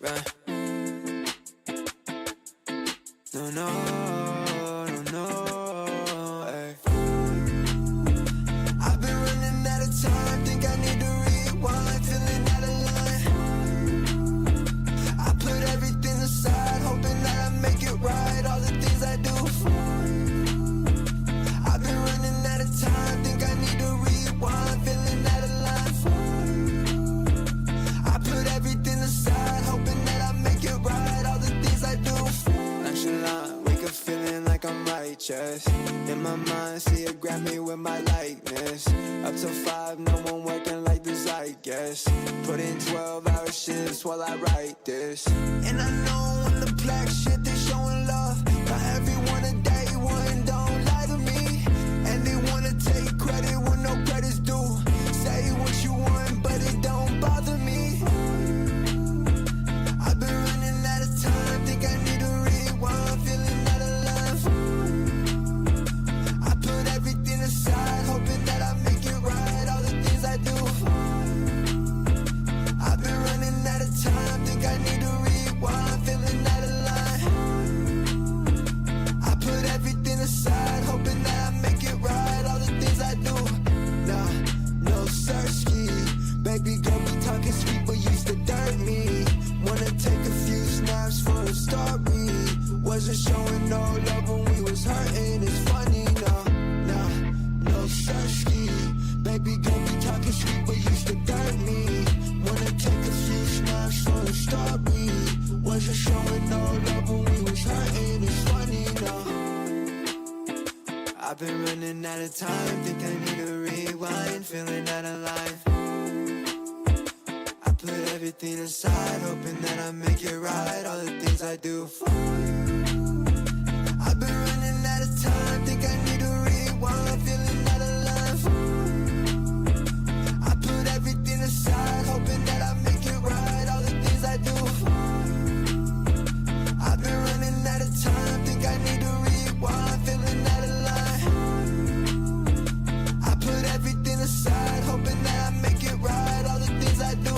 right. No, no, no, no, ay. I've been running out of time, think I need to rewind, feeling out of line. I put everything aside, hoping that I make it right, all the things I do. I've been running out of time, think I need to rewind, feeling out of line. I put everything aside, hoping that I make it right, all the things I do. Nonchalant, wake up feeling like I'm righteous. In my mind, see it grab me with my likeness. Up till 5, no one working like this, I guess. Put in 12-hour shifts while I write this. And I know when the black shit, they showing love. Not everyone a day one, don't lie to me. And they wanna take credit when no credit's due. Say what you want, but it don't bother me. I've been running out of time, think I need to rewind, feeling out of love. I put everything aside, hoping that I make it right, all the things I do. I've been running out of time, think I need to rewind, feeling out of line. I put everything aside, hoping that I make it right, all the things I do. Nah, no Sersky, baby girl be talking sweet but used to dirt me. Wanna take a few snaps for a story. Wasn't showing no love when we was hurting, it's funny now. Nah, no Sersky, baby girl be talking sweet but used to dirt me. Wanna take a few snaps for a story. Wasn't showing no love when we was hurting, it's funny now. I've been running out of time, think I need to rewind, feeling out of line. I put everything aside, hoping that I make it right, all the things I do for you. I've been running out of time, think I need to rewind, feeling out of love. I put everything aside, hoping that I make it right, all the things I do for you. I've been running out of time, think I need to rewind, feeling out of line. I put everything aside, hoping that I make it right, all the things I do.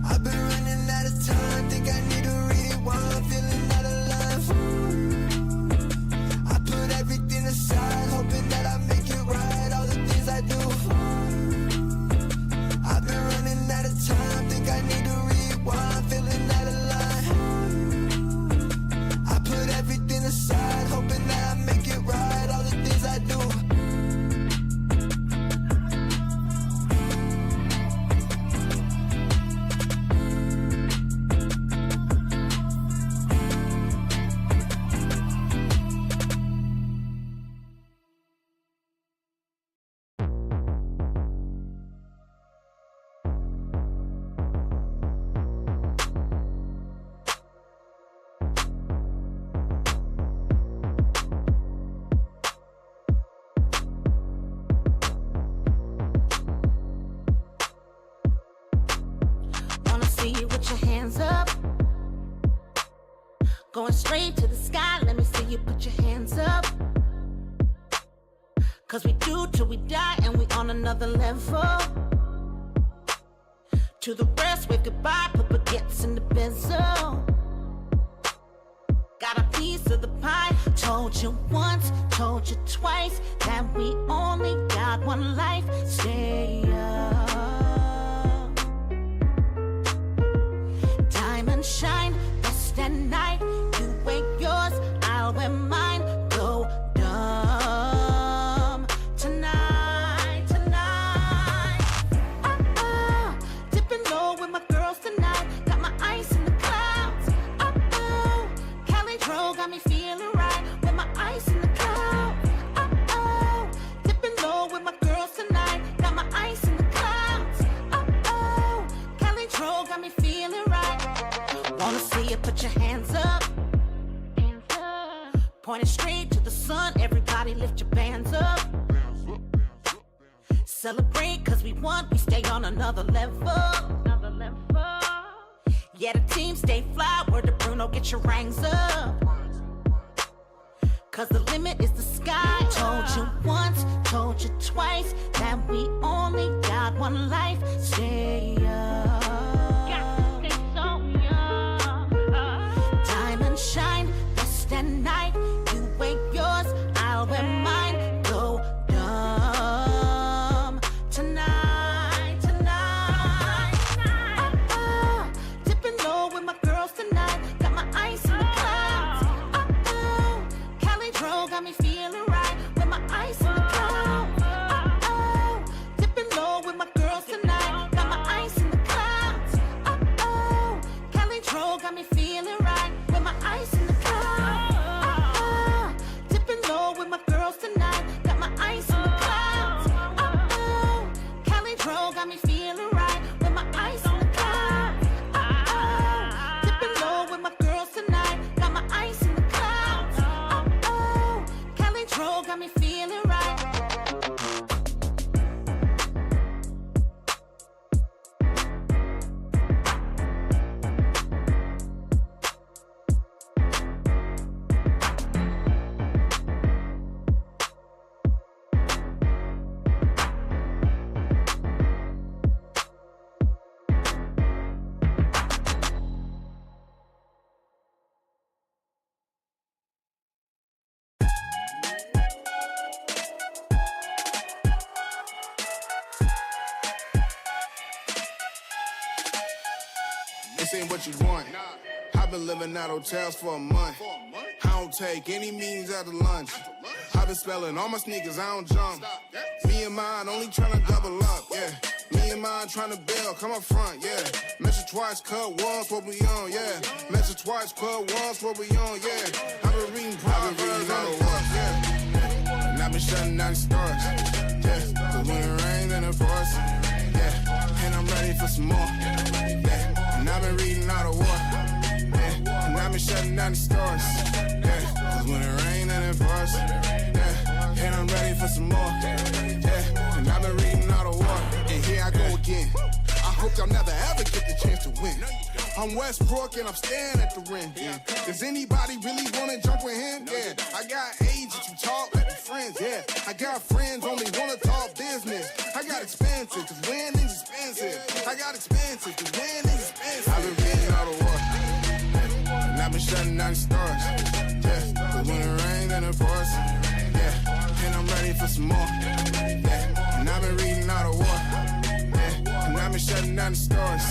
I've been running out of time, think I need to rewind, feeling out of love. I put everything aside, hoping that I make it right, all the things I do. I've been running out of time, think I need to rewind, feeling out of line. I put everything aside, hoping that I make it right, all the things I do. Wanna see you with your hands up, going straight to the sky. Let me see you put your hands up. Cause we do till we die and we on another level. To the rest, wave goodbye, put baguettes in the benzo. Got a piece of the pie. Told you once, told you twice, that we only got one life. Stay up. Diamond shine, best at night. You wear yours, I'll wear mine. Go dumb tonight, tonight. Dipping low with my girls tonight. Got my ice in the clouds. Cali Dro got me feeling right with my ice in the clouds. Dipping low with my girls tonight. Got my ice in the clouds. Cali Dro got me feeling right. Wanna see you put your hands up. Pointing straight to the sun, everybody lift your bands up. Celebrate cause we won, we stay on another level. Yeah, the team stay fly, word to Bruno, get your rings up. Cause the limit is the sky. Told you once, told you twice, that we only got one life. Stay up. at night. You wake yours, I'll wear mine. Go dumb tonight, tonight. Oh, dipping low with my girls tonight. Got my ice in the clouds. Oh, Cali Dro got me feeling right with my ice in the clouds. Oh, dipping low with my girls tonight. Got my ice in the clouds. Oh, Cali Dro got me feeling right with my ice in the clouds. Dipping low with my girls tonight. Got my ice in the clouds. Cali Dro got me feeling right with my ice in the clouds. Dipping low with my girls tonight. Got my ice in the clouds. Cali Dro got me feeling right. This ain't what you want. I've been living out hotels for a month. I don't take any means out of lunch. I've been spelling all my sneakers, I don't jump. Me and mine only tryna double up, yeah. Me and mine tryna build, come up front, yeah. Measure twice, cut once, what we on, yeah. Measure twice, cut once, what we on, yeah. I've been reading Proverbs on the walk, yeah. And I've been shutting down the stars, yeah. Cause when it rains and it pours, yeah. And I'm ready for some more, yeah. And I've been reading all the war, yeah. And I've been shutting down the stars, yeah. Cause when it rains and it pours, yeah. And I'm ready for some more, yeah. And I've been reading all the war, and here I go again. I hope y'all never ever get the chance to win. I'm Westbrook and I'm staring at the rim, yeah. Does anybody really wanna jump with him? Yeah. I got agents who talk like friends, yeah. I got friends only wanna talk business. I got expensive, cause winning's expensive. I got expensive, cause winning's expensive. I've been reading all the war, and I've been shutting down the stars, yeah. Cause when it rains and it pours, yeah. And I'm ready for some more, yeah. And I've been reading all the war, yeah. And I've been shutting down the stars,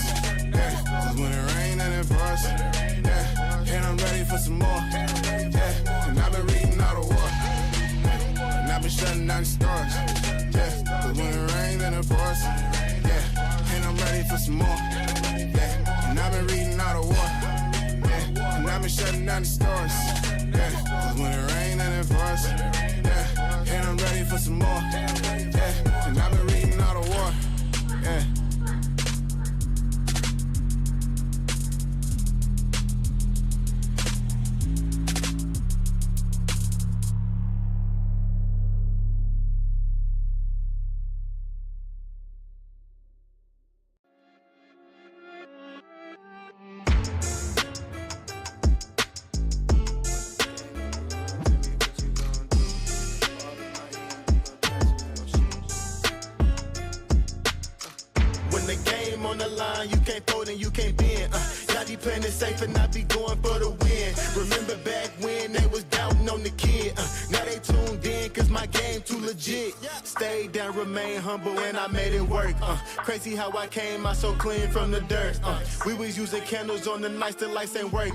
yeah. Cause when it rains and it pours, yeah. And I'm ready for some more, yeah. And I've been reading all the war, and I've been shutting down the stars, yeah. Cause when it rains and it pours, yeah. And I'm ready for some more, yeah. And I've been reading all the war, yeah. And I've been shutting down the stars, yeah. Cause when it rains and it pours, yeah. And I'm ready for some more, yeah. And I've been reading all the war, yeah. On the line, you can't fold and you can't bend. Y'all be playing it safe and I be going for the win. Remember back when they was doubting on the kid. Now they tuned in cause my game too legit. Stayed down, remain humble and I made it work. Crazy how I came out so clean from the dirt. We was using candles on the nights the lights ain't work.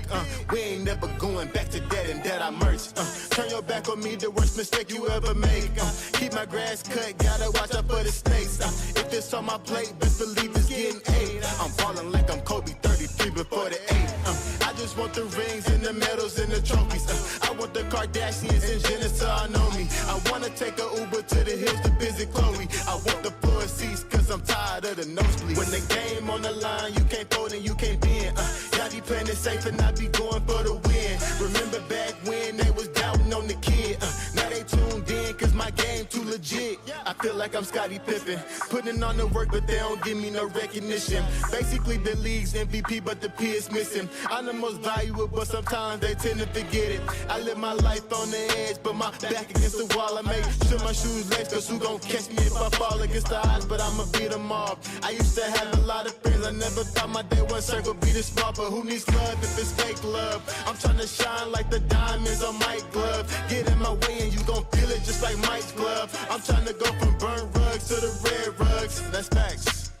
We ain't never going back to that and that I merged. Turn your back on me, the worst mistake you ever make. Keep my grass cut, gotta watch out for the snakes. If it's on my plate, best believe it's getting 8. I'm ballin' like I'm Kobe 33 before the 8. I just want the rings and the medals and the trophies. I want the Kardashians and Jenner to all know me. I wanna take a Uber to the hills to visit Chloe. I want the floor seats cause I'm tired of the nosebleeds. When the game on the line, you can't fold and you can't bend. Y'all be playing it safe and I be going for the win. Remember back when they was doubting on the kid. Now they tuned in cause my game too legit. I feel like I'm Scottie Pippen. Putting on the work, but they don't give me no recognition. Basically, the league's MVP, but the P is missing. I'm the most valuable, but sometimes they tend to forget it. I live my life on the edge, but my back against the wall. I make sure my shoes laced, cause who gon' catch me if I fall against the odds? But I'ma beat them all. I used to have a lot of friends. I never thought my day one circle be this small, but who needs love if it's fake love? I'm tryna shine like the diamonds on my glove. Get in my way and you gon' feel it just like Mike's glove. I'm tryna go from burnt rugs to the red rugs. That's facts.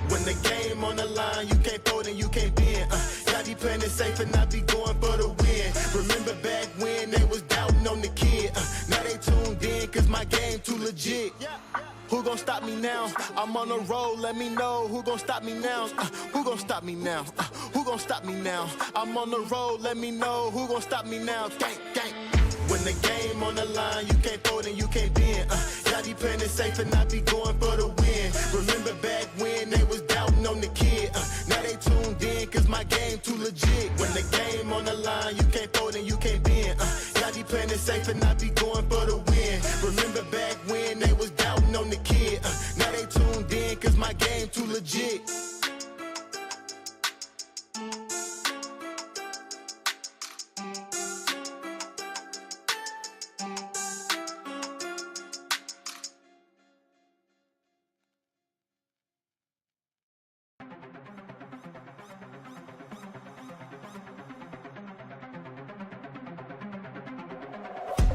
When the game on the line, you can't fold and you can't bend. Y'all be playing it safe and I be going for the win. Remember back when they was doubting on the kid. Now they tuned in cause my game too legit. Who gon' stop me now? I'm on a roll, let me know. Who gon' stop me now? Who gon' stop me now? Who gon' stop me now? I'm on the roll, let me know. Who gon' stop me now? Gang, gang. When the game on the line, you can't fold and you can't bend. Y'all be playing it safe and I be going for the win. Remember back when they was doubting on the kid. Now they tuned in cause my game too legit. When the game on the line, you can't fold and you can't bend. Y'all be playing it safe and I be going for the win. Remember back when they was doubting on the kid. Now they tuned in cause my game too legit.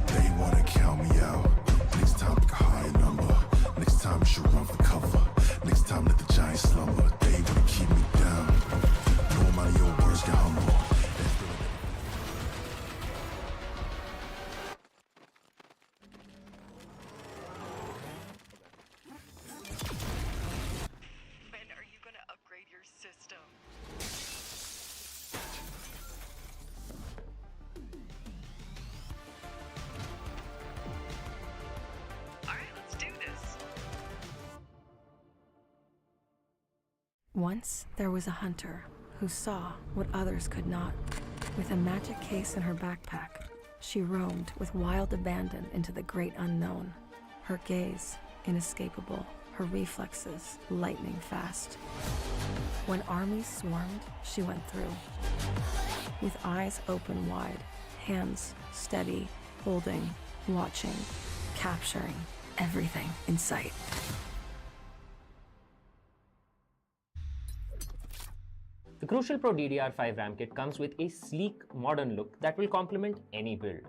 They wanna count me out. Next time pick a higher number. Next time you should run for cover. Next time let the giants slumber. They wanna keep me down. No amount of your words get humble. When are you gonna upgrade your system? Alright, let's do this. Once there was a hunter who saw what others could not. With a magic case in her backpack, she roamed with wild abandon into the great unknown. Her gaze inescapable, her reflexes lightning fast. When armies swarmed, she went through. With eyes open wide, hands steady, holding, watching, capturing everything in sight. The Crucial Pro DDR5 RAM kit comes with a sleek, modern look that will complement any build.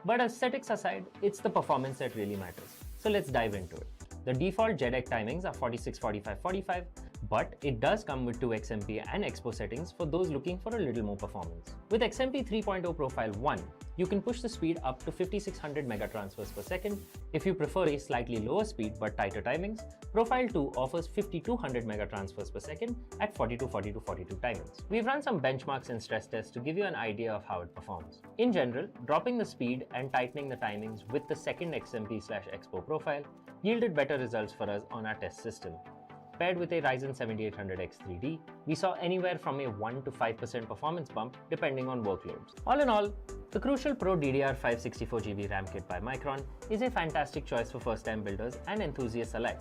But aesthetics aside, it's the performance that really matters. So let's dive into it. The default JEDEC timings are 46, 45, 45, but it does come with 2 XMP and Expo settings for those looking for a little more performance. With XMP 3.0 Profile 1, you can push the speed up to 5600 megatransfers per second. If you prefer a slightly lower speed but tighter timings, Profile 2 offers 5200 megatransfers per second at 42, 42, 42 timings. We've run some benchmarks and stress tests to give you an idea of how it performs. In general, dropping the speed and tightening the timings with the second XMP/Expo profile yielded better results for us on our test system. Paired with a Ryzen 7800X3D, we saw anywhere from a 1 to 5% performance bump depending on workloads. All in all, the Crucial Pro DDR5 64GB RAM kit by Micron is a fantastic choice for first-time builders and enthusiasts alike.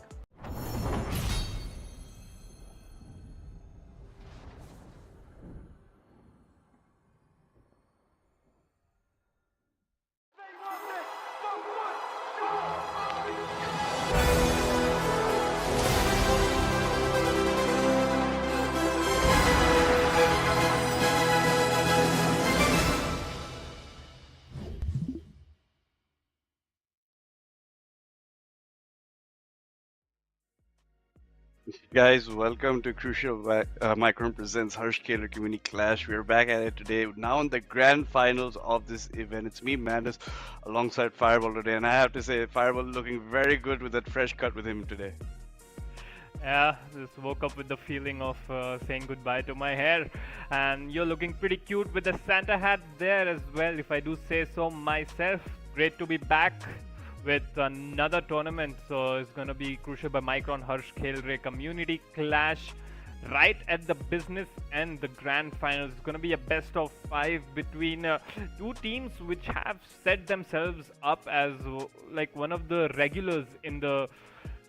Guys, welcome to Crucial Micron presents Harsh Khelraay Community Clash. We're back at it today, now in the grand finals of this event. It's me, Madness, alongside Fireball today, and I have to say, Fireball looking very good with that fresh cut with him today. Yeah, just woke up with the feeling of saying goodbye to my hair, and you're looking pretty cute with the Santa hat there as well, if I do say so myself. Great to be back with another tournament. So it's gonna be Crucial by Micron Harsh Khelraay Community Clash. right at the business end, the grand finals. It's going to be a best of 5 between two teams which have set themselves up as like one of the regulars in the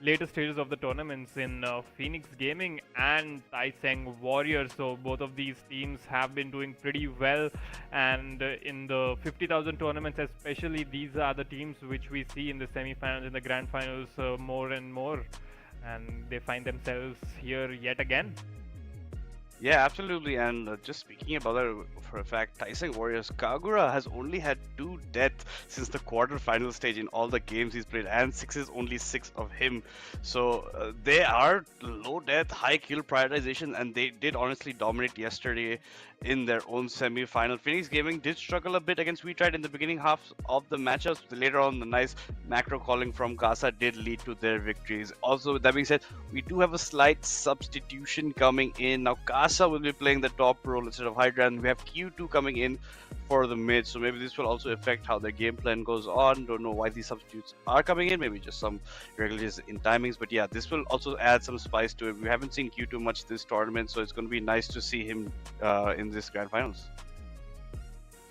later stages of the tournaments in Phoenix Gaming and SENG Warriors. So both of these teams have been doing pretty well, and in the 50,000 tournaments especially, these are the teams which we see in the semi-finals and the grand finals more and more, and they find themselves here yet again. Yeah, absolutely. And just speaking about that for a fact, Taiseng Warriors, Kagura has only had 2 deaths since the quarter-final stage in all the games he's played, and 6 is only 6 of him. So they are low death, high kill prioritization, and they did honestly dominate yesterday in their own semi-final. Phoenix Gaming did struggle a bit against WeTried in the beginning half of the matchups. Later on, the nice macro calling from Casa did lead to their victories. Also, with that being said, we do have a slight substitution coming in. Now, Casa will be playing the top role instead of Hydra, and we have Q2 coming in for the mid. So maybe this will also affect how their game plan goes on. Don't know why these substitutes are coming in. Maybe just some irregularities in timings. But yeah, this will also add some spice to it. We haven't seen Q2 much this tournament, so it's going to be nice to see him in this grand finals.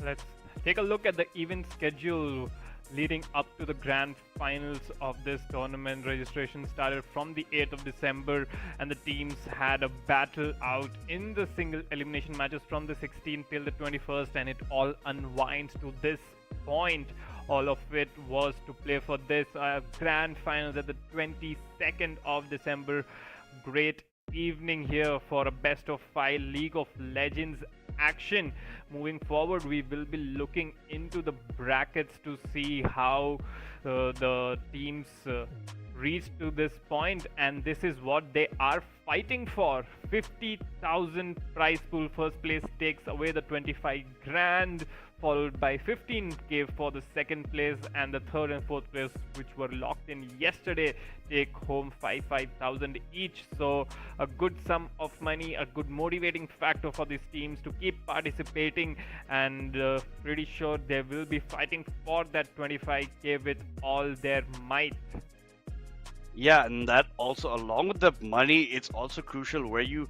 Let's take a look at the event schedule leading up to the grand finals of this tournament. Registration started from the 8th of December, and the teams had a battle out in the single elimination matches from the 16th till the 21st, and it all unwinds to this point. All of it was to play for this grand finals at the 22nd of December. Great evening here for a best of 5 League of Legends action. Moving forward, we will be looking into the brackets to see how the teams reached to this point, and this is what they are fighting for. 50,000 prize pool. First place takes away the 25 grand, followed by 15k for the second place, and the third and fourth place, which were locked in yesterday, take home 5,000 each. So a good sum of money, a good motivating factor for these teams to keep participating, and pretty sure they will be fighting for that 25k with all their might. Yeah, and that also, along with the money, it's also crucial where you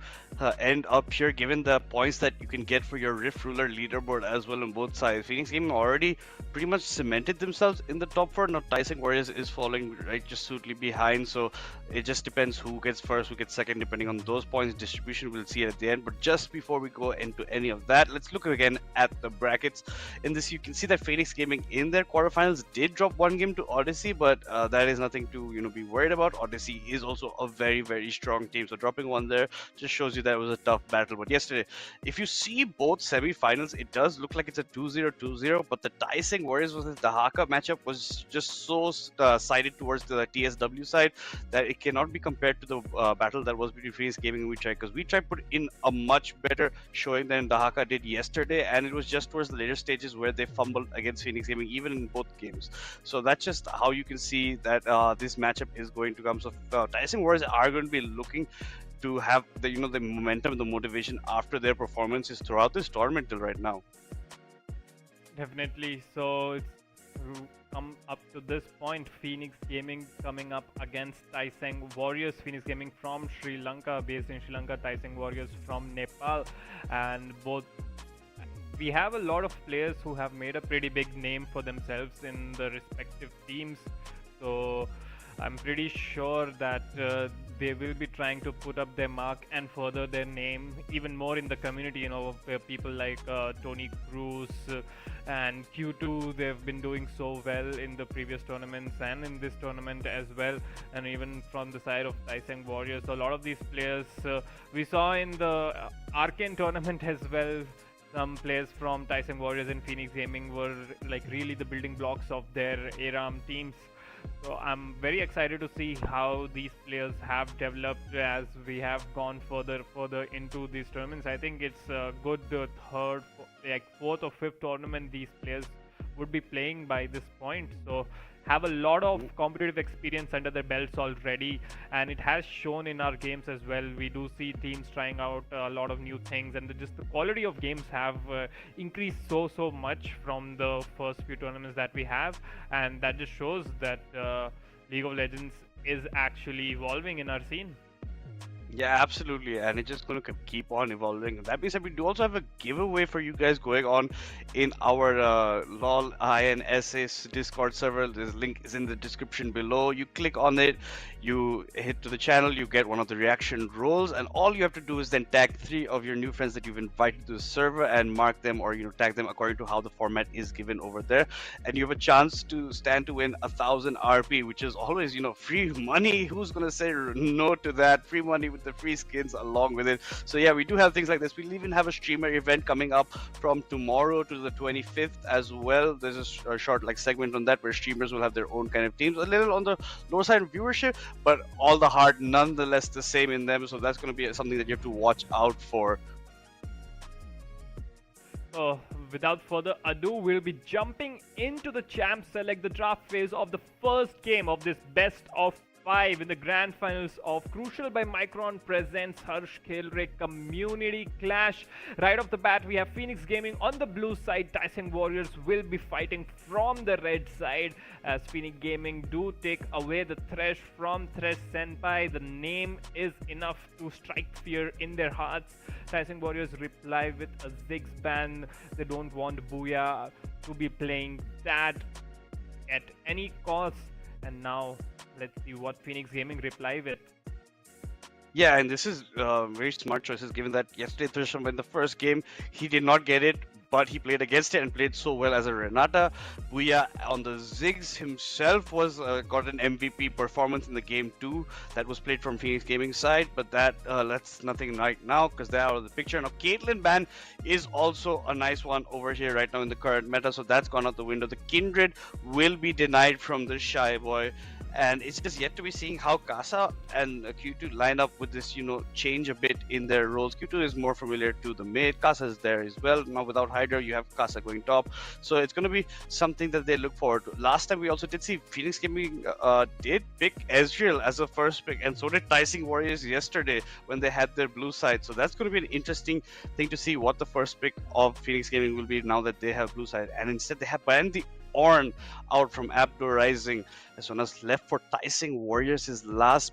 end up here, given the points that you can get for your Rift Ruler leaderboard as well on both sides. Phoenix Gaming already pretty much cemented themselves in the top 4. Now, Taiseng Warriors is following right just suitably behind, so it just depends who gets first, who gets second, depending on those points distribution. We'll see it at the end. But just before we go into any of that, let's look again at the brackets. In this, you can see that Phoenix Gaming in their quarterfinals did drop 1 game to Odyssey, but that is nothing to be worried about. Odyssey is also a very, very strong team, so dropping 1 there just shows you that it was a tough battle. But yesterday, if you see both semi-finals, it does look like it's a 2-0, 2-0, but the Taiseng Warriors versus the Haka matchup was just so sided towards the TSW side that it cannot be compared to the battle that was between Phoenix Gaming and WeTried, because WeTried put in a much better showing than the Haka did yesterday, and it was just towards the later stages where they fumbled against Phoenix Gaming, even in both games. So that's just how you can see that this matchup is going to come. So Taiseng Warriors are going to be looking to have the the momentum and the motivation after their performances throughout this tournament till right now. Definitely. So it's come up to this point. Phoenix Gaming coming up against Taiseng Warriors. Phoenix Gaming from Sri Lanka, based in Sri Lanka. Taiseng Warriors from Nepal, and both. We have a lot of players who have made a pretty big name for themselves in the respective teams. So I'm pretty sure that they will be trying to put up their mark and further their name even more in the community. People like Tony Cruz and Q2, they've been doing so well in the previous tournaments and in this tournament as well, and even from the side of Taiseng Warriors. So a lot of these players we saw in the Arcane tournament as well. Some players from Taiseng Warriors and Phoenix Gaming were like really the building blocks of their ARAM teams. So I'm very excited to see how these players have developed as we have gone further into these tournaments. I think it's a good third, fourth or fifth tournament these players would be playing by this point. So have a lot of competitive experience under their belts already, and it has shown in our games as well. We do see teams trying out a lot of new things, and just the quality of games have increased so much from the first few tournaments that we have, and that just shows that League of Legends is actually evolving in our scene. Yeah, absolutely, and it's just going to keep on evolving. That being said, we do also have a giveaway for you guys going on in our LOL INSS Discord server. This link is in the description below. You click on it, you hit to the channel, you get one of the reaction roles, and all you have to do is then tag 3 of your new friends that you've invited to the server and mark them, or tag them according to how the format is given over there, and you have a chance to stand to win 1,000 RP, which is always free money. Who's gonna say no to that? Free money with the free skins along with it. So yeah, we do have things like this. We'll even have a streamer event coming up from tomorrow to the 25th as well. There's a short segment on that where streamers will have their own kind of teams, a little on the lower side of viewership, but all the heart nonetheless the same in them. So that's going to be something that you have to watch out for. Without further ado, we'll be jumping into the champ select, the draft phase of the first game of this best of 5 in the grand finals of Crucial by Micron presents Harsh Khelraay Community Clash. Right off the bat, we have Phoenix Gaming on the blue side. Decisive Warriors will be fighting from the red side, as Phoenix Gaming do take away the Thresh from Thresh Senpai. The name is enough to strike fear in their hearts. Decisive Warriors reply with a Ziggs ban. They don't want Booyah to be playing that at any cost. And now let's see what Phoenix Gaming reply with. Yeah, and this is very smart choices, given that yesterday Thrisham in the first game he did not get it, but he played against it and played so well as a Renata. Booyah on the Ziggs himself was got an MVP performance in the game 2 that was played from Phoenix Gaming side, but that's nothing right now because they're out of the picture. Now Caitlyn ban is also a nice one over here right now in the current meta, so that's gone out the window. The Kindred will be denied from the Shy Boy. And it's just yet to be seeing how Kasa and Q2 line up with this, change a bit in their roles. Q2 is more familiar to the mid. Kasa is there as well. Now without Hydra, you have Kasa going top. So it's going to be something that they look forward to. Last time we also did see Phoenix Gaming did pick Ezreal as a first pick, and so did Decisive Warriors yesterday when they had their blue side. So that's going to be an interesting thing to see what the first pick of Phoenix Gaming will be now that they have blue side. And instead they have banned the Ornn out from Abdo Rising. As one is left for Decisive Warriors, his last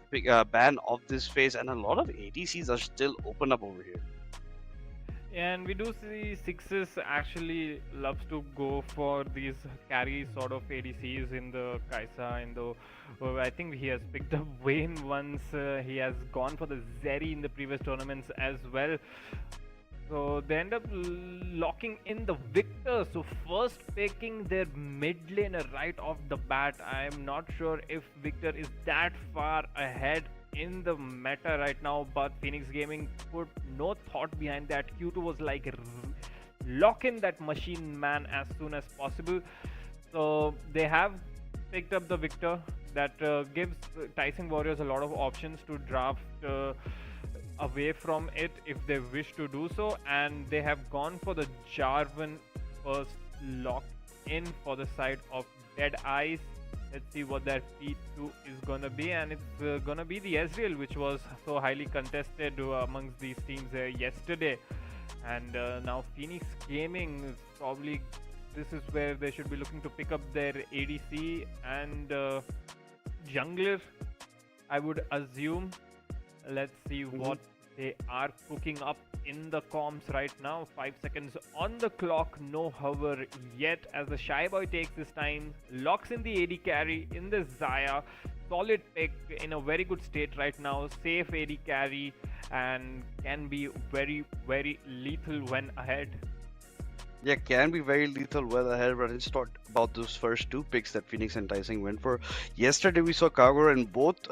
ban of this phase, and a lot of ADCs are still open up over here. And we do see Sixes actually loves to go for these carry sort of ADCs in the Kaisa. I think he has picked up Vayne once. He has gone for the Zeri in the previous tournaments as well. So they end up locking in the Victor. So first picking their mid laner right off the bat. I am not sure if Victor is that far ahead in the meta right now, but Phoenix Gaming put no thought behind that. Q2 was like lock in that machine man as soon as possible. So they have picked up the Victor. That gives Decisive Warriors a lot of options to draft away from it if they wish to do so, and they have gone for the Jarvan first lock in for the side of Dead Eyes. Let's see what their P2 is gonna be, and it's gonna be the Ezreal, which was so highly contested amongst these teams yesterday. And now Phoenix Gaming probably, this is where they should be looking to pick up their ADC and jungler, I would assume. Let's see what they are cooking up in the comms right now. 5 seconds on the clock, no hover yet as the Shy Boy takes his time, locks in the AD carry in the Xayah. Solid pick, in a very good state right now, safe AD carry, and can be very, very lethal when ahead. Yeah, can be very lethal well ahead, but let's talk about those first 2 picks that Phoenix and Decisive went for. Yesterday we saw Kagura, and both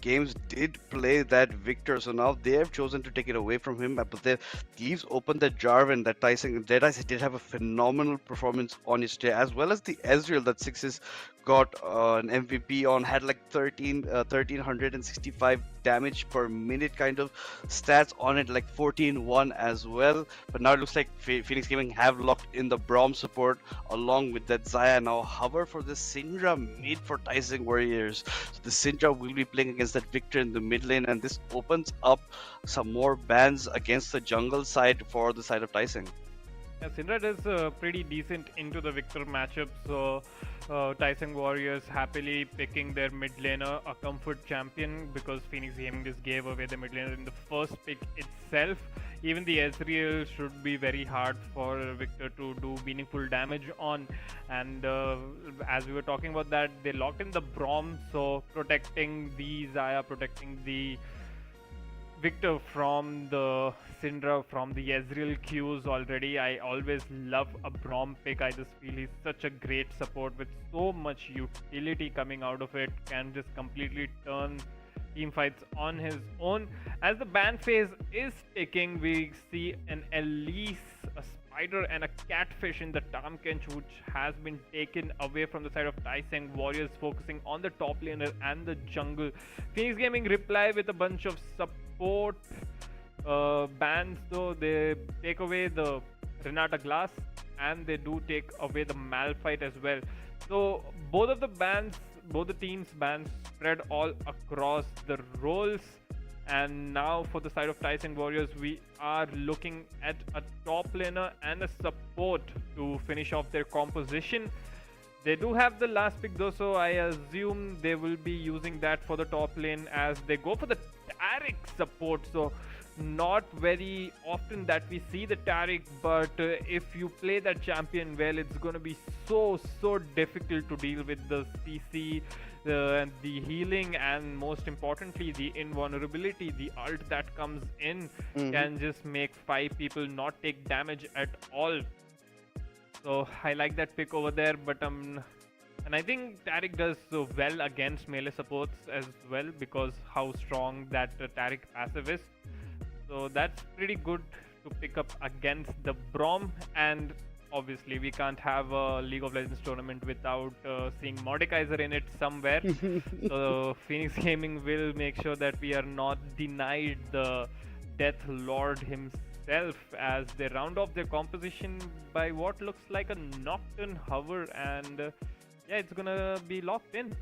games did play that Victor, so now they have chosen to take it away from him, but they leaves open that Jarvan, that Decisive did have a phenomenal performance on his day, as well as the Ezreal that Sixes got an MVP on, had like 1365 damage per minute kind of stats on it, like 14-1 as well. But now it looks like Phoenix Gaming have locked in the Braum support along with that Xayah. Now hover for the Syndra mid for Decisive Warriors. So the Syndra will be playing against that Victor in the mid lane, and this opens up some more bans against the jungle side for the side of Decisive. Yeah, Syndra is pretty decent into the Victor matchup, so Tawang Warriors happily picking their mid laner, a comfort champion, because Phoenix Gaming just gave away the mid laner in the first pick itself. Even the Ezreal should be very hard for Victor to do meaningful damage on, and as we were talking about that, they locked in the Braum, so protecting the Xayah, protecting the Victor from the Syndra, from the Ezreal queues already. I always love a Braum pick. I just feel he's such a great support with so much utility coming out of it. Can just completely turn team fights on his own. As the ban phase is ticking, we see an Elise, a spider, and a catfish in the Tahm Kench, which has been taken away from the side of Tawang Warriors, focusing on the top laner and the jungle. Phoenix Gaming reply with a bunch of support bans, though. They take away the Renata Glass and they do take away the Malphite as well. So both of the bans, both the teams' bans spread all across the roles. And now for the side of Tawang Warriors, we are looking at a top laner and a support to finish off their composition. They do have the last pick though, so I assume they will be using that for the top lane as they go for the Taric support. So not very often that we see the Taric, but if you play that champion well, it's going to be so difficult to deal with the CC, the healing, and most importantly the invulnerability. The ult that comes in can just make 5 people not take damage at all. So I like that pick over there, but and I think Taric does so well against melee supports as well, because how strong that Taric passive is. So that's pretty good to pick up against the Braum. And obviously we can't have a League of Legends tournament without seeing Mordekaiser in it somewhere. So Phoenix Gaming will make sure that we are not denied the Death Lord himself, as they round off their composition by what looks like a Nocturne Hover, and yeah, it's gonna be locked in.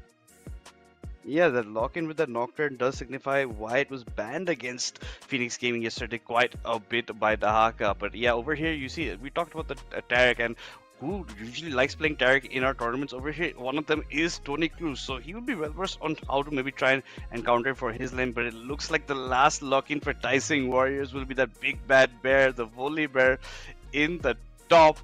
Yeah, that lock-in with the Nocturne does signify why it was banned against Phoenix Gaming yesterday quite a bit by Dahaka. But yeah, over here you see, we talked about the Taric, and who usually likes playing Taric in our tournaments over here, one of them is Tony Cruz. So he would be well versed on how to maybe try and counter for his lane. But it looks like the last lock-in for Tawang Warriors will be that big bad bear, the Volley Bear in the top.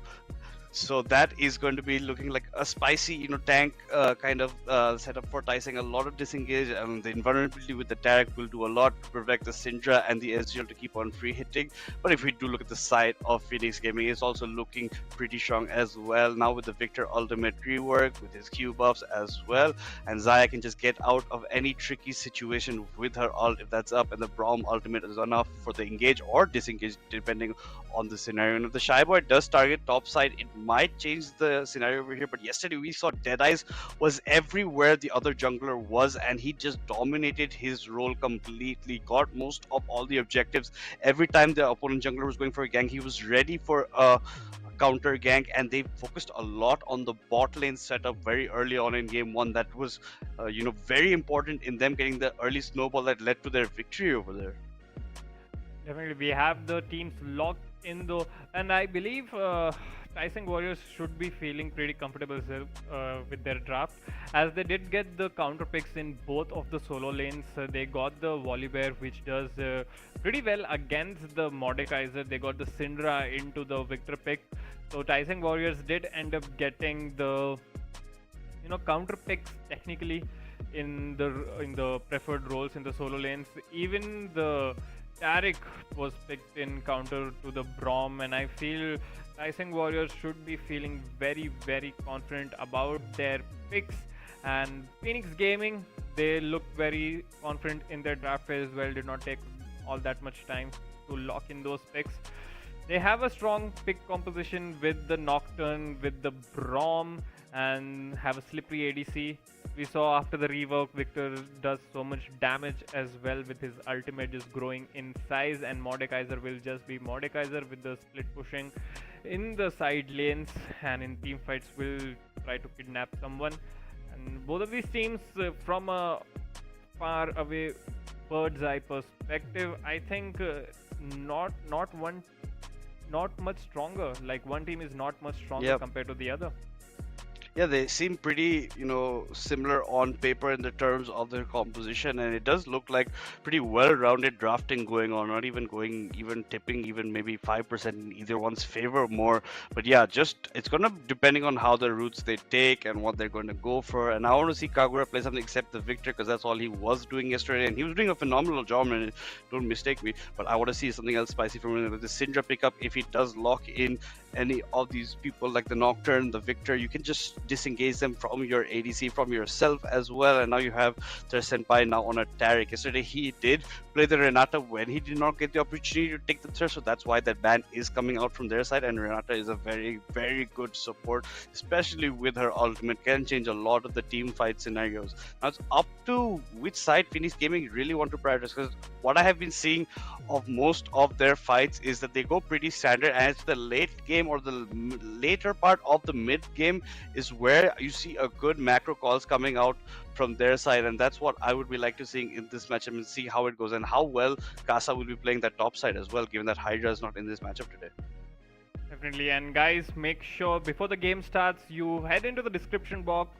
So that is going to be looking like a spicy, tank kind of setup for Tawang. A lot of disengage, and the invulnerability with the Taric will do a lot to protect the Syndra and the Ezreal to keep on free hitting. But if we do look at the side of Phoenix Gaming, it's also looking pretty strong as well. Now with the Victor ultimate rework, with his Q buffs as well, and Xayah can just get out of any tricky situation with her ult if that's up, and the Braum ultimate is enough for the engage or disengage depending on the scenario. And if the Shy Boy does target top side, it might change the scenario over here. But yesterday we saw Deadeyes was everywhere the other jungler was, and he just dominated his role completely, got most of all the objectives. Every time the opponent jungler was going for a gank, he was ready for a counter gank, and they focused a lot on the bot lane setup very early on in game 1. That was very important in them getting the early snowball that led to their victory over there. Definitely, we have the teams locked in though, and I believe Tawang Warriors should be feeling pretty comfortable with their draft, as they did get the counter picks in both of the solo lanes. They got the Volibear, which does pretty well against the Mordekaiser. They got the Syndra into the Victor pick. So Tawang Warriors did end up getting the counter picks technically in the preferred roles in the solo lanes. Even the Taric was picked in counter to the Braum, and I feel Tawang Warriors should be feeling very confident about their picks. And Phoenix Gaming, they look very confident in their draft phase as well. Did not take all that much time to lock in those picks. They have a strong pick composition with the Nocturne, with the Braum, and have a slippery ADC. We saw after the rework, Victor does so much damage as well, with his ultimate just growing in size, and Mordekaiser will just be Mordekaiser with the split pushing in the side lanes, and in team fights will try to kidnap someone. And both of these teams, from a far away bird's eye perspective, I think not not much stronger. Like one team is not much stronger Yep. compared to the other. Yeah, they seem pretty, similar on paper in the terms of their composition, and it does look like pretty well-rounded drafting going on, not even tipping even maybe 5% in either one's favor more. But yeah, just it's gonna depending on how the routes they take and what they're going to go for. And I want to see Kagura play something except the Victor, because that's all he was doing yesterday, and he was doing a phenomenal job, man. Don't mistake me, but I want to see something else spicy from him. With the Syndra pickup, if he does lock in any of these people like the Nocturne, the Victor, you can just disengage them from your ADC, from yourself as well. And now you have their Senpai now on a Taric. Yesterday he did play the Renata when he did not get the opportunity to take the thirst, so that's why that ban is coming out from their side. And Renata is a very, very good support, especially with her ultimate, can change a lot of the team fight scenarios. Now it's up to which side Phoenix Gaming really want to prioritize, because what I have been seeing of most of their fights is that they go pretty standard, and it's the late game or the later part of the mid game is where you see a good macro calls coming out from their side, and that's what I would be like to seeing in this matchup, and see how it goes and how well Casa will be playing that top side as well, given that Hydra is not in this matchup today. Definitely. And guys, make sure before the game starts you head into the description box.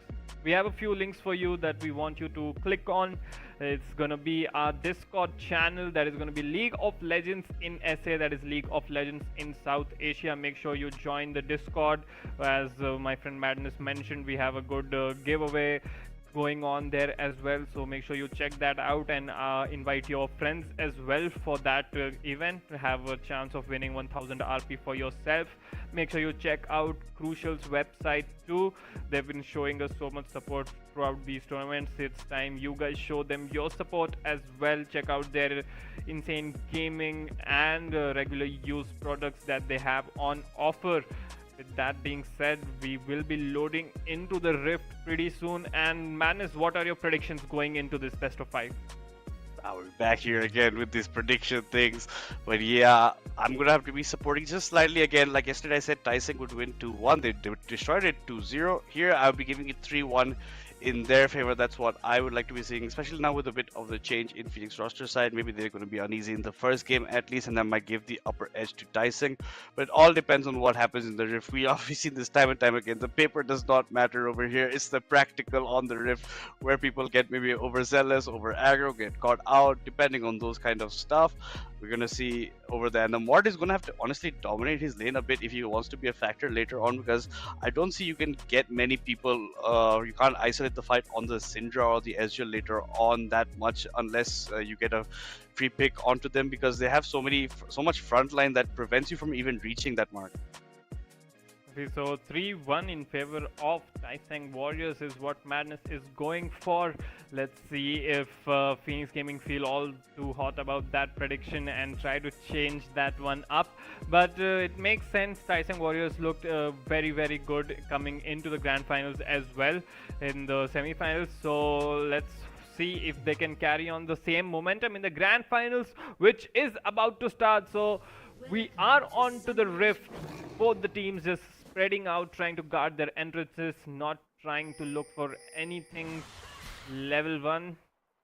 We have a few links for you that we want you to click on. It's gonna be our Discord channel, that is gonna be League of Legends in SA, that is League of Legends in South Asia. Make sure you join the Discord. As my friend Madness mentioned, we have a good giveaway going on there as well, so make sure you check that out and invite your friends as well for that event to have a chance of winning 1000 RP for yourself. Make sure you check out Crucial's website too. They've been showing us so much support throughout these tournaments. It's time you guys show them your support as well. Check out their insane gaming and regular use products that they have on offer. With that being said, we will be loading into the Rift pretty soon. And Madness, what are your predictions going into this best of 5? We're back here again with these prediction things, but yeah, I'm gonna have to be supporting just slightly again. Like yesterday I said Taiseng would win 2-1, they destroyed it 2-0. Here I'll be giving it 3-1 in their favor. That's what I would like to be seeing, especially now with a bit of the change in Phoenix roster side. Maybe they're going to be uneasy in the first game at least, and that might give the upper edge to Taiseng. But it all depends on what happens in the Rift. We obviously seen this time and time again. The paper does not matter over here. It's the practical on the Rift where people get maybe overzealous, over aggro, get caught out, depending on those kind of stuff. We're going to see over there. And the Mort is going to have to honestly dominate his lane a bit if he wants to be a factor later on, because I don't see you can get many people, you can't isolate the fight on the Syndra or the Ezreal later on that much unless you get a free pick onto them, because they have so much frontline that prevents you from even reaching that mark. Okay, so 3-1 in favor of Tawang Warriors is what Madness is going for. Let's see if Phoenix Gaming feel all too hot about that prediction and try to change that one up. But it makes sense. Tawang Warriors looked very, very good coming into the grand finals as well in the semi-finals. So let's see if they can carry on the same momentum in the grand finals, which is about to start. So we are on to the Rift. Both the teams just spreading out, trying to guard their entrances, not trying to look for anything level 1.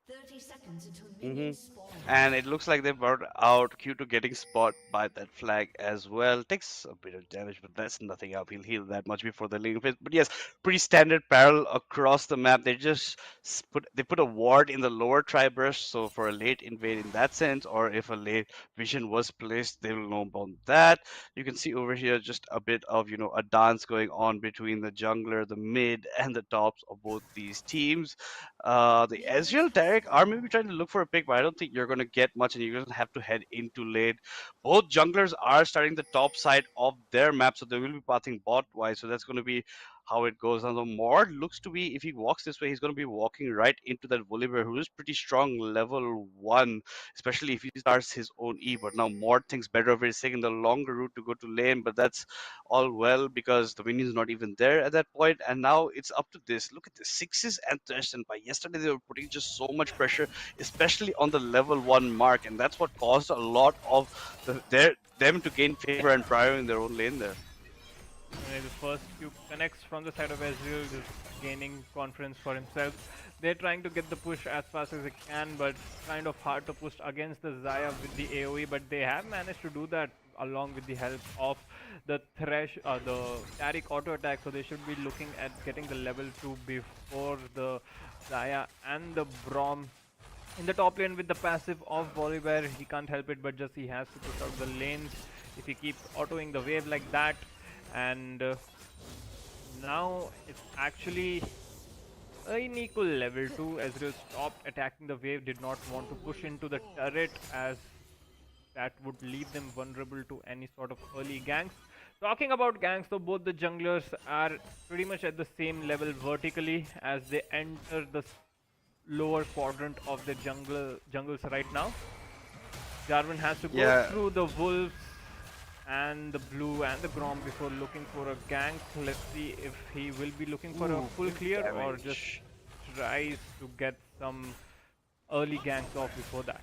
30 seconds until minions spawn. And it looks like they brought out Q2 getting spot by that flag as well. Takes a bit of damage, but that's nothing up. He'll heal that much before the lane phase. But yes, pretty standard parallel across the map. They just put a ward in the lower tri-brush, so for a late invade in that sense, or if a late vision was placed, they will know about that. You can see over here just a bit of a dance going on between the jungler, the mid, and the tops of both these teams. The Ezreal Taric are maybe trying to look for a pick, but I don't think you're going to get much, and you're going to have to head into late. Both junglers are starting the top side of their map, so they will be pathing bot-wise, so that's going to be how it goes. Now the Mord looks to be, if he walks this way, he's going to be walking right into that Volibear, who is pretty strong level 1, especially if he starts his own E. But now Mord thinks better of it. He's taking the longer route to go to lane, but that's all well because the minion's not even there at that point. And now it's up to this. Look at the 6s and Thirst, and by yesterday they were putting just so much pressure, especially on the level 1 mark, and that's what caused a lot of them to gain favor and prior in their own lane there. The first few connects from the side of Ezreal, just gaining confidence for himself. They're trying to get the push as fast as they can, but it's kind of hard to push against the Xayah with the AoE, but they have managed to do that along with the help of the Taric auto attack. So they should be looking at getting the level 2 before the Zaya and the Brom. In the top lane with the passive of Volibear, he can't help it, but just he has to push out the lanes if he keeps autoing the wave like that. And now it's actually an equal level 2. Ezreal stopped attacking the wave, did not want to push into the turret as that would leave them vulnerable to any sort of early ganks. Talking about ganks, though, both the junglers are pretty much at the same level vertically as they enter the lower quadrant of the jungles right now. Jarvan has to go through the wolves and the blue and the Grom before looking for a gank. Let's see if he will be looking for a full clear or just tries to get some early ganks off before that.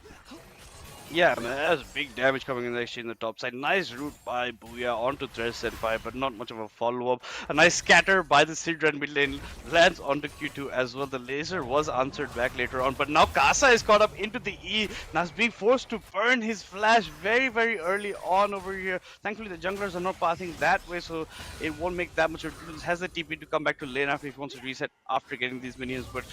Yeah, man, that's big damage coming in actually in the top side. Nice route by Booyah onto Thresh Senpai, but not much of a follow-up. A nice scatter by the Sidra mid lane lands onto Q2 as well. The laser was answered back later on, but now Kasa is caught up into the E. Now is being forced to burn his flash very, very early on over here. Thankfully, the junglers are not passing that way, so it won't make that much of a difference. Has the TP to come back to lane after he wants to reset after getting these minions, but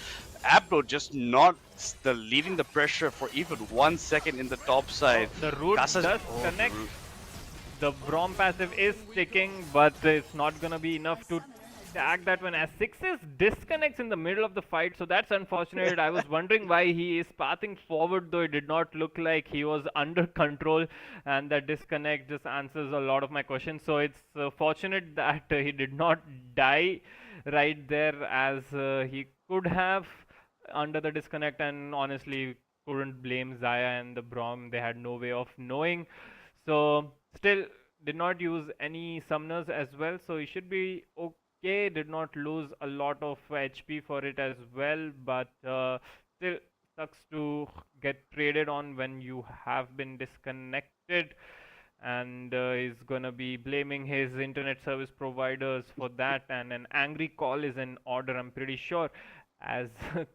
Abdo just not leading the pressure for even 1 second in the top side. The root does connect. The Brom passive is sticking, but it's not gonna be enough to tag that one as Sixes disconnects in the middle of the fight, so that's unfortunate. I was wondering why he is pathing forward, though it did not look like he was under control, and that disconnect just answers a lot of my questions. So it's fortunate that he did not die right there as he could have under the disconnect, and honestly couldn't blame Zaya and the Brom. They had no way of knowing. So still did not use any summoners as well, so he should be okay. Did not lose a lot of HP for it as well, but still sucks to get traded on when you have been disconnected, and is gonna be blaming his internet service providers for that, and an angry call is in order, I'm pretty sure, as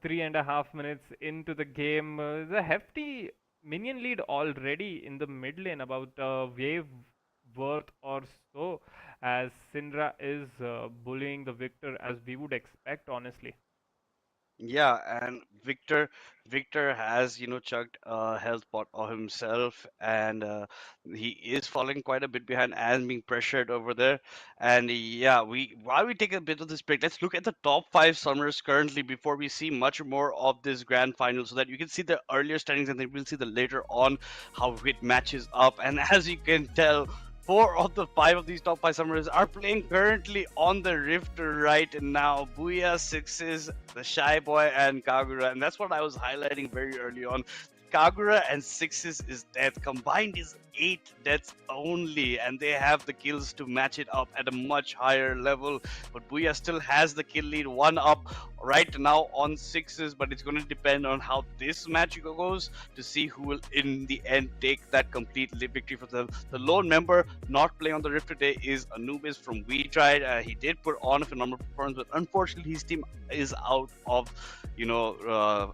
3.5 minutes into the game. The hefty minion lead already in the mid lane, about a wave worth or so, as Syndra is bullying the Victor as we would expect, honestly. Yeah, and Victor has, chugged a health pot of himself, and he is falling quite a bit behind and being pressured over there. And yeah, while we take a bit of this break, let's look at the top 5 summoners currently before we see much more of this grand final, so that you can see the earlier standings and then we'll see the later on how it matches up. And as you can tell, 4 of the 5 of these top 5 summoners are playing currently on the Rift right now. Booyah, Sixes, the Shy Boy, and Kagura. And that's what I was highlighting very early on. Kagura and Sixes is death. Combined is 8 deaths only, and they have the kills to match it up at a much higher level. But Booyah still has the kill lead, 1 up right now on Sixes, but it's going to depend on how this match goes to see who will in the end take that complete victory for them. The lone member not playing on the Rift today is Anubis from We Tried. He did put on a phenomenal performance, but unfortunately his team is out of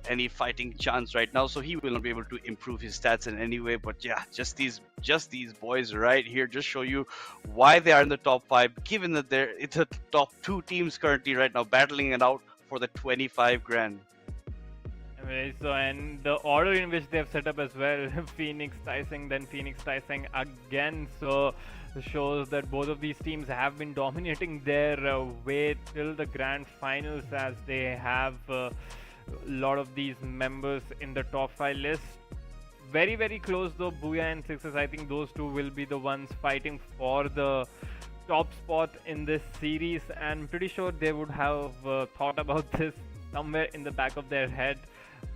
any fighting chance right now, so he will not be able to improve his stats in any way. But yeah, just these boys right here just show you why they are in the top 5, given that it's the top 2 teams currently right now battling it out for the 25 grand. So, and the order in which they have set up as well, Phoenix Tyson, then Phoenix Tyson again, so shows that both of these teams have been dominating their way till the grand finals, as they have a lot of these members in the top 5 list. Very, very close though, Booyah and Sixes. I think those two will be the ones fighting for the top spot in this series, and I'm pretty sure they would have thought about this somewhere in the back of their head,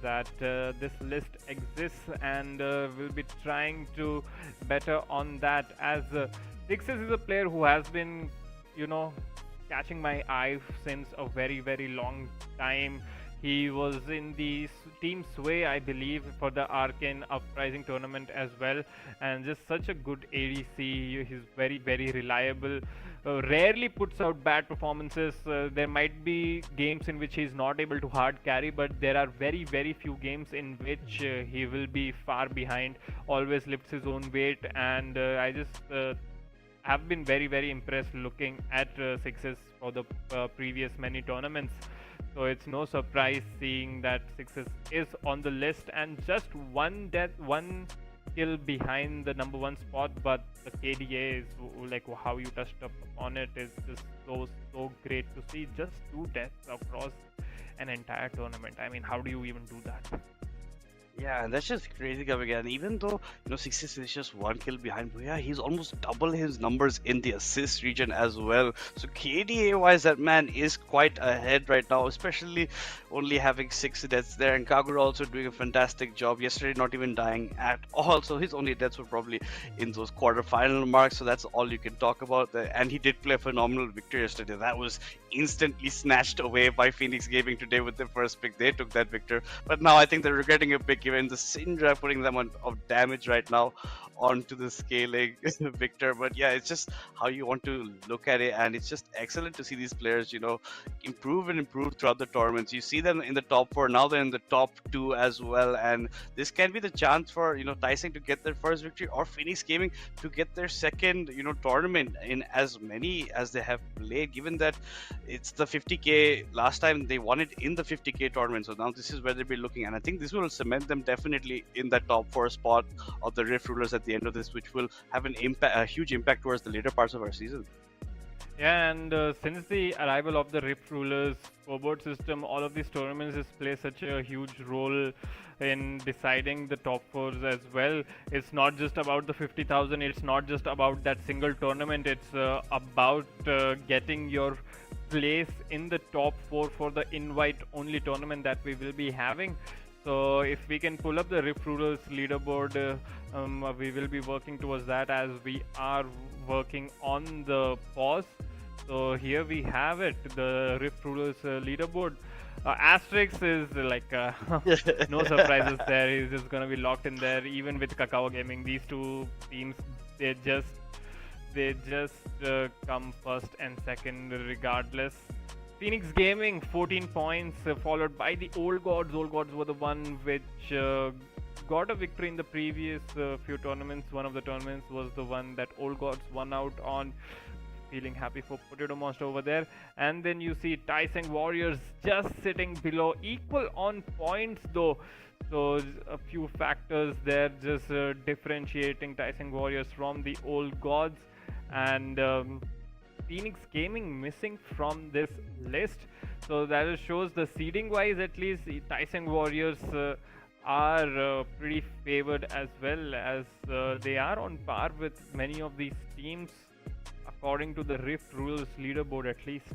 that this list exists, and will be trying to better on that, as Sixes is a player who has been, catching my eye since a very, very long time. He was in the Team Sway, I believe, for the Arcane Uprising tournament as well, and just such a good ADC. He's very, very reliable. rarely puts out bad performances. There might be games in which he's not able to hard carry, but there are very, very few games in which he will be far behind, always lifts his own weight, and I just have been very, very impressed looking at Sixes for the previous many tournaments. So it's no surprise seeing that Sixes is on the list and just one death, one kill behind the number one spot, but the KDA is like how you touched up on it is just so great to see. Just 2 deaths across an entire tournament. I mean, how do you even do that? Yeah, and that's just crazy coming in. Even though, Sixes is just 1 kill behind, but yeah, he's almost double his numbers in the assist region as well. So KDA wise, that man is quite ahead right now, especially only having 6 deaths there. And Kagura also doing a fantastic job yesterday, not even dying at all. So his only deaths were probably in those quarterfinal marks. So that's all you can talk about. And he did play a phenomenal victory yesterday. That was instantly snatched away by Phoenix Gaming today with their first pick. They took that victor, but now I think they're regretting a pick. Even the Syndra putting them on of damage right now onto the scaling victor. But yeah, it's just how you want to look at it, and it's just excellent to see these players improve and improve throughout the tournaments. You see them in the top 4, now they're in the top 2 as well, and this can be the chance for Tyson to get their first victory, or Phoenix Gaming to get their second tournament in as many as they have played, given that it's the 50k. Last time they won it in the 50k tournament, so now this is where they'll be looking, and I think this will cement them definitely in that top 4 spot of the Rift Rulers at the end of this, which will have a huge impact towards the later parts of our season. Yeah, and since the arrival of the Rift Rulers scoreboard system, all of these tournaments just play such a huge role in deciding the top 4s as well. It's not just about the 50,000, it's not just about that single tournament, it's about getting your place in the top 4 for the invite only tournament that we will be having. So if we can pull up the Rift Rulers leaderboard, we will be working towards that, as we are working on the pause. So here we have it, the Rift Rulers leaderboard. Asterix is like no surprises there. He's just gonna be locked in there. Even with Kakao Gaming, these two teams, they just come first and second regardless. Phoenix Gaming 14 points, followed by the Old Gods. Old Gods were the one which got a victory in the previous few tournaments. One of the tournaments was the one that Old Gods won out on. Feeling happy for Potato Monster over there. And then you see Tawang Warriors just sitting below, equal on points though. So a few factors there just differentiating Tawang Warriors from the Old Gods. And Phoenix Gaming missing from this list, so that shows the seeding wise at least Tawang Warriors are pretty favored, as well as they are on par with many of these teams according to the Rift Rulers leaderboard at least.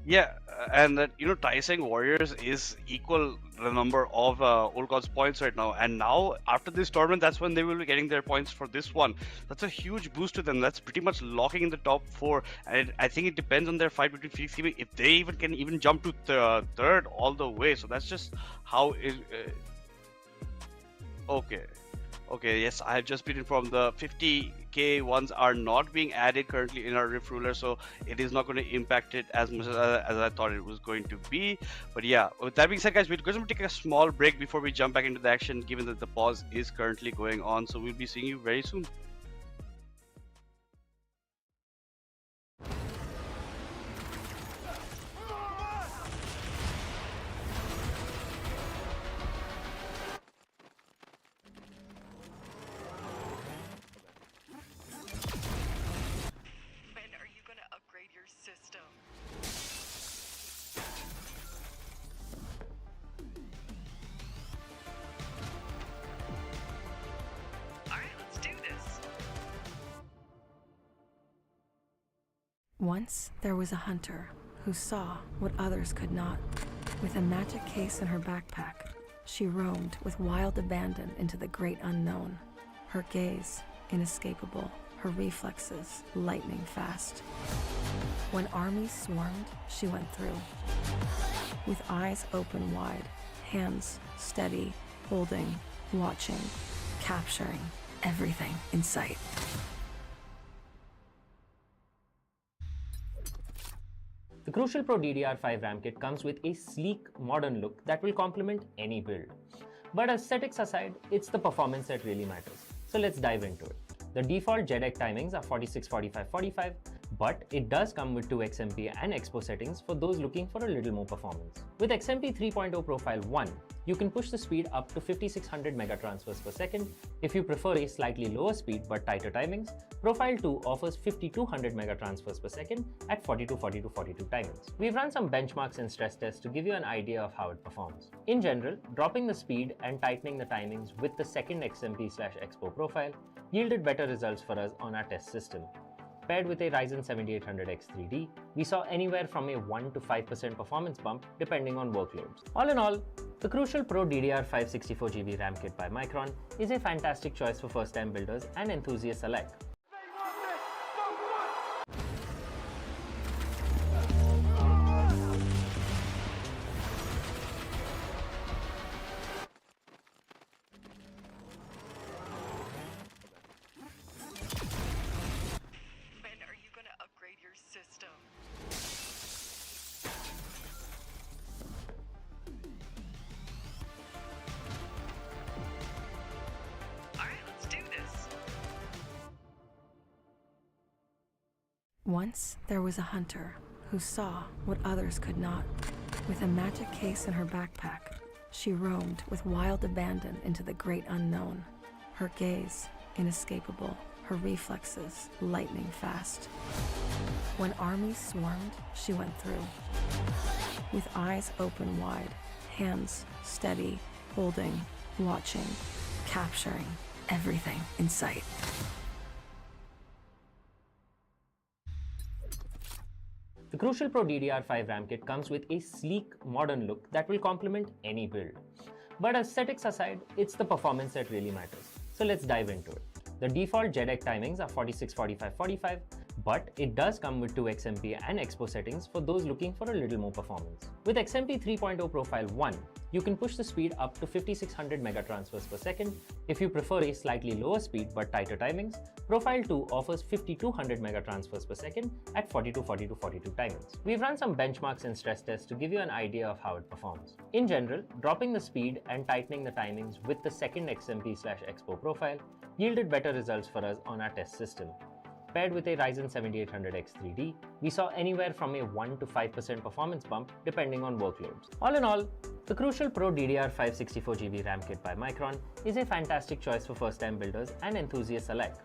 Yeah, and that Tawang Warriors is equal the number of Old Gods points right now, and now after this tournament, that's when they will be getting their points for this one. That's a huge boost to them. That's pretty much locking in the top 4, and I think it depends on their fight between Phoenix Gaming if they can jump to third all the way. So that's just how it. Okay, yes, I have just been informed the 50k ones are not being added currently in our Rift Ruler, so it is not going to impact it as much as I thought it was going to be. But yeah, with that being said, guys, we're going to take a small break before we jump back into the action, given that the pause is currently going on. So we'll be seeing you very soon. System. Alright, let's do this. Once there was a hunter who saw what others could not. With a magic case in her backpack, she roamed with wild abandon into the great unknown. Her gaze inescapable, her reflexes lightning fast. When armies swarmed, she went through. With eyes open wide, hands steady, holding, watching, capturing everything in sight. The Crucial Pro DDR5 RAM kit comes with a sleek, modern look that will complement any build. But aesthetics aside, it's the performance that really matters. So let's dive into it. The default JEDEC timings are 46, 45, 45, but it does come with 2 XMP and Expo settings for those looking for a little more performance. With XMP 3.0 Profile 1, you can push the speed up to 5600 megatransfers per second. If you prefer a slightly lower speed but tighter timings, Profile 2 offers 5200 megatransfers per second at 42, 42, 42 timings. We've run some benchmarks and stress tests to give you an idea of how it performs. In general, dropping the speed and tightening the timings with the second XMP/Expo profile yielded better results for us on our test system. Paired with a Ryzen 7800X 3D, we saw anywhere from a 1 to 5% performance bump depending on workloads. All in all, the Crucial Pro DDR5 64GB RAM kit by Micron is a fantastic choice for first-time builders and enthusiasts alike. When are you gonna upgrade your system? Alright, let's do this. Once there was a hunter who saw what others could not. With a magic case in her backpack, she roamed with wild abandon into the great unknown. Her gaze inescapable, her reflexes lightning fast. When armies swarmed, she went through. With eyes open wide, hands steady, holding, watching, capturing everything in sight. The Crucial Pro DDR5 RAM kit comes with a sleek, modern look that will complement any build. But aesthetics aside, it's the performance that really matters. So let's dive into it. The default JEDEC timings are 46, 45, 45, but it does come with 2 XMP and Expo settings for those looking for a little more performance. With XMP 3.0 Profile 1, you can push the speed up to 5600 megatransfers per second. If you prefer a slightly lower speed but tighter timings, Profile 2 offers 5200 megatransfers per second at 42, 42, 42 timings. We've run some benchmarks and stress tests to give you an idea of how it performs. In general, dropping the speed and tightening the timings with the second XMP/Expo profile yielded better results for us on our test system. Paired with a Ryzen 7800X 3D, we saw anywhere from a 1 to 5% performance bump depending on workloads. All in all, the Crucial Pro DDR5 64GB RAM kit by Micron is a fantastic choice for first-time builders and enthusiasts alike.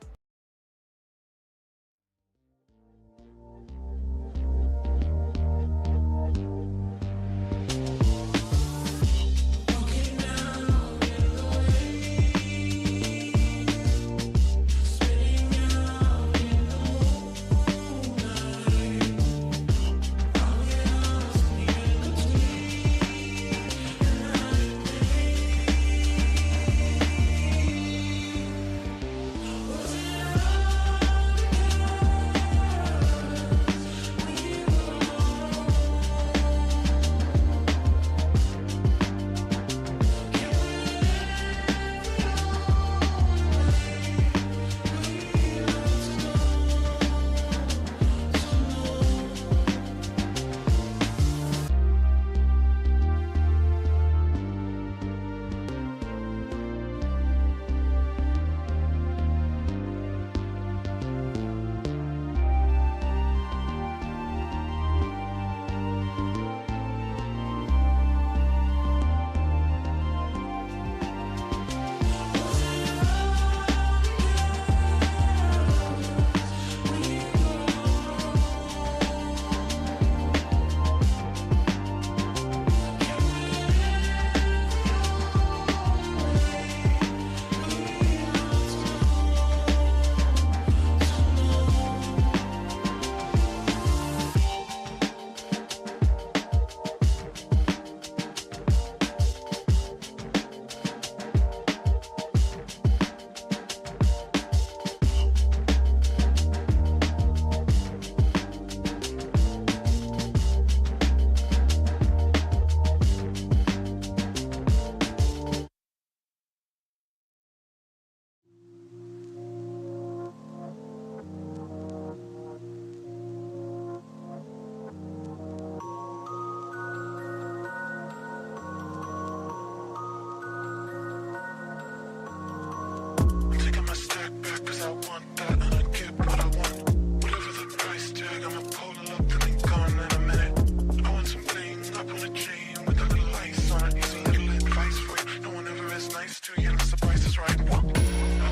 chain with the lights on. Easy little advice for you. No one ever is nice to you unless the price is right. I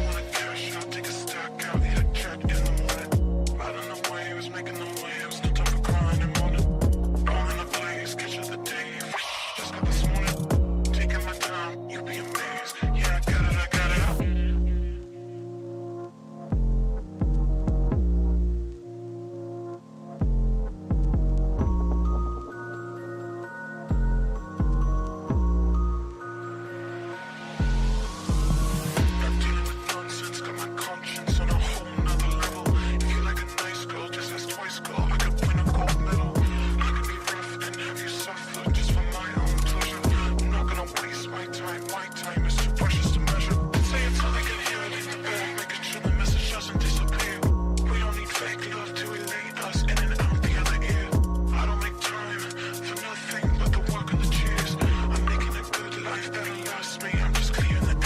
wanna cash out, take a stock out, hit a check in the morning. Riding the waves, making them waves. No time for crying and mourning. Rolling the blaze, catch of the day. Just got this morning. Taking my time, you'll be amazed. Yeah, I got it, I got it. Not dealing with nonsense, got my conscience on a whole nother level. If you like a nice girl, just ask twice, girl. I could win a gold medal. I could be rough and have you suffer just for my own pleasure. I'm not gonna waste my time. My time is too precious to measure. Say it so they can hear it in the back, making sure the message doesn't disappear. We don't need fake love to elate us in and out the other ear. I don't make time for nothing but the work and the cheers. I'm making a good life that'll last me. I'm just clearing the air.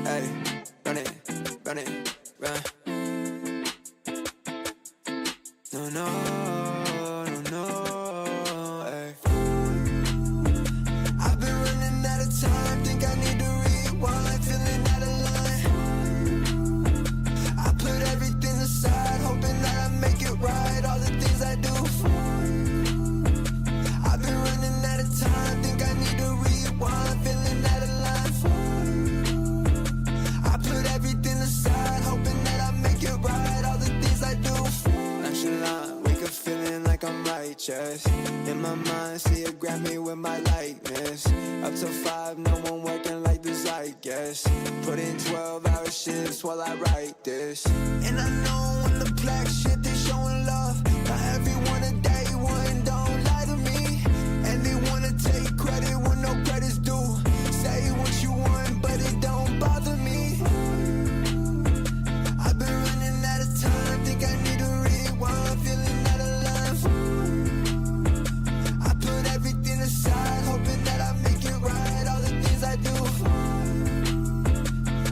Hey, run it, run. No, hey. I've been running out of time, think I need to rewind, feeling out of line. I put everything aside, hoping that I make it right, all the things I do. I've been running out of time, think I need to rewind, feeling out of line. I put everything aside, hoping that I make it right, all the things I do. Nonchalant, wake up feeling like I'm righteous. In my mind, see it grab me with my likeness. Up till 5, no one working like this, I guess. Put in 12-hour shifts while I write this. And I know when the black shit, they showing love. Not everyone a day one, don't lie to me. And they wanna take credit when no credit's due. Say what you want, but it don't bother me. I've been running out of time, think I need to rewind, feeling out of line. I put everything aside, hoping that I make it right, all the things I do.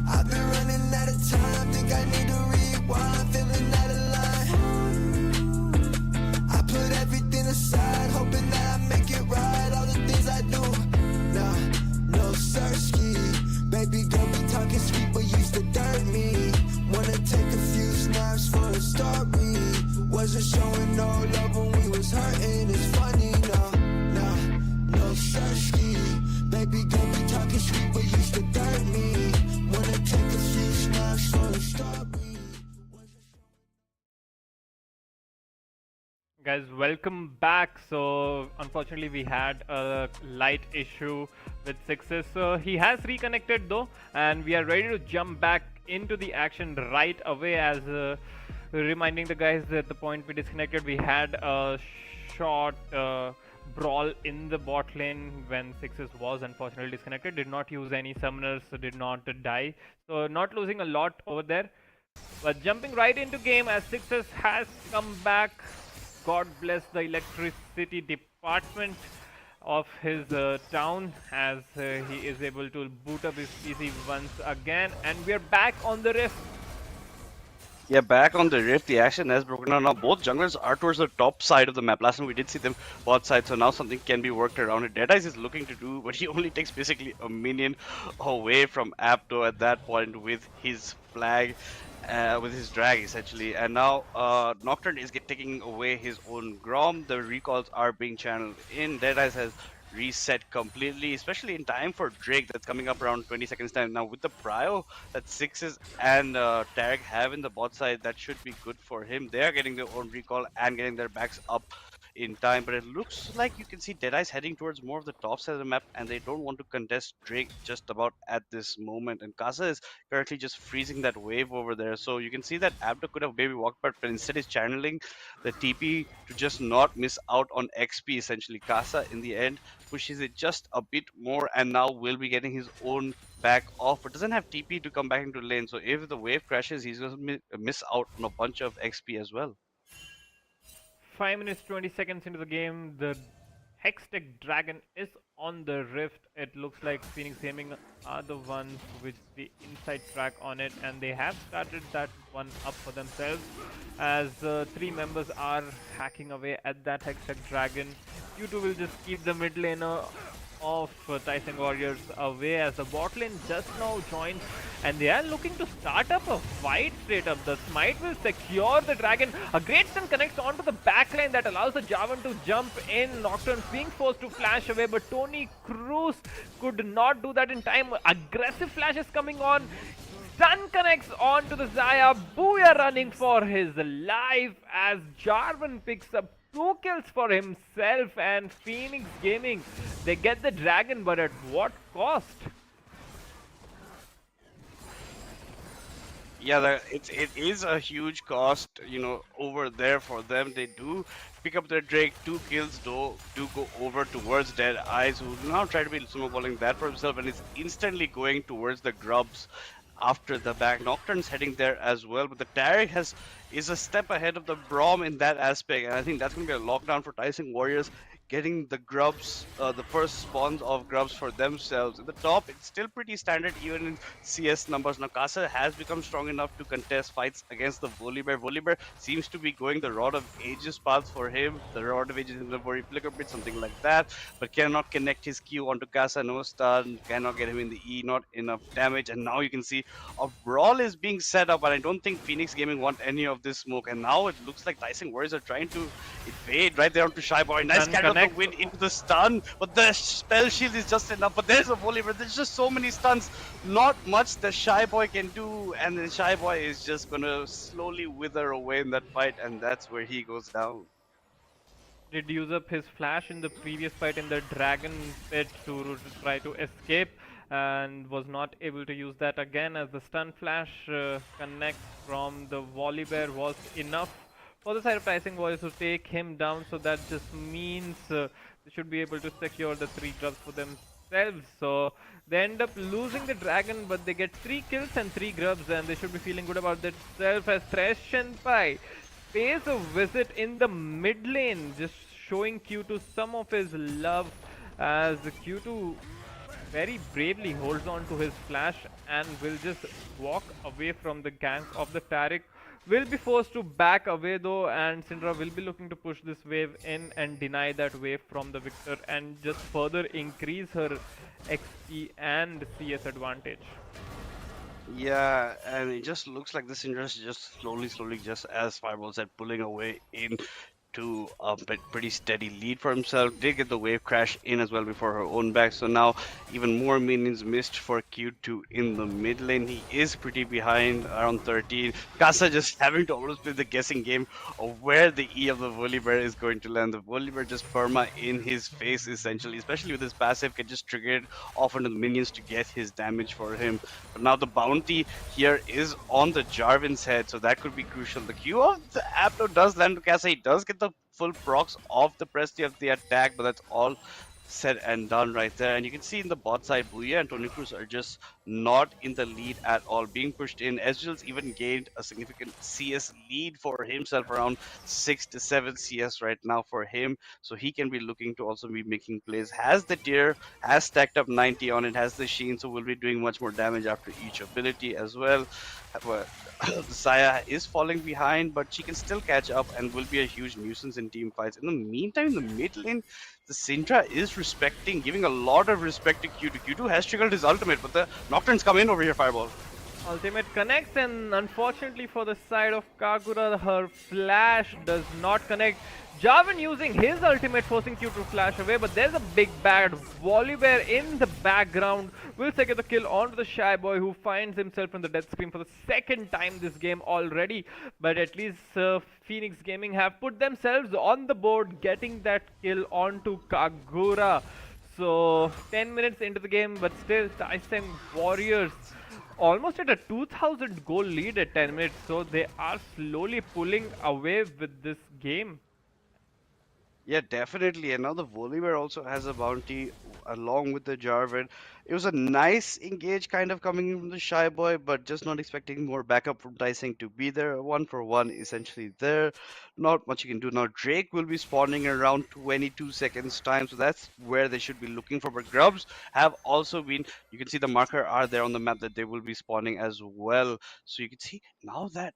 I've been running out of time, think I need to rewind, feeling out of line. I put everything aside, hoping that I make it right, all the things I do. Nah, no sirski. Baby girl be talking sweet, but used to dirt me. Wanna take a few snaps for a story. Wasn't showing no love when we was hurting. It's funny, no sirski. Baby girl be talking sweet, but used to dirt me. Wanna take a few snaps for a story. Guys, welcome back. So unfortunately we had a light issue with Sixes, so he has reconnected though, and we are ready to jump back into the action right away. As reminding the guys that the point we disconnected, we had a short brawl in the bot lane when Sixes was unfortunately disconnected. Did not use any summoners, did not die, so not losing a lot over there. But jumping right into game as Sixes has come back. God bless the electricity department of his town, as he is able to boot up his PC once again, and we are back on the rift. Yeah, back on the rift, the action has broken down. Now both junglers are towards the top side of the map. Last time we did see them bot side, so now something can be worked around it. Deadice is looking to do, but he only takes basically a minion away from Apto at that point with his flag. With his drag essentially, and now Nocturne is taking away his own Grom. The recalls are being channeled in. Deadice has reset completely, especially in time for Drake that's coming up around 20 seconds time. Now with the prio that Sixes and Tag have in the bot side, that should be good for him. They are getting their own recall and getting their backs up in time, but it looks like you can see Deadeye's heading towards more of the top side of the map, and they don't want to contest Drake just about at this moment. And Kasa is currently just freezing that wave over there, so you can see that Abdo could have maybe walked, but instead is channeling the TP to just not miss out on XP. Essentially, Kasa in the end pushes it just a bit more, and now will be getting his own back off, but doesn't have TP to come back into lane. So if the wave crashes, he's going to miss out on a bunch of XP as well. 5 minutes 20 seconds into the game, the Hextech Dragon is on the rift. It looks like Phoenix Gaming are the ones with the inside track on it, and they have started that one up for themselves as 3 members are hacking away at that Hextech Dragon. Q2 will just keep the mid laner of Tawang Warriors away as the bot lane just now joins, and they are looking to start up a fight straight up. The smite will secure the dragon. A great stun connects onto the backline that allows the Javan to jump in. Nocturne being forced to flash away, but Tony Cruz could not do that in time. Aggressive flashes coming on. Stun connects onto the Zaya. Booyah running for his life as Jarvan picks up 2 kills for himself, and Phoenix Gaming, they get the dragon, but at what cost? Yeah, it is a huge cost, you know, over there for them. They do pick up their Drake. 2 kills though do go over towards Dead Eyes, who now try to be snowballing that for himself, and is instantly going towards the grubs after the back. Nocturne's heading there as well, but the Taric is a step ahead of the Braum in that aspect, and I think that's going to be a lockdown for Tawang Warriors, getting the grubs, the first spawns of grubs for themselves. At the top, it's still pretty standard even in CS numbers. Now Kasa has become strong enough to contest fights against the Volibear. Volibear seems to be going the Rod of Ages path for him. The Rod of Ages in the very flicker bit, something like that, but cannot connect his Q onto Kasa. No stun, cannot get him in the E, not enough damage, and now you can see a brawl is being set up, and I don't think Phoenix Gaming want any of this smoke, and now it looks like Tawang Warriors are trying to invade right there onto Shy Boy. Nice catch of the win into the stun, but the spell shield is just enough. But there's a Volibear, there's just so many stuns, not much the Shy Boy can do, and then Shy Boy is just gonna slowly wither away in that fight, and that's where he goes down. Did use up his flash in the previous fight in the dragon pit to try to escape, and was not able to use that again, as the stun flash connect from the Volibear was enough for the side of Tawang Warriors to take him down. So that just means they should be able to secure the 3 grubs for themselves. So they end up losing the dragon, but they get 3 kills and 3 grubs, and they should be feeling good about themselves as Thresh Senpai pays a visit in the mid lane, just showing Q2 some of his love, as Q2 very bravely holds on to his flash and will just walk away from the gank of the Taric. Will be forced to back away though, and Syndra will be looking to push this wave in and deny that wave from the Victor and just further increase her XP and CS advantage. Yeah, and it just looks like the Syndra is just slowly, just as Fireball said, pulling away in to a pretty steady lead for himself. Did get the wave crash in as well before her own back, so now even more minions missed for Q2 in the mid lane. He is pretty behind, around 13. Kasa just having to almost play the guessing game of where the E of the Volibear is going to land. The Volibear just perma in his face essentially, especially with his passive, can just trigger it off onto the minions to get his damage for him. But now the bounty here is on the Jarvan's head, so that could be crucial. The Q of the Apto does land to Kasa. He does get the full procs of the prestige of the attack, but that's all said and done right there. And you can see in the bot side, Booyah and Tony Cruz are just not in the lead at all, being pushed in. Ezreal's even gained a significant CS lead for himself, around 6 to 7 CS right now for him, so he can be looking to also be making plays. Has the tier, has stacked up 90 on it, has the Sheen, so will be doing much more damage after each ability as well. Saya is falling behind, but she can still catch up and will be a huge nuisance in team fights. In the meantime, in the mid lane, the Syndra is giving a lot of respect to Q2. Q2 has triggered his ultimate, but the Nocturnes come in over here, Fireball. Ultimate connects, and unfortunately for the side of Kagura, her flash does not connect. Jarvan using his ultimate, forcing Q to flash away, but there's a big bad Volibear in the background. Will secure the kill onto the Shy Boy, who finds himself in the death screen for the second time this game already. But at least Phoenix Gaming have put themselves on the board, getting that kill onto Kagura. So 10 minutes into the game, but still Tawang Warriors almost at a 2000 goal lead at 10 minutes. So they are slowly pulling away with this game. Yeah, definitely. And now the Volibear also has a bounty along with the Jarvan. It was a nice engage kind of coming in from the Shy Boy, but just not expecting more backup from Tawang to be there. 1 for 1 essentially there. Not much you can do. Now Drake will be spawning around 22 seconds time, so that's where they should be looking for. But Grubs have also been, you can see the marker are there on the map that they will be spawning as well. So you can see now that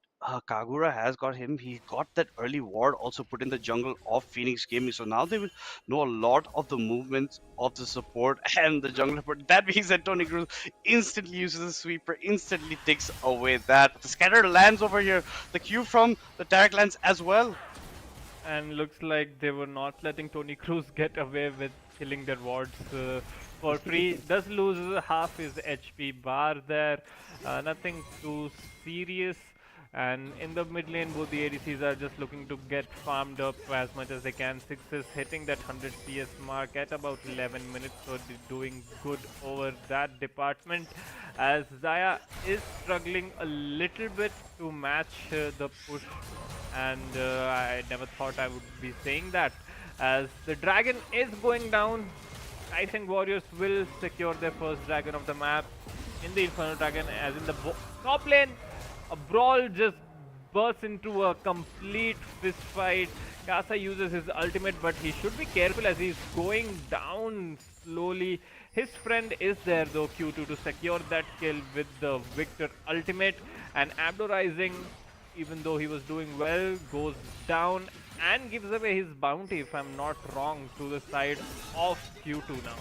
Kagura has got him. He got that early ward also put in the jungle of Phoenix Gaming. So now they will know a lot of the movements of the support and the jungler. But that being said, Tony Cruz instantly uses the sweeper, instantly takes away that. The scatter lands over here. The Q from the Tarek lands as well. And looks like they were not letting Tony Cruz get away with killing their wards for free. Does lose half his HP bar there. Nothing too serious. And in the mid lane, both the ADCs are just looking to get farmed up as much as they can. Sixes hitting that 100 CS mark at about 11 minutes, so they're doing good over that department. As Zaya is struggling a little bit to match the push, and I never thought I would be saying that. As the dragon is going down, Tawang Warriors will secure their first dragon of the map in the Inferno Dragon, as in the top lane. A brawl just bursts into a complete fist fight. Kasa uses his ultimate, but he should be careful as he's going down slowly. His friend is there though, Q2, to secure that kill with the Victor ultimate. And Abdo Rising, even though he was doing well, goes down and gives away his bounty, if I'm not wrong, to the side of Q2 now.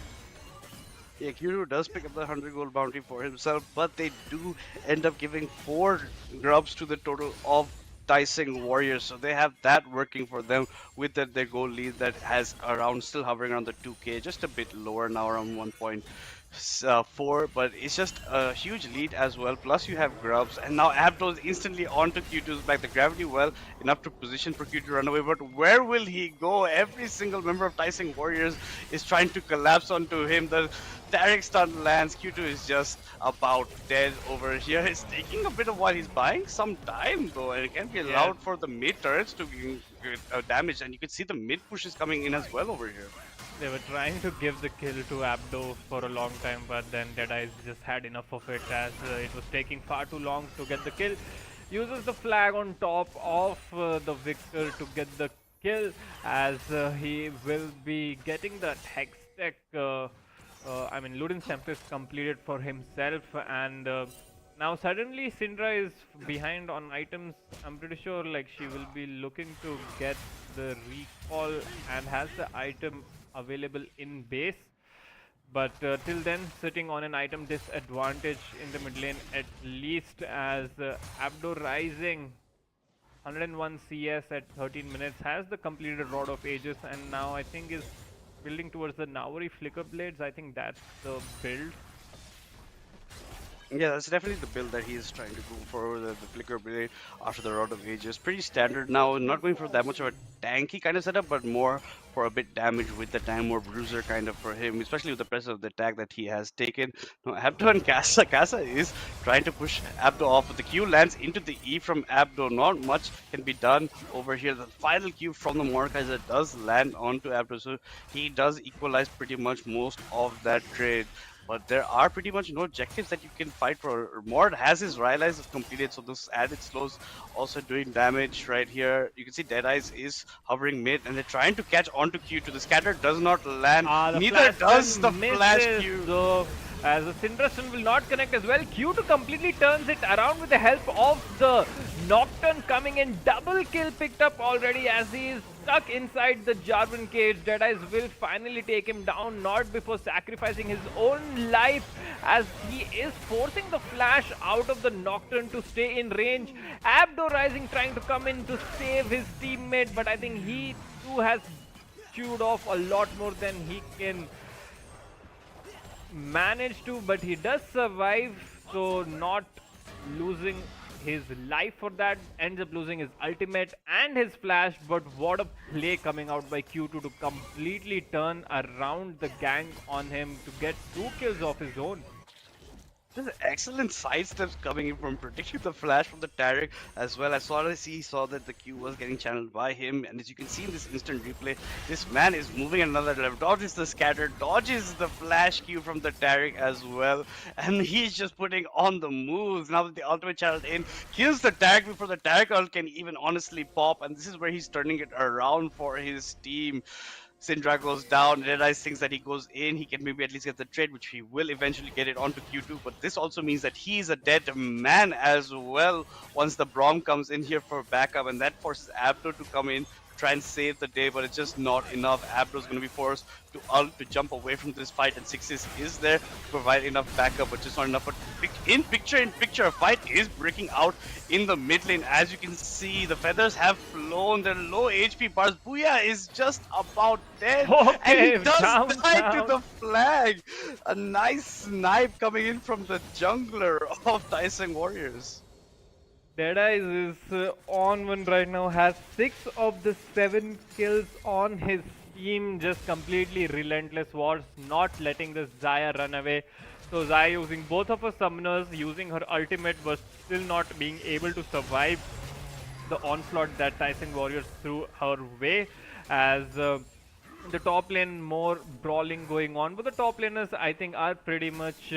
Yeah, Q2 does pick up the 100 gold bounty for himself, but they do end up giving 4 grubs to the total of Tawang Warriors. So they have that working for them with their goal lead that has around, still hovering around the 2k, just a bit lower now, around 1.4, but it's just a huge lead as well. Plus you have grubs, and now Abdo is instantly onto Q2's back. The gravity well enough to position for Q2 to run away, but where will he go? Every single member of Tawang Warriors is trying to collapse onto him. The Tarek stun lands. Q2 is just about dead over here. It's taking a bit of while. He's buying some time though, and it can be allowed for the mid turrets to get damage, and you can see the mid push is coming in as well over here. They were trying to give the kill to Abdo for a long time, but then Deadeyes just had enough of it, as it was taking far too long to get the kill. Uses the flag on top of the Victor to get the kill, as he will be getting that Hex Tech. I mean, Luden's Tempest completed for himself, and now suddenly Syndra is behind on items. I'm pretty sure like she will be looking to get the recall and has the item available in base, but till then sitting on an item disadvantage in the mid lane at least, as Abdo Rising 101 CS at 13 minutes has the completed Rod of Ages, and now I think is building towards the Nauri Flicker Blades. I think that's the build. Yeah, that's definitely the build that he's trying to go for, the Flicker Blade after the Rod of Ages. Pretty standard now, not going for that much of a tanky kind of setup, but more for a bit damage with the time, more bruiser kind of for him, especially with the pressure of the attack that he has taken. Now Abdo and Kasa. Kasa is trying to push Abdo off, but the Q lands into the E from Abdo. Not much can be done over here. The final Q from the Mordekaiser does land onto Abdo, so he does equalize pretty much most of that trade. But there are pretty much no objectives that you can fight for. Mord has his Rylai's completed, so this added slows also doing damage right here. You can see Deadeyes is hovering mid, and they're trying to catch onto Q2. The scatter does not land. Neither does the flash Q. So, as the Syndra stun will not connect as well, Q2 completely turns it around with the help of the Nocturne coming in. Double kill picked up already, as he is stuck inside the Jarvan cage. Deadeyes will finally take him down, not before sacrificing his own life, as he is forcing the flash out of the Nocturne to stay in range. Abdo Rising trying to come in to save his teammate, but I think he too has chewed off a lot more than he can manage to, but he does survive, so not losing his life for that, ends up losing his ultimate and his flash. But what a play coming out by Q2 to completely turn around the gang on him to get 2 kills of his own. There's excellent side steps coming in from predicting the flash from the Taric as well. As soon as he saw that the Q was getting channeled by him, and as you can see in this instant replay, this man is moving another level. Dodges the scatter, dodges the flash Q from the Taric as well, and he's just putting on the moves. Now that the ultimate channeled in, kills the Taric before the Taric ult can even honestly pop, and this is where he's turning it around for his team. Syndra goes down, Deadeyes thinks that he goes in, he can maybe at least get the trade, which he will eventually get it onto Q2, but this also means that he's a dead man as well once the Braum comes in here for backup, and that forces Abdo to come in, try and save the day, but it's just not enough. Abdo's going to be forced to ult to jump away from this fight, and Sixes is there to provide enough backup, but just not enough. But in picture, a fight is breaking out in the mid lane. As you can see, the feathers have flown, their low HP bars. Booyah is just about dead, and he does die to the flag. A nice snipe coming in from the jungler of Tawang Warriors. Deadeyes is on one right now, has 6 of the 7 kills on his team, just completely relentless wars, not letting the Xayah run away. So Xayah using both of her summoners, using her ultimate, but still not being able to survive the onslaught that Tawang Warriors threw her way, as the top lane more brawling going on, but the top laners I think are pretty much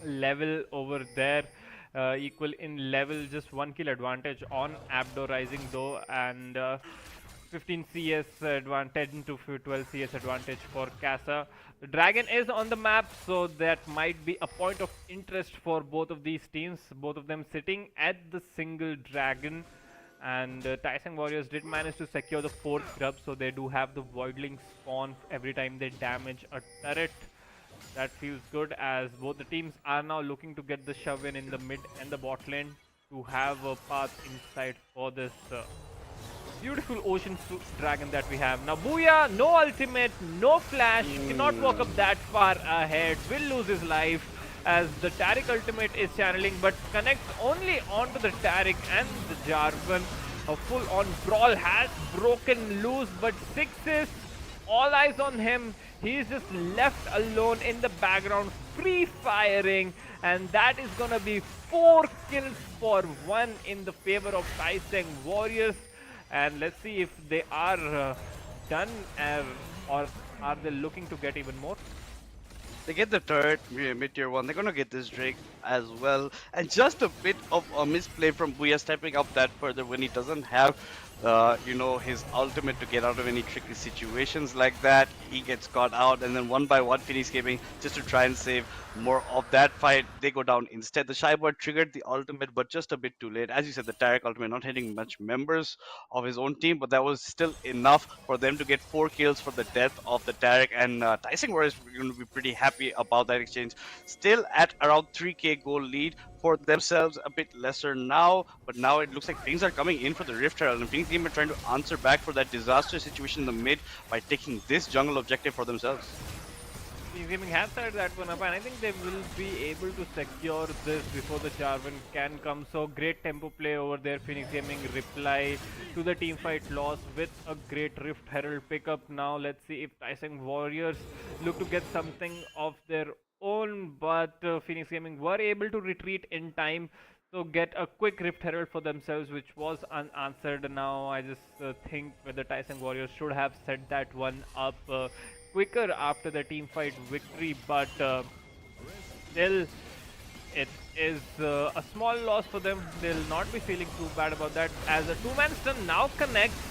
level over there. Equal in level, just 1 kill advantage on Abdo Rising though, and 15 CS advantage, 10 to 12 CS advantage for Casa. The Dragon is on the map, so that might be a point of interest for both of these teams, both of them sitting at the single Dragon. And Tawang Warriors did manage to secure the 4th grub, so they do have the Voidling spawn every time they damage a turret. That feels good, as both the teams are now looking to get the shove in the mid and the bot lane to have a path inside for this beautiful ocean dragon that we have. Now Booyah, no ultimate, no flash, cannot walk up that far ahead, will lose his life as the Taric ultimate is channeling, but connects only onto the Taric and the Jarvan. A full-on brawl has broken loose, but Sixes, all eyes on him. He's just left alone in the background, free firing, and that is gonna be 4 kills for 1 in the favor of Tawang Warriors. And let's see if they are done or are they looking to get even more. They get the turret mid-tier 1, they're gonna get this Drake as well, and just a bit of a misplay from Booyah stepping up that further when he doesn't have his ultimate to get out of any tricky situations like that. He gets caught out, and then one by one Phoenix Gaming, just to try and save more of that fight, they go down instead. The Shy Boy triggered the ultimate, but just a bit too late. As you said, the Taric ultimate not hitting much members of his own team, but that was still enough for them to get 4 kills for the death of the Taric, and Tawang Warriors are going to be pretty happy about that exchange. Still at around 3k gold lead for themselves, a bit lesser now, but now it looks like things are coming in for the Rift Herald, and Phoenix Gaming are trying to answer back for that disaster situation in the mid by taking this jungle objective for themselves. Phoenix Gaming has started that one up, and I think they will be able to secure this before the Jarvan can come. So great tempo play over there. Phoenix Gaming reply to the teamfight loss with a great Rift Herald pickup. Now let's see if Tawang Warriors look to get something of their own, but Phoenix Gaming were able to retreat in time, so get a quick Rift Herald for themselves, which was unanswered. Now I just think the Tawang Warriors should have set that one up quicker after the team fight victory, but still it is a small loss for them. They'll not be feeling too bad about that, as a 2-man stun now connects.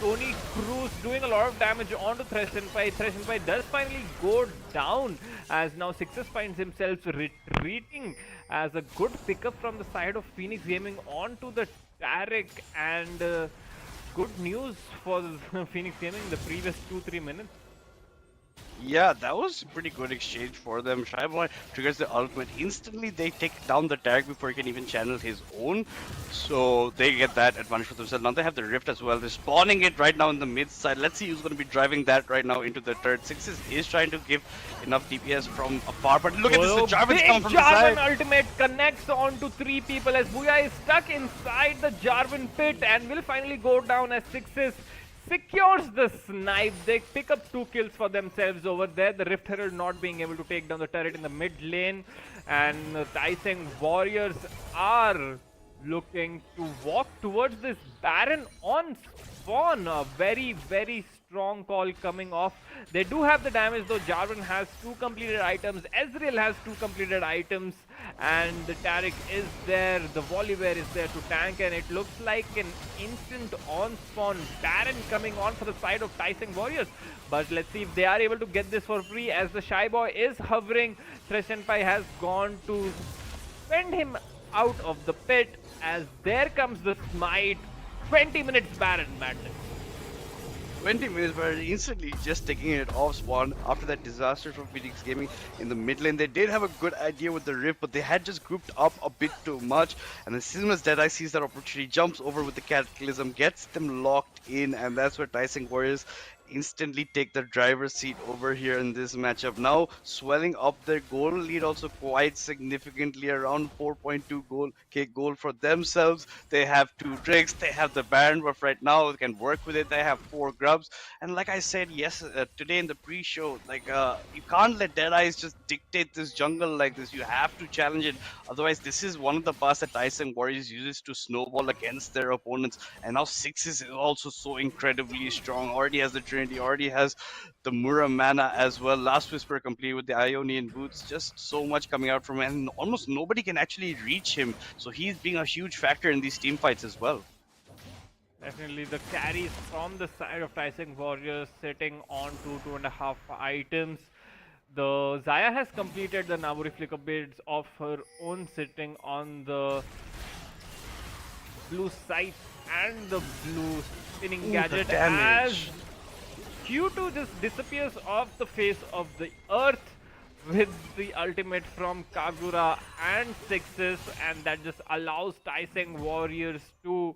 Tony Cruz doing a lot of damage onto Thresh&Pai. Thresh&Pai does finally go down, as now Sixes finds himself retreating, as a good pickup from the side of Phoenix Gaming onto the Taric, and good news for Phoenix Gaming the previous 2-3 minutes. Yeah, that was a pretty good exchange for them. Shyboy triggers the ultimate. Instantly, they take down the tag before he can even channel his own. So they get that advantage for themselves. Now they have the Rift as well. They're spawning it right now in the mid side. Let's see who's going to be driving that right now into the turret. Sixes is trying to give enough DPS from afar. But look at this, the Jarvan's come from the Jarvan side. ultimate connects onto 3 people as Booyah is stuck inside the Jarvan pit and will finally go down as Sixes secures the snipe. They pick up 2 kills for themselves over there. The Rift Herald not being able to take down the turret in the mid lane, and Tawang Warriors are looking to walk towards this Baron on spawn. A very, very strong call coming off. They do have the damage though. Jarvan has 2 completed items. Ezreal has 2 completed items. And the Taric is there. The Volibear is there to tank. And it looks like an instant on-spawn Baron coming on for the side of Tawang Warriors. But let's see if they are able to get this for free as the Shy Boy is hovering. Treshenpai has gone to send him out of the pit as there comes the smite. 20 minutes Baron madness. 20 minutes, but instantly just taking it off spawn after that disaster from Phoenix Gaming in the mid lane. They did have a good idea with the Rift, but they had just grouped up a bit too much. And as soon as Deadeye sees that opportunity, jumps over with the Cataclysm, gets them locked in, and that's where Tawang Warriors instantly take the driver's seat over here in this matchup. Now swelling up their goal lead also quite significantly, around 4.2 goal for themselves. They have 2 tricks, they have the Baron buff right now, they can work with it, they have 4 grubs. And like I said today in the pre-show, like you can't let Deadeyes just dictate this jungle like this. You have to challenge it, otherwise this is one of the paths that Tawang Warriors uses to snowball against their opponents. And now Sixes is also so incredibly strong, already has the Trinity, already has the Mura mana as well. Last Whisper complete with the Ionian boots. Just so much coming out from him, and almost nobody can actually reach him. So he's being a huge factor in these team fights as well. Definitely the carries from the side of Tawang Warriors sitting on 2.5 items. The Zaya has completed the Naburi flicker builds of her own, sitting on the blue sight and the blue spinning gadget as Q2 just disappears off the face of the earth with the ultimate from Kagura and Sixes, and that just allows Tawang Warriors to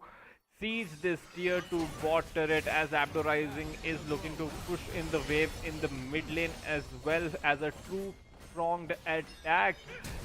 siege this tier 2 bot turret as Abdo Rising is looking to push in the wave in the mid lane as well as a two-pronged attack.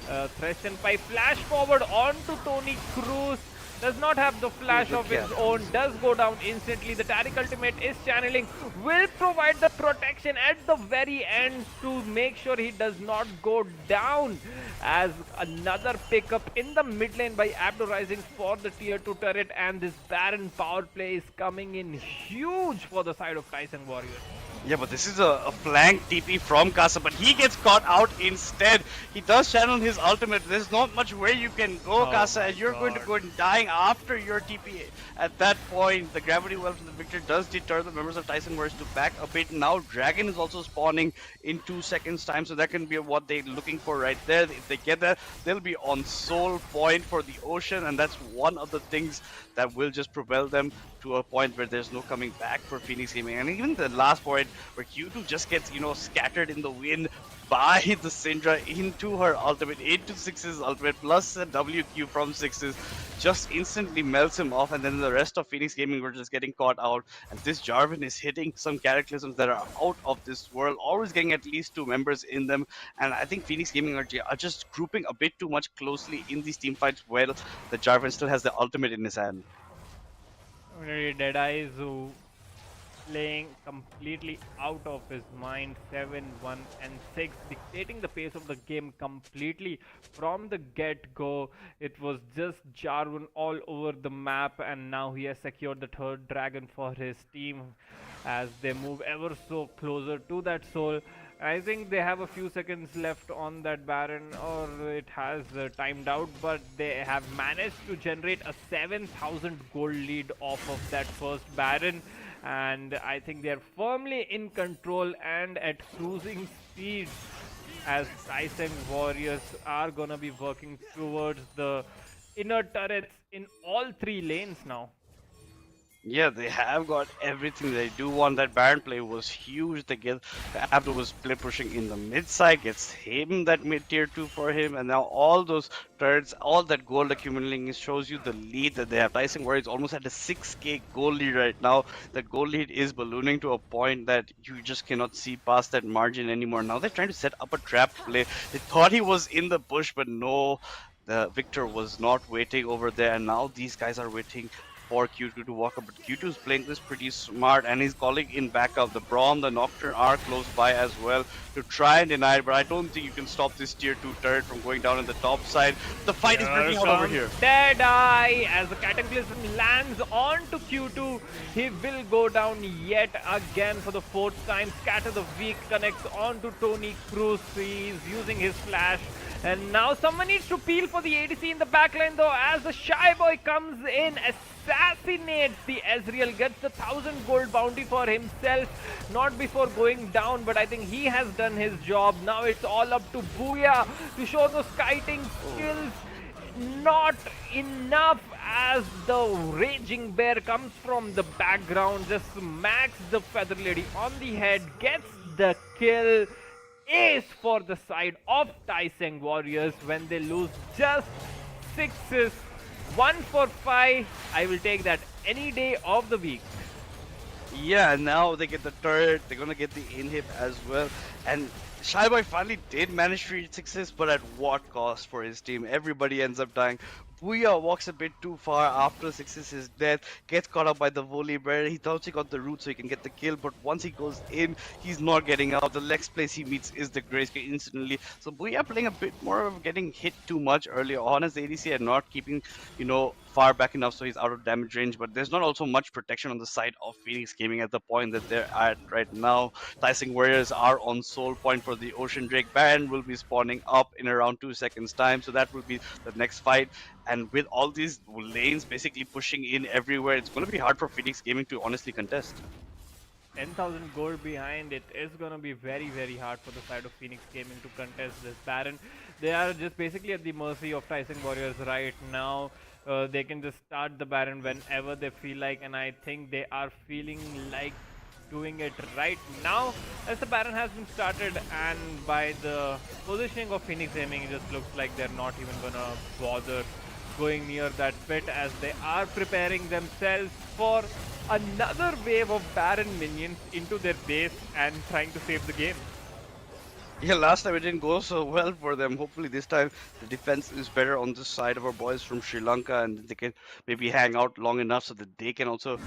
Treshenpai flash forward onto Tony Cruz. Does not have the flash of his own, does go down instantly. The Taric ultimate is channeling, will provide the protection at the very end to make sure he does not go down, as another pickup in the mid lane by Abdo Rising for the tier 2 turret, and this Baron power play is coming in huge for the side of Tawang Warriors. Yeah, but this is a flank TP from Kasa, but he gets caught out instead. He does channel his ultimate. There's not much where you can go, Kasa, and you're going to go dying after your TP. At that point, the gravity well from the victor does deter the members of Tawang Warriors to back a bit. Now, Dragon is also spawning in 2 seconds time, so that can be what they're looking for right there. If they get that, they'll be on soul point for the ocean, and that's one of the things that will just propel them to a point where there's no coming back for Phoenix Gaming. And even the last point where Q2 just gets, scattered in the wind by the Syndra into her ultimate, into Six's ultimate, plus a WQ from Six's, just instantly melts him off, and then the rest of Phoenix Gaming were just getting caught out. And this Jarvan is hitting some Cataclysms that are out of this world, always getting at least 2 members in them. And I think Phoenix Gaming are just grouping a bit too much closely in these team fights where the Jarvan still has the ultimate in his hand. Deadeye is playing completely out of his mind, 7, 1 and 6, dictating the pace of the game completely from the get-go. It was just Jarvan all over the map, and now he has secured the 3rd dragon for his team as they move ever so closer to that soul. I think they have a few seconds left on that Baron, or it has timed out, but they have managed to generate a 7,000 gold lead off of that first Baron, and I think they are firmly in control and at cruising speed as Tawang Warriors are gonna be working towards the inner turrets in all 3 lanes now. Yeah, they have got everything they do want. That Baron play was huge. They get Abdul was play pushing in the mid side, gets him that mid tier 2 for him, and now all those turrets, all that gold accumulating shows you the lead that they have. Tyson Warriors almost at a 6k goal lead right now. The goal lead is ballooning to a point that you just cannot see past that margin anymore. Now they're trying to set up a trap play. They thought he was in the bush, but no. The Victor was not waiting over there, and now these guys are waiting for Q2 to walk up. But Q2 is playing this pretty smart, and he's calling in backup. The Braum, the Nocturne are close by as well to try and deny it, but I don't think you can stop this tier 2 turret from going down on the top side. The fight is breaking out over here. Deadeye as the Cataclysm lands onto Q2. He will go down yet again for the fourth time. Scatter the Weak connects onto Tony Cruz. He's using his flash. And now someone needs to peel for the ADC in the backline though, as the Shy Boy comes in, assassinates the Ezreal, gets the 1000 gold bounty for himself, not before going down, but I think he has done his job. Now it's all up to Booyah to show those kiting skills. Not enough, as the Raging Bear comes from the background, just smacks the Feather Lady on the head, gets the kill. Ace for the side of Tawang Warriors when they lose just 6s. 1 for 5. I will take that any day of the week. Yeah, now they get the turret, they're gonna get the inhib as well, and Shy Boy finally did manage to reach 6s, but at what cost for his team? Everybody ends up dying. Booyah walks a bit too far after 6s is dead, gets caught up by the volley bear. He thought he got the root so he can get the kill, but once he goes in, he's not getting out. The next place he meets is the Grayscale instantly. So Booyah playing a bit more of getting hit too much earlier on as the ADC and not keeping, far back enough so he's out of damage range, but there's not also much protection on the side of Phoenix Gaming at the point that they're at right now. Tawang Warriors are on soul point for the Ocean Drake. Baron will be spawning up in around 2 seconds time, so that will be the next fight. And with all these lanes basically pushing in everywhere, it's going to be hard for Phoenix Gaming to honestly contest. 10,000 gold behind, it is going to be very, very hard for the side of Phoenix Gaming to contest this Baron. They are just basically at the mercy of Tawang Warriors right now. They can just start the Baron whenever they feel like, and I think they are feeling like doing it right now as the Baron has been started, and by the positioning of Phoenix Gaming, it just looks like they're not even gonna bother going near that pit as they are preparing themselves for another wave of Baron minions into their base and trying to save the game. Yeah, last time it didn't go so well for them. Hopefully this time the defense is better on this side of our boys from Sri Lanka, and they can maybe hang out long enough so that they can also,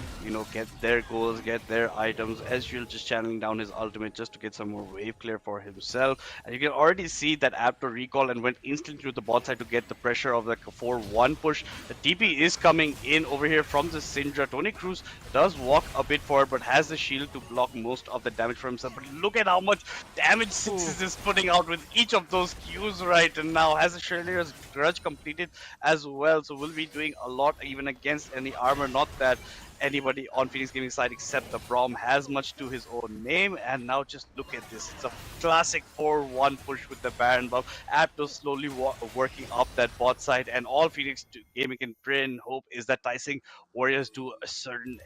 get their goals, get their items. Ezreal just channeling down his ultimate just to get some more wave clear for himself. And you can already see that Apto recall and went instantly to the bot side to get the pressure of the 4-1 push. The TP is coming in over here from the Syndra. Tony Cruz does walk a bit forward but has the shield to block most of the damage for himself. But look at how much damage 6 is putting out with each of those Qs right now. Has the Shredder's Grudge completed as well, so we'll be doing a lot even against any armor. Not that anybody on Phoenix Gaming side except the Braum has much to his own name. And now just look at this. It's a classic 4-1 push with the Baron buff. Apto slowly working up that bot side, and all Phoenix Gaming can pray and hope is that Tawang Warriors do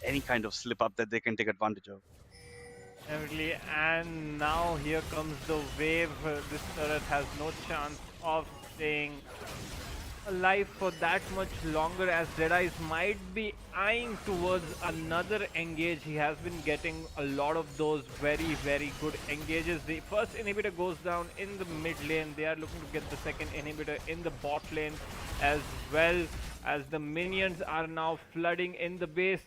any kind of slip up that they can take advantage of. Definitely, and now here comes the wave. This turret has no chance of staying alive for that much longer, as Deadeyes might be eyeing towards another engage. He has been getting a lot of those very, very good engages. The first inhibitor goes down in the mid lane. They are looking to get the second inhibitor in the bot lane as well, as the minions are now flooding in the base.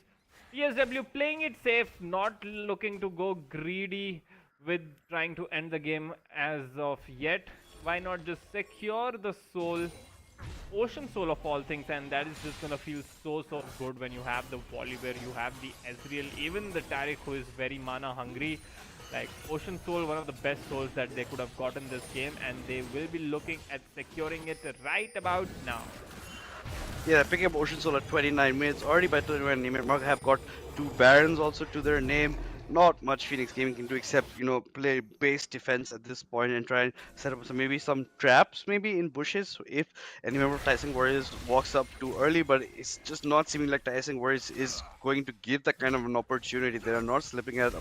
PSW playing it safe, not looking to go greedy with trying to end the game as of yet. Why not just secure the soul, Ocean Soul of all things, and that is just gonna feel so good when you have the Volibear, you have the Ezreal, even the Taric who is very mana hungry. Like Ocean Soul, one of the best souls that they could have gotten this game, and they will be looking at securing it right about now. Yeah, picking up Ocean Soul at 29 minutes. Already by 29 minute mark have got 2 Barons also to their name. not much Phoenix Gaming can do except, play base defense at this point and try and set up maybe some traps, maybe in bushes if any member of Tyson Warriors walks up too early. But it's just not seeming like Tyson Warriors is going to give that kind of an opportunity. They are not slipping at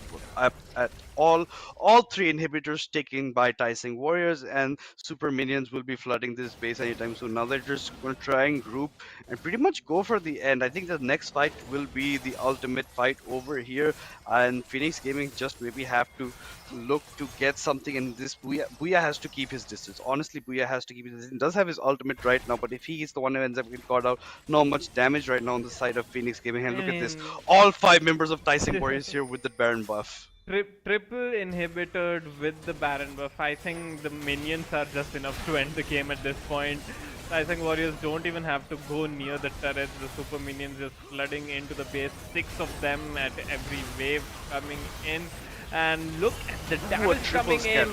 all. All three inhibitors taken by Tyson Warriors, and super minions will be flooding this base anytime soon. Now they're just going to try and group and pretty much go for the end. I think the next fight will be the ultimate fight over here, and Phoenix Gaming just maybe have to look to get something in this. Booyah has to keep his distance. Honestly, Booyah has to keep his distance. He does have his ultimate right now, but if he is the one who ends up getting caught out, not much damage right now on the side of Phoenix Gaming. And look at this, all 5 members of Tyson Warriors here with the Baron buff. Triple inhibited with the Baron buff. I think the minions are just enough to end the game at this point. Tyson Warriors don't even have to go near the turrets. The super minions just flooding into the base. 6 of them at every wave coming in. And look at the damage coming in.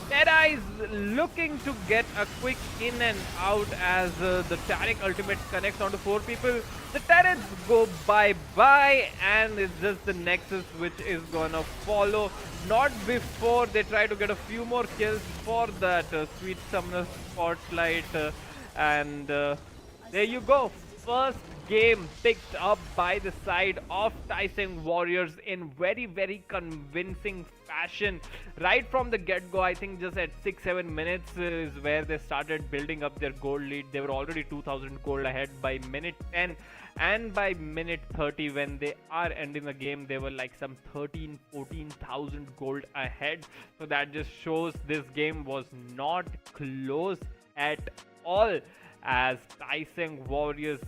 Deadeye's looking to get a quick in and out as the Taric ultimate connects onto 4 people. The turrets go bye-bye, and it's just the Nexus which is gonna follow. Not before they try to get a few more kills for that Sweet Summoner Spotlight. And there you go. First game picked up by the side of Tyson Warriors in very, very convincing fashion. Right from the get-go, I think just at 6-7 minutes is where they started building up their gold lead. They were already 2000 gold ahead by minute 10. And by minute 30, when they are ending the game, they were like some 14,000 gold ahead. So that just shows this game was not close at all, as Tyson Warriors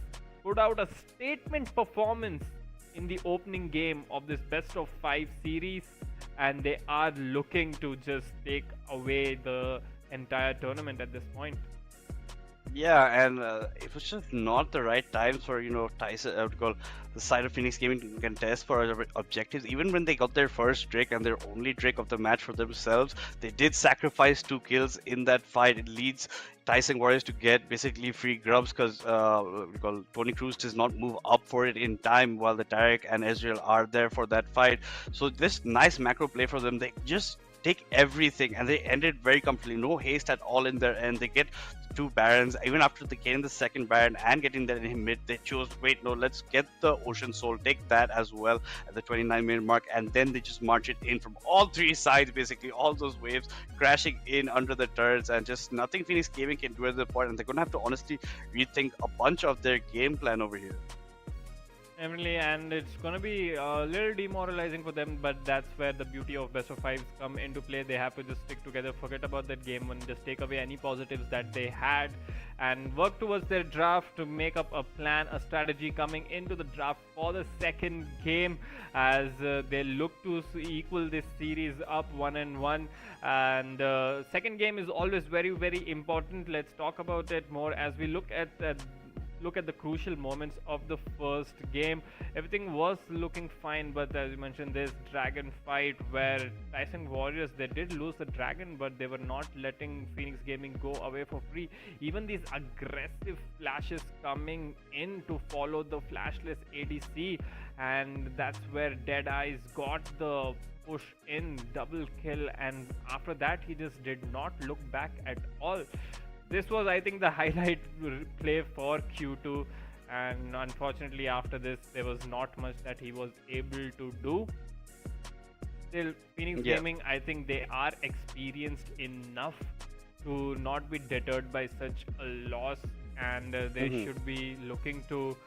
put out a statement performance in the opening game of this best of 5 series, and they are looking to just take away the entire tournament at this point. Yeah, and it was just not the right time for, Tyson, I would call the side of Phoenix Gaming to contest for objectives. Even when they got their first Drake and their only Drake of the match for themselves, they did sacrifice 2 kills in that fight. It leads Tyson Warriors to get basically free grubs because Tony Cruz does not move up for it in time while the Taric and Ezreal are there for that fight. So this nice macro play for them. They just take everything and they ended very comfortably. No haste at all in their end. They get 2 Barons. Even after they getting the second Baron and getting that in mid, they chose, wait, no, let's get the Ocean Soul, take that as well at the 29-minute mark, and then they just march it in from all 3 sides, basically all those waves crashing in under the turrets, and just nothing Phoenix Gaming can do at the point, and they're gonna have to honestly rethink a bunch of their game plan over here. Emily, and it's gonna be a little demoralizing for them, but that's where the beauty of best of 5s come into play. They have to just stick together, forget about that game and just take away any positives that they had and work towards their draft to make up a plan, a strategy coming into the draft for the second game, as they look to equal this series up 1-1. And second game is always very, very important. Let's talk about it more as we look at the crucial moments of the first game. Everything was looking fine, but as you mentioned, this dragon fight where Tyson Warriors, they did lose the dragon, but they were not letting Phoenix Gaming go away for free. Even these aggressive flashes coming in to follow the flashless ADC, and that's where Deadeye's got the push in, double kill, and after that he just did not look back at all. This was, I think, the highlight play for Q2, and unfortunately after this there was not much that he was able to do. Still, Phoenix Gaming, I think they are experienced enough to not be deterred by such a loss, and they should be looking to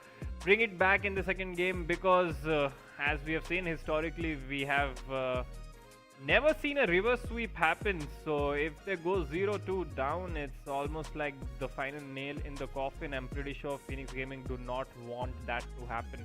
bring it back in the second game, because as we have seen historically, we have never seen a reverse sweep happen. So if they go 0-2 down, it's almost like the final nail in the coffin. I'm pretty sure Phoenix Gaming do not want that to happen.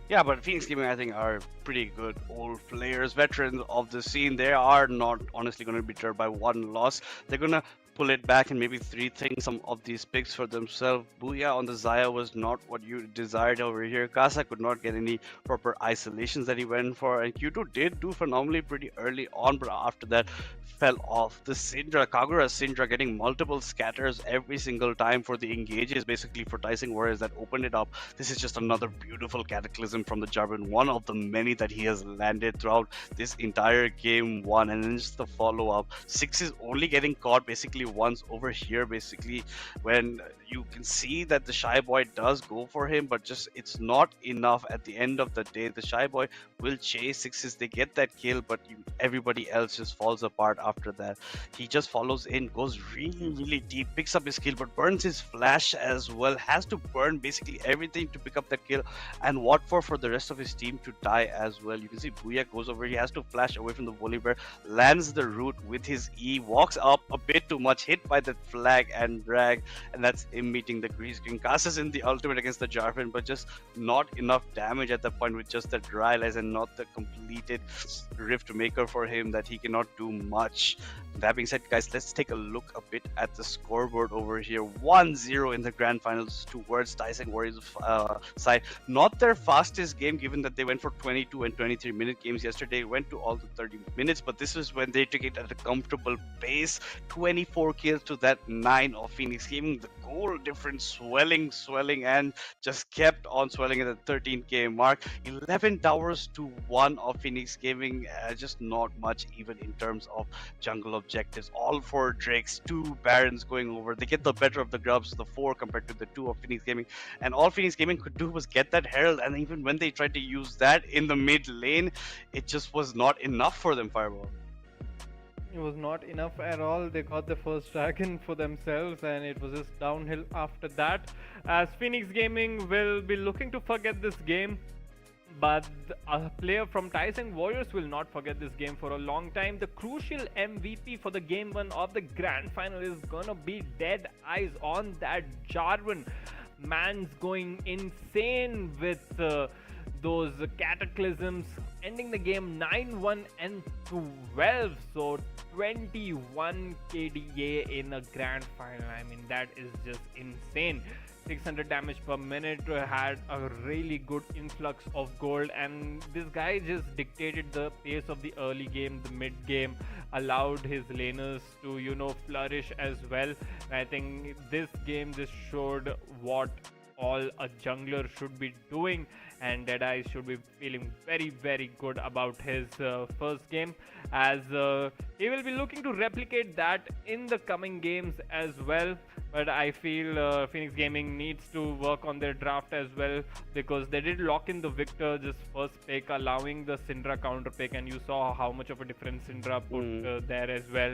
Yeah, but Phoenix Gaming, I think, are pretty good old players, veterans of the scene. They are not honestly going to be deterred by one loss. They're going to pull it back and maybe rethink some of these picks for themselves. Booyah on the Zaya was not what you desired over here. Kasa could not get any proper isolations that he went for, and Q2 did do phenomenally pretty early on, but after that fell off. The Syndra, Kagura Syndra getting multiple scatters every single time for the engages, basically for Tawang Warriors that opened it up. This is just another beautiful cataclysm from the Jarvan, one of the many that he has landed throughout this entire game one. And then just the follow-up. Six is only getting caught basically once over here, basically, when you can see that the Shy Boy does go for him, but just it's not enough at the end of the day. The Shy Boy will chase Sixes, they get that kill, but everybody else just falls apart after that. He just follows in, goes really deep, picks up his kill, but burns his flash as well, has to burn basically everything to pick up that kill, and what for the rest of his team to die as well. You can see Booyah goes over, he has to flash away from the Volibear, lands the root with his E, walks up a bit too much, hit by that flag and drag, and that's him meeting the green screen. Casts in the ultimate against the Jarvan, but just not enough damage at the point with just the dry lies and not the completed rift maker for him, that he cannot do much. That being said, guys, let's take a look a bit at the scoreboard over here. 1-0 in the grand finals towards Tawang Warriors side. Not their fastest game, given that they went for 22 and 23 minute games yesterday, went to all the 30 minutes, but this is when they took it at a comfortable pace. 24 kills to that 9 of Phoenix Gaming. The goal difference swelling, and just kept on swelling at the 13k mark. 11 towers to 1 of Phoenix Gaming. Just not much even in terms of jungle objectives. All 4 Drakes, 2 Barons going over. They get the better of the grubs, the 4 compared to the 2 of Phoenix Gaming. And all Phoenix Gaming could do was get that Herald, and even when they tried to use that in the mid lane, it just was not enough for them, Fireball. It was not enough at all. They got the first dragon for themselves, and it was just downhill after that, as Phoenix Gaming will be looking to forget this game. But a player from Tawang Warriors will not forget this game for a long time. The crucial MVP for the game 1 of the grand final is gonna be dead eyes on that Jarvan. Man's going insane with those cataclysms, ending the game 9-1 and 12. So 21 KDA in a grand final. I mean, that is just insane. 600 damage per minute, had a really good influx of gold, and this guy just dictated the pace of the early game, the mid game, allowed his laners to, you know, flourish as well. And I think this game just showed what all a jungler should be doing, and Deadeye should be feeling very good about his first game, as he will be looking to replicate that in the coming games as well. But I feel Phoenix Gaming needs to work on their draft as well, because they did lock in the Victor just first pick, allowing the Syndra counter pick, and you saw how much of a difference Syndra put there as well.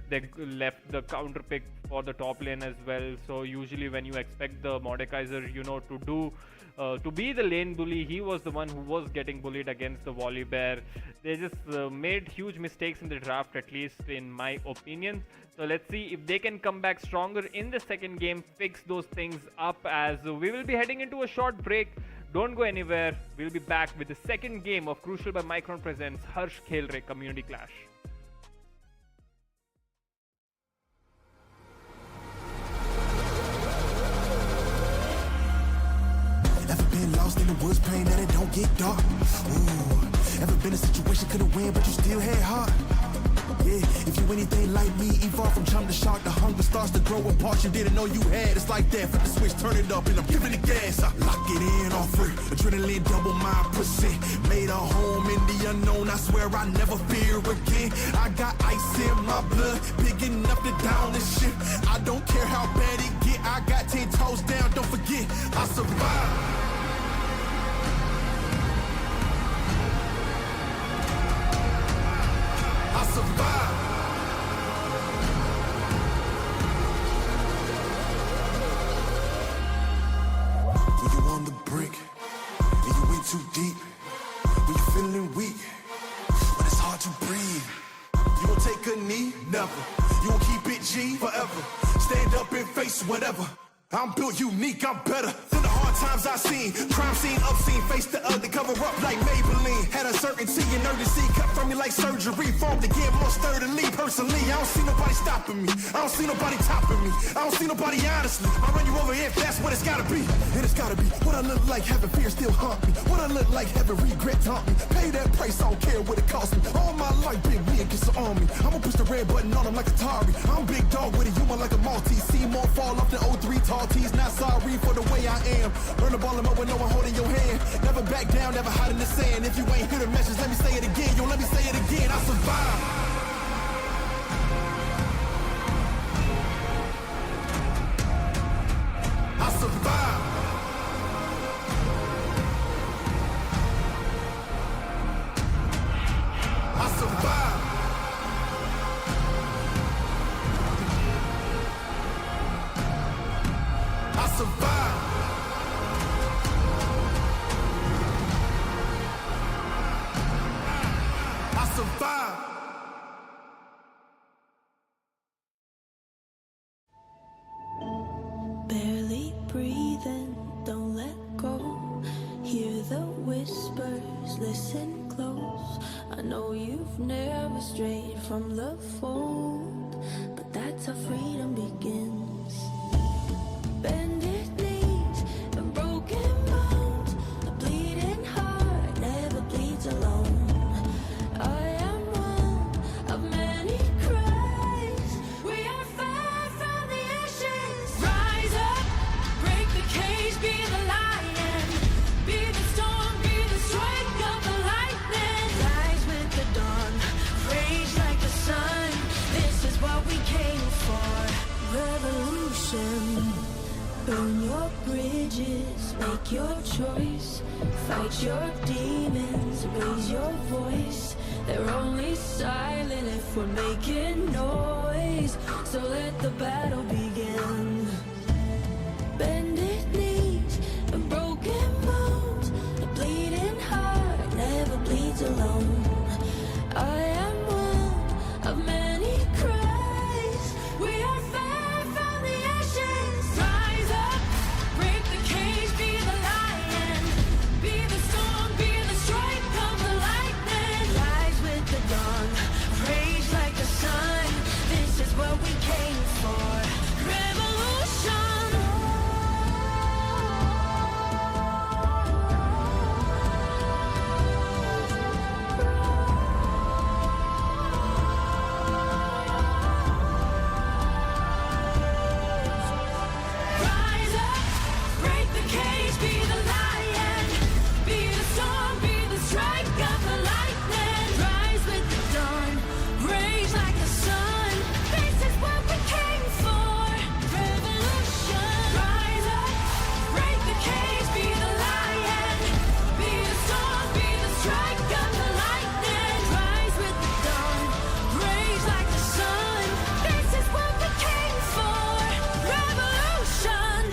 They left the counter pick for the top lane as well. So usually when you expect the Mordekaiser, you know, to be the lane bully, he was the one who was getting bullied against the Volibear. They just made huge mistakes in the draft, at least in my opinion. So let's see if they can come back stronger in the second game, fix those things up, as we will be heading into a short break. Don't go anywhere. We'll be back with the second game of Crucial by Micron presents Harsh Khelraay Community Clash. Ever been lost in the woods, praying that it don't get dark? Ooh, ever been in a situation couldn't win, but you still had heart? Yeah, if you anything like me, evolve from chum to shark, the hunger starts to grow apart you didn't know you had. It's like that, flip the switch, turn it up, and I'm giving the gas. I lock it in all free, adrenaline double my percent. Made a home in the unknown, I swear I never fear again. I got ice in my blood, big enough to down this shit. I don't care how bad it get, I got 10 toes down, don't forget, I survived. Survive. When you on the brink and you in too deep, when you feeling weak, but it's hard to breathe. You gon' take a knee? Never. You gon' keep it G? Forever. Stand up and face whatever. I'm built unique, I'm better than the hard hard times I seen. Crime scene, obscene, face the ugly, cover up like Maybelline. Had uncertainty and urgency, cut from me like surgery. Formed again more sturdily. Personally, I don't see nobody stopping me. I don't see nobody topping me. I don't see nobody honestly. I run you over if that's what it's gotta be. And it's gotta be what I look like, having fear still haunt me. What I look like, having regret haunt me. Pay that price, I don't care what it cost me. All my life, big me against the army. I'ma push the red button on them like Atari. I'm big dog with a human like a Maltese. See more fall off than 03 tall tees. Not sorry for the way I am. Learn to ball them up with no one holding your hand. Never back down, never hide in the sand. If you ain't hear the message, let me say it again. Yo, let me say it again. I survived. I survived. I survived. I survived. I survived. Barely breathing, don't let go. Hear the whispers, listen close. I know you've never strayed from the fold, but that's how freedom begins. Bended knees and broken bones. A bleeding heart never bleeds alone. I am one of many cries. We are far from the ashes. Rise up, break the cage, be the lion. Be the storm, be the strike of the lightning. Rise with the dawn, rage like the sun. This is what we came for. Revolution. Burn your bridges, make your choice. Fight your demons, raise your voice. They're only silent if we're making noise. So let the battle begin. Bended knees and broken bones. A bleeding heart never bleeds alone. I am one of many cries. We are far from the ashes. Rise up, break the cage, be the lion. Be the storm, be the strike of the lightning. Rise with the dawn, rage like the sun. This is what we came for. Revolution. Rise up, break the cage, be the lion. Be the storm, be the strike of the lightning. Rise with the dawn, rage like the sun. This is what we came for. Revolution. Rise up, break the cage, be the lion. Be the storm, be the strike of the lightning. Rise with the dawn, rage like the sun. This is what we came for. Revolution.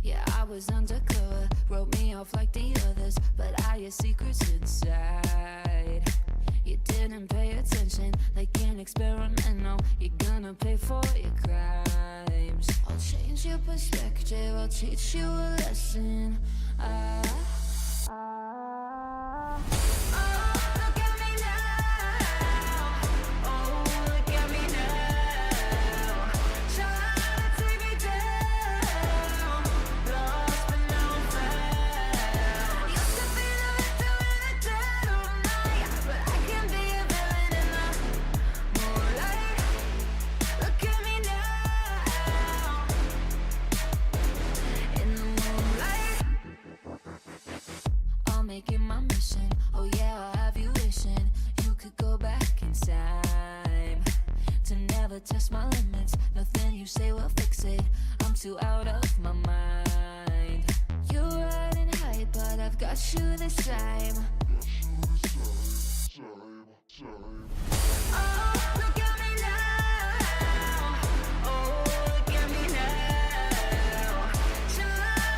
Yeah, I was undercover, wrote me off like the others, but I had secrets inside. You didn't pay attention, like an experiment. No, you're gonna pay for your crimes. I'll change your perspective, I'll teach you a lesson. Look at me now. Oh, look at me now. Try to take me down. Lost but now I'm found. Used to be the victim in the dead of night, but I can be a villain in the moonlight. Look at me now. In the moonlight. I'll make it my mission. Oh yeah, I'll have you wishing you could go back in time to never test my limits. Nothing you say will fix it. I'm too out of my mind. You're riding high, but I've got you this time. Oh, look at me now. Oh, look at me now. Try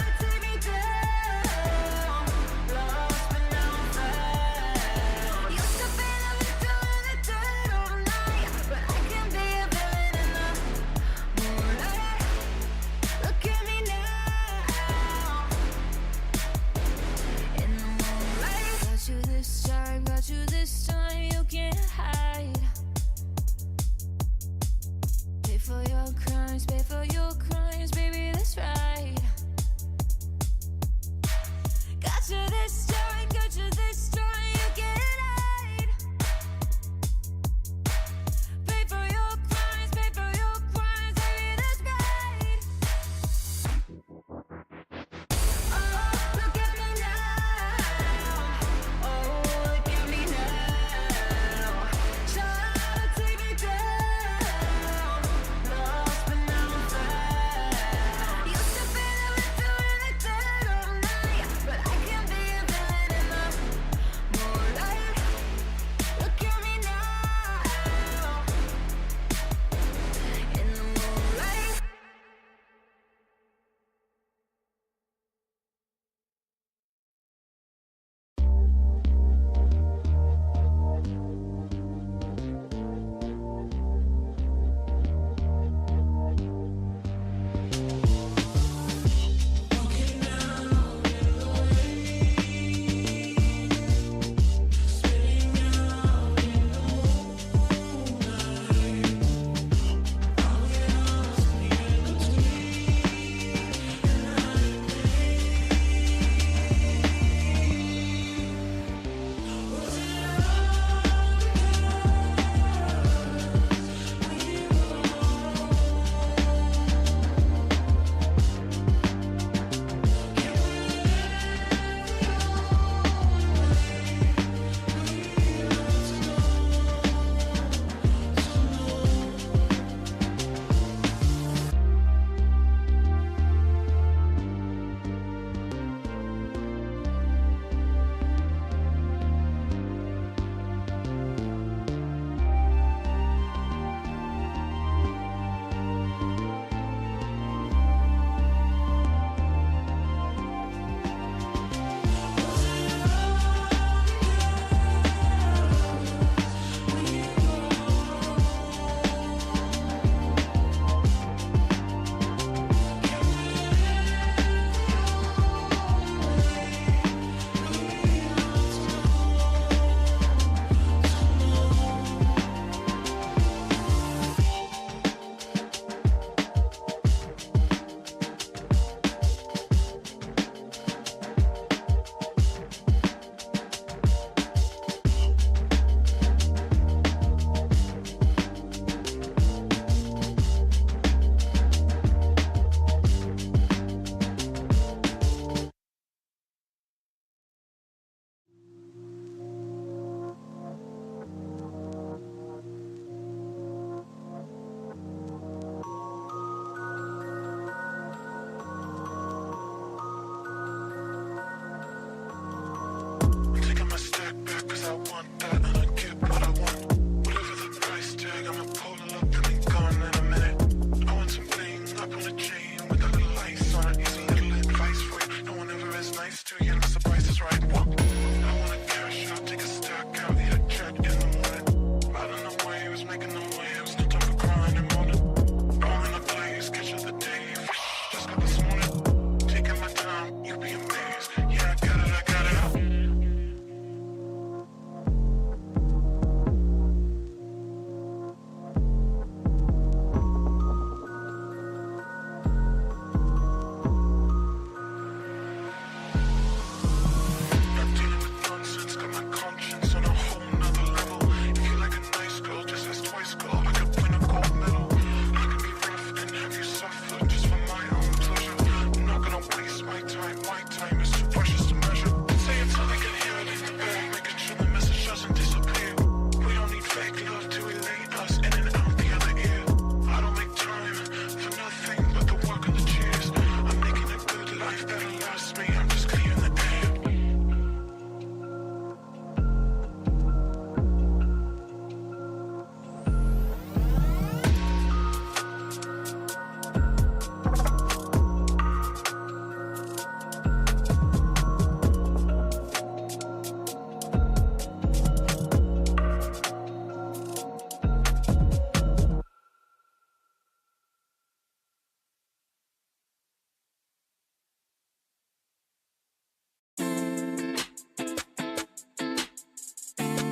to take me down. Lost for your crimes, baby, that's right. Got you this time, you get it. Pay for your crimes, baby, that's right. Oh, look at me now. Oh, look at me now. Try to take me down. Lost but now I'm found. Used to be like that all night, but I can be a villain in the moonlight. Look at me now. In the moonlight. I'm taking my stack back 'cause I want that and I get what I want. Whatever the price tag, I'ma pull it up and be gone in a minute. I want some bling up on a chain with a little ice on it. Here's a little advice for you. No one ever is nice to you unless the price is right. I wanna cash out, take a stack out, eat a jet in the morning. Riding the waves, making them waves, no time for crying and moaning. Rolling the blaze, catch of the day. Just got this morning. Taking my time, you be amazed. Yeah, I got it. Not dealing with nonsense, got my conscience on a whole nother level. If you like a nice girl, just ask twice, girl. I could win a gold medal. I can be rough and have you suffer just for my own pleasure. I'm not gonna waste my time. My time is too precious to measure. Say it so they can hear it in the bag, making sure the message doesn't disappear. We don't need fake love to elate us in and out the other ear. I don't make time for nothing but the work and the cheers. I'm making a good life that'll last me. I'm just clearing the air.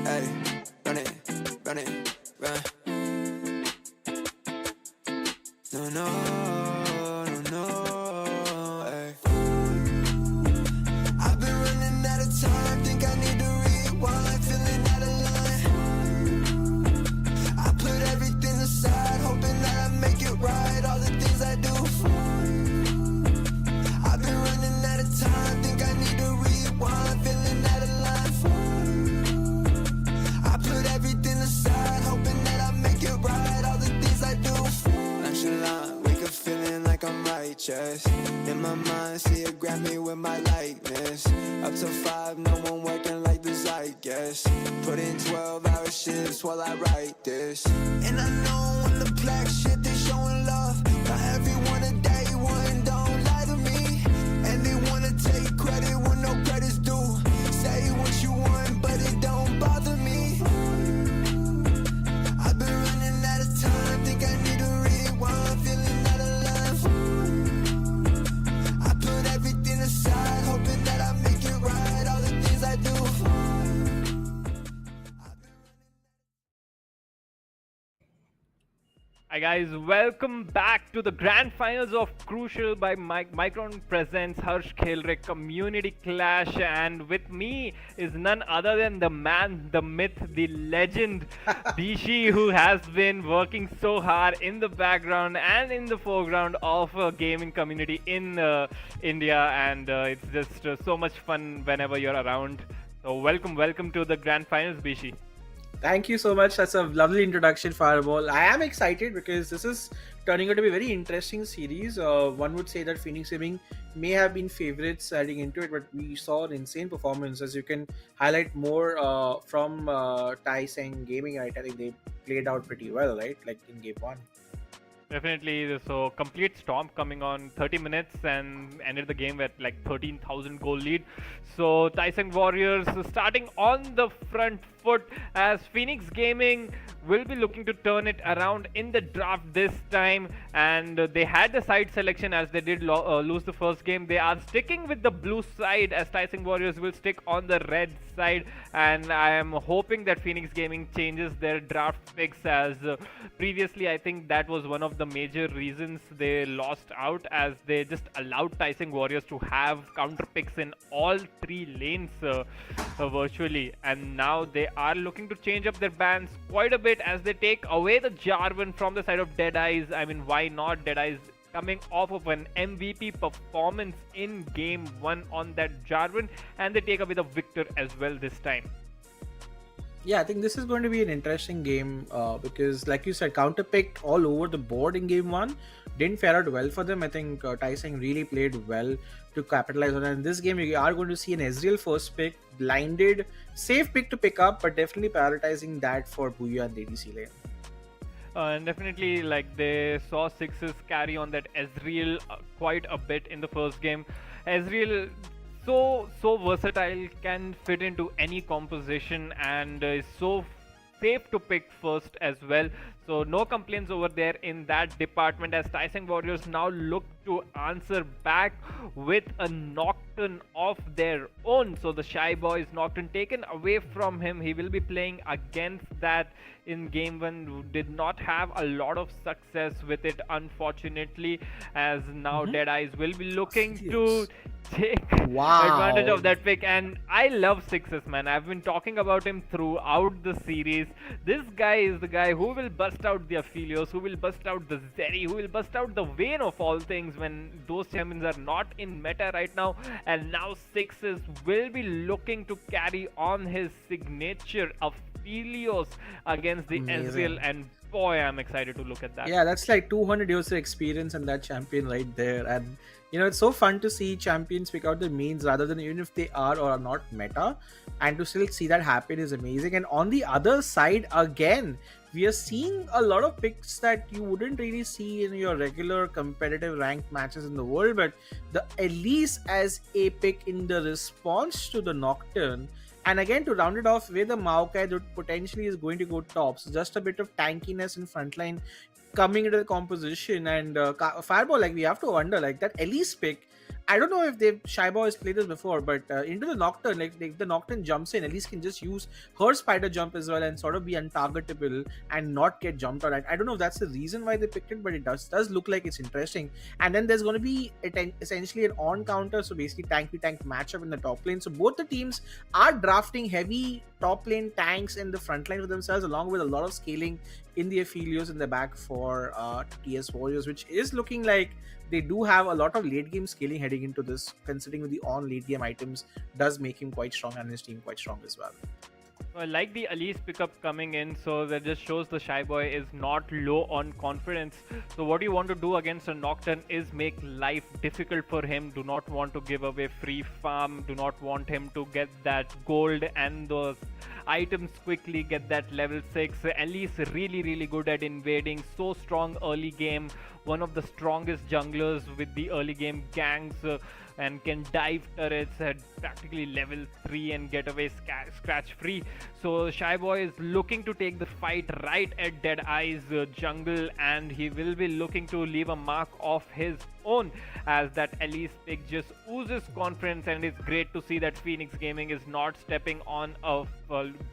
Hey, run it, run. No, no, no, no, ay. I've been running out of time, think I need to rewind, feeling out of line. I put everything aside, hoping that I make it right, all the things I do. I've been running out of time, think I need to rewind, feeling out of line. I put everything aside, hoping that I make it right, all the things I do. Nonchalant, wake up feeling like I'm righteous. In my mind, see it grab me with my likeness. Up till 5, no one working like the zeitgeist. Put in 12-hour shifts while I write this. And I know when the black shit, they showing love. Not everyone a day one, don't lie to me. And they wanna take credit when no credit's due. Say what you want, but it don't bother me. I've been running out of time, think I need to rewind, feeling out of line. I put everything aside, hoping that I make it right, all the things I do. Hi guys, welcome back to the grand finals of Crucial by Micron presents Harsh Khelraay Community Clash, and with me is none other than the man, the myth, the legend, Bishi, who has been working so hard in the background and in the foreground of a gaming community in India, and it's just so much fun whenever you're around. So welcome to the grand finals, Bishi. Thank you so much. That's a lovely introduction, Fireball. I am excited because this is turning out to be a very interesting series. One would say that Phoenix Gaming may have been favorites heading into it, but we saw an insane performance. As you can highlight more from SENG Gaming, right? I think they played out pretty well, right? Like in game 1. Definitely. So complete storm coming on 30 minutes and ended the game with like 13,000 goal lead. So Tawang Warriors starting on the front foot as Phoenix Gaming will be looking to turn it around in the draft this time, and they had the side selection as they did lose the first game. They are sticking with the blue side as Tawang Warriors will stick on the red side, and I am hoping that Phoenix Gaming changes their draft picks, as previously I think that was one of the major reasons they lost out, as they just allowed Tawang Warriors to have counter picks in all 3 lanes virtually, and now they are looking to change up their bans quite a bit as they take away the Jarvan from the side of Deadeyes. I mean, why not? Deadeyes coming off of an MVP performance in game 1 on that Jarvan, and they take away the victor as well this time. Yeah, I think this is going to be an interesting game because, like you said, counterpicked all over the board in game 1. Didn't fare out well for them. I think Tawang really played well to capitalize on it. In this game, you are going to see an Ezreal first pick, blinded, safe pick to pick up, but definitely prioritizing that for Booyah and ADC lane. And definitely, like, they saw Sixes carry on that Ezreal quite a bit in the first game. Ezreal so versatile, can fit into any composition, and is so safe to pick first as well. So no complaints over there in that department, as Tawang Warriors now look to answer back with a Nocturne of their own. So the Shy Boy is Nocturne taken away from him. He will be playing against that in game 1. Did not have a lot of success with it, unfortunately, as now Deadeyes will be looking to take advantage of that pick. And I love Sixes, man. I've been talking about him throughout the series. This guy is the guy who will bust out the Aphelios, who will bust out the Zeri, who will bust out the Vayne of all things when those champions are not in meta right now. And now Sixes will be looking to carry on his signature Aphelios against the Ezreal, and boy, I'm excited to look at that. Yeah, that's like 200 years of experience in that champion right there. And you know, it's so fun to see champions pick out their mains rather than even if they are or are not meta, and to still see that happen is amazing. And on the other side, again, we are seeing a lot of picks that you wouldn't really see in your regular competitive ranked matches in the world, but the Elise as a pick in the response to the Nocturne. And again, to round it off, where the Maokai that potentially is going to go top, so just a bit of tankiness in frontline coming into the composition. And Fireball, like, we have to wonder, like, that Elise pick, I don't know if Shy Boy has played this before, but into the Nocturne, like if the Nocturne jumps in, at least can just use her spider jump as well and sort of be untargetable and not get jumped on. I don't know if that's the reason why they picked it, but it does look like it's interesting. And then there's going to be essentially an on counter, so basically tank v tank matchup in the top lane. So both the teams are drafting heavy top lane tanks in the front line for themselves, along with a lot of scaling in the Aphelios in the back for TS Warriors, which is looking like they do have a lot of late game scaling heading into this, considering with the on late game items does make him quite strong and his team quite strong as well. I like the Elise pickup coming in, so that just shows the Shy Boy is not low on confidence. So what you want to do against a Nocturne is make life difficult for him. Do not want to give away free farm, do not want him to get that gold and those items quickly, get that level 6. Elise really good at invading, so strong early game, one of the strongest junglers with the early game gangs, and can dive turrets at practically level 3 and get away scratch free. So Shy Boy is looking to take the fight right at Deadeye's jungle, and he will be looking to leave a mark of his own, as that Elise pick just oozes confidence. And it's great to see that Phoenix Gaming is not stepping on a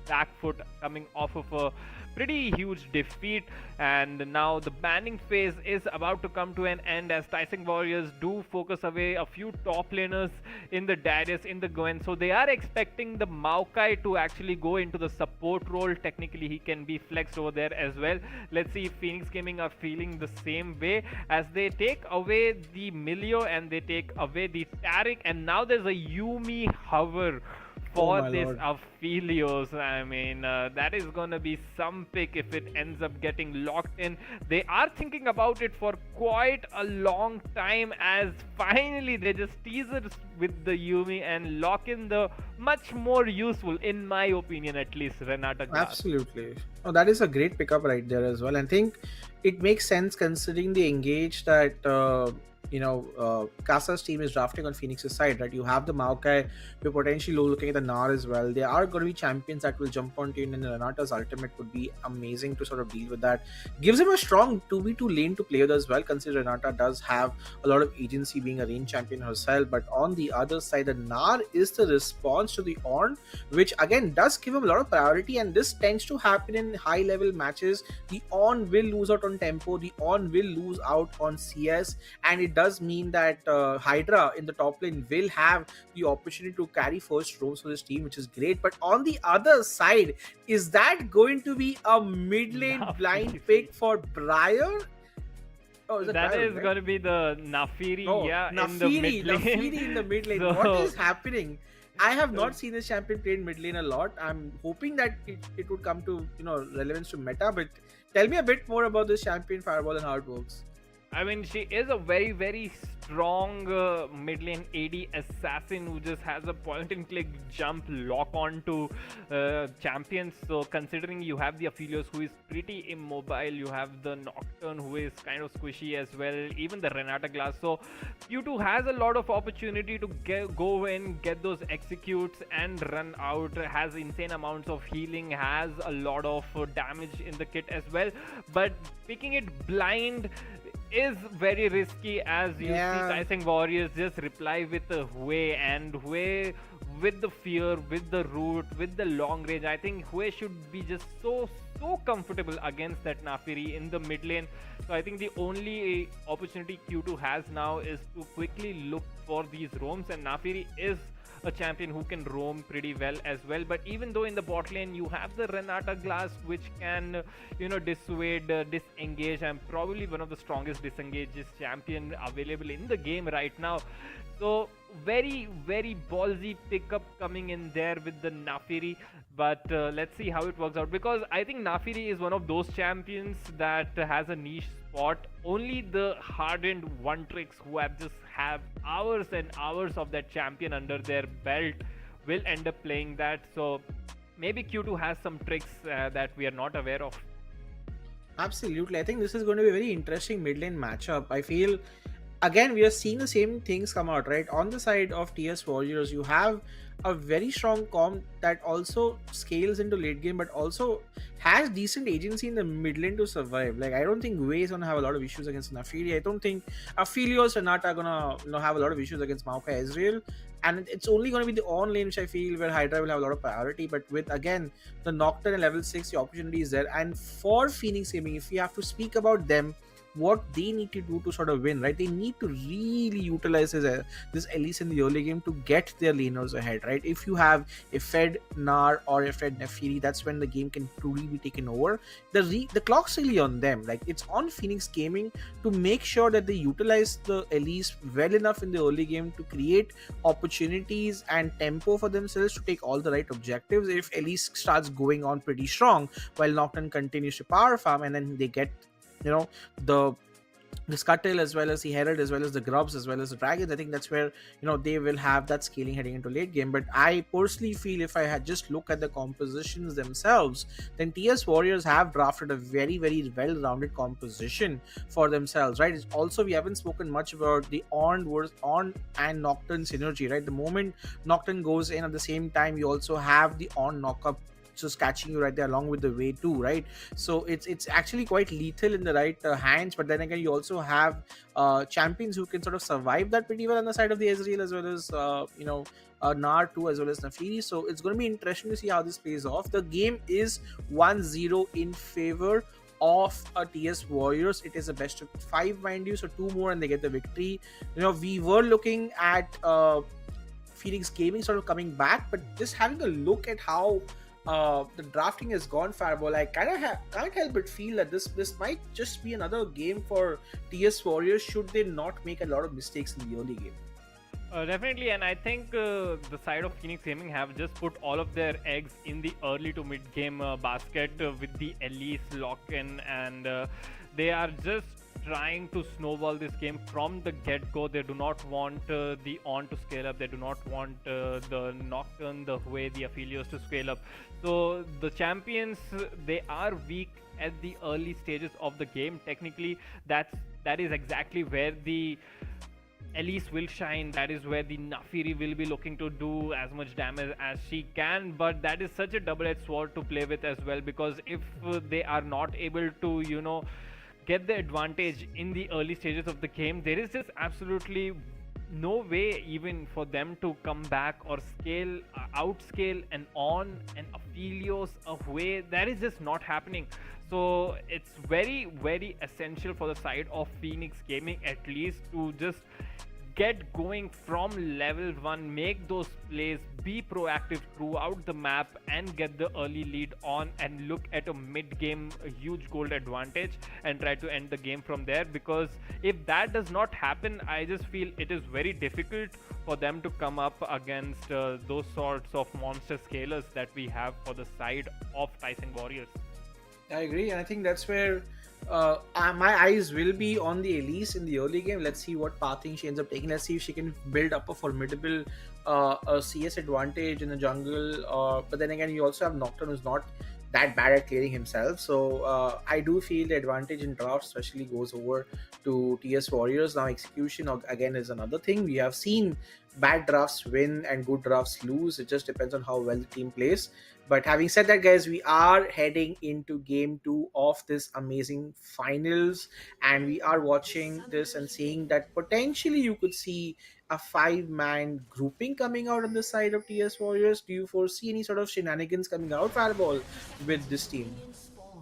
back foot coming off of a pretty huge defeat. And now the banning phase is about to come to an end, as Decisive Warriors do focus away a few top laners in the Darius, in the Gwen. So they are expecting the Maokai to actually go into the support role. Technically he can be flexed over there as well. Let's see if Phoenix Gaming are feeling the same way, as they take away the Milio and they take away the Taric, and now there's a Yumi hover for this Aphelios. I mean, that is gonna be some pick if it ends up getting locked in. They are thinking about it for quite a long time, as finally they just tease it with the Yumi and lock in the much more useful, in my opinion at least, Renata Glass. Absolutely. Oh, that is a great pickup right there as well. I think it makes sense considering the engage that Kasa's team is drafting on Phoenix's side, right? You have the Maokai, you're potentially looking at the Nar as well. There are going to be champions that will jump onto you, and Renata's ultimate would be amazing to sort of deal with that. Gives him a strong 2v2 lane to play with as well, considering Renata does have a lot of agency being a range champion herself. But on the other side, the Nar is the response to the Ornn, which again does give him a lot of priority, and this tends to happen in high level matches. The Ornn will lose out on tempo, the Ornn will lose out on CS, and it does mean that Hydra in the top lane will have the opportunity to carry first roams for this team, which is great. But on the other side, is that going to be a mid lane blind pick for Briar? Oh, that is right? Going to be the Naafiri, in the mid lane. Naafiri in the mid lane. So, what is happening? I have not seen this champion play in mid lane a lot. I'm hoping that it would come to relevance to meta. But tell me a bit more about this champion Fireball and how it works. I mean, she is a very strong mid lane AD assassin who just has a point and click jump lock on to champions. So considering you have the Aphelios who is pretty immobile, you have the Nocturne who is kind of squishy as well, even the Renata Glass. So Q2 has a lot of opportunity to go in, get those executes and run out, has insane amounts of healing, has a lot of damage in the kit as well. But picking it blind is very risky, as you see Decisive Warriors just reply with a Hue, and Hue with the fear, with the root, with the long range. I think Hue should be just so comfortable against that Naafiri in the mid lane. So I think the only opportunity Q2 has now is to quickly look for these roams, and Naafiri is a champion who can roam pretty well as well. But even though in the bot lane you have the Renata Glass, which can dissuade, disengage, and probably one of the strongest disengages champion available in the game right now. So very ballsy pickup coming in there with the Naafiri. But let's see how it works out, because I think Naafiri is one of those champions that has a niche spot. Only the hardened one tricks who have hours and hours of that champion under their belt will end up playing that. So maybe Q2 has some tricks that we are not aware of. Absolutely. I think this is going to be a very interesting mid lane matchup. I feel again, we are seeing the same things come out, right? On the side of TS Warriors, you have a very strong comp that also scales into late game, but also has decent agency in the mid lane to survive. Like, I don't think Wei is gonna have a lot of issues against Nafiri. I don't think Aphelios or Renata are gonna have a lot of issues against Maokai Ezreal. And it's only going to be the on lane, which I feel where Hydra will have a lot of priority. But with again the Nocturne and level 6, the opportunity is there. And for Phoenix Gaming, if we have to speak about them, what they need to do to sort of win, right? They need to really utilize this Elise in the early game to get their laners ahead, right? If you have a Fed Nar or a Fed Nefiri, that's when the game can truly be taken over. The clock's really on them. Like, it's on Phoenix Gaming to make sure that they utilize the Elise well enough in the early game to create opportunities and tempo for themselves to take all the right objectives. If Elise starts going on pretty strong while Nocturne continues to power farm, and then they get the Scuttle as well as the Herald as well as the Grubs as well as the Dragons, I think that's where they will have that scaling heading into late game. But I personally feel if I had just look at the compositions themselves, then TS Warriors have drafted a very, very well-rounded composition for themselves, right? It's also, we haven't spoken much about the on and Nocturne synergy, right? The moment Nocturne goes in, at the same time you also have the on knockup just catching you right there along with the way too, right? So it's actually quite lethal in the right hands. But then again, you also have champions who can sort of survive that pretty well on the side of the Ezreal, as well as Nar too, as well as Nafiri. So it's going to be interesting to see how this plays off. The game is 1-0 in favor of TS Warriors. It is a best of 5, mind you, so 2 more and they get the victory. We were looking at Phoenix Gaming sort of coming back, but just having a look at how the drafting has gone, Fireball, I kind of can't help but feel that this might just be another game for TS Warriors should they not make a lot of mistakes in the early game. Definitely, and I think the side of Phoenix Gaming have just put all of their eggs in the early to mid game basket with the Elise lock-in, and they are just trying to snowball this game from the get-go. They do not want the on to scale up. They do not want the Nocturne, the way the Aphelios to scale up. So the champions, they are weak at the early stages of the game. Technically, that is exactly where the Elise will shine. That is where the Nafiri will be looking to do as much damage as she can. But that is such a double-edged sword to play with as well, because if they are not able to, get the advantage in the early stages of the game, there is just absolutely no way even for them to come back or outscale and on and Aphelios away. That is just not happening. So it's very, very essential for the side of Phoenix Gaming at least to just get going from level 1, make those plays, be proactive throughout the map and get the early lead on, and look at a mid-game a huge gold advantage and try to end the game from there. Because if that does not happen, I just feel it is very difficult for them to come up against those sorts of monster scalers that we have for the side of Tawang Warriors. I agree, and I think that's where my eyes will be on the Elise in the early game. Let's see what pathing she ends up taking. Let's see if she can build up a formidable CS advantage in the jungle. But then again, you also have Nocturne, who's not that bad at clearing himself. So I do feel the advantage in drafts especially goes over to TS Warriors. Now execution again is another thing. We have seen bad drafts win and good drafts lose. It just depends on how well the team plays. But having said that, guys, we are heading into game 2 of this amazing finals, and we are watching this and seeing that potentially you could see a 5-man grouping coming out on the side of TS Warriors. Do you foresee any sort of shenanigans coming out, Fireball, with this team?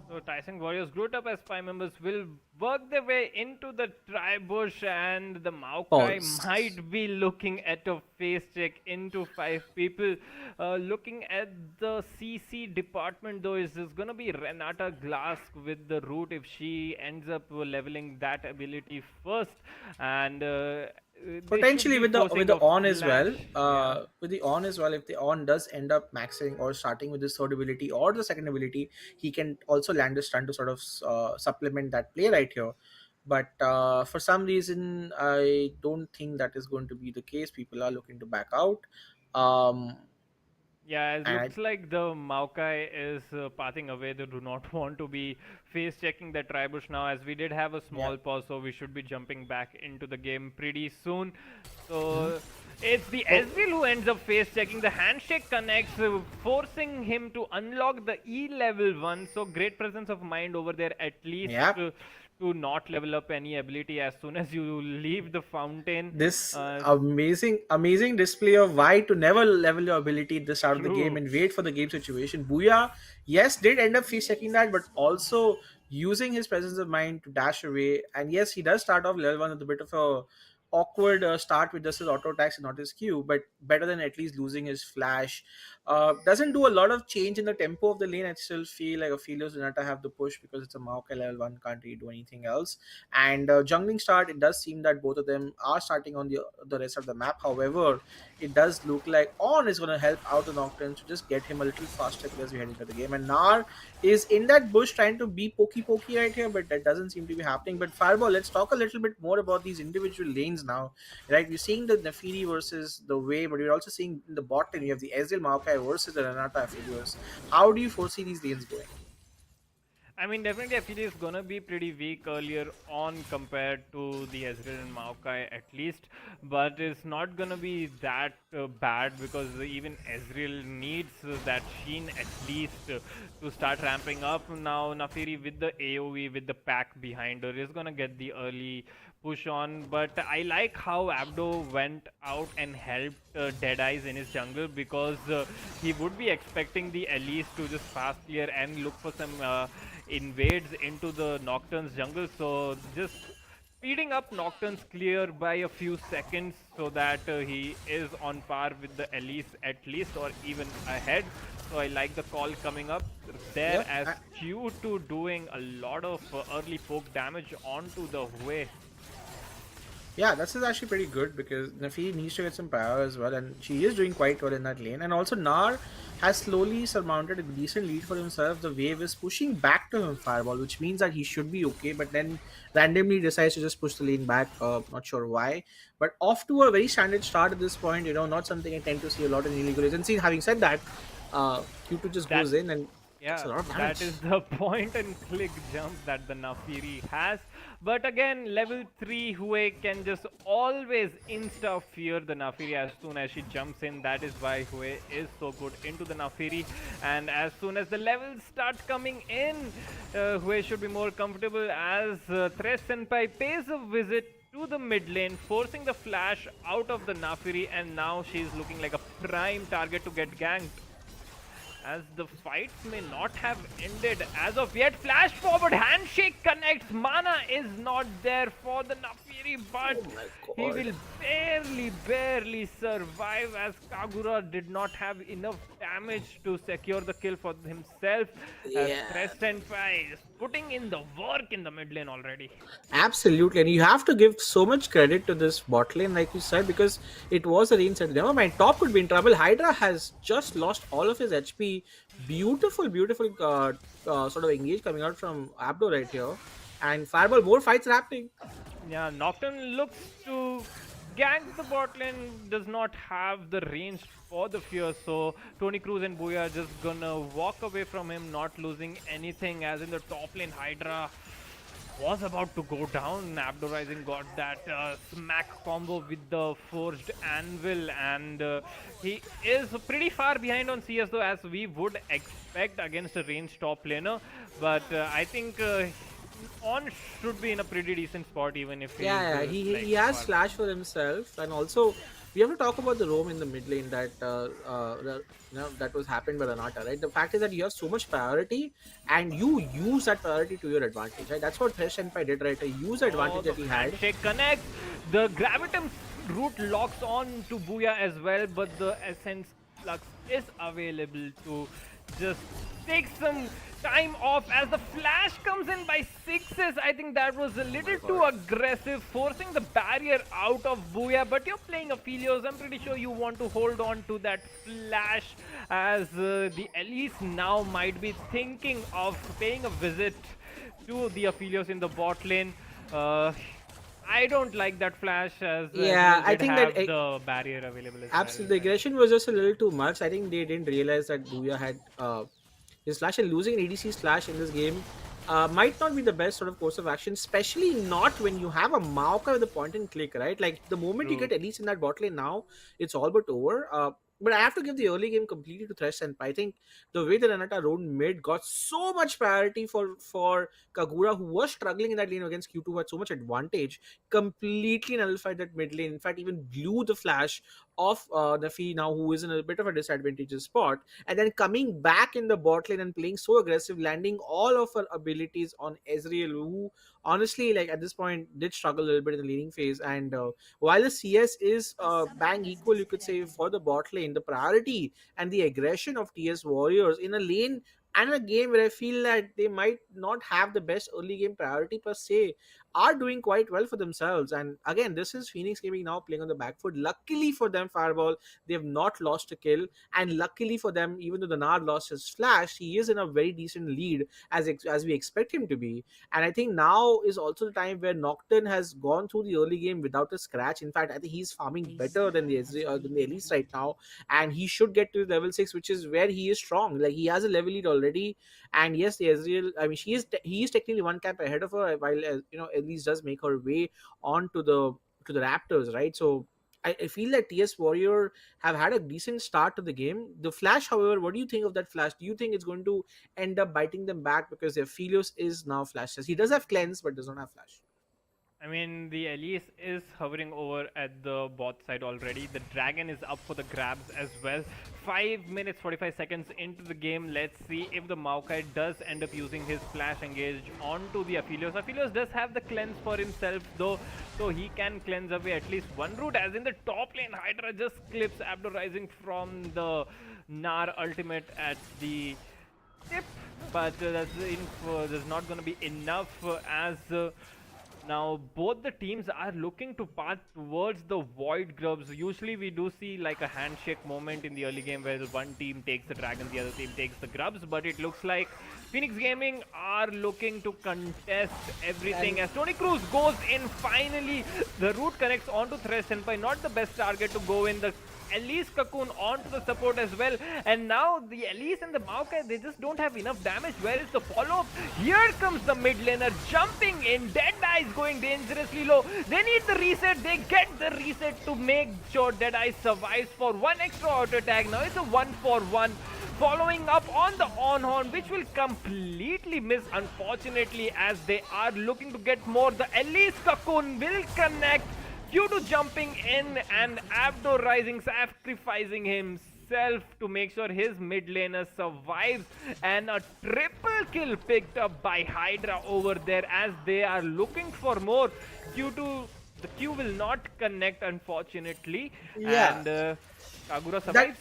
So Tawang Warriors grouped up as 5 members will work their way into the tri-bush, and the Maokai might be looking at a face check into 5 people. Looking at the CC department though, is this gonna be Renata Glask with the root if she ends up leveling that ability first, and potentially with the on as well. With the on as well, if the on does end up maxing or starting with his third ability or the second ability, he can also land a stun to sort of supplement that play right here. But for some reason, I don't think that is going to be the case. People are looking to back out. Yeah, it And looks like the Maokai is pathing away. They do not want to be face checking the Tribush now, as we did have a small pause, so we should be jumping back into the game pretty soon. So it's the Ezreal who ends up face checking. The handshake connects, forcing him to unlock the E level 1. So great presence of mind over there, at least. To not level up any ability as soon as you leave the fountain. This amazing display of why to never level your ability at the start of the game True. and wait for the game situation. Booyah, yes, did end up face checking that, but also using his presence of mind to dash away. And yes, he does start off level 1 with a bit of a awkward start with just his auto attacks and not his Q, but better than at least losing his flash. Doesn't do a lot of change in the tempo of the lane. I still feel like Aphelios do not have the push because it's a Maokai level 1, can't really do anything else. And jungling start, it does seem that both of them are starting on the rest of the map. However, it does look like On is going to help out the Nocturne to just get him a little faster as we head into the game. And Nar is in that bush trying to be pokey right here, but that doesn't seem to be happening. But Fireball, let's talk a little bit more about these individual lanes now. Right, we're seeing the Nafiri versus the Way, but we're also seeing in the bot lane, you have the Ezreal Maokai versus the Renata Aphelios. How do you foresee these lanes going? I mean, definitely Aphelia is gonna be pretty weak earlier on compared to the Ezreal and Maokai at least, but it's not gonna be that bad because even Ezreal needs that Sheen at least to start ramping up. Now Nafiri with the AoE, with the pack behind her, is gonna get the early push on, but I like how Abdo went out and helped Deadeyes in his jungle because he would be expecting the Elise to just fast clear and look for some invades into the Nocturne's jungle. So just speeding up Nocturne's clear by a few seconds so that he is on par with the Elise at least, or even ahead. So I like the call coming up there as Q2 doing a lot of early poke damage onto the Hue. Yeah, this is actually pretty good because Nafi needs to get some power as well, and she is doing quite well in that lane. And also Nar has slowly surmounted a decent lead for himself. The wave is pushing back to him Fireball, which means that he should be okay, but then randomly decides to just push the lane back, not sure why. But off to a very standard start at this point, not something I tend to see a lot in illegal lanes. And see, having said that, Q2 just goes in and yeah, that is the point and click jump that the Nafiri has. But again, level 3 Hue can just always insta-fear the Nafiri as soon as she jumps in. That is why Hue is so good into the Nafiri. And as soon as the levels start coming in, Hue should be more comfortable as Thresh Senpai pays a visit to the mid lane, forcing the flash out of the Nafiri, and now she's looking like a prime target to get ganked. As the fights may not have ended as of yet. Flash forward, handshake connects. Mana is not there for the Nafiri, but he will barely survive as Kagura did not have enough damage to secure the kill for himself. As Thresh Senpai is putting in the work in the mid lane already. Absolutely, and you have to give so much credit to this bot lane, like you said, because it was a lane set. Never mind, top could be in trouble. Hydra has just lost all of his HP. Beautiful sort of engage coming out from Abdo right here. And Fireball, more fights are happening. Yeah, Nocturne looks to gank the bot lane, does not have the range for the fear, so Tony Cruz and Booyah are just gonna walk away from him, not losing anything, as in the top lane Hydra was about to go down. Abdo Rising got that smack combo with the Forged Anvil, and he is pretty far behind on CS though, as we would expect against a ranged top laner, but I think On should be in a pretty decent spot even if he has flash for himself. And also we have to talk about the roam in the mid lane that that was happened by Renata, right? The fact is that you have so much priority and you use that priority to your advantage, right? That's what Thresh Senpai did, right? He used the advantage that he had. Handshake connect. The Gravitum root locks on to Booyah as well, but the Essence Flux is available to just take some time off as the flash comes in by 6s. I think that was a little too aggressive, forcing the barrier out of Booyah, but you're playing Aphelios. I'm pretty sure you want to hold on to that flash, as the Elise now might be thinking of paying a visit to the Aphelios in the bot lane. I I don't like that flash as Yeah, Ezreal I did think have that the barrier available as absolutely, the well. aggression was just a little too much. I think they didn't realize that Booyah had his slash, and losing an ADC slash in this game might not be the best sort of course of action, especially not when you have a Maokai with a point and click, right? Like the moment you True. get at least in that bot lane now, it's all but over. But I have to give the early game completely to Thresh Senpai. I think the way that Anata rode mid got so much priority for Kagura, who was struggling in that lane against Q2, who had so much advantage, completely nullified that mid lane. In fact, even blew the flash of Nafi now, who is in a bit of a disadvantageous spot, and then coming back in the bot lane and playing so aggressive, landing all of her abilities on Ezreal, who honestly, like at this point, did struggle a little bit in the leading phase. And while the CS is bang equal, you could say, for the bot lane, the priority and the aggression of TS Warriors in a lane and a game where I feel that they might not have the best early game priority per se, are doing quite well for themselves. And again, this is Phoenix Gaming now playing on the back foot. Luckily for them, Fireball, they have not lost a kill. And luckily for them, even though the Nard lost his flash, he is in a very decent lead as we expect him to be. And I think now is also the time where Nocturne has gone through the early game without a scratch. In fact, I think he's farming better than the Elise right now, and he should get to level 6, which is where he is strong. Like he has a level lead already, and yes, the Ezreal, I mean, he is technically one camp ahead of her, while Elise does make her way on to the Raptors, right? So I feel that TS Warrior have had a decent start to the game. The flash, however, what do you think of that flash? Do you think it's going to end up biting them back because their Philios is now flashless? He does have cleanse, but does not have flash. I mean, the Elise is hovering over at the bot side already. The dragon is up for the grabs as well. 5 minutes 45 seconds into the game. Let's see if the Maokai does end up using his flash engage onto the Aphelios. Aphelios does have the cleanse for himself though, so he can cleanse away at least one route. As in the top lane, Hydra just clips Abdo Rising from the Gnar ultimate at the tip, but that's not going to be enough as now both the teams are looking to path towards the void grubs. Usually we do see like a handshake moment in the early game where one team takes the dragon, the other team takes the grubs, but it looks like Phoenix Gaming are looking to contest everything as Tony Cruz goes in finally. The route connects onto Thresh Senpai, not the best target to go in. The Elise Cocoon onto the support as well, and now the Elise and the Maokai, they just don't have enough damage. Where is the follow-up? Here comes the mid laner jumping in. Deadeye is going dangerously low. They need the reset. They get the reset to make sure Deadeye survives for one extra auto attack. Now it's a 1-for-1. Following up on the on-horn, which will completely miss, unfortunately, as they are looking to get more. The Elise Cocoon will connect. Q2 jumping in and Abdo Rising, sacrificing himself to make sure his mid laner survives, and a triple kill picked up by Hydra over there as they are looking for more. Q2, the Q will not connect, unfortunately. Yeah. And Kagura survives.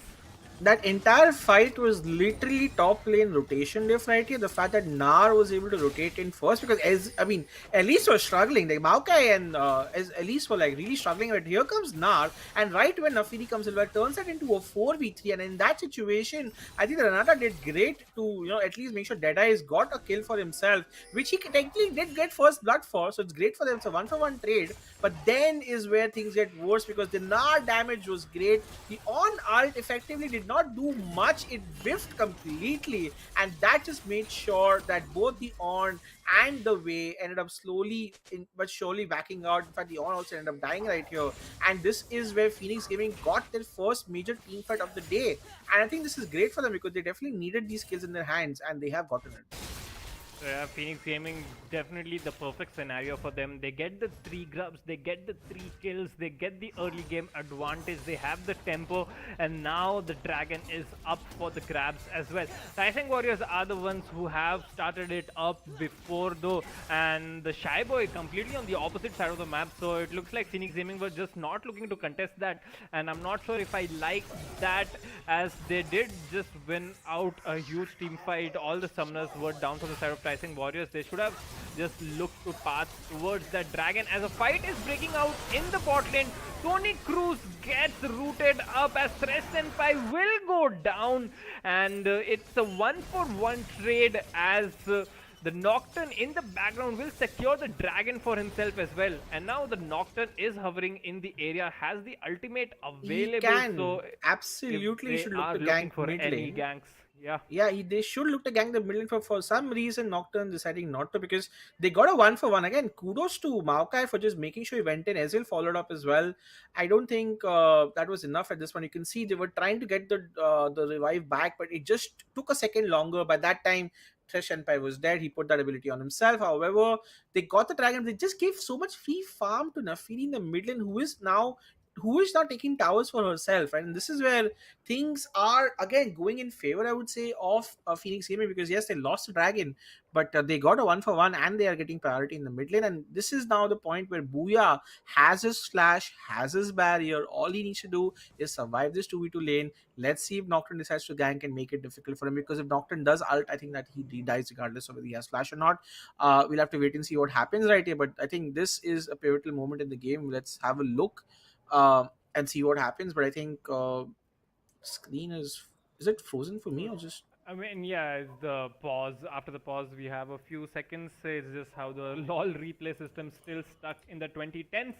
That entire fight was literally top lane rotation diff right here. The fact that Gnar was able to rotate in first, because Elise was struggling. Like Maokai and Elise were like really struggling. But here comes Gnar, and right when Nafiri comes in, turns that into a 4v3. And in that situation, I think that Renata did great to at least make sure Deadeye's got a kill for himself, which he technically did get first blood for. So it's great for them. It's a 1-for-1 trade. But then is where things get worse, because the Gnar damage was great. The on ult effectively did not do much. It whiffed completely, and that just made sure that both the on and the way ended up slowly but surely backing out. In fact, the on also ended up dying right here, and this is where Phoenix Gaming got their first major team fight of the day. And I think this is great for them because they definitely needed these kills in their hands, and they have gotten it. Yeah, Phoenix Gaming, definitely the perfect scenario for them. They get the 3 grubs, they get the 3 kills, they get the early game advantage, they have the tempo, and now the dragon is up for the grabs as well. Tawang Warriors are the ones who have started it up before though, and the Shy Boy completely on the opposite side of the map, so it looks like Phoenix Gaming were just not looking to contest that, and I'm not sure if I like that, as they did just win out a huge team fight. All the summoners were down from the side of Tawang Warriors. They should have just looked to path towards that dragon, as a fight is breaking out in the bot lane. Tony Cruz gets rooted up as Thresh Senpai will go down, and it's a 1-for-1 trade as The Nocturne in the background will secure the dragon for himself as well. And now the Nocturne is hovering in the area, has the ultimate He available. can. So Absolutely, he if they should look are to looking gank for mid any lane. ganks, yeah. Yeah, they should look to gank the middle lane for some reason. Nocturne deciding not to because they got a 1-for-1. Again, kudos to Maokai for just making sure he went in. Ezreal followed up as well. I don't think that was enough at this point. You can see they were trying to get the revive back, but it just took a second longer. By that time, Thresh Empire was dead. He put that ability on himself. However, they got the dragon. They just gave so much free farm to Nafiri in the mid lane, who is now taking towers for herself. And this is where things are again going in favor, I would say, of Phoenix Gaming, because yes, they lost the dragon, but they got a 1-for-1 and they are getting priority in the mid lane. And this is now the point where Booyah has his flash, has his barrier. All he needs to do is survive this 2v2 lane. Let's see if Nocturne decides to gank and make it difficult for him, because if Nocturne does ult, I think that he dies regardless of whether he has flash or not. We'll have to wait and see what happens right here, but I think this is a pivotal moment in the game. Let's have a look and see what happens. But I think screen is it frozen for me or just I mean, yeah, it's the pause. After the pause, we have a few seconds. It's just how the LOL replay system still stuck in the 2010s.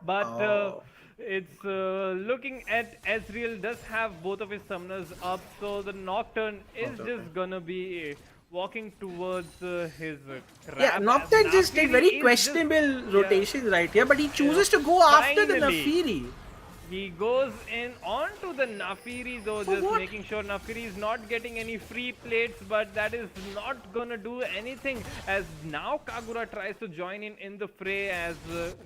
But it's looking at Ezreal does have both of his summoners up, so the Nocturne is just gonna be walking towards his crab. yeah, Nocturne just did very questionable rotations right here, but he chooses to go after the Finally. Nafiri. He goes in onto the Nafiri though, For just what? making sure Nafiri is not getting any free plates, but that is not gonna do anything, as now Kagura tries to join in the fray, as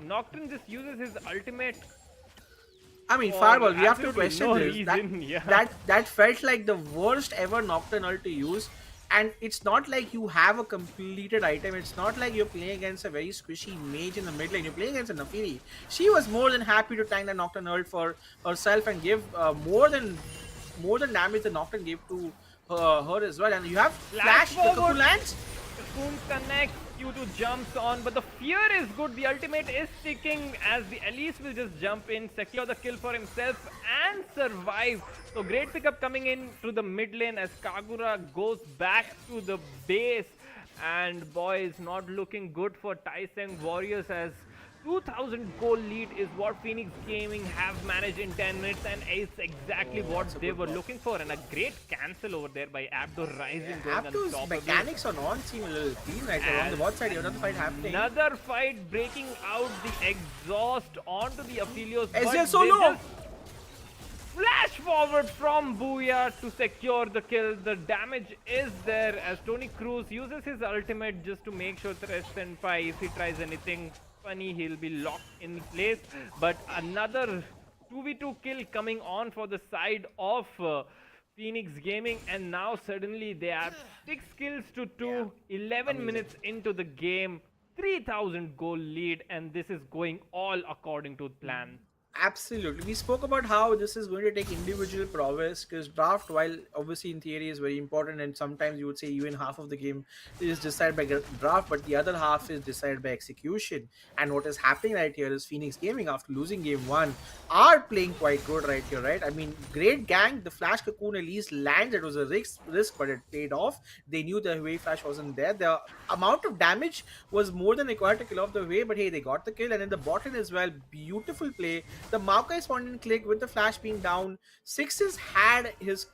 Nocturne just uses his ultimate. I mean, For Fireball, we have to absolutely question no this. reason, yeah. That felt like the worst ever Nocturne ult to use. And it's not like you have a completed item. It's not like you're playing against a very squishy mage in the mid lane. You're playing against a Nafiri. She was more than happy to tank the Nocturne ult for herself and give more than damage the Nocturne gave to her as well. And you have Flash, the forward. Cocoon lands. Spoon connects, Q2 jumps on, but the fear is good. The ultimate is sticking, as the Elise will just jump in, secure the kill for himself and survive. So great pickup coming in to the mid lane as Kagura goes back to the base. And boy, it's not looking good for Tawang Warriors, as 2000 goal lead is what Phoenix Gaming have managed in 10 minutes, and it's exactly what they were looking for. And a great cancel over there by Abdo Rising. Abdo's mechanics on seem a little clean right now. On the bot side, you have another fight happening. Another fight breaking out, the exhaust onto the Aphelios. Ezreal solo! Flash forward from Booyah to secure the kill. The damage is there as Tony Cruz uses his ultimate just to make sure Thresh Senpai, if he tries anything funny, he'll be locked in place. But another 2v2 kill coming on for the side of Phoenix Gaming, and now suddenly they have 6 kills to 2, 11 minutes into the game, 3000 goal lead, and this is going all according to plan. Absolutely. We spoke about how this is going to take individual prowess, because draft, while obviously in theory is very important, and sometimes you would say even half of the game is decided by draft, but the other half is decided by execution. And what is happening right here is Phoenix Gaming, after losing game 1, are playing quite good right here, right? I mean, great gang. The Flash Cocoon at least lands. It was a risk, but it paid off. They knew the Wave Flash wasn't there. The amount of damage was more than required to kill off the Wave, but hey, they got the kill. And in the bottom as well, beautiful play. The Maokai spawned in click with the Flash being down. Sixes had his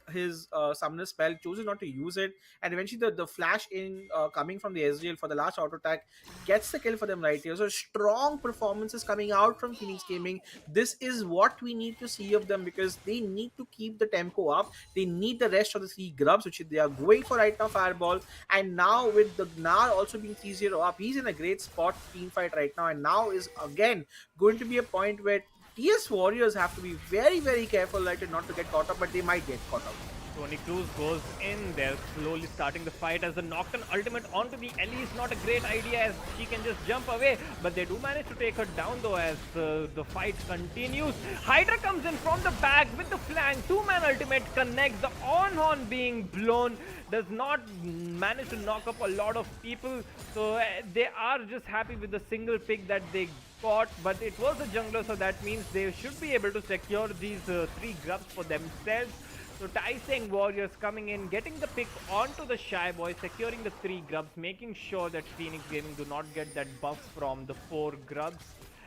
summoner spell, chooses not to use it, and eventually the Flash in coming from the Ezreal for the last auto attack gets the kill for them right here. So strong performances coming out from Phoenix Gaming. This is what we need to see of them, because they need to keep the tempo up. They need the rest of the 3 grubs, which they are going for right now, Fireball. And now with the Gnar also being 3-0 up, he's in a great spot team fight right now, and now is again going to be a point where TS Warriors have to be very, very careful not to get caught up, but they might get caught up. Tony Cruz goes in there, slowly starting the fight as the Nocturne ultimate onto the Ellie is not a great idea, as she can just jump away, but they do manage to take her down though as the fight continues. Hydra comes in from the back with the flank, 2-man ultimate connects, the on-horn being blown, does not manage to knock up a lot of people, so they are just happy with the single pick that they got, but it was a jungler, so that means they should be able to secure these 3 grubs for themselves. So Tawang Warriors coming in, getting the pick onto the Shy Boy, securing the 3 grubs, making sure that Phoenix Gaming do not get that buff from the 4 grubs.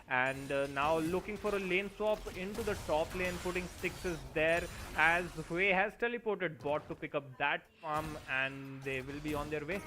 And now looking for a lane swap into the top lane, putting sixes there as Hui has teleported bot to pick up that farm, and they will be on their way.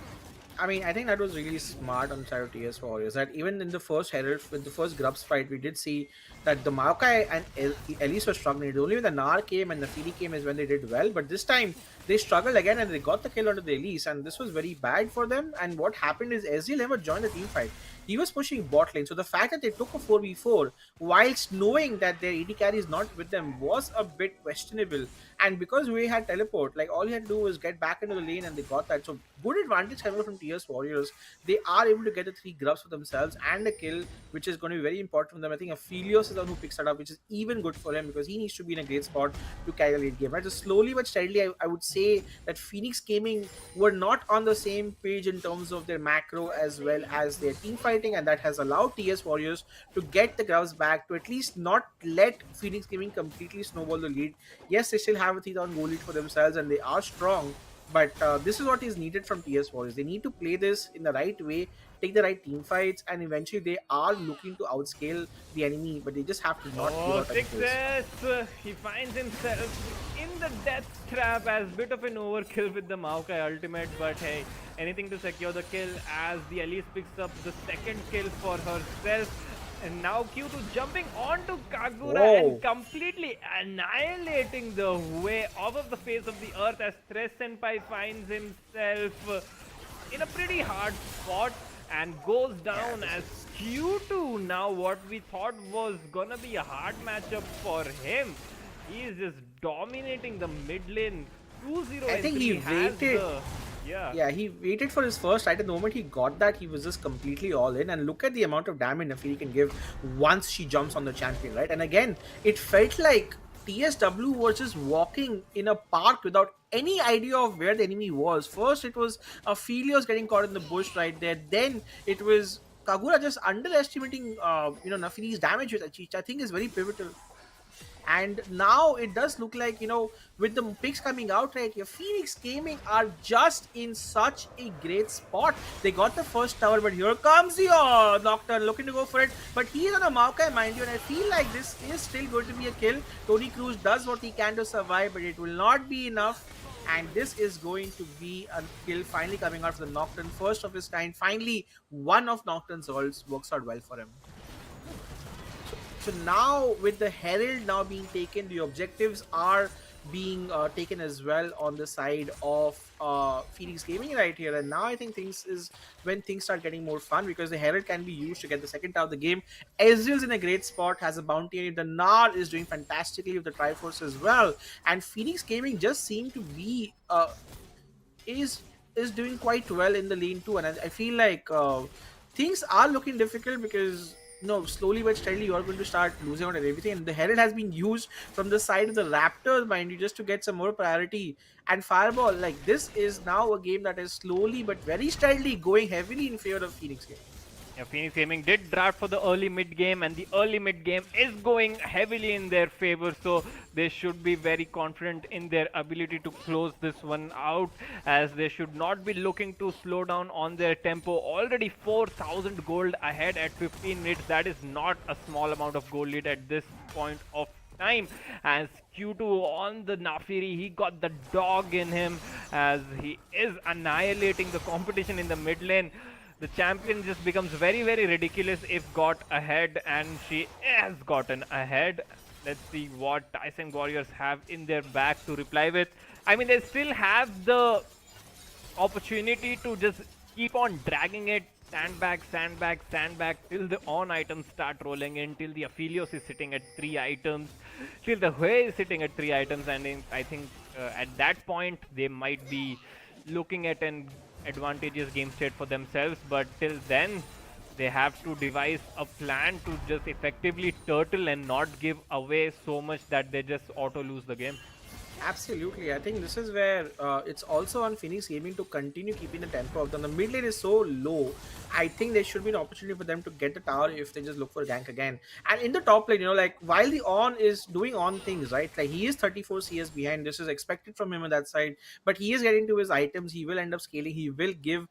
I mean, I think that was really smart on the side of TS Warriors. That even in the first Herald, with the first Grubs fight, we did see that the Maokai and Elise were struggling. It was only when the Nar came and the Fili came is when they did well. But this time, they struggled again and they got the kill onto the Elise. And this was very bad for them. And what happened is Ezreal never joined the team fight. He was pushing bot lane. So the fact that they took a 4v4 whilst knowing that their AD carry is not with them was a bit questionable. And because we had teleport, like all he had to do was get back into the lane and they got that. So good advantage coming from TS Warriors. They are able to get the 3 grubs for themselves and a kill, which is going to be very important for them. I think Aphelios is the one who picks that up, which is even good for him because he needs to be in a great spot to carry the late game. Right? So slowly but steadily, I would say that Phoenix Gaming were not on the same page in terms of their macro as well as their team fighting, and that has allowed TS Warriors to get the grubs back, to at least not let Phoenix Gaming completely snowball the lead. Yes, they still have a 3,000 goal lead for themselves and they are strong, but this is what is needed from TS Warriors. They need to play this in the right way, take the right team fights, and eventually they are looking to outscale the enemy, but they just have to not give up. Success! He finds himself in the death trap as bit of an overkill with the Maokai ultimate, but hey, anything to secure the kill as the Elise picks up the second kill for herself. And now Q2 jumping onto Kagura and completely annihilating the way off of the face of the earth as Thresh Senpai finds himself in a pretty hard spot and goes down as Q2. Now what we thought was gonna be a hard matchup for him, he is just dominating the mid lane. 2-0. I think he waited. Yeah, he waited for his first right. At the moment he got that, he was just completely all in. And look at the amount of damage Nafiri can give once she jumps on the champion, right? And again, it felt like TSW was just walking in a park without any idea of where the enemy was. First, it was Aphelios getting caught in the bush right there. Then it was Kagura just underestimating, Nafiri's damage, which I think is very pivotal. And now it does look like, with the picks coming out right here, Phoenix Gaming are just in such a great spot. They got the first tower, but here comes the Nocturne looking to go for it. But he is on a Maokai, mind you, and I feel like this is still going to be a kill. Tony Cruz does what he can to survive, but it will not be enough. And this is going to be a kill finally coming out for the Nocturne, first of his kind. Finally, one of Nocturne's ults works out well for him. So now with the Herald now being taken, the objectives are being taken as well on the side of Phoenix Gaming right here. And now I think things is when things start getting more fun because the Herald can be used to get the second tower of the game. Ezreal's in a great spot, has a bounty, and the Nar is doing fantastically with the Triforce as well. And Phoenix Gaming just seem to be is doing quite well in the lane too. And I feel like things are looking difficult because slowly but steadily you are going to start losing out on everything, and the Herald has been used from the side of the Raptors, mind you, just to get some more priority. And Fireball, like, this is now a game that is slowly but very steadily going heavily in favor of Phoenix Gaming. Yeah, Phoenix Gaming did draft for the early mid game, and the early mid game is going heavily in their favor, so they should be very confident in their ability to close this one out, as they should not be looking to slow down on their tempo. Already 4,000 gold ahead at 15 minutes. That is not a small amount of gold lead at this point of time. As Q2 on the Nafiri, he got the dog in him as he is annihilating the competition in the mid lane. The champion just becomes very, very ridiculous if got ahead, and she has gotten ahead. Let's see what Tawang Warriors have in their back to reply with. I mean, they still have the opportunity to just keep on dragging it, sandbag till the on items start rolling in, till the Aphelios is sitting at 3 items, till the Hui is sitting at 3 items, and I think at that point they might be looking at an advantageous game state for themselves, but till then they have to devise a plan to just effectively turtle and not give away so much that they just auto lose the game. Absolutely. I think this is where it's also on Phoenix Gaming to continue keeping the tempo of them. The mid lane is so low. I think there should be an opportunity for them to get the tower if they just look for gank again. And in the top lane, like while the On is doing on things, right? Like he is 34 CS behind. This is expected from him on that side. But he is getting to his items. He will end up scaling. He will give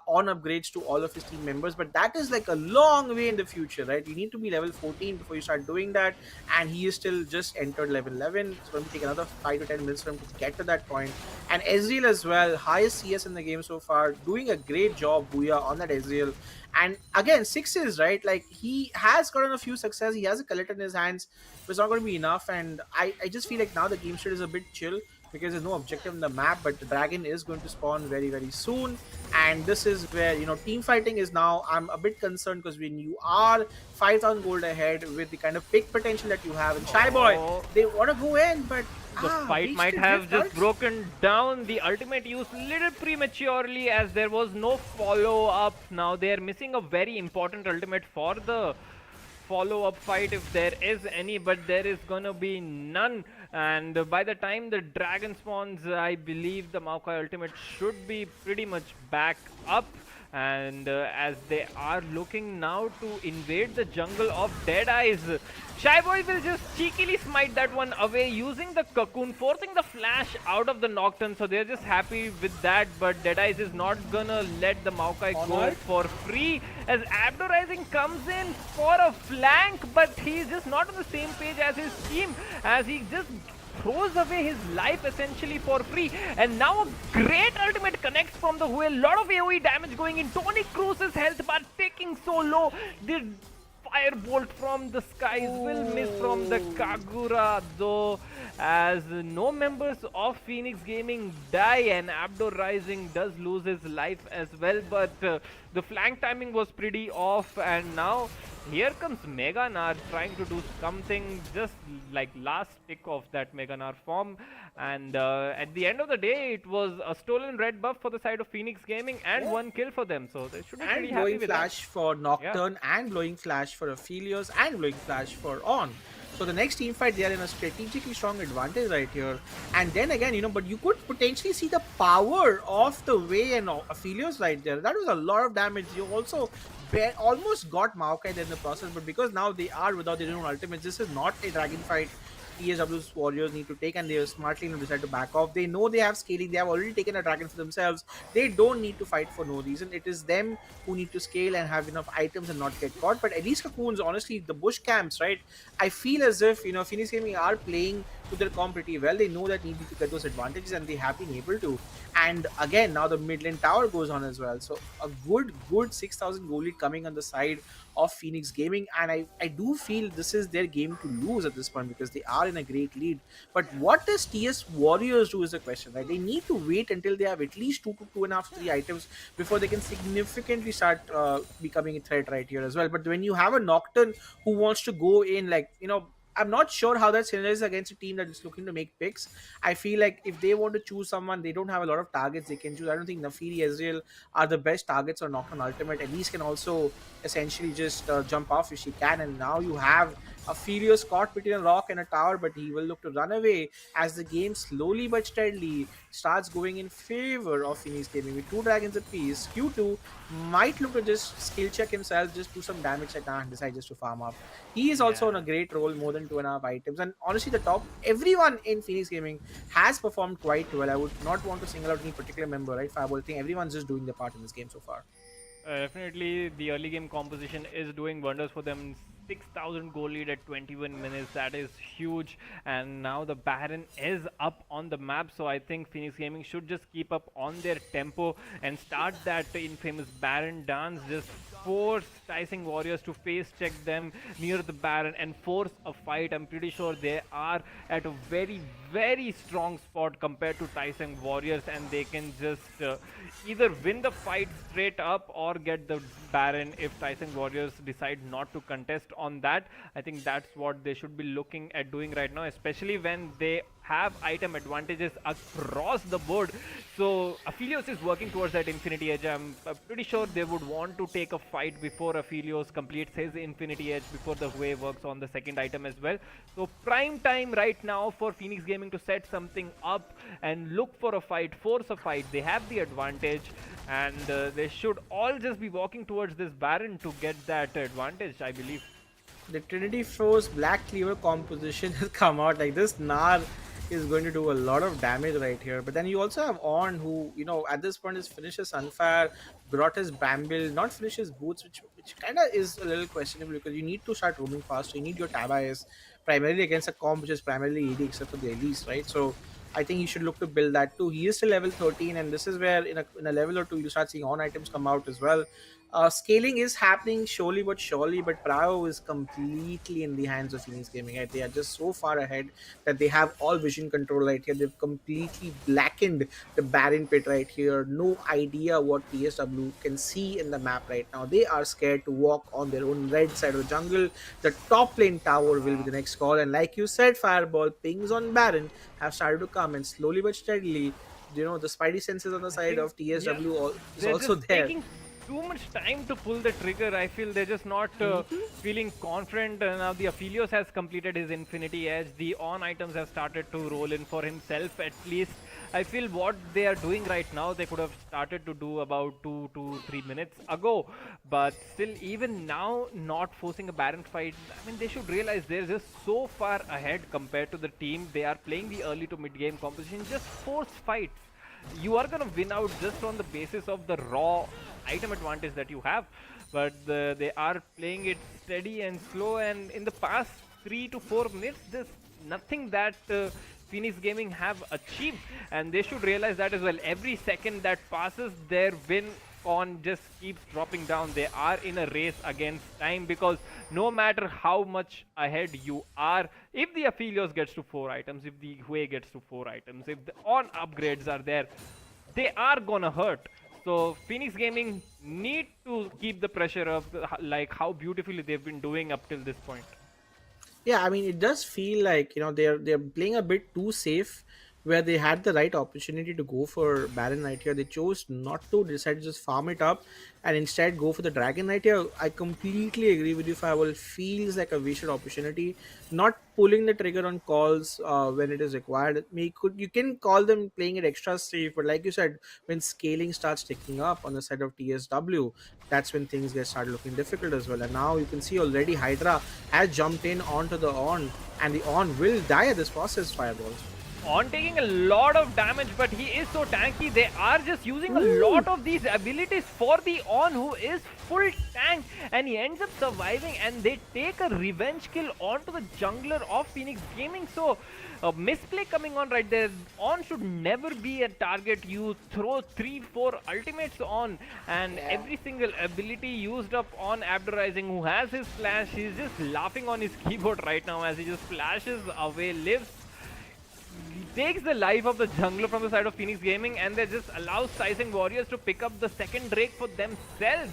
on upgrades to all of his team members. But that is like a long way in the future, right? You need to be level 14 before you start doing that. And he is still just entered level 11. It's going to take another 5 to 10 minutes for him to get to that point. And Ezreal as well, highest CS in the game so far, doing a great job, Booyah, on that Ezreal. And again, sixes, right? Like he has gotten a few success. He has a collector in his hands, but it's not going to be enough. And I just feel like now the game state is a bit chill because there's no objective in the map, but the dragon is going to spawn very, very soon. And this is where, team fighting is now, I'm a bit concerned because when you are 5,000 gold ahead with the kind of pick potential that you have, and Shy Boy, they want to go in, but the fight might have just broken down. The ultimate used little prematurely as there was no follow-up. Now they're missing a very important ultimate for the follow-up fight if there is any, but there is gonna be none. And by the time the dragon spawns, I believe the Maokai ultimate should be pretty much back up. And as they are looking now to invade the jungle of Deadeyes, Shy Boy will just cheekily smite that one away using the cocoon, forcing the flash out of the Nocturne. So they're just happy with that, but Deadeyes is not gonna let the Maokai go for free as Abdo Rising comes in for a flank, but he's just not on the same page as his team as he just throws away his life essentially for free. And now a great ultimate connects from the whale. Lot of AoE damage going in. Tony Cruz's health bar taking so low. The firebolt from the skies will miss from the Kagura though, as no members of Phoenix Gaming die and Abdo Rising does lose his life as well. But the flank timing was pretty off, and now here comes Meganar trying to do something just like last pick of that Meganar form. And at the end of the day, it was a stolen red buff for the side of Phoenix Gaming and one kill for them. So they should be pretty happy with that. And blowing flash for Nocturne, and blowing flash for Aphelios, and blowing flash for On. So the next team fight, they are in a strategically strong advantage right here. And then again, but you could potentially see the power of the Way and Aphelios right there. That was a lot of damage. You also almost got Maokai there in the process, but because now they are without their own ultimates, this is not a dragon fight TSW's Warriors need to take, and they smartly decide to back off. They know they have scaling, they have already taken a dragon for themselves. They don't need to fight for no reason. It is them who need to scale and have enough items and not get caught. But at least Cocoons, honestly, the bush camps, right? I feel as if, Phoenix Gaming are playing to their comp pretty well. They know that need to get those advantages, and they have been able to. And again, now the mid lane tower goes on as well. So a good 6,000 goal lead coming on the side of Phoenix Gaming, and I do feel this is their game to lose at this point because they are in a great lead. But what does TS Warriors do is the question, right? They need to wait until they have at least 2 to 2.5 to 3 items before they can significantly start becoming a threat right here as well. But when you have a Nocturne who wants to go in, like, I'm not sure how that synergizes against a team that is looking to make picks. I feel like if they want to choose someone, they don't have a lot of targets they can choose. I don't think Nafiri, Ezreal are the best targets on Nocturne Ultimate. Elise can also essentially just jump off if she can. And now you have a Furious caught between a rock and a tower, but he will look to run away as the game slowly but steadily starts going in favor of Phoenix Gaming with 2 dragons apiece. Q2 might look to just skill check himself, just do some damage and decide just to farm up. He is also on a great roll, more than 2.5 items. And honestly, the top, everyone in Phoenix Gaming has performed quite well. I would not want to single out any particular member, right? Fireball thing, everyone's just doing their part in this game so far. Definitely, the early game composition is doing wonders for them. 6,000 goal lead at 21 minutes, that is huge. And now the Baron is up on the map, so I think Phoenix Gaming should just keep up on their tempo and start that infamous Baron dance. Just force Decisive Warriors to face check them near the Baron and force a fight. I'm pretty sure they are at a very strong spot compared to Decisive Warriors, and they can just either win the fight straight up or get the Baron if Decisive Warriors decide not to contest on that. I think that's what they should be looking at doing right now, especially when they have item advantages across the board. So Aphelios is working towards that Infinity Edge. I'm pretty sure they would want to take a fight before Aphelios completes his Infinity Edge, before the Hue works on the second item as well. So prime time right now for Phoenix Gaming to set something up and look for a fight, force a fight. They have the advantage, and they should all just be walking towards this Baron to get that advantage, I believe. The Trinity Force Black Cleaver composition has come out. Like, this Gnar is going to do a lot of damage right here. But then you also have On, who, you know, at this point is finishes Sunfire, brought his Bramble, not finish his Boots, which kind of is a little questionable, because you need to start roaming fast. So you need your Tabais primarily against a comp which is primarily AD except for the Elise, right? So I think you should look to build that too. He is still level 13, and this is where in a level or two you start seeing On items come out as well. Scaling is happening slowly but surely, but Prao is completely in the hands of Phoenix Gaming. Right? They are just so far ahead that they have all vision control right here. They've completely blackened the Baron pit right here. No idea what TSW can see in the map right now. They are scared to walk on their own red side of the jungle. The top lane tower will be the next call, and like you said, Fireball, pings on Baron have started to come, and slowly but steadily, you know, the spidey senses on the side of TSW is also there. Too much time to pull the trigger. I feel they're just not feeling confident. Now the Aphelios has completed his Infinity Edge. The On items have started to roll in for himself at least. I feel what they are doing right now, they could have started to do about 2 to 3 minutes ago. But still, even now, not forcing a Baron fight, I mean, they should realize they're just so far ahead compared to the team. They are playing the early to mid game composition. Just force fights. You are going to win out just on the basis of the raw item advantage that you have, but they are playing it steady and slow, and in the past 3 to 4 minutes there's nothing that Phoenix Gaming have achieved, and they should realize that as well. Every second that passes, their win on just keeps dropping down. They are in a race against time, because no matter how much ahead you are, if the Aphelios gets to 4 items, if the Hue gets to 4 items, if the On upgrades are there, they are gonna hurt. So Phoenix Gaming need to keep the pressure of like how beautifully they've been doing up till this point. Yeah, I mean, it does feel like, you know, they're playing a bit too safe, where they had the right opportunity to go for Baron right here. They chose not to, decide to just farm it up and instead go for the Dragon right here. I completely agree with you, Fireball. It feels like a wasted opportunity. Not pulling the trigger on calls when it is required. You can call them playing it extra safe, but like you said, when scaling starts ticking up on the side of TSW, that's when things get started looking difficult as well. And now you can see already Hydra has jumped in onto the On, and the On will die at this process, Fireball. On taking a lot of damage, but he is so tanky. They are just using a lot of these abilities for the On, who is full tank, and he ends up surviving, and they take a revenge kill onto the jungler of Phoenix Gaming. So a misplay coming on right there. On should never be a target. You throw 3-4 ultimates on, and every single ability used up on Abdur Rising, who has his flash. He's just laughing on his keyboard right now as he just flashes away, lives, takes the life of the jungler from the side of Phoenix Gaming, and they just allow Tawang Warriors to pick up the second Drake for themselves.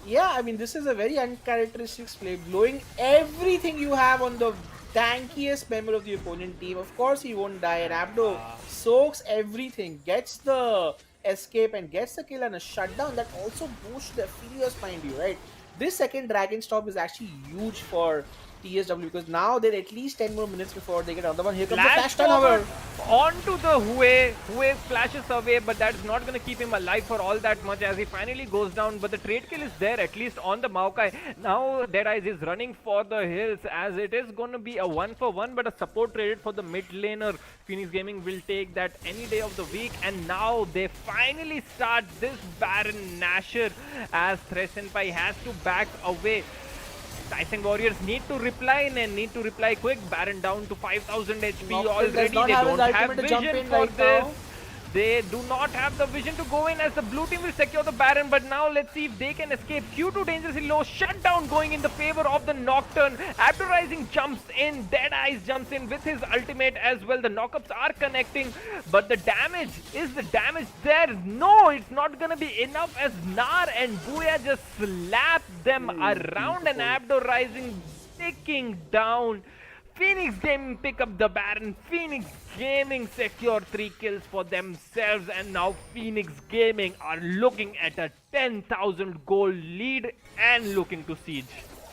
Yeah, I mean, this is a very uncharacteristic play, blowing everything you have on the tankiest member of the opponent team. Of course he won't die, and Abdo soaks everything, gets the escape and gets the kill and a shutdown that also boosts the Aphelios, mind you, right? This second Dragon Stop is actually huge for TSW, because now they're at least 10 more minutes before they get another one. Here comes the flash turnover. Onto the Hue. Hue flashes away, but that's not going to keep him alive for all that much as he finally goes down. But the trade kill is there, at least on the Maokai. Now Deadeyes is running for the hills, as it is going to be a 1-for-1, but a support traded for the mid laner. Phoenix Gaming will take that any day of the week, and now they finally start this Baron Nashor, as Thresh Senpai has to back away. Tawang Warriors need to reply and need to reply quick. Baron down to 5000 HP already. They don't have vision for this. They do not have the vision to go in, as the blue team will secure the Baron. But now let's see if they can escape. Q2 dangerously low. Shutdown going in the favor of the Nocturne. Abdur Rising jumps in. Deadeyes jumps in with his ultimate as well. The knockups are connecting, but the damage, is the damage there? No, it's not gonna be enough, as Gnar and Booyah just slap them around, and Abdur Rising ticking down. Phoenix Gaming pick up the Baron. Phoenix Gaming secure 3 kills for themselves, and now Phoenix Gaming are looking at a 10,000 gold lead and looking to siege.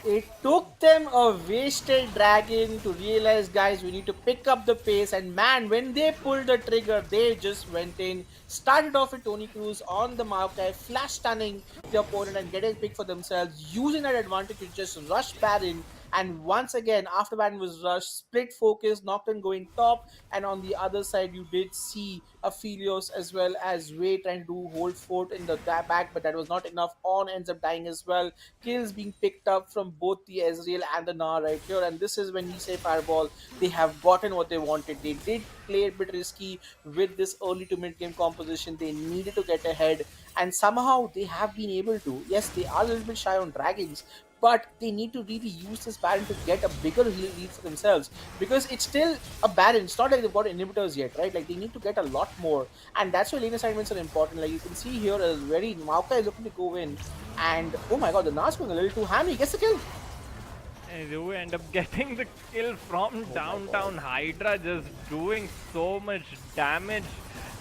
It took them a wasted dragon to realize, guys, we need to pick up the pace. And man, when they pulled the trigger, they just went in. Started off with Tony Cruz on the Maokai, flash stunning the opponent and getting a pick for themselves, using that advantage to just rush Baron. And once again, after Baron was rushed, split focus, Nocturne going top, and on the other side, you did see Aphelios as well as Way trying to hold fort in the back, but that was not enough. On ends up dying as well. Kills being picked up from both the Ezreal and the Na right here, and this is when we say Fireball, they have gotten what they wanted. They did play a bit risky with this early to mid game composition. They needed to get ahead, and somehow they have been able to. Yes, they are a little bit shy on dragons, but they need to really use this Baron to get a bigger lead for themselves, because it's still a Baron. It's not like they've got inhibitors yet, right? Like, they need to get a lot more, and that's why lane assignments are important. Like, you can see here, is very Maokai is looking to go in, and oh my god, the Nas going a little too hammy. He gets the kill. They do end up getting the kill from downtown. Hydra just doing so much damage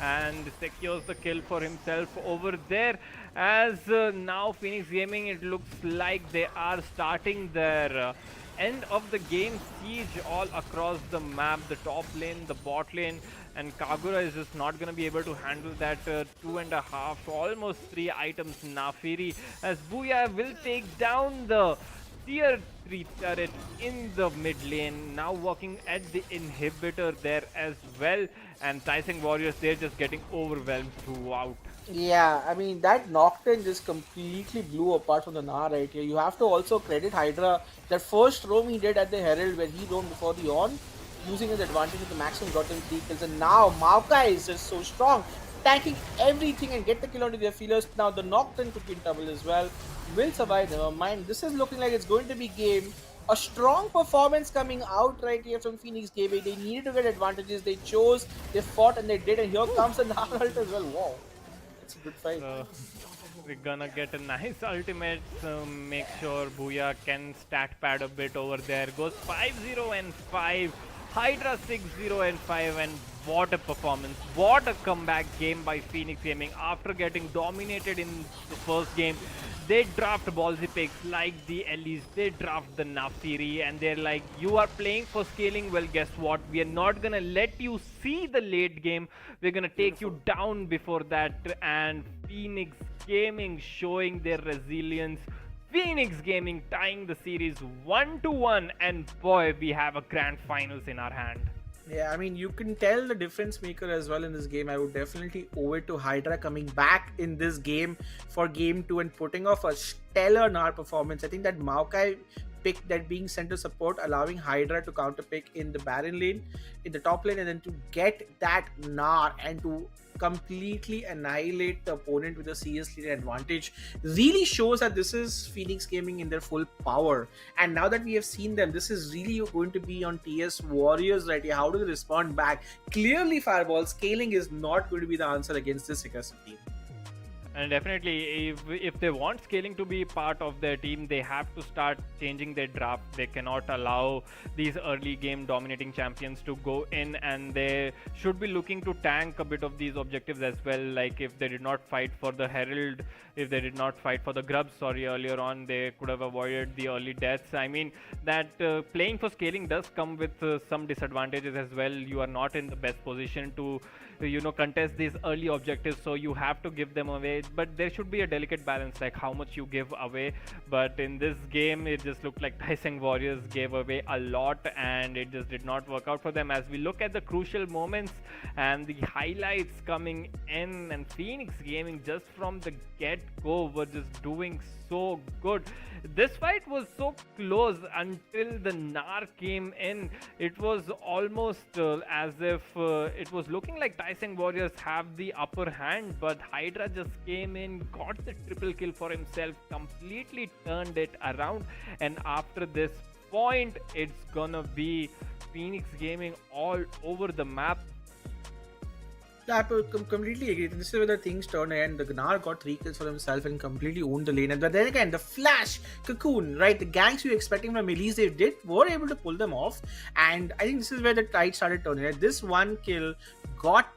and secures the kill for himself over there. As now Phoenix Gaming, it looks like they are starting their end of the game siege all across the map, the top lane, the bot lane, and Kagura is just not going to be able to handle that 2.5 to almost 3 items Nafiri, as Booyah will take down the tier 3 turret in the mid lane, now working at the inhibitor there as well, and Tawang Warriors, they're just getting overwhelmed throughout. Yeah, I mean, that Nocturne just completely blew apart from the Na right here. You have to also credit Hydra. That first roam he did at the Herald, where he roamed before the On, using his advantage with the maximum, got him 3 kills. And now Maokai is just so strong, tanking everything and get the kill onto their feelers. Now the Nocturne could be in trouble as well. Will survive, never mind. This is looking like it's going to be game. A strong performance coming out right here from Phoenix Gaming. They needed to get advantages. They chose, they fought, and they did. And here comes the Na ult as well. Wow. It's a good fight. We're gonna get a nice ultimate. Make sure Booyah can stat pad a bit over there. Goes 5-0 and 5. Hydra 6-0 and 5, and what a performance. What a comeback game by Phoenix Gaming. After getting dominated in the first game, they draft ballsy picks like the Ellies, they draft the Nafiri, and they're like, you are playing for scaling, well guess what, we are not gonna let you see the late game, we're gonna take you down before that. And Phoenix Gaming showing their resilience. Phoenix Gaming tying the series 1-1, and boy, we have a grand finals in our hand. Yeah, I mean, you can tell the difference maker as well in this game. I would definitely owe it to Hydra coming back in this game for game 2 and putting off a stellar Nar performance. I think that Maokai pick, that being sent to support, allowing Hydra to counter pick in the Baron lane, in the top lane, and then to get that Nar and to completely annihilate the opponent with a serious lead advantage really shows that this is Phoenix Gaming in their full power. And now that we have seen them, this is really going to be on TS Warriors right here. How do they respond back? Clearly, Fireball scaling is not going to be the answer against this aggressive team. And definitely, if they want scaling to be part of their team, they have to start changing their draft. They cannot allow these early game dominating champions to go in, and they should be looking to tank a bit of these objectives as well. Like, if they did not fight for the Herald, if they did not fight for the Grubs, earlier on, they could have avoided the early deaths. I mean, that playing for scaling does come with some disadvantages as well. You are not in the best position to contest these early objectives, so you have to give them away, but there should be a delicate balance, like how much you give away. But in this game, it just looked like Tawang Warriors gave away a lot, and it just did not work out for them. As we look at the crucial moments and the highlights coming in, and Phoenix Gaming just from the get-go were just doing so good. This fight was so close until the Nar came in. It was almost as if it was looking like Tawang Warriors have the upper hand, but Hydra just came in, got the triple kill for himself, completely turned it around. And after this point, it's gonna be Phoenix Gaming all over the map. I completely agree. This is where the things turn, and the Gnar got 3 kills for himself and completely owned the lane. But then again, the Flash, Cocoon, right? The ganks we were expecting from Elise, they were able to pull them off. And I think this is where the tide started turning. Right? This one kill got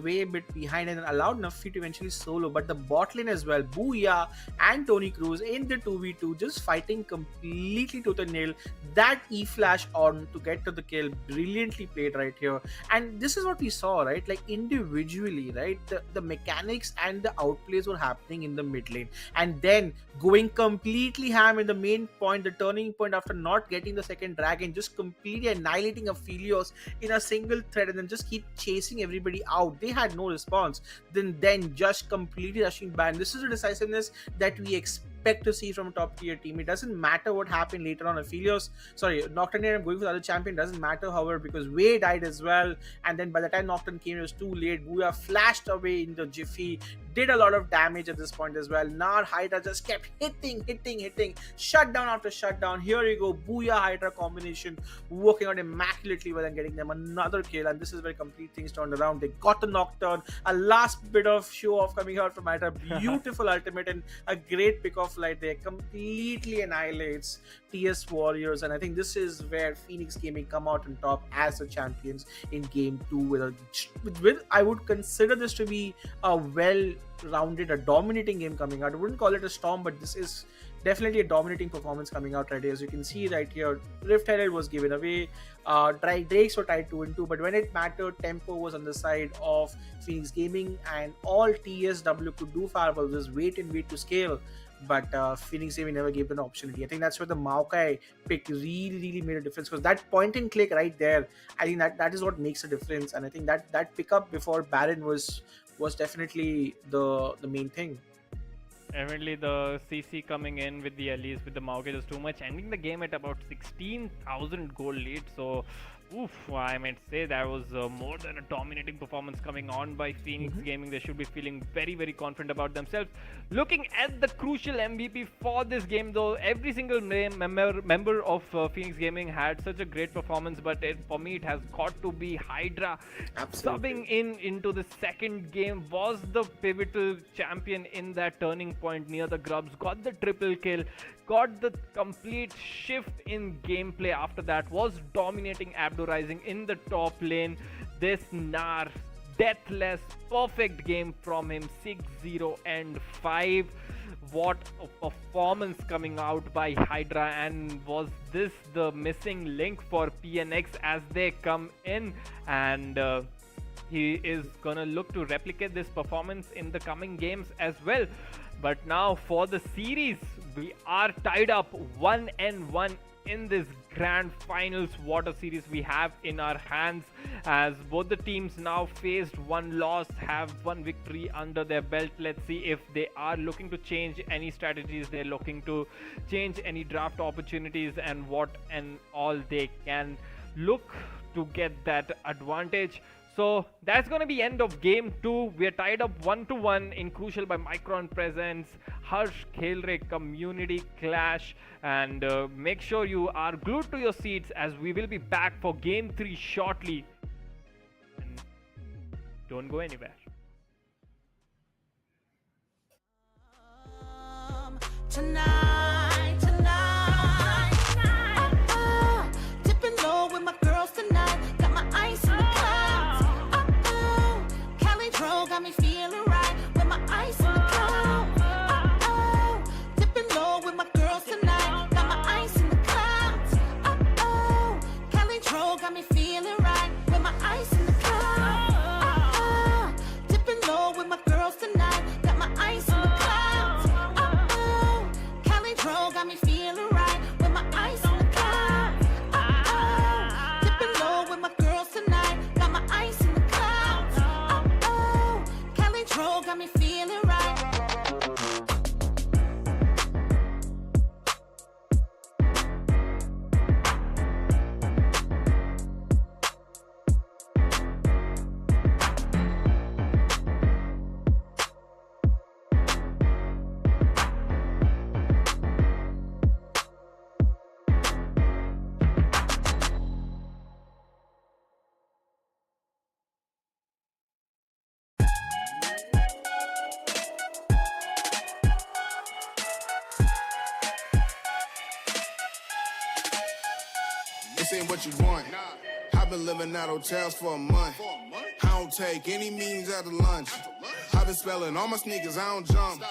way a bit behind and allowed Nuffy to eventually solo. But the bot lane as well, Booyah and Tony Cruz in the 2v2, just fighting completely to the nail. That E-Flash on to get to the kill, brilliantly played right here. And this is what we saw, right? Like individually, right? The mechanics and the outplays were happening in the mid lane. And then going completely ham in the main point, the turning point after not getting the second dragon, just completely annihilating Aphelios in a single thread and then just keep chasing everybody out. They had no response. Then just completely rushing back. This is the decisiveness that we expect to see from a top tier team. It doesn't matter what happened later on. Nocturne I'm going for the other champion, doesn't matter, however, because Way died as well, and then by the time Nocturne came, it was too late. Booyah flashed away in the jiffy, did a lot of damage at this point as well. Nar Hydra just kept hitting, shutdown after shutdown. Here you go, Booyah Hydra combination working out immaculately well and getting them another kill, and this is where complete things turned around. They got the Nocturne, a last bit of show off coming out from Hydra, beautiful ultimate and a great pick off light there, completely annihilates TS Warriors, and I think this is where Phoenix Gaming come out on top as the champions in game 2 with I would consider this to be a well-rounded, a dominating game coming out. I wouldn't call it a storm, but this is definitely a dominating performance coming out right here. As you can see right here, Rift Herald was given away, Drakes were tied 2-2, but when it mattered, tempo was on the side of Phoenix Gaming, and all TSW could do Fireball was wait to scale. But Phoenix Gaming never gave them an opportunity. I think that's where the Maokai pick really made a difference, because that point and click right there, I think that is what makes a difference. And I think that pickup before Baron was definitely the main thing. Evidently, the CC coming in with the Elise, with the Maokai is too much, ending the game at about 16,000 gold lead. So, I might say that was more than a dominating performance coming on by Phoenix Gaming. They should be feeling very confident about themselves. Looking at the crucial MVP for this game, though, every single member of Phoenix Gaming had such a great performance, but for me it has got to be Hydra. Subbing into the second game, was the pivotal champion in that turning point near the Grubs, got the triple kill, got the complete shift in gameplay after that, was dominating Abdo Rising in the top lane. This Nar, deathless, perfect game from him, 6-0 and 5. What a performance coming out by Hydra, and was this the missing link for PNX as they come in? And he is gonna look to replicate this performance in the coming games as well. But now for the series, we are tied up 1-1 in this grand finals water series we have in our hands, as both the teams now faced one loss, have one victory under their belt. Let's see if they are looking to change any strategies, they're looking to change any draft opportunities, and what and all they can look to get that advantage. So that's going to be end of game 2. We are tied up 1-1 in Crucial by Micron Presents, Harsh Khelraay Community Clash, and make sure you are glued to your seats, as we will be back for game 3 shortly. And don't go anywhere. Tonight, dipping low with my girls tonight. Got my ice in the clouds. Cali Dro got me feeling right with my ice in the clouds. Dipping low with my girls tonight. Got my ice in the clouds. Cali Dro got me feeling right with my ice in the clouds. Dipping low with my girls tonight. Got my ice in the clouds. Cali this ain't what you want. I've been living at hotels for a month. I don't take any meetings after lunch. I've been spelling all my sneakers, I don't jump.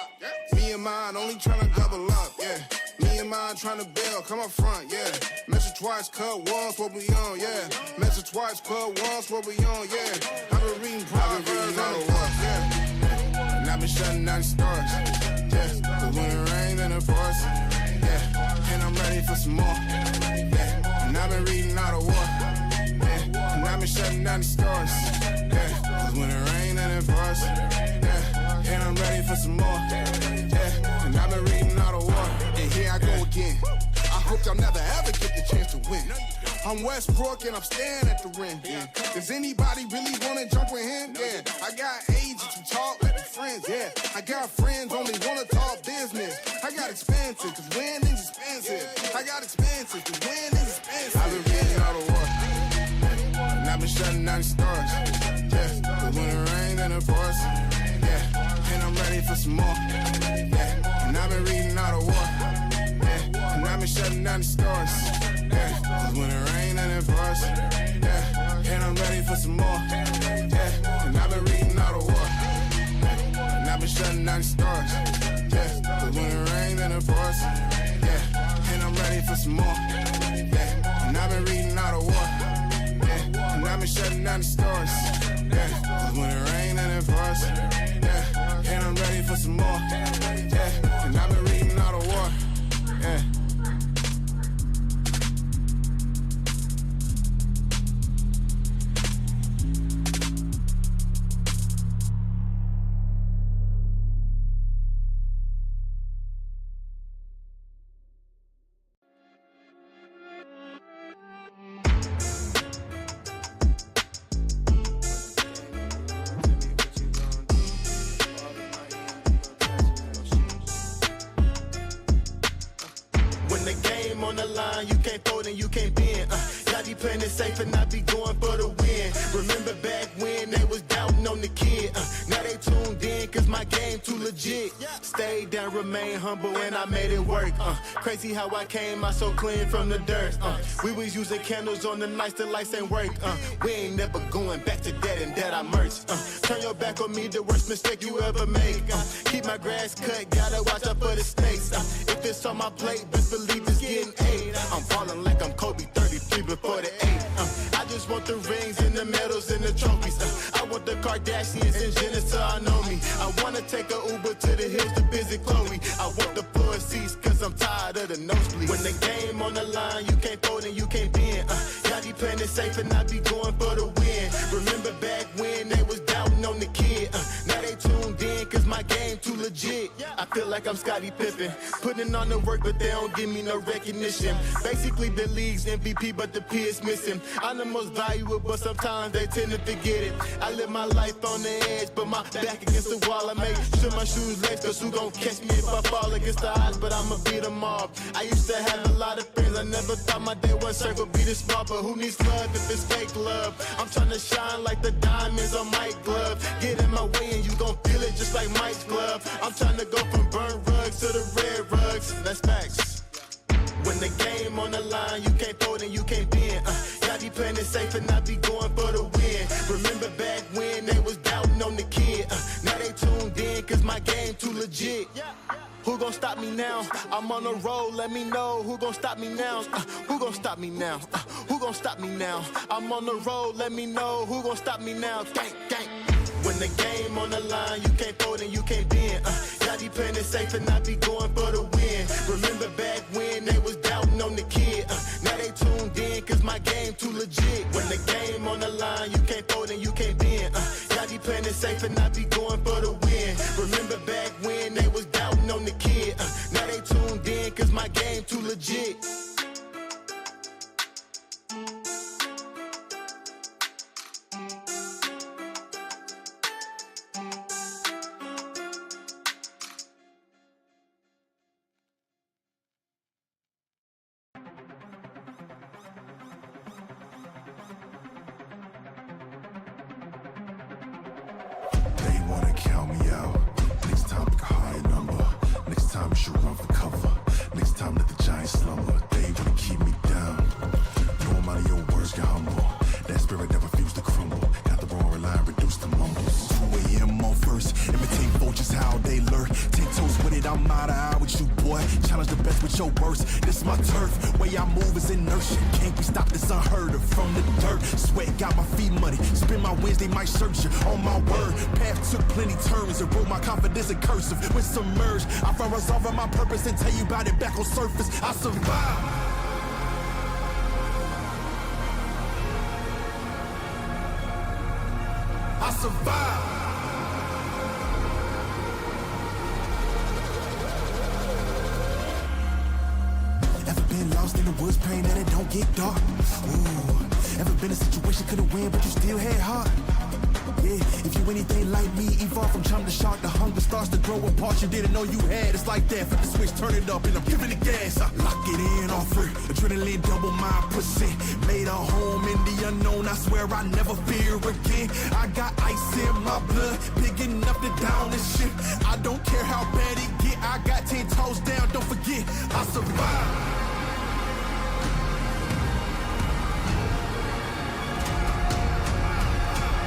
Me and mine only tryna double up, yeah. Me and mine tryna build, come up front, yeah. Measure twice, cut once, what we on, yeah. Measure twice, cut once, what we on, yeah. I've been reading Proverbs on the work, yeah. And I've been shutting down the stars, yeah. Cause when it rains and it pours, yeah. And I'm ready for some more, yeah. And I've been reading all the war, yeah. And I've been shutting down the stars, yeah. Cause when it rains and it pours, yeah. And I'm ready for some more, yeah. And I've been reading all the war, and here I go again. I hope y'all never ever get the chance to win. I'm Westbrook and I'm staying at the rim. Yeah. Does anybody really wanna jump with him? Yeah. I got agents who talk like friends. Yeah. I got friends only wanna talk business. I got expensive cause winning's expensive. I got expensive cause winning's expensive. I've been reading all the war, and I've been shutting down the stars. Yeah. Cause when it rains and it pours, yeah. And I'm ready for some more. Yeah. And I've been reading all the war, yeah. And I've been shutting down the stars. Yeah. Cause when it rains and it pours, yeah. And I'm ready for some more. Yeah. And I've been reading all the war, and I've been shutting down the stars. Yeah. Cause when it rains and it pours, yeah. And I'm ready for some more. Yeah. And I've been reading all the war, yeah. And I've been shutting down the stars. Yeah. Cause when it rains and it pours, yeah. And I'm ready for some more. Yeah. And I've been reading all the war, yeah. On the line, you can't fold and you can't bend. Y'all be playing it safe and I be going for the win. Remember back when they was doubting on the kid. Now they tuned in cause my game too legit. Stayed down, remain humble and I made it work. Crazy how I came out so clean from the dirt. We was using candles on the nights the lights ain't work. We ain't never going back to that and that I merged. Turn your back on me, the worst mistake you ever make. Keep my grass cut, gotta watch out for the snakes. If it's on my plate, best believe it's getting eight. I'm falling like I'm Kobe 33 before the 8. I just want the rings and the medals and the trophies. I want the Kardashians and Jenner so I know me. I wanna take a Uber to the hills to visit Chloe. I want the floor seats cause I'm tired of the nosebleeds. When the game on the line, you can't fold and you can't bend. Y'all be playing it safe and I be going for the win. Remember back when they was doubting on the kid. Now they tuned in cause my game too legit. I feel like I'm Scottie Pippen, putting on the work but they don't give me no recognition. Basically the league's MVP but the P is missing. I'm the most valuable but sometimes they tend to forget it. I live my life on the edge but my back against the wall. I make sure my shoes lace cause who gon' catch me if I fall against the odds, but I'ma beat them all. I used to have a lot of friends, I never thought my day one circle be this small, but who needs love if it's fake love? I'm tryna shine like the diamonds on Mike's glove. Get in my way and you gon' feel it just like Mike's glove. I'm tryna go from burnt rugs to the red rugs, that's facts. When the game on the line, you can't fold and you can't bend. Y'all be playing it safe and I be going for the win. Remember back when they was doubting on the kid. Now they tuned in cause my game too legit. Who gon' stop me now? I'm on the road, let me know. Who gon' stop me now? Who gon' stop me now? Who gon' stop me now? I'm on the road, let me know. Who gon' stop me now? Gang, gang. When the game on the line, you can't fold and you can't bend. Y'all be playing it safe and I be going for the win. Remember back when they was doubting on the kid. Now they tuned in cause my game too legit. When the game on the line, you can't fold and you can't bend. Y'all be playing it safe and I be going for the win. Remember back when they was doubting on the kid. Now they tuned in cause my game too legit. Wanna count me out. Next time pick a higher number. Next time you should run for cover. Next time let the giants slumber. They wanna keep me down. Knowing challenge the best with your worst. This my turf, way I move is inertia. Can't be stopped, it's unheard of. From the dirt, sweat got my feet muddy. Spend my wins, they might search you. On my word, path took plenty turns and broke my confidence in cursive. When submerged, I found resolving my purpose and tell you about it back on surface. I survived. I survived. Ever been lost in the woods, praying that it don't get dark? Ooh. Ever been in a situation couldn't win, but you still had heart? Yeah, if you anything like me, evolve from chum to shark, the hunger starts to grow apart you didn't know you had. It's like that, flip the switch, turn it up, and I'm giving the gas. I lock it in all free, adrenaline double my percent. Made a home in the unknown, I swear I never fear again. I got ice in my blood, big enough to down this shit. I don't care how bad it get, I got 10 toes down, don't forget, I survived.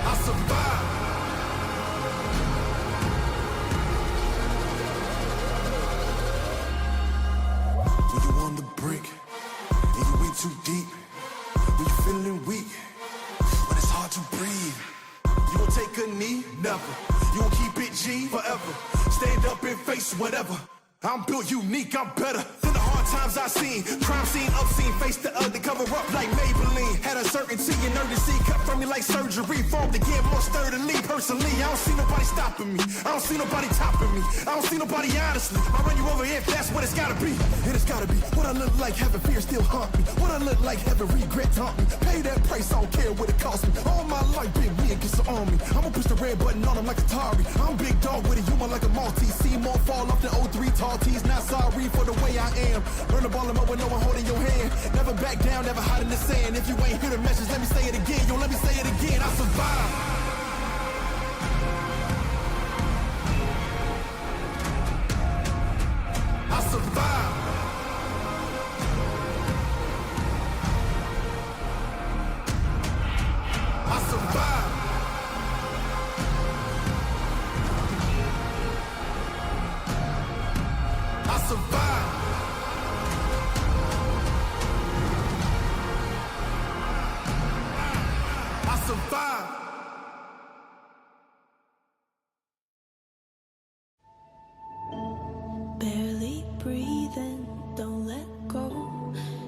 I survived. When you on the brink and you in too deep, when you feeling weak, when it's hard to breathe, you gon' take a knee? Never. You gon' keep it G forever. Stand up and face whatever. I'm built unique, I'm better than the hard times I seen. Crime scene, obscene, face the ugly, cover up like Maybelline. Had a certainty and urgency, cut from me like surgery. Formed again more sturdily, personally. I don't see nobody stopping me. I don't see nobody topping me. I don't see nobody honestly. I run you over if that's what it's gotta be. And it's gotta be what I look like, having fear still haunt me. What I look like, having regret haunt me. Pay that price, I don't care what it cost me. All my life been me against the army. I'ma push the red button on them like Atari. I'm big dog with a human like a Maltese. See more fall off than 03 tall tees. Not sorry for the way I am. Learn to ball them up with no one holding your hand. Never back down, never hide in the sand. If you ain't hear the message, let me say it again. Yo, let me say it again. I survived. I survived. I survived. I survived. I survived. Barely breathing, don't let go.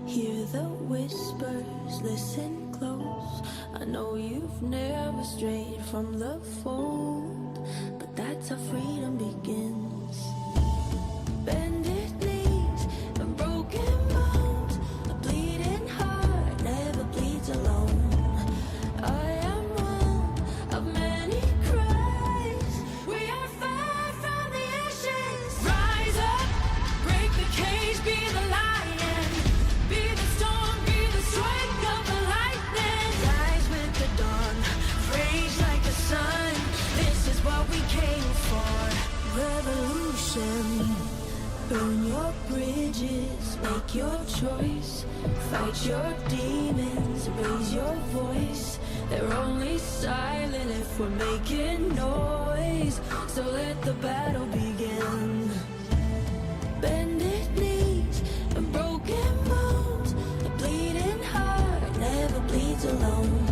Hear the whispers, listen close. I know you've never strayed from the fold, but that's how freedom begins. Bended knees and broken bones, a bleeding heart never bleeds alone. I am one of many cries. We are far from the ashes. Rise up, break the cage, be the lion, be the storm, be the strike of the lightning. Rise with the dawn, rage like the sun. This is what we came for. Revolution. Burn your bridges, make your choice. Fight your demons, raise your voice. They're only silent if we're making noise. So let the battle begin. Bended knees and broken bones, a bleeding heart never bleeds alone.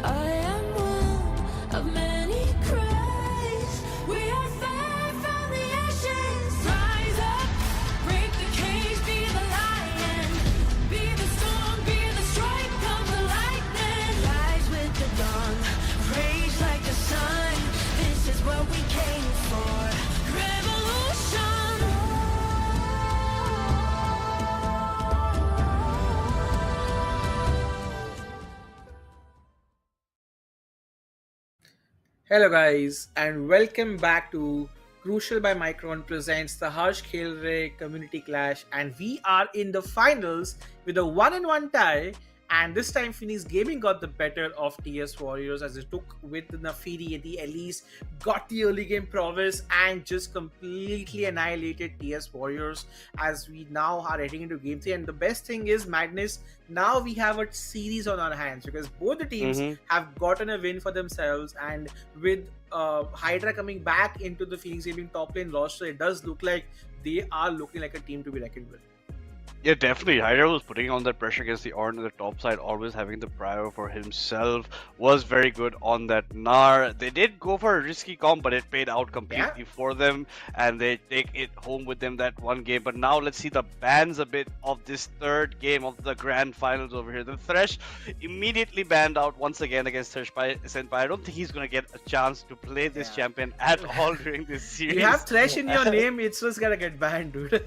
I am one of many cries. We are far from the ashes. Rise up, break the cage, be the lion, be the storm, be the strike of the lightning. Rise with the dawn, rage like the sun. This is what we came for. Revolution. Hello guys, and welcome back to Crucial by Micron presents the Harsh Khelraay Community Clash, and we are in the finals with a 1-1 tie, And this time, Phoenix Gaming got the better of TS Warriors as they took with Nafiri and the Elise, got the early game prowess, and just completely annihilated TS Warriors as we now are heading into Game 3. And the best thing is, Madness, now we have a series on our hands because both the teams have gotten a win for themselves. And with Hydra coming back into the Phoenix Gaming top lane roster, it does look like they are looking like a team to be reckoned with. Yeah, definitely. Hydra was putting on that pressure against the Ornn on the top side, always having the prior for himself. Was very good on that Gnar. They did go for a risky comp, but it paid out completely for them, and they take it home with them that one game. But now let's see the bans a bit of this third game of the grand finals over here. The Thresh immediately banned out once again against Senpai. I don't think he's going to get a chance to play this champion at all during this series. You have Thresh in your name, it's just going to get banned, dude.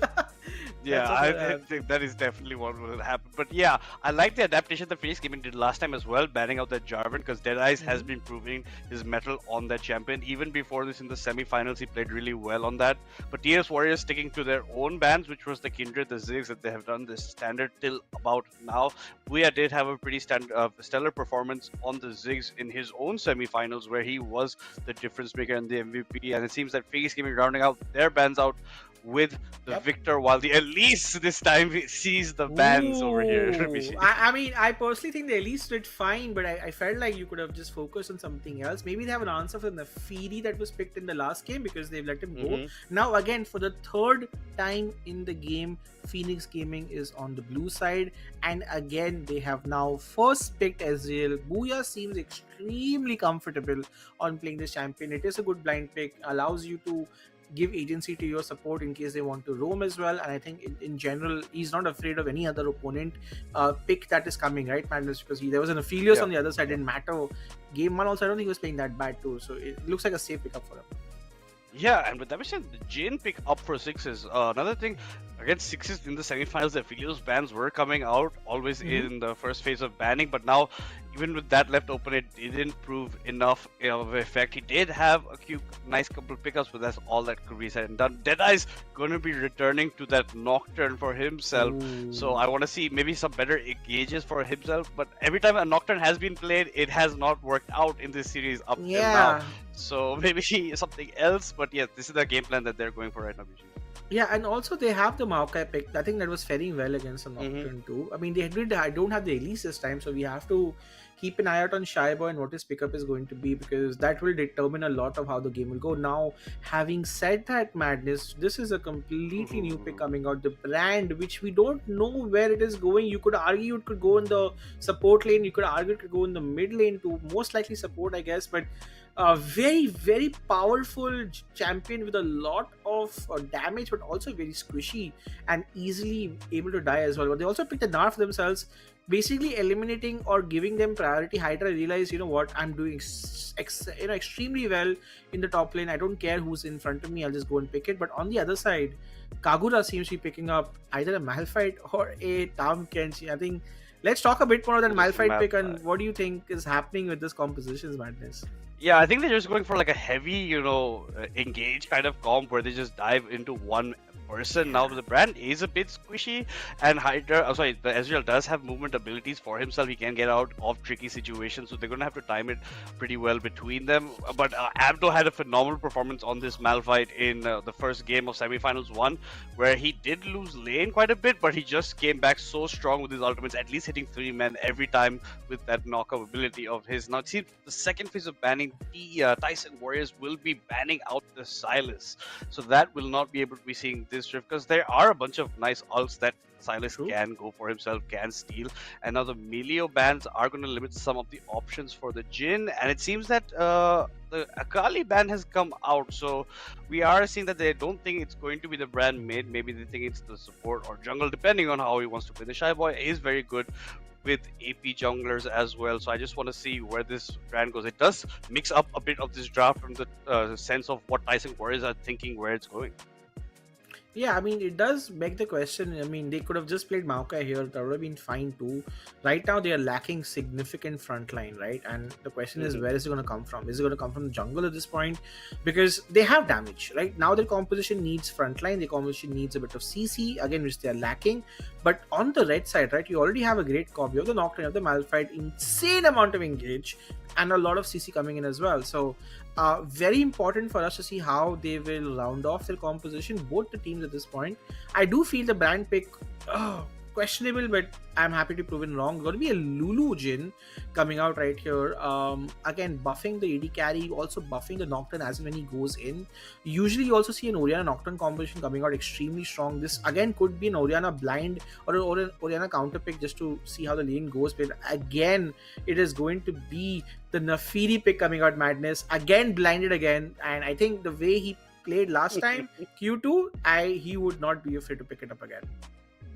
Yeah, I think that is definitely what will happen. But yeah, I like the adaptation that Phoenix Gaming did last time as well, banning out that Jarvan, because Deadeyes has been proving his mettle on that champion. Even before this in the semi-finals, he played really well on that. But TS Warriors sticking to their own bans, which was the Kindred, the Ziggs that they have done this standard till about now. Booyah did have a pretty stellar performance on the Ziggs in his own semi-finals, where he was the difference maker and the MVP. And it seems that Phoenix Gaming rounding out their bans out with the victor, while the Elise this time sees the bans over here. I mean, I personally think the Elise did fine, but I felt like you could have just focused on something else. Maybe they have an answer for the Nafiri that was picked in the last game because they've let him go. Now again, for the third time in the game, Phoenix Gaming is on the blue side, and again they have now first picked Ezreal. Booyah seems extremely comfortable on playing this champion. It is a good blind pick, allows you to give agency to your support in case they want to roam as well. And I think in general, he's not afraid of any other opponent pick that is coming, right, Madness? Because there was an Aphelios on the other side, didn't matter. Game 1 also, I don't think he was playing that bad too. So it looks like a safe pickup for him. Yeah, and with that being the Jhin pick up for sixes. Another thing, against sixes in the semifinals, the Aphelios bans were coming out always in the first phase of banning, but now even with that left open, it didn't prove enough of effect. He did have a nice couple pickups, but that's all that could be said and done. Deadeye's going to be returning to that Nocturne for himself, so I want to see maybe some better engages for himself. But every time a Nocturne has been played, it has not worked out in this series up till now. So maybe something else, but yes, this is the game plan that they're going for right now. Yeah, and also they have the Maokai pick. I think that was faring well against the Nocturne too. I mean, I don't have the Elise this time, so we have to keep an eye out on Shy Boy and what his pickup is going to be, because that will determine a lot of how the game will go. Now, having said that, Madness, this is a completely new pick coming out. The brand, which we don't know where it is going. You could argue it could go in the support lane. You could argue it could go in the mid lane to most likely support, I guess. But a very, very powerful champion with a lot of damage, but also very squishy and easily able to die as well. But they also picked a Gnar for themselves, basically eliminating or giving them priority. Hydra realized, you know what, I'm doing extremely well in the top lane. I don't care who's in front of me, I'll just go and pick it. But on the other side, Kagura seems to be picking up either a Malphite or a Tahm Kenshi. I think let's talk a bit more on that Malphite pick, and what do you think is happening with this compositions, Madness? Yeah, I think they're just going for like a heavy, engage kind of comp where they just dive into one person. Now the brand is a bit squishy, and the Ezreal does have movement abilities for himself. He can get out of tricky situations, so they're going to have to time it pretty well between them. But Abdo had a phenomenal performance on this Malphite in the first game of semifinals 1, where he did lose lane quite a bit, but he just came back so strong with his ultimates, at least hitting 3 men every time with that knockout ability of his. Now it seems the second phase of banning, the Tyson Warriors will be banning out the Sylas, so that will not be able to be seeing this drift, because there are a bunch of nice ults that Sylas can go for himself, can steal, and now the Melio bans are going to limit some of the options for the Jhin, and it seems that the Akali ban has come out, so we are seeing that they don't think it's going to be the brand mid. Maybe they think it's the support or jungle, depending on how he wants to play. The Shy Boy is very good with AP junglers as well, so I just want to see where this brand goes. It does mix up a bit of this draft from the sense of what Tyson Warriors are thinking where it's going. Yeah, I mean, it does beg the question. I mean, they could have just played Maokai here. That would have been fine too. Right now, they are lacking significant front line, right? And the question is, where is it going to come from? Is it going to come from the jungle at this point? Because they have damage, right? Now, their composition needs front line. Their composition needs a bit of CC, again, which they are lacking. But on the red side, right, you already have a great comp. You have the Nocturne, you have the Malphite, insane amount of engage, and a lot of CC coming in as well. So, very important for us to see how they will round off their composition, both the teams at this point. I do feel the brand pick questionable, but I'm happy to prove it wrong. Going to be a Lulu Jin coming out right here. Again, buffing the AD carry, also buffing the Nocturne as and when he goes in. Usually, you also see an Orianna Nocturne composition coming out extremely strong. This again could be an Orianna blind or an Orianna counter pick just to see how the lane goes. But again, it is going to be the Nafiri pick coming out, Madness. Again, blinded again. And I think the way he played last time, Q2, he would not be afraid to pick it up again.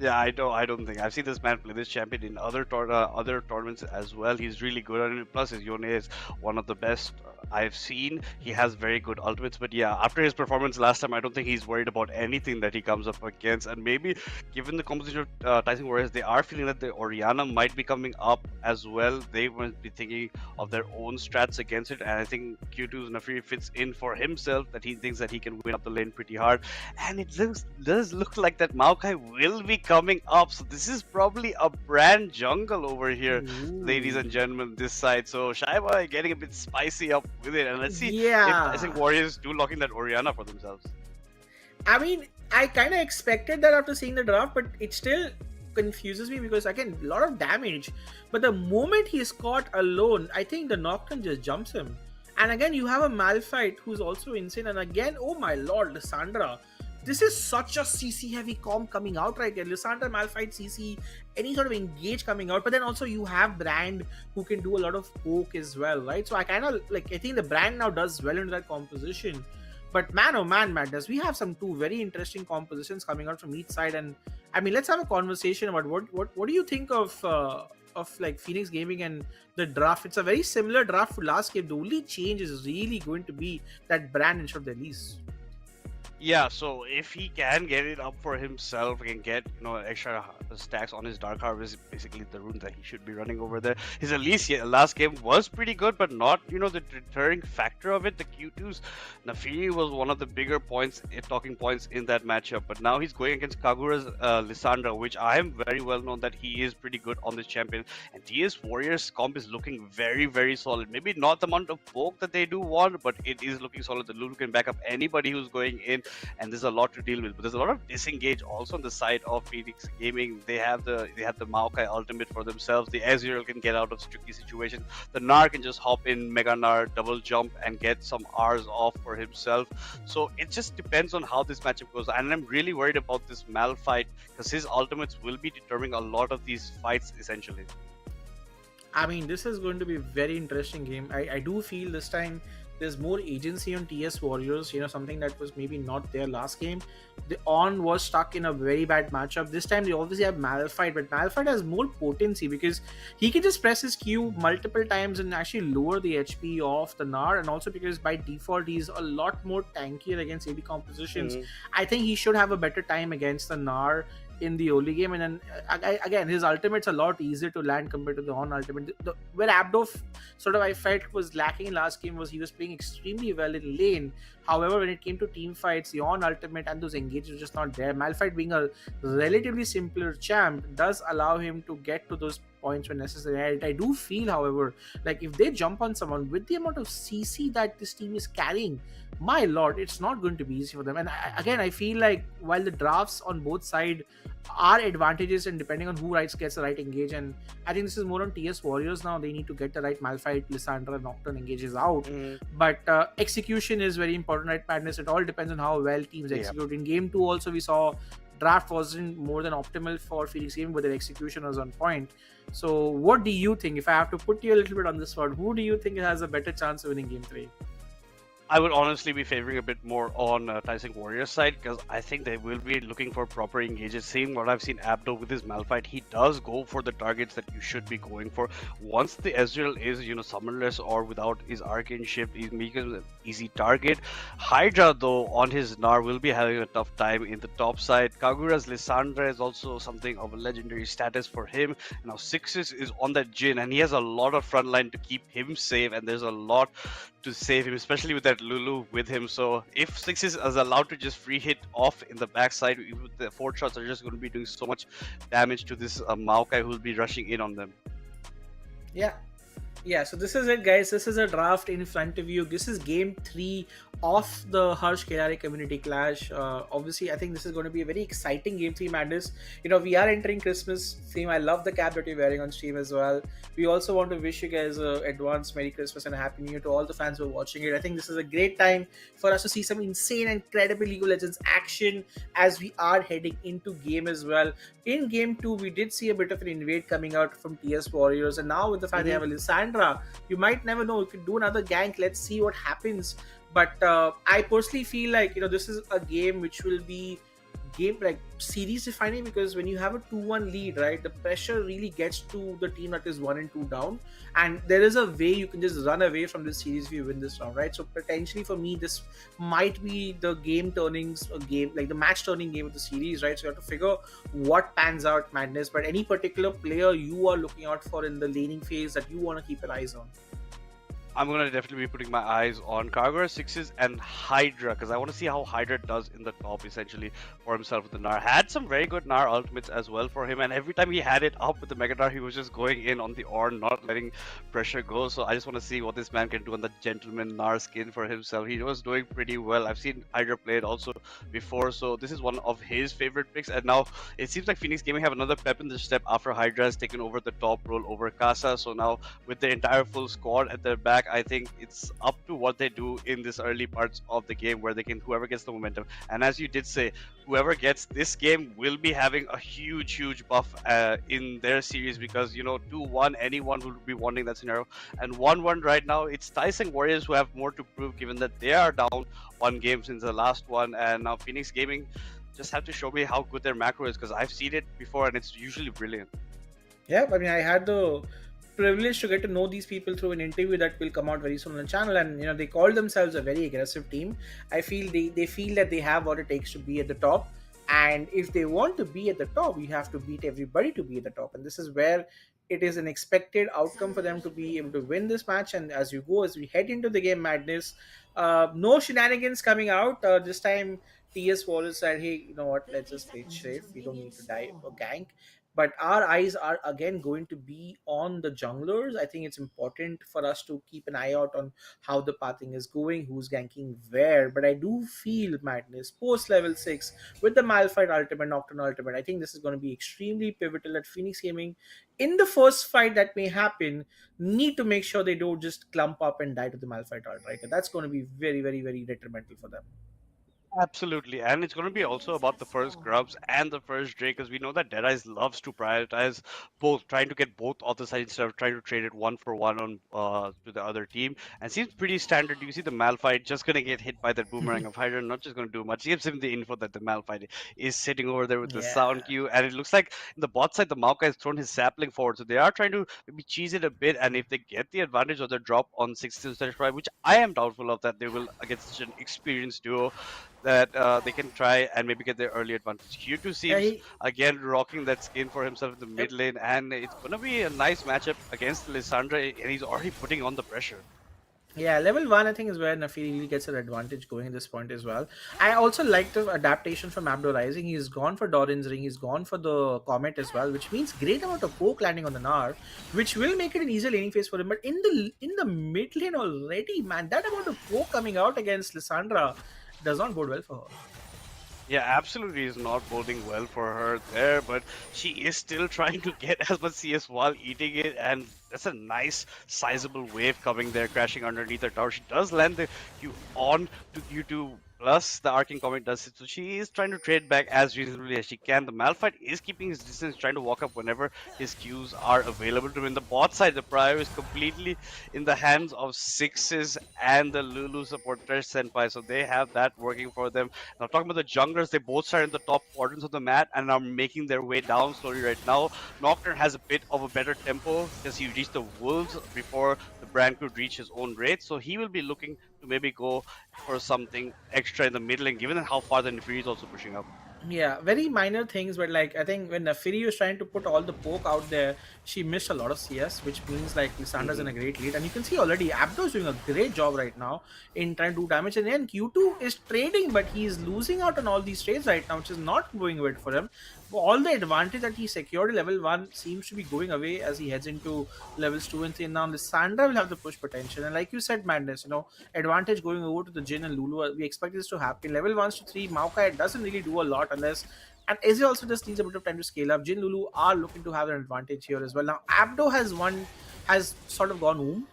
Yeah, I don't think I've seen this man play this champion in other tournaments as well. He's really good at it. Plus, his Yone is one of the best I've seen. He has very good ultimates. But yeah, after his performance last time, I don't think he's worried about anything that he comes up against. And maybe, given the composition of Tawang Warriors, they are feeling that the Orianna might be coming up as well. They might be thinking of their own strats against it. And I think Q2's Nafiri fits in for himself, that he thinks that he can win up the lane pretty hard. And it does look like that Maokai will be coming up. So this is probably a brand jungle over here, ladies and gentlemen, this side. So Shaiba getting a bit spicy up with it. And let's see if I think Warriors do locking that Orianna for themselves. I mean, I kind of expected that after seeing the draft, but it still confuses me because, again, a lot of damage. But the moment he's caught alone, I think the Nocturne just jumps him. And again, you have a Malphite who's also insane. And again, oh my lord, Lissandra. This is such a CC heavy comp coming out right here. Lissandra, Malphite, CC, any sort of engage coming out. But then also you have Brand who can do a lot of poke as well, right? So I kind of I think the Brand now does well into that composition. But man, oh man, Madness, we have some two very interesting compositions coming out from each side. And I mean, let's have a conversation about what do you think of like Phoenix Gaming and the draft? It's a very similar draft to last game. The only change is really going to be that Brand instead of the Elise. Yeah, so if he can get it up for himself, can get extra stacks on his Dark Harvest, basically the rune that he should be running over there. His Elise last game was pretty good, but not the deterring factor of it. The Q2's Nafiri was one of the bigger talking points in that matchup. But now he's going against Kagura's Lissandra, which I am very well known that he is pretty good on this champion. And TS Warriors comp is looking very, very solid. Maybe not the amount of poke that they do want, but it is looking solid. The Lulu can back up anybody who's going in. And there's a lot to deal with, but there's a lot of disengage also on the side of Phoenix Gaming. They have the Maokai ultimate for themselves. The Ezreal can get out of tricky situations. The Gnar can just hop in, Mega Gnar, double jump, and get some R's off for himself. So it just depends on how this matchup goes. And I'm really worried about this Malphite because his ultimates will be determining a lot of these fights essentially. I mean, this is going to be a very interesting game. I do feel this time there's more agency on TS Warriors, something that was maybe not there last game. The On was stuck in a very bad matchup. This time they obviously have Malphite, but Malphite has more potency because he can just press his Q multiple times and actually lower the HP of the Gnar, and also because by default he's a lot more tankier against AD compositions. I think he should have a better time against the Gnar in the early game. And then again, his ultimate's a lot easier to land compared to the On ultimate. Where Abdo sort of I felt was lacking in last game was he was playing extremely well in lane. However, when it came to team fights, the On ultimate and those engages were just not there. Malphite, being a relatively simpler champ, does allow him to get to those points when necessary. I do feel, however, like if they jump on someone with the amount of CC that this team is carrying, my lord, it's not going to be easy for them. And I feel like while the drafts on both sides are advantages, and depending on who gets the right engage, and I think this is more on TS Warriors now. They need to get the right Malphite, Lissandra, Nocturne engages out. But execution is very important, right, Madness? It all depends on how well teams execute. In game 2 also we saw draft wasn't more than optimal for Phoenix Gaming, but their execution was on point. So what do you think? If I have to put you a little bit on this one, who do you think has a better chance of winning game 3? I would honestly be favoring a bit more on Tawang Warriors side because I think they will be looking for proper engages. Seeing what I've seen Abdo with his Malphite, he does go for the targets that you should be going for. Once the Ezreal is, summonless or without his Arcane Shift, he becomes an easy target. Hydra, though, on his Gnar will be having a tough time in the top side. Kagura's Lissandra is also something of a legendary status for him. Now, Sixes is on that Jhin, and he has a lot of frontline to keep him safe, and there's a lot to save him, especially with that Lulu with him. So if Sixes is allowed to just free hit off in the backside, the 4 shots are just going to be doing so much damage to this Maokai who will be rushing in on them. Yeah, so this is it, guys. This is a draft in front of you. This is game 3 of the Harsh Khelraay Community Clash. Obviously, I think this is going to be a very exciting game 3 madness. We are entering Christmas theme. I love the cap that you're wearing on stream as well. We also want to wish you guys advance Merry Christmas and a Happy New Year to all the fans who are watching it. I think this is a great time for us to see some insane and incredible League of Legends action as we are heading into game as well. In game 2, we did see a bit of an invade coming out from TS Warriors, and now with the fact they have a Lissandra, you might never know. You could do another gank. Let's see what happens. But I personally feel like this is a game which will be series defining, because when you have a 2-1 lead, right, the pressure really gets to the team that is 1 and 2 down, and there is a way you can just run away from this series if you win this round, right? So potentially for me, this might be the the match turning game of the series, right? So you have to figure what pans out madness. But any particular player you are looking out for in the laning phase that you want to keep your eyes on? I'm going to definitely be putting my eyes on Kagura, Sixes, and Hydra, because I want to see how Hydra does in the top, essentially, for himself with the Gnar. Had some very good Gnar ultimates as well for him, and every time he had it up with the Mega Gnar, he was just going in on the Ornn, not letting pressure go. So I just want to see what this man can do on the Gentleman Gnar skin for himself. He was doing pretty well. I've seen Hydra play it also before, so this is one of his favorite picks. And now it seems like Phoenix Gaming have another pep in the step after Hydra has taken over the top role over Casa. So now with the entire full squad at their back, I think it's up to what they do in this early parts of the game, where they can, whoever gets the momentum. And as you did say, whoever gets this game will be having a huge buff in their series, because 2-1, anyone will be wanting that scenario. And 1-1 right now, it's Tawang Warriors who have more to prove, given that they are down 1 game since the last one. And now Phoenix Gaming just have to show me how good their macro is, because I've seen it before and it's usually brilliant. Yeah, I mean, I had the privilege to get to know these people through an interview that will come out very soon on the channel, and they call themselves a very aggressive team. I feel they feel that they have what it takes to be at the top, and if they want to be at the top, you have to beat everybody to be at the top, and this is where it is an expected outcome for them to be able to win this match. And as we head into the game madness, no shenanigans coming out this time. TS Warriors said, hey, you know what, let's just play it safe, we don't need to die or gank. But our eyes are again going to be on the junglers. I think it's important for us to keep an eye out on how the pathing is going, who's ganking where. But I do feel madness post level 6 with the Malphite ultimate, Nocturne ultimate. I think this is going to be extremely pivotal at Phoenix Gaming. In the first fight that may happen, need to make sure they don't just clump up and die to the Malphite ult, right? That's going to be very detrimental for them. Absolutely, and it's going to be also about the first grubs and the first Drake, because we know that Deadeyes loves to prioritize both, trying to get both off the side instead of trying to trade it 1-for-1 on to the other team. And seems pretty standard. You see the Malphite just going to get hit by that boomerang of Hydra, not just going to do much. He gives him the info that the Malphite is sitting over there with the sound cue, and it looks like in the bot side the Maokai has thrown his sapling forward, so they are trying to maybe cheese it a bit. And if they get the advantage of the drop on 6-5, which I am doubtful of that they will against such an experienced duo, that they can try and maybe get their early advantage. Q2 seems again rocking that skin for himself in the mid lane, and it's gonna be a nice matchup against Lissandra, and he's already putting on the pressure. Yeah, level 1 I think is where Nafi really gets an advantage going at this point as well. I also like the adaptation from Abdo Rising. He's gone for Doran's Ring, he's gone for the Comet as well, which means great amount of poke landing on the Gnar, which will make it an easier laning phase for him. But in the mid lane already, man, that amount of poke coming out against Lissandra does not bode well for her. Yeah, absolutely is not boding well for her there, but she is still trying to get as much CS while eating it, and that's a nice sizable wave coming there, crashing underneath her tower. She does land the Q on to Q2 Plus, the Arcane Comet does it, so she is trying to trade back as reasonably as she can. The Malphite is keeping his distance, trying to walk up whenever his Qs are available to him. In the bot side, the Prior is completely in the hands of Sixes and the Lulu support Thresh Senpai, so they have that working for them. Now, talking about the junglers, they both start in the top quadrants of the map and are making their way down slowly right now. Nocturne has a bit of a better tempo because he reached the Wolves before the brand could reach his own rate, so he will be looking to maybe go for something extra in the middle, and given how far the Nefiri is also pushing up. Yeah, very minor things, but like I think when Nafiri was trying to put all the poke out there, she missed a lot of CS, which means like Lissandra's in a great lead, and you can see already Abdo is doing a great job right now in trying to do damage. And then Q2 is trading, but he is losing out on all these trades right now, which is not going good for him. All the advantage that he secured in level 1 seems to be going away as he heads into levels 2 and 3. And now Lissandra will have the push potential. And like you said, Madness, advantage going over to the Jin and Lulu. We expect this to happen. Level 1 to 3, Maokai doesn't really do a lot unless. And Izzy also just needs a bit of time to scale up. Jin Lulu are looking to have an advantage here as well. Now, Abdo has sort of gone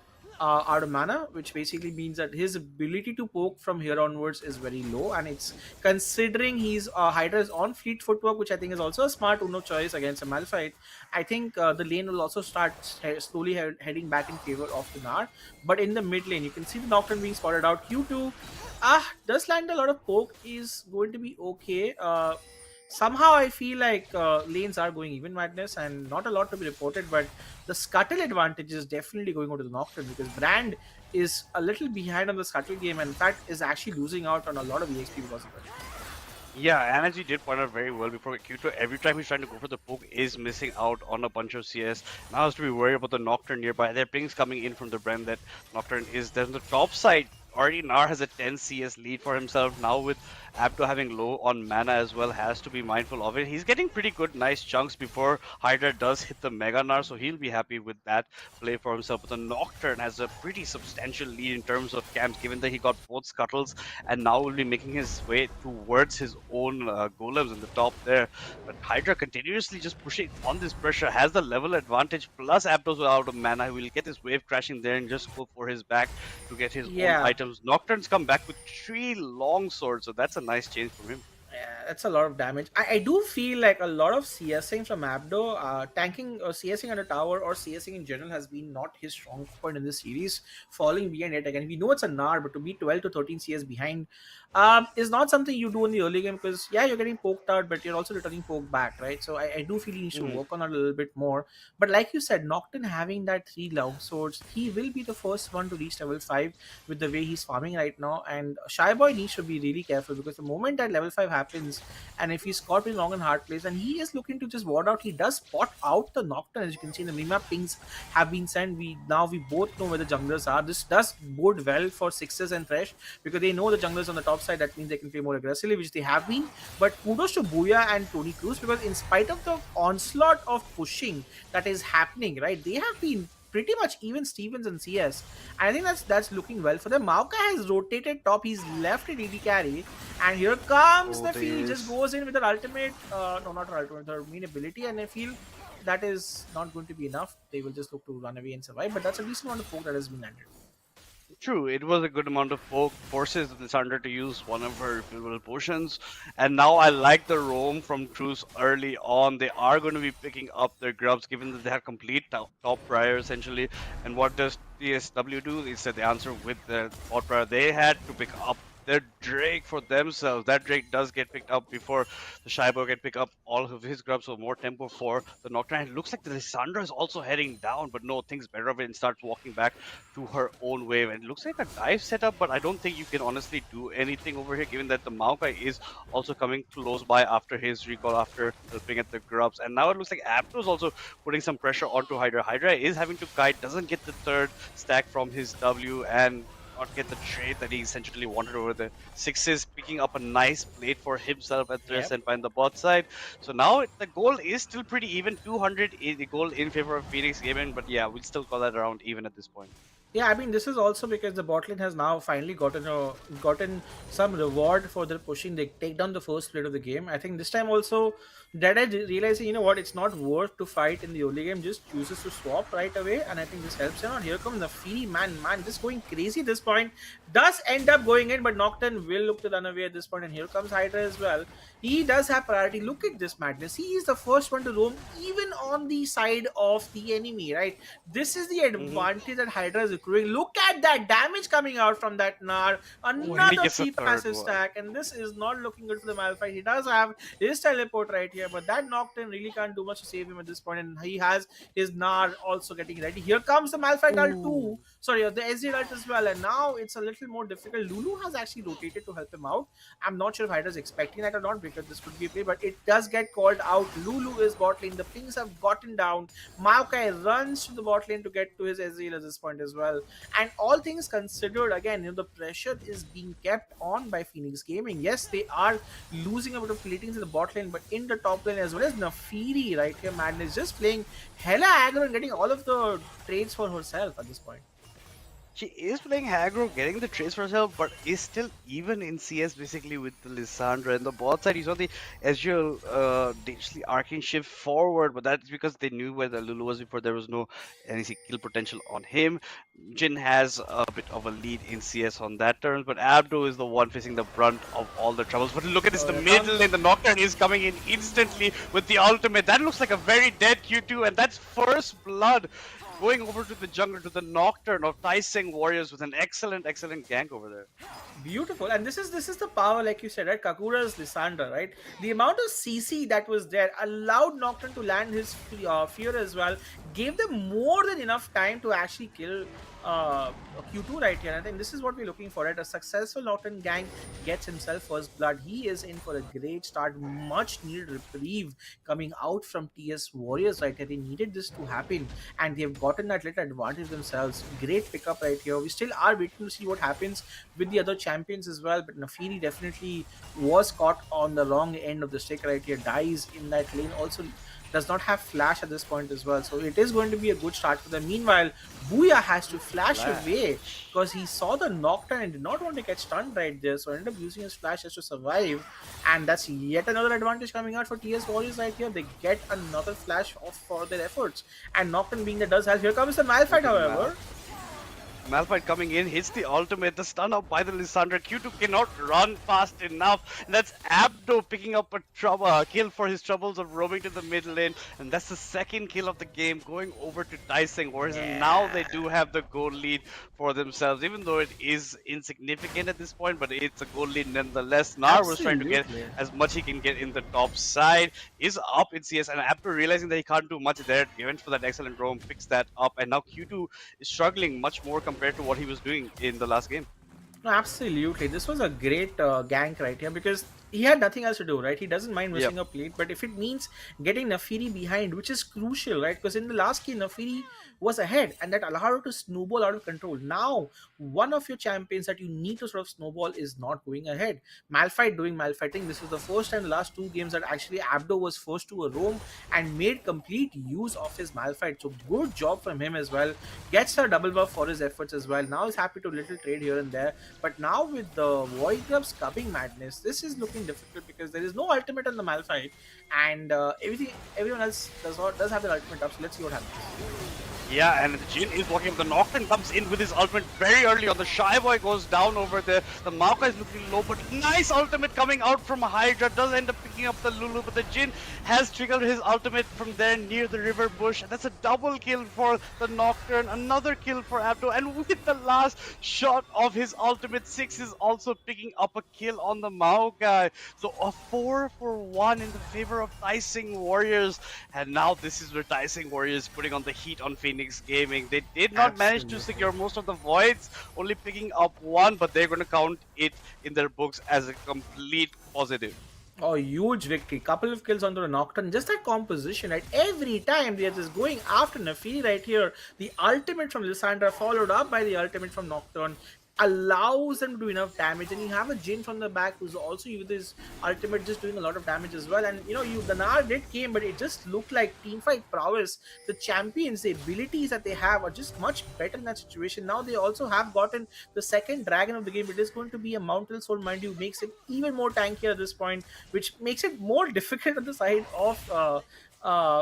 out of mana, which basically means that his ability to poke from here onwards is very low, and it's considering he's Hydra is on fleet footwork, which I think is also a smart Uno choice against a Malphite. I think the lane will also start slowly heading back in favor of the Gnar, but in the mid lane you can see the Nocturne being spotted out. Q2 does land a lot of poke, is going to be okay. Somehow I feel like lanes are going even, Madness, and not a lot to be reported, but the scuttle advantage is definitely going over to the Nocturne because Brand is a little behind on the scuttle game and in fact is actually losing out on a lot of EXP because of it. Yeah, and as you did point out very well before, Q2, every time he's trying to go for the poke, is missing out on a bunch of CS. Now has to be worried about the Nocturne nearby. There are pings coming in from the brand that Nocturne is there on the top side. Already Nar has a 10 CS lead for himself. Now with Abdo having low on mana as well, has to be mindful of it. He's getting pretty good, nice chunks before Hydra does hit the Mega Nar, so he'll be happy with that play for himself. But the Nocturne has a pretty substantial lead in terms of camps, given that he got both scuttles and now will be making his way towards his own golems in the top there. But Hydra continuously just pushing on this pressure, has the level advantage, plus Abdo's out of mana. He will get his wave crashing there and just go for his back to get his own items. Nocturne's come back with 3 long swords, so that's a nice change from him. Yeah, that's a lot of damage. I do feel like a lot of CSing from Abdo, tanking or CSing on a tower or CSing in general has been not his strong point in this series. Falling behind yet again. We know it's a Nar, but to be 12 to 13 CS behind is not something you do in the early game because, yeah, you're getting poked out, but you're also returning poke back, right? So I do feel he needs to work on it a little bit more. But like you said, Nocturne having that 3 long swords, he will be the first one to reach level 5 with the way he's farming right now. And Shy Boy needs to be really careful because the moment that level 5 happens, and if he's caught in long and hard place, and he is looking to just ward out, he does spot out the Nocturne. As you can see, the minimap pings have been sent. We both know where the junglers are. This does bode well for Sixes and Thresh because they know the junglers on the top side. That means they can play more aggressively, which they have been. But kudos to Booyah and Tony Cruz because in spite of the onslaught of pushing that is happening, right, they have been pretty much even Stevens and CS. I think that's looking well for them. Maokai has rotated top. He's left an AD carry. And here comes the Nefiri. He just goes in with an ultimate. No, not an ultimate. The main ability. And I feel that is not going to be enough. They will just look to run away and survive. But that's a decent amount of poke that has been landed. True, it was a good amount of poke, forces Lissandra to use one of her refillable potions, and now I like the roam from Cruz early on. They are going to be picking up their grubs given that they have complete top prior essentially. And what does TSW do? They said the answer with the bot prior. They had to pick up their Drake for themselves. That Drake does get picked up before the Shybo can pick up all of his grubs, so more tempo for the Nocturne. It looks like the Lissandra is also heading down, but no, thinks better of it and starts walking back to her own wave. And it looks like a dive setup, but I don't think you can honestly do anything over here, given that the Maokai is also coming close by after his recall, after helping at the grubs. And now it looks like Apto is also putting some pressure onto Hydra. Hydra is having to kite, doesn't get the third stack from his W, and not get the trade that he essentially wanted over the Sixes, picking up a nice plate for himself at Thresh Senpai on the bot side. So now the goal is still pretty even, 200 is the goal in favor of Phoenix Gaming, but yeah, we'll still call that around even at this point. Yeah, I mean, this is also because the bot lane has now finally gotten some reward for their pushing. They take down the first plate of the game. I think this time also Deadeye realizing, you know what, it's not worth to fight in the early game, just chooses to swap right away, and I think this helps him out. Here comes the Fury, man, just going crazy at this point. Does end up going in, but Nocturne will look to run away at this point, and here comes Hydra as well. He does have priority. Look at this madness. He is the first one to roam, even on the side of the enemy, right? This is the advantage that Hydra is accruing. Look at that damage coming out from that Gnar. Another gets a free third passive one. stack, and this is not looking good for the Malphite. He does have his teleport right here, but that Nocturne really can't do much to save him at this point, and he has his Gnar also getting ready. Here comes the Malphite ult too. Sorry, the SG ult as well, and now it's a little more difficult. Lulu has actually rotated to help him out. I'm not sure if Hydra's expecting that or not, because this could be a play, but it does get called out. Lulu is bot lane. The pings have gotten down. Maokai runs to the bot lane to get to his Ezreal at this point as well. And all things considered, again, the pressure is being kept on by Phoenix Gaming. Yes, they are losing a bit of platings in the bot lane, but in the top lane as well as Nafiri right here, Madness just playing hella aggro and getting all of the trades for herself at this point. She is playing aggro, getting the trades for herself, but is still even in CS basically with the Lissandra. And the bot side, you saw the Ezreal dangerously arcing shift forward, but that's because they knew where the Lulu was before. There was no any kill potential on him. Jhin has a bit of a lead in CS on that terms, but Abdo is the one facing the brunt of all the troubles. But look at this, the middle lane, the Nocturne is coming in instantly with the ultimate. That looks like a very dead Q2, and that's first blood. Going over to the jungle, to the Nocturne of Tawang Warriors with an excellent gank over there. Beautiful, and this is the power, like you said, right? Kakura's Lissandra, right? The amount of CC that was there allowed Nocturne to land his fear as well, gave them more than enough time to actually kill Q2 right here. And I think this is what we're looking for, right? A successful Nocturne gang gets himself first blood. He is in for a great start, much needed reprieve coming out from TS Warriors right here. They needed this to happen, and they've gotten that little advantage themselves. Great pickup right here. We still are waiting to see what happens with the other champions as well, but Nafiri definitely was caught on the wrong end of the stick right here, dies in that lane. Also does not have flash at this point as well, so it is going to be a good start for them. Meanwhile, Booyah has to flash away because he saw the Nocturne and did not want to get stunned right there, so ended up using his flash just to survive. And that's yet another advantage coming out for TS Warriors right here. They get another flash off for their efforts, and Nocturne being that does help. Here comes the Malphite, however. Malphite coming in, hits the ultimate, the stun up by the Lissandra. Q2 cannot run fast enough. And that's Abdo picking up a kill for his troubles of roaming to the mid lane. And that's the second kill of the game, going over to Tawang Warriors. And now they do have the goal lead for themselves, even though it is insignificant at this point, but it's a goal lead nonetheless. Gnar was trying to get as much he can get in the top side, is up in CS, and after realizing that he can't do much there, he went for that excellent roam, picks that up, and now Q2 is struggling much more compared to what he was doing in the last game. No, absolutely. This was a great gank right here because he had nothing else to do, right? He doesn't mind missing a plate, but if it means getting Nafiri behind, which is crucial, right? Because in the last game, Nafiri was ahead and that allowed her to snowball out of control. Now, one of your champions that you need to sort of snowball is not going ahead. Malphite doing Malphiting. This was the first time in the last two games that actually Abdo was forced to a roam and made complete use of his Malphite. So good job from him as well. Gets a double buff for his efforts as well. Now he's happy to little trade here and there. But now with the Void Grub's coming madness, this is looking difficult because there is no ultimate on the Malphite, and everyone else does have their ultimate up. So let's see what happens. Yeah, and Jhin is walking up. The Nocturne comes in with his ultimate very early on. The Shy Boy goes down over there. The Maokai is looking low, but nice ultimate coming out from Hydra. Does end up picking up the Lulu, but the Jhin has triggered his ultimate from there near the river bush. And that's a double kill for the Nocturne. Another kill for Abdo. And with the last shot of his ultimate, Six is also picking up a kill on the Maokai. So a 4-for-1 in the favor of Tawang Warriors. And now this is where Tawang Warriors putting on the heat on Phoenix Gaming. They did not manage to secure most of the voids, only picking up one, but they're going to count it in their books as a complete positive. Oh, huge victory. Couple of kills onto the Nocturne. Just that composition, right? Every time they are just going after Nafiri right here. The ultimate from Lissandra followed up by the ultimate from Nocturne. allows them to do enough damage, and you have a Jin from the back who's also with his ultimate just doing a lot of damage as well. And the Nar did came, but it just looked like team fight prowess. The champions, the abilities that they have are just much better in that situation. Now they also have gotten the second dragon of the game. It is going to be a Mountain Soul, mind you, makes it even more tankier at this point, which makes it more difficult on the side of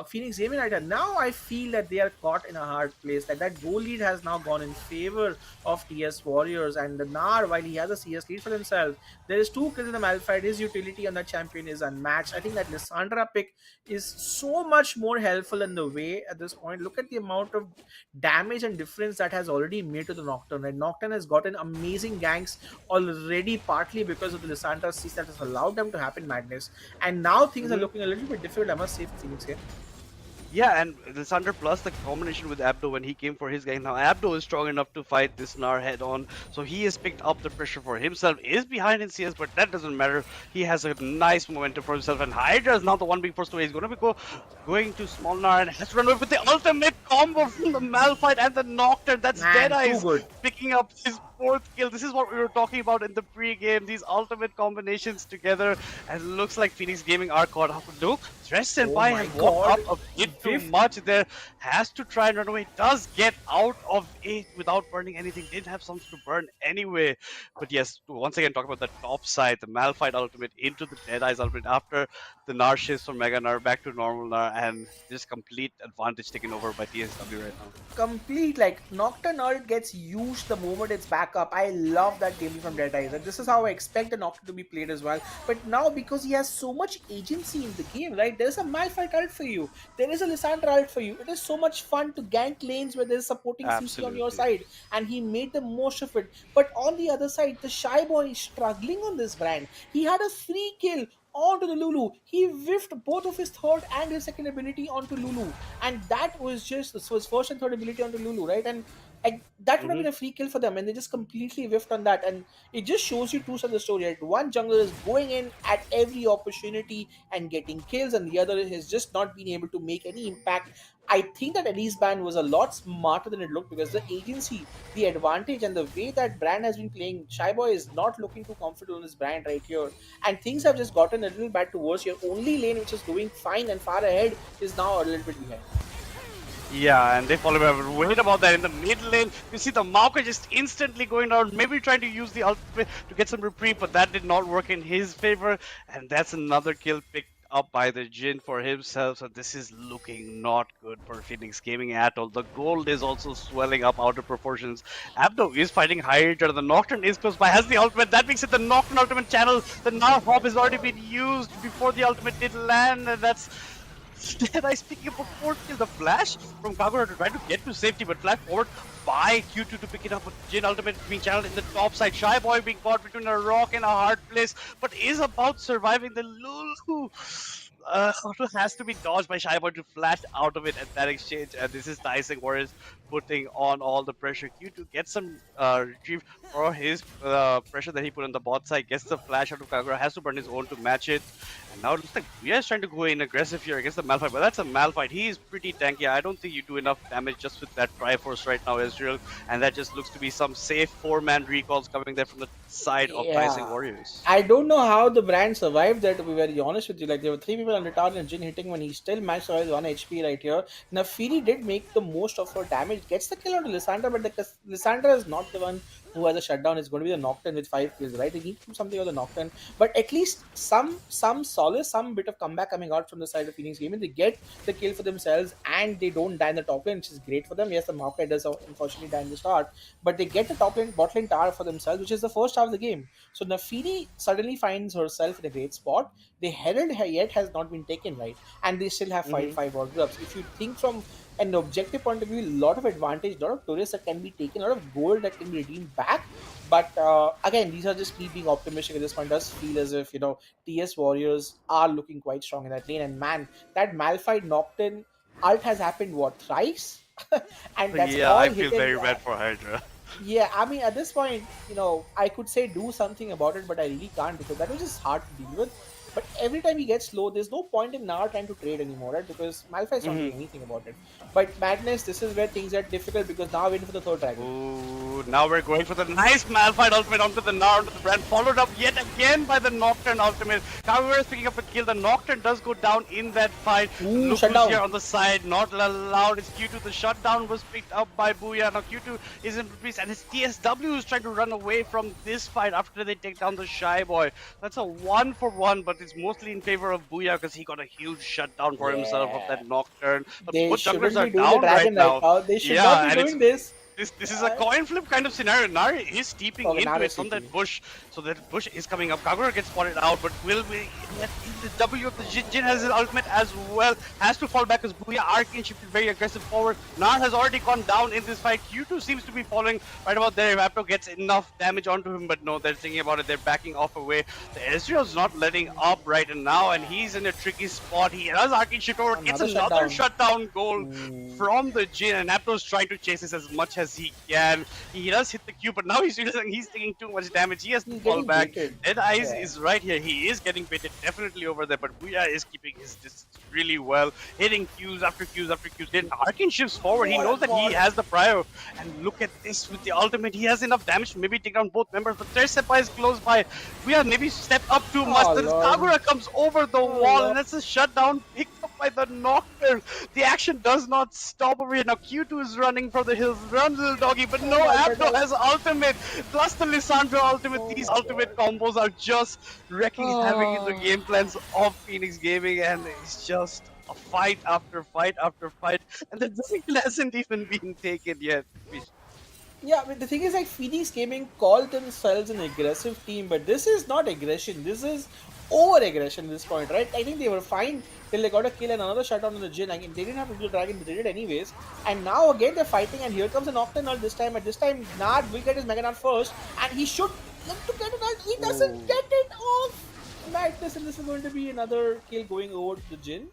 Phoenix Gaming right now. Now I feel that they are caught in a hard place. That goal lead has now gone in favor of TS Warriors, and the Nar, while he has a CS lead for himself, there is 2 kills in the Malphite. His utility on that champion is unmatched. I think that Lissandra pick is so much more helpful in the way at this point. Look at the amount of damage and difference that has already made to the Nocturne. And Nocturne has gotten amazing ganks already, partly because of the Lissandra cease that has allowed them to happen madness. And now things are looking a little bit difficult, I must say, for Phoenix here. Yeah, and Lisandro plus the combination with Abdo when he came for his game. Now Abdo is strong enough to fight this Nar head on, so he has picked up the pressure for himself. Is behind in CS, but that doesn't matter. He has a nice momentum for himself, and Hydra is now the one being forced away. He's going to be going to small Nar and has to run away with the ultimate combo from the Malphite and the Nocturne. That's Deadeye's picking up his 4th kill. This is what we were talking about in the pre-game. These ultimate combinations together, and it looks like Phoenix Gaming are caught up. Look, Thresh Senpai has walked up a bit too much there. Has to try and run away. Does get out of it without burning anything. Didn't have something to burn anyway. But yes, once again, talk about the top side. The Malphite ultimate into the Deadeye's ultimate after the Nar shifts from Mega Nar back to normal Nar, and just complete advantage taken over by TSW right now. Complete, like, Nocturne ult gets used the moment it's back up. I love that gameplay from Deadeye's, and this is how I expect the Nocturne to be played as well. But now, because he has so much agency in the game, right? There's a Malphite ult for you. There is a Lissandra ult for you. It is so much fun to gank lanes where there's supporting CC on your side, and he made the most of it. But on the other side, the Shy Boy is struggling on this brand. He had a free kill onto the Lulu. He whiffed both of his third and his second ability onto Lulu, and that was just his first and third ability onto Lulu, right? And that would have been a free kill for them, and they just completely whiffed on that. And it just shows you two sides of the story, right? One jungler is going in at every opportunity and getting kills, and the other has just not been able to make any impact. I think that Elise ban was a lot smarter than it looked, because the agency, the advantage, and the way that brand has been playing, Shyboy is not looking too comfortable in his brand right here. And things have just gotten a little bad to worse. Your only lane, which is doing fine and far ahead, is now a little bit behind. Yeah, and they follow me. Wait about that in the mid lane. You see the Maokai just instantly going down, maybe trying to use the ultimate to get some reprieve, but that did not work in his favor. And that's another kill picked up by the Jin for himself. So this is looking not good for Phoenix Gaming at all. The gold is also swelling up out of proportions. Abdo is fighting Hydra. The Nocturne is close by, has the ultimate. That makes it the Nocturne ultimate channel. The Nar hop has already been used before the ultimate did land, and that's Deadeye's picking up a 4th kill. The flash from Kagura to try to get to safety, but flash forward by Q2 to pick it up. With Jin ultimate being channeled in the top side. Shy Boy being caught between a rock and a hard place, but is about surviving the Lulu. Auto has to be dodged by Shy Boy to flash out of it at that exchange, and this is Decisive Warriors putting on all the pressure. Q2 gets some retrieve for his pressure that he put on the bot side, gets the flash out of Kagura, has to burn his own to match it. And now it looks like we are trying to go in aggressive here against the Malphite, but that's a Malphite. He is pretty tanky. I don't think you do enough damage just with that Triforce right now, Ezreal, and that just looks to be some safe 4-man recalls coming there from the side of Decisive Warriors. I don't know how the brand survived that, to be very honest with you. Like, there were 3 people on retard and Jin hitting when he still managed to survive 1 HP right here. Nafiri did make the most of her damage, gets the kill on Lissandra, but Lissandra is not the one who has a shutdown. It's going to be the Nocturne with 5 kills, right? They need to do something with the Nocturne, but at least some solace, some bit of comeback coming out from the side of Phoenix Gaming. They get the kill for themselves and they don't die in the top lane, which is great for them. Yes, the Maokai does unfortunately die in the start, but they get the top lane, bot lane tower for themselves, which is the first half of the game. So Nafiri suddenly finds herself in a great spot. The Herald yet has not been taken, right? And they still have 5 orb drops. If you think from an objective point of view, a lot of advantage, a lot of tourists that can be taken, a lot of gold that can be redeemed back. But again, these are just me being optimistic at this point. It does feel as if, TS Warriors are looking quite strong in that lane. And man, that Malphite Nocturne ult has happened, what, thrice? And that's all I feel very bad for Hydra. Yeah, I mean, at this point, I could say do something about it, but I really can't, because that was just hard to deal with. But every time he gets low, there's no point in now trying to trade anymore, right? Because Malphite's not doing anything about it. But Madness, this is where things get difficult because now we're waiting for the third dragon. Ooh, now we're going for the nice Malphite ultimate onto the Gnar, onto the brand, followed up yet again by the Nocturne ultimate. Kagura is picking up a kill. The Nocturne does go down in that fight. Ooh, Look shutdown. who's here on the side, not allowed. It's Q2. The shutdown was picked up by Booyah. Now Q2 is in place, and it's TSW who's trying to run away from this fight after they take down the Shy Boy. That's a 1-for-1, but it's mostly in favor of Booyah because he got a huge shutdown for himself of that Nocturne. But They both shouldn't jugglers be are doing the down right dragon right now. now. They should not be doing this. This is a coin flip kind of scenario. Nari is steeping Okay, into Nari it is from that steeping. bush. So that bush is coming up. Kagura gets spotted out, but will we get the W of the Jin? Jin has his ultimate as well. Has to fall back as Booyah Arcane shifted very aggressive forward. Nar has already gone down in this fight. Q2 seems to be following right about there. Raptor gets enough damage onto him, but no, they're thinking about it. They're backing off away. The Ezreal's not letting up right now, and he's in a tricky spot. He has Arcane shift over. Gets another shutdown goal from the Jin, and Raptor's trying to chase this as much as he can. He does hit the Q, but now he's realizing he's taking too much damage. He has to fall back. Dead Eyes is right here. He is getting baited definitely over there, but Booyah is keeping his distance really well, hitting Qs after Qs after Qs. Then Arcane shifts forward. He knows that he has the prio. And look at this with the ultimate. He has enough damage to maybe take down both members, but their Seppa is close by. Booyah maybe stepped up too much. Then Kagura comes over the wall, and that's a shutdown picked up by the Nocturne. The action does not stop over here. Now Q2 is running for the hills. Run, little doggy, but no, Abdo has ultimate, plus the Lissandra ultimate. These ultimate combos are just wrecking havoc in the game plans of Phoenix Gaming, and it's just a fight after fight after fight, and the decision hasn't even been taken yet. Yeah, but the thing is, like, Phoenix Gaming called themselves an aggressive team, but this is not aggression. This is over-aggression at this point, right? I think they were fine till they got a kill and another shutdown on the Jin. I mean, they didn't have to do the dragon, but they did anyways. And now again they're fighting, and here comes a Nocturne this time. At this time, Nad will get his Mega Nut first, and he should look to get it out. He doesn't get it off. Madness, and this is going to be another kill going over to the Jin.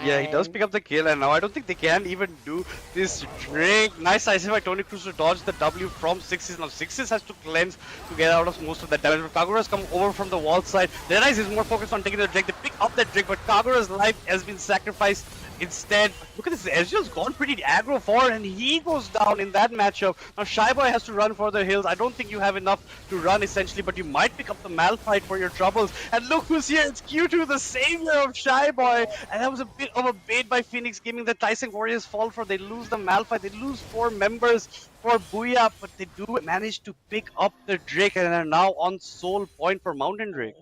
Yeah, he does pick up the kill, and now I don't think they can even do this drink. Nice Decisive by Tony Cruz to dodge the W from Sixes. Now Sixes has to cleanse to get out of most of that damage, but Kagura has come over from the wall side. Dead Eyes is more focused on taking the drink. They pick up that drink, but Kagura's life has been sacrificed. Instead, look at this, Ezreal's gone pretty aggro forward, and he goes down in that matchup. Now Shy Boy has to run for the hills. I don't think you have enough to run essentially, but you might pick up the Malphite for your troubles. And look who's here, it's Q2, the savior of Shy Boy. And that was a bit of a bait by Phoenix Gaming. The Tawang Warriors fall for, they lose the Malphite, they lose 4 members for Booyah, but they do manage to pick up the Drake and are now on sole point for Mountain Drake.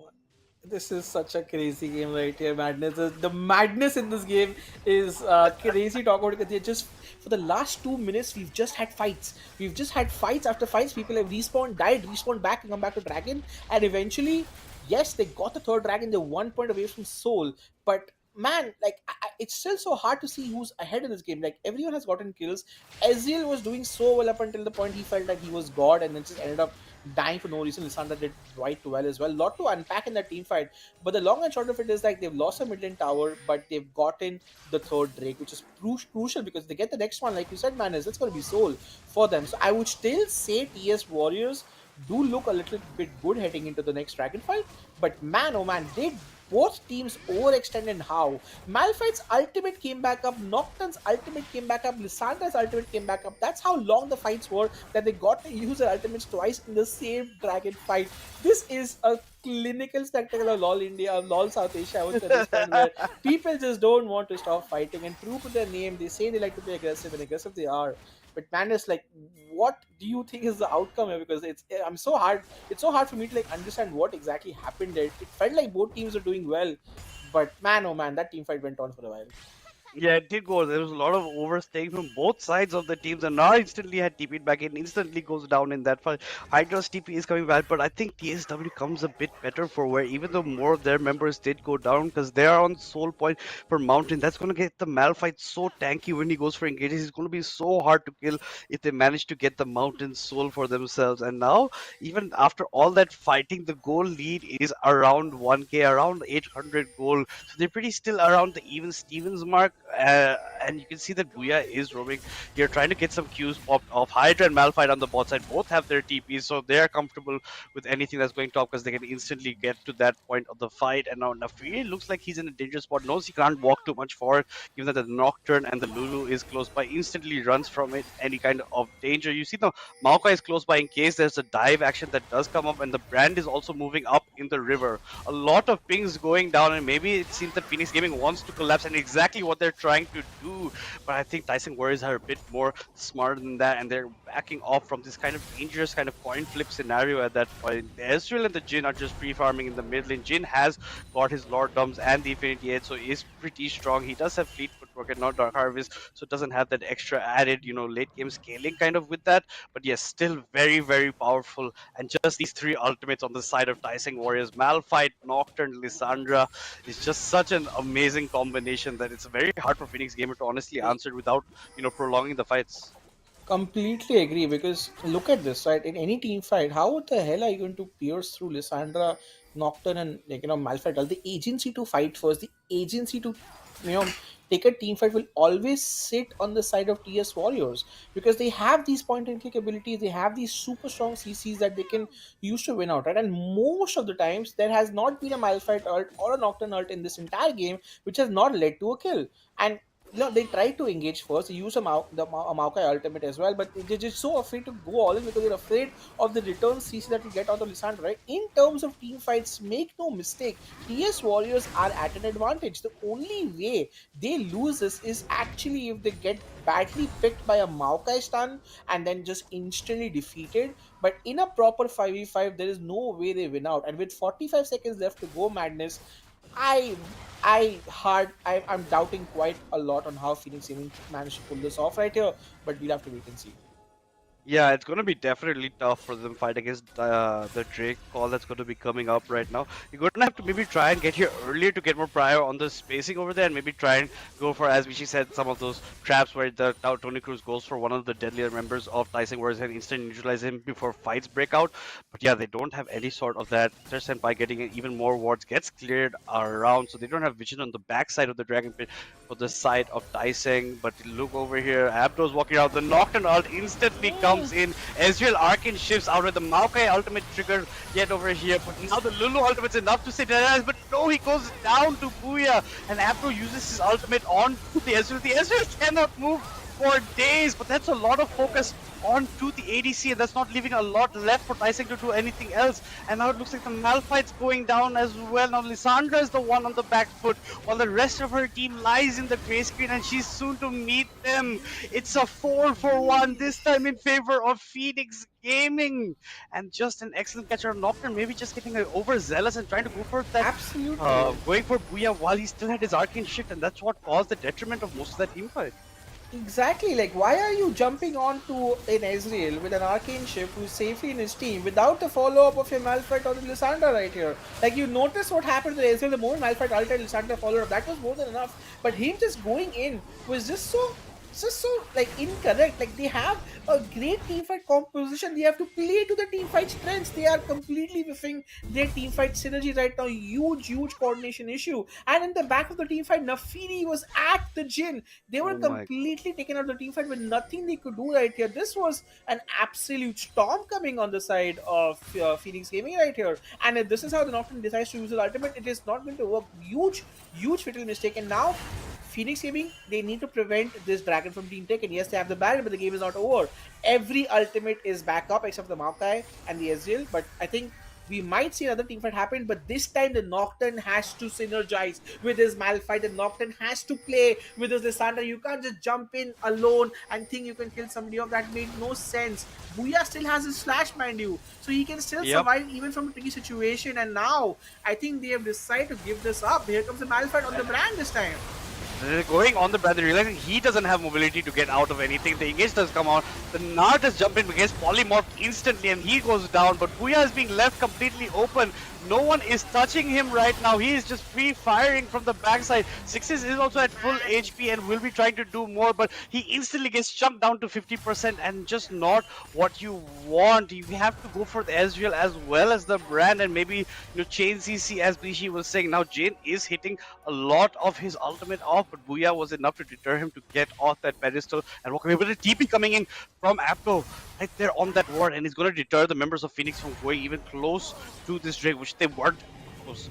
This is such a crazy game right here, Madness. The madness in this game is crazy. Talk about it. They just, for the last 2 minutes, we've just had fights. We've just had fights after fights. People have respawned, died, respawned back, and come back to Dragon. And eventually, yes, they got the third Dragon. They're 1 point away from Soul. But man, like, it's still so hard to see who's ahead in this game. Like, everyone has gotten kills. Ezreal was doing so well up until the point he felt like he was God, and then just ended up dying for no reason. Lissandra did quite well as well. Lot to unpack in that team fight. But the long and short of it is, like, they've lost a mid lane tower, but they've gotten the third Drake, which is crucial because they get the next one. Like you said, man, that's going to be Soul for them. So I would still say TS Warriors do look a little bit good heading into the next Dragon fight. But man, oh man, they both teams overextend in how. Malphite's ultimate came back up, Nocturne's ultimate came back up, Lissandra's ultimate came back up. That's how long the fights were, that they got to use their ultimates twice in the same Dragon fight. This is a clinical spectacle of LOL India, LOL South Asia, I would say, this point, where people just don't want to stop fighting, and true to their name, they say they like to be aggressive, and aggressive they are. But man, it's like, what do you think is the outcome here? Because it's so hard for me to like understand what exactly happened there. It felt like both teams were doing well, but man, oh man, that team fight went on for a while. Yeah, it did go. There was a lot of overstaying from both sides of the teams, and now instantly had TP'd back in, instantly goes down in that fight. Hydra's TP is coming back, but I think TSW comes a bit better for where even though more of their members did go down, because they are on soul point for Mountain. That's going to get the Malphite so tanky when he goes for engages. It's going to be so hard to kill if they manage to get the Mountain soul for themselves. And now, even after all that fighting, the goal lead is around 1k, around 800 gold. So they're pretty still around the even Stevens mark. and you can see that Booyah is roaming here, trying to get some Qs popped off. Hydra and Malphite on the bot side both have their TPs, so they are comfortable with anything that's going top because they can instantly get to that point of the fight. And now Nafiri looks like he's in a dangerous spot, knows he can't walk too much forward, given that the Nocturne and the Lulu is close by, instantly runs from it, any kind of danger. You see the Maokai is close by in case there's a dive action that does come up, and the brand is also moving up in the river. A lot of pings going down, and maybe it seems that Phoenix Gaming wants to collapse, and exactly what they're trying to do. But I think Tyson Warriors are a bit more smarter than that, and they're backing off from this kind of dangerous kind of coin flip scenario at that point. The Ezreal and the Jhin are just free farming in the mid lane. Jhin has got his Lord Doms and the Infinity Edge, so is pretty strong. He does have Fleet Footwork and not Dark Harvest, so it doesn't have that extra added, late game scaling kind of with that. But yes, still very, very powerful. And just these three ultimates on the side of Tyson Warriors, Malphite, Nocturne, Lissandra, is just such an amazing combination that it's very hard for Phoenix Gamer to honestly answer without, prolonging the fights. Completely agree, because look at this, right? In any team fight, how the hell are you going to pierce through Lissandra, Nocturne, and Malphite? The agency to fight first, the agency to you know take a team fight will always sit on the side of TS Warriors, because they have these point and click abilities, they have these super strong CCs that they can use to win out, right? And most of the times there has not been a Malphite ult or a Nocturne ult in this entire game which has not led to a kill. And they try to engage first. They use a Maokai ultimate as well, but they're just so afraid to go all in because they're afraid of the return CC that will get out of Lissandra, right? In terms of team fights, make no mistake, TS Warriors are at an advantage. The only way they lose this is actually if they get badly picked by a Maokai stun and then just instantly defeated. But in a proper 5v5, there is no way they win out. And with 45 seconds left to go, Madness, I'm doubting quite a lot on how Phoenix Gaming managed to pull this off right here, but we'll have to wait and see. Yeah, it's going to be definitely tough for them fight against the Drake call that's going to be coming up right now. You're going to have to maybe try and get here earlier to get more prior on the spacing over there, and maybe try and go for, as Vichy said, some of those traps where the Tony Cruz goes for one of the deadlier members of Tyson Warriors and instantly neutralize him before fights break out. But yeah, they don't have any sort of that. And by getting even more wards, gets cleared around, so they don't have vision on the backside of the Dragon Pit for the side of Tyson. But look over here, Abdo's walking out, the Nocturne ult instantly comes in. Ezreal Arcane shifts out with the Maokai ultimate trigger yet over here, but now the Lulu ultimate's enough to save Dennis, but no, he goes down to Booyah, and Abdo uses his ultimate on the Ezreal. The Ezreal cannot move for days, but that's a lot of focus onto the ADC, and that's not leaving a lot left for Tyson to do anything else. And now it looks like the Malphite's going down as well. Now Lissandra is the one on the back foot, while the rest of her team lies in the gray screen, and she's soon to meet them. It's a 4-for-1, this time in favor of Phoenix Gaming. And just an excellent catcher on Nocturne, maybe just getting overzealous and trying to go for that. Absolutely. Going for Booyah while he still had his Arcane shift, and that's what caused the detriment of most of that team fight. Exactly, like why are you jumping onto an Ezreal with an Arcane Shift who's safely in his team without the follow-up of your Malphite or the Lissandra right here? Like, you notice what happened to Ezreal the moment Malphite ulted Lissandra follow-up, that was more than enough. But him just going in was just so like incorrect. Like, they have a great teamfight composition, they have to play to the teamfight strengths. They are completely whiffing their teamfight synergy right now. Huge coordination issue. And in the back of the teamfight, Nafiri was at the Jhin. They were completely taken out of the teamfight with nothing they could do right here. This was an absolute storm coming on the side of Phoenix Gaming right here. And if this is how the Nocturne decides to use his ultimate, it is not going to work. Huge fatal mistake. And now Phoenix Gaming, they need to prevent this dragon from being taken. Yes, they have the barrier, but the game is not over. Every ultimate is back up except the Maokai and the Ezreal, but I think we might see another teamfight happen, but this time the Nocturne has to synergize with his Malphite. The Nocturne has to play with his Lissandra. You can't just jump in alone and think you can kill somebody off. That made no sense. Booyah still has his flash, mind you, so he can still survive even from a tricky situation. And now I think they have decided to give this up. Here comes the Malphite on the brand this time. They're going on the brand, they're realizing he doesn't have mobility to get out of anything. The engage does come out. The Nart is jumping against Polymorph instantly, and he goes down. But Booyah is being left completely open. No one is touching him right now. He is just free firing from the backside. Sixes is also at full HP and will be trying to do more, but he instantly gets chunked down to 50% and just not what you want. You have to go for the Ezreal as well as the brand, and maybe chain CC as Bishi was saying. Now Jane is hitting a lot of his ultimate off, off, but Booyah was enough to deter him to get off that pedestal and walk away. With a TP coming in from Apto right there on that ward, and he's going to deter the members of Phoenix from going even close to this Drake, which they weren't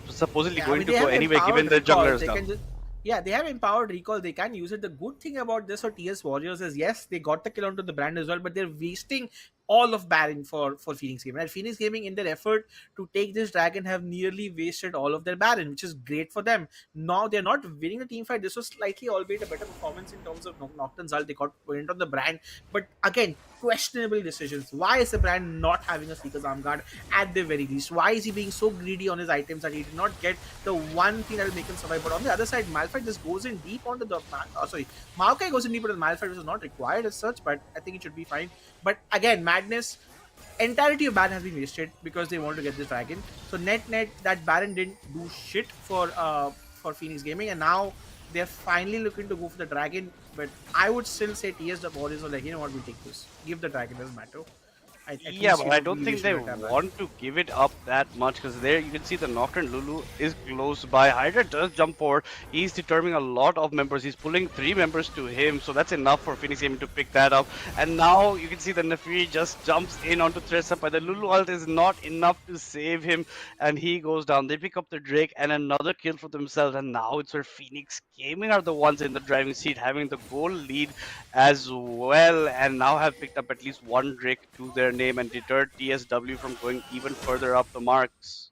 supposedly going to go anyway, given the jungler is down. Yeah, they have empowered recall. They can use it. The good thing about this for TS Warriors is, yes, they got the kill onto the brand as well, but they're wasting all of Baron for Phoenix Gaming. And Phoenix Gaming, in their effort to take this dragon, have nearly wasted all of their Baron, which is great for them. Now they're not winning the team fight. This was slightly, albeit a better performance in terms of Nocturne's ult. They got point on the brand, but again, questionable decisions. Why is the brand not having a Seeker's Arm Guard at the very least? Why is he being so greedy on his items that he did not get the one thing that will make him survive? But on the other side, Malphite just goes in deep onto the Maokai goes in deep onto the Malphite, which is not required as such, but I think it should be fine. But again, Madness, entirety of Baron has been wasted because they wanted to get this dragon. So net, that Baron didn't do shit for Phoenix Gaming, and now they're finally looking to go for the dragon. But I would still say TS the Warriors are like, you know what, we take this. Give the dragon, doesn't matter. Yeah, but I don't think they want to give it up that much, because there you can see the Nocturne Lulu is close by. Hydra does jump forward. He's determining a lot of members. He's pulling 3 members to him, so that's enough for Phoenix Gaming to pick that up. And now you can see the Nafiri just jumps in onto Tresap, but the Lulu ult is not enough to save him, and he goes down. They pick up the Drake and another kill for themselves, and now it's where Phoenix Gaming are the ones in the driving seat, having the goal lead as well, and now have picked up at least 1 Drake to their name and deterred TSW from going even further up the marks.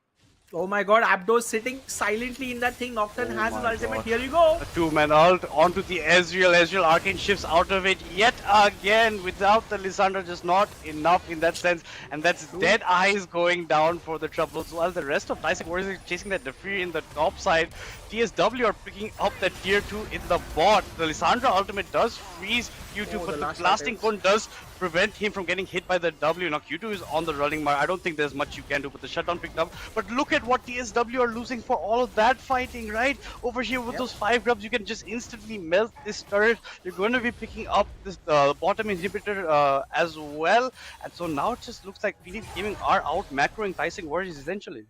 Oh my god, Abdo's sitting silently in that thing. Nocturne has his ultimate. Here you go. A 2-man ult onto the Ezreal. Ezreal Arcane shifts out of it yet again without the Lissandra. Just not enough in that sense. And that's Dead Eyes going down for the Troubles. While the rest of Decisive Warriors is chasing that Defree in the top side. TSW are picking up that tier 2 in the bot. The Lissandra ultimate does freeze Q2, but the blasting cone does prevent him from getting hit by the W. Now Q2 is on the running mark. I don't think there's much you can do, but the shutdown picked up. But look at what TSW are losing for all of that fighting, right? Over here with those 5 grubs, you can just instantly melt this turret. You're going to be picking up this bottom inhibitor as well. And so now it just looks like Phoenix Gaming are out macroing Decisive Warriors essentially.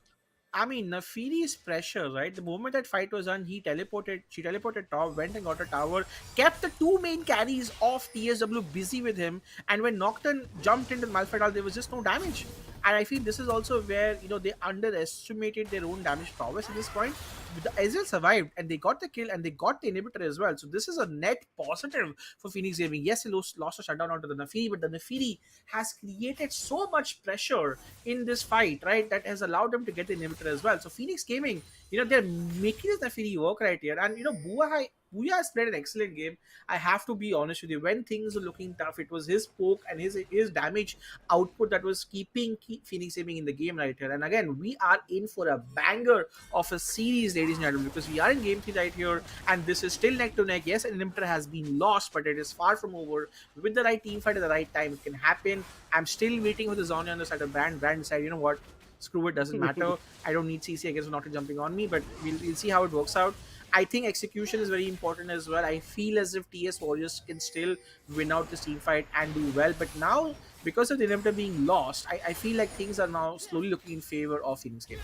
I mean, Nafiri's pressure, right? The moment that fight was done, she teleported top, went and got a tower, kept the 2 main carries of TSW busy with him, and when Nocturne jumped into the Malphite, there was just no damage. And I feel this is also where, you know, they underestimated their own damage prowess at this point. The Ezreal survived, and they got the kill, and they got the inhibitor as well. So this is a net positive for Phoenix Gaming. Yes, he lost a shutdown onto the Nafiri, but the Nafiri has created so much pressure in this fight, right, that has allowed them to get the inhibitor as well. So Phoenix Gaming, you know, they're making this Nafiri work right here. And, you know, Booyah has played an excellent game. I have to be honest with you. When things were looking tough, it was his poke and his damage output that was keeping Phoenix Gaming in the game right here. And again, we are in for a banger of a series, ladies and gentlemen, because we are in game 3 right here, and this is still neck to neck. Yes, an inhibitor has been lost, but it is far from over. With the right team fight at the right time, it can happen. I'm still waiting for the Zonya on the side of Brand. Brand decided, you know what, screw it, doesn't matter. I don't need CC, I guess, not jumping on me, but we'll see how it works out. I think execution is very important as well. I feel as if TS Warriors can still win out this team fight and do well. But now, because of the inhibitor being lost, I feel like things are now slowly looking in favor of Phoenix Gaming.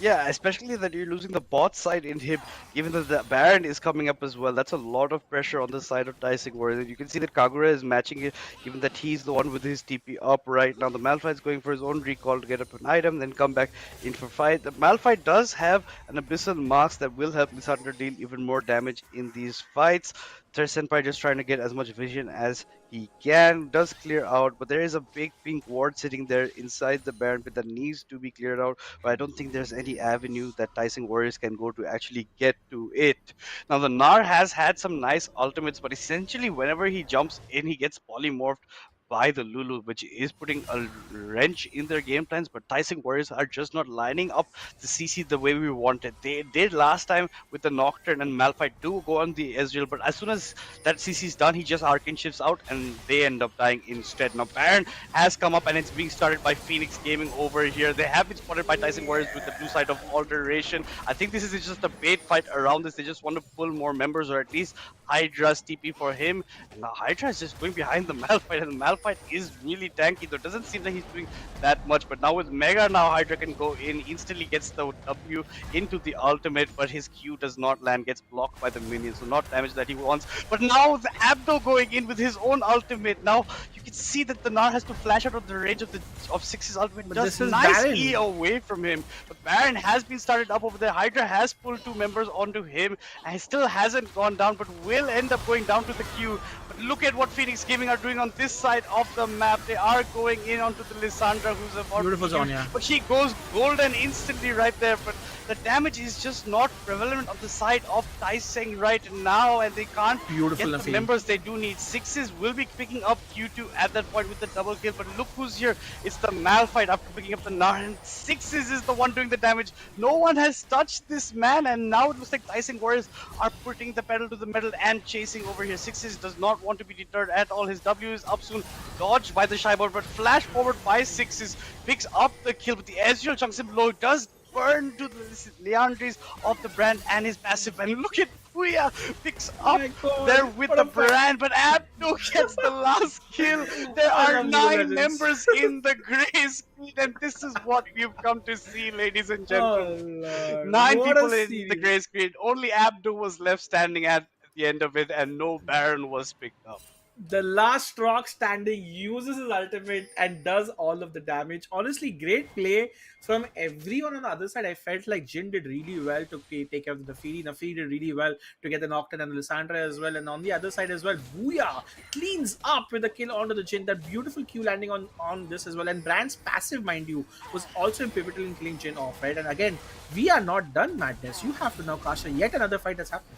Yeah, especially that you're losing the bot side inhib, given that the Baron is coming up as well. That's a lot of pressure on the side of Decisive Warriors. You can see that Kagura is matching it, given that he's the one with his TP up right now. The Malphite's going for his own recall to get up an item, then come back in for fight. The Malphite does have an Abyssal Mask that will help Lissandra deal even more damage in these fights. Senpai just trying to get as much vision as he can, does clear out, but there is a big pink ward sitting there inside the Baron pit that needs to be cleared out, but I don't think there's any avenue that Decisive Warriors can go to actually get to it. Now the Gnar has had some nice ultimates, but essentially whenever he jumps in, he gets polymorphed by the Lulu, which is putting a wrench in their game plans, but Decisive Warriors are just not lining up the CC the way we wanted. They did last time with the Nocturne and Malphite do go on the Ezreal, but as soon as that CC is done, he just Arcane shifts out and they end up dying instead. Now Baron has come up and it's being started by Phoenix Gaming over here. They have been spotted by Decisive Warriors with the blue side of Alteration. I think this is just a bait fight around this. They just want to pull more members, or at least Hydra's TP for him. And now Hydra is just going behind the Malphite, and the Malphite is really tanky, though it doesn't seem like he's doing that much. But now with Mega, now Hydra can go in, instantly gets the W into the ultimate, but his Q does not land, gets blocked by the minions, so not damage that he wants. But now the Abdo going in with his own ultimate. Now you can see that the Gnar has to flash out of the range of Six's ultimate, But just this is nicely Baron. away from him. But Baron has been started up over there. Hydra has pulled 2 members onto him, and he still hasn't gone down, but will end up going down to the Q. But look at what Phoenix Gaming are doing on this side of the map. They are going in onto the Lissandra, who's about Beautiful to zone, use, yeah. but she goes golden instantly right there. But the damage is just not prevalent on the side of Taiseng right now, and they can't Beautiful, get the Nafeel. members they do need. Sixes will be picking up Q2 at that point with the double kill, but look who's here. It's the Malphite after picking up the Gnar, and Sixes is the one doing the damage. No one has touched this man, and now it looks like Tawang Warriors are putting the pedal to the metal and chasing over here. Sixes does not want to be deterred at all. His W is up soon, dodged by the Shybot, but flash forward by Sixes, picks up the kill, but the Ezreal chunks him low, does burn to the Leandries of the brand and his passive, and look at Puya picks up there with the brand, but Abdo gets the last kill. There are 9 members in the grey screen, and this is what we've come to see, ladies and gentlemen. Oh, 9 what people a in the series. grey screen, only Abdo was left standing at the end of it, and no Baron was picked up. The last rock standing uses his ultimate and does all of the damage. Honestly, great play from everyone on the other side. I felt like Jin did really well to take care of the Nafiri. Nafiri did really well to get the Nocturne and the Lissandra as well. And on the other side as well, Booyah cleans up with the kill onto the Jin. That beautiful Q landing on this as well. And Brand's passive, mind you, was also pivotal in killing Jin off, right? And again, we are not done, Madness. You have to now cast yet another fight that's happening.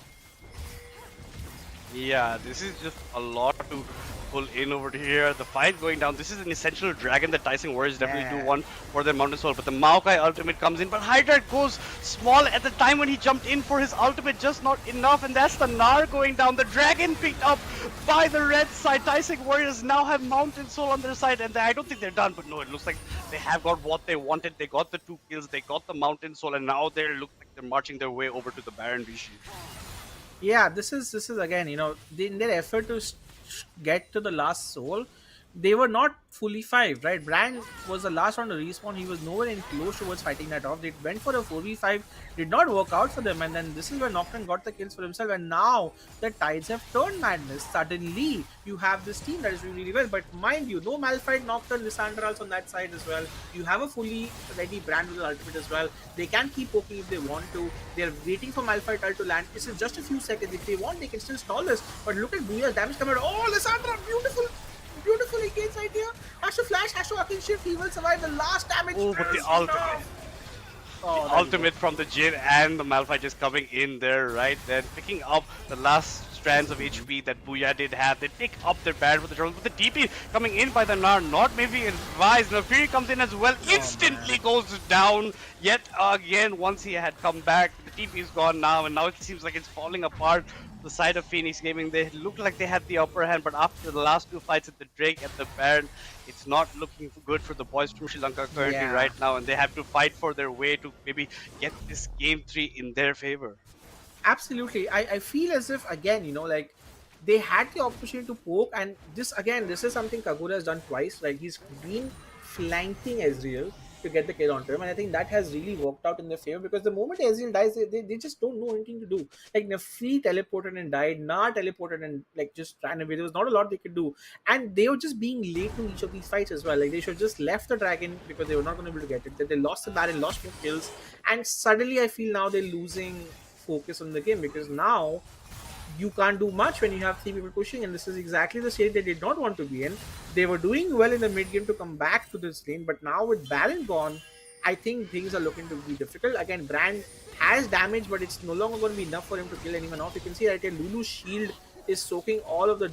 Yeah, this is just a lot to pull in over here. The fight going down. This is an essential dragon that Tawang Warriors definitely do want for their Mountain Soul. But the Maokai ultimate comes in. But Hydra goes small at the time when he jumped in for his ultimate. Just not enough. And that's the Gnar going down. The dragon picked up by the red side. Tawang Warriors now have Mountain Soul on their side. And I don't think they're done. But no, it looks like they have got what they wanted. They got the 2 kills. They got the Mountain Soul. And now they look like they're marching their way over to the Baron Rishi. Yeah, this is again, in their effort to get to the last soul, they were not fully 5, right? Brand was the last one to respawn. He was nowhere in close towards fighting that off. They went for a 4v5, did not work out for them, and then this is where Nocturne got the kills for himself. And now the tides have turned, Madness. Suddenly you have this team that is doing really well, but mind you, no Malphite, Nocturne, Lissandra also on that side as well. You have a fully ready Brand with the ultimate as well. They can keep poking if they want to. They're waiting for Malphite ult to land. This is just a few seconds. If they want, they can still stall this. But look at Booyah's damage coming out. Oh, Lissandra, beautiful against right here. Has to flash, has to Akin shift. He will survive the last damage. Oh, but the ultimate. Oh, the ultimate from the Jin and the Malphite just coming in there right then, picking up the last strands of HP that Booyah did have. They pick up their Baron with the trouble, but the TP coming in by the Gnar, not maybe advised. Nafiri comes in as well, instantly goes down yet again once he had come back. The TP is gone now, and now it seems like it's falling apart. The side of Phoenix Gaming, they looked like they had the upper hand, but after the last 2 fights at the Drake and the Baron, it's not looking good for the boys from Sri Lanka currently right now, and they have to fight for their way to maybe get this game 3 in their favor. Absolutely. I feel as if, again, like they had the opportunity to poke, and this is something Kagura has done twice. Like, he's been flanking Ezreal to get the kill onto him, and I think that has really worked out in their favor, because the moment Ezreal dies, they just don't know anything to do. Like, Nafri teleported and died, Gnar teleported and just ran away. There was not a lot they could do, and they were just being late to each of these fights as well. Like, they should have just left the dragon because they were not going to be able to get it. Then they lost the Baron, lost more kills, and suddenly I feel now they're losing focus on the game, because now you can't do much when you have 3 people pushing, and this is exactly the state they did not want to be in. They were doing well in the mid game to come back to this lane, but now with Baron gone, I think things are looking to be difficult. Again, Brand has damage, but it's no longer going to be enough for him to kill anyone off. You can see right here, Lulu's shield is soaking all of the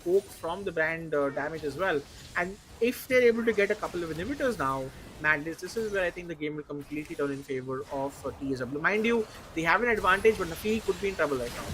poke from the Brand damage as well. And if they're able to get a couple of inhibitors now, Madness, this is where I think the game will completely turn in favor of TSW. Mind you, they have an advantage, but Nafi could be in trouble right now.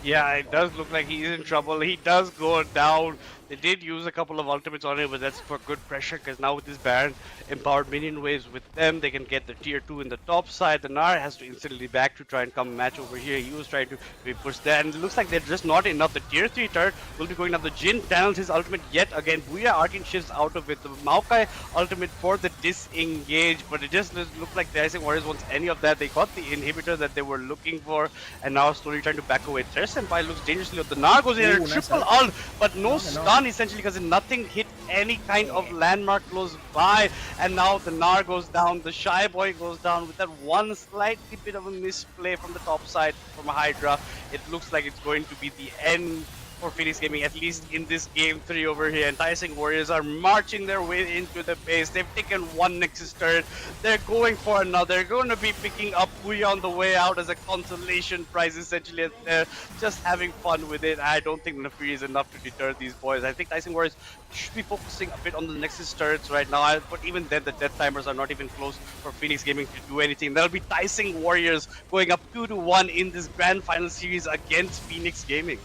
Yeah, it does look like he is in trouble. He does go down. They did use a couple of ultimates on it, but that's for good pressure because now with this Baron empowered minion waves with them, they can get the tier 2 in the top side. The Gnar has to instantly back to try and come match over here. He was trying to push that, and it looks like they're just not enough. The tier 3 turret will be going up. The Jin channels his ultimate yet again. Booyah Arcane shifts out of it. The Maokai ultimate for the disengage, but it just doesn't look like the Decisive Warriors wants any of that. They got the inhibitor that they were looking for, and now slowly trying to back away. Thresh Senpai looks dangerously. The Gnar goes in a triple ult, but no stun essentially because nothing hit any kind of landmark close by. And now the Gnar goes down, the Shy Boy goes down with that one slightly bit of a misplay from the top side from a Hydra. It looks like it's going to be the end for Phoenix Gaming, at least in this game 3 over here. And Tawang Warriors are marching their way into the base. They've taken one Nexus turret. They're going for another. They're going to be picking up Booyah on the way out as a consolation prize, essentially. And they're just having fun with it. I don't think Nafiri is enough to deter these boys. I think Tawang Warriors should be focusing a bit on the Nexus turrets right now. But even then, the death timers are not even close for Phoenix Gaming to do anything. There'll be Tawang Warriors going up 2-1 in this grand final series against Phoenix Gaming.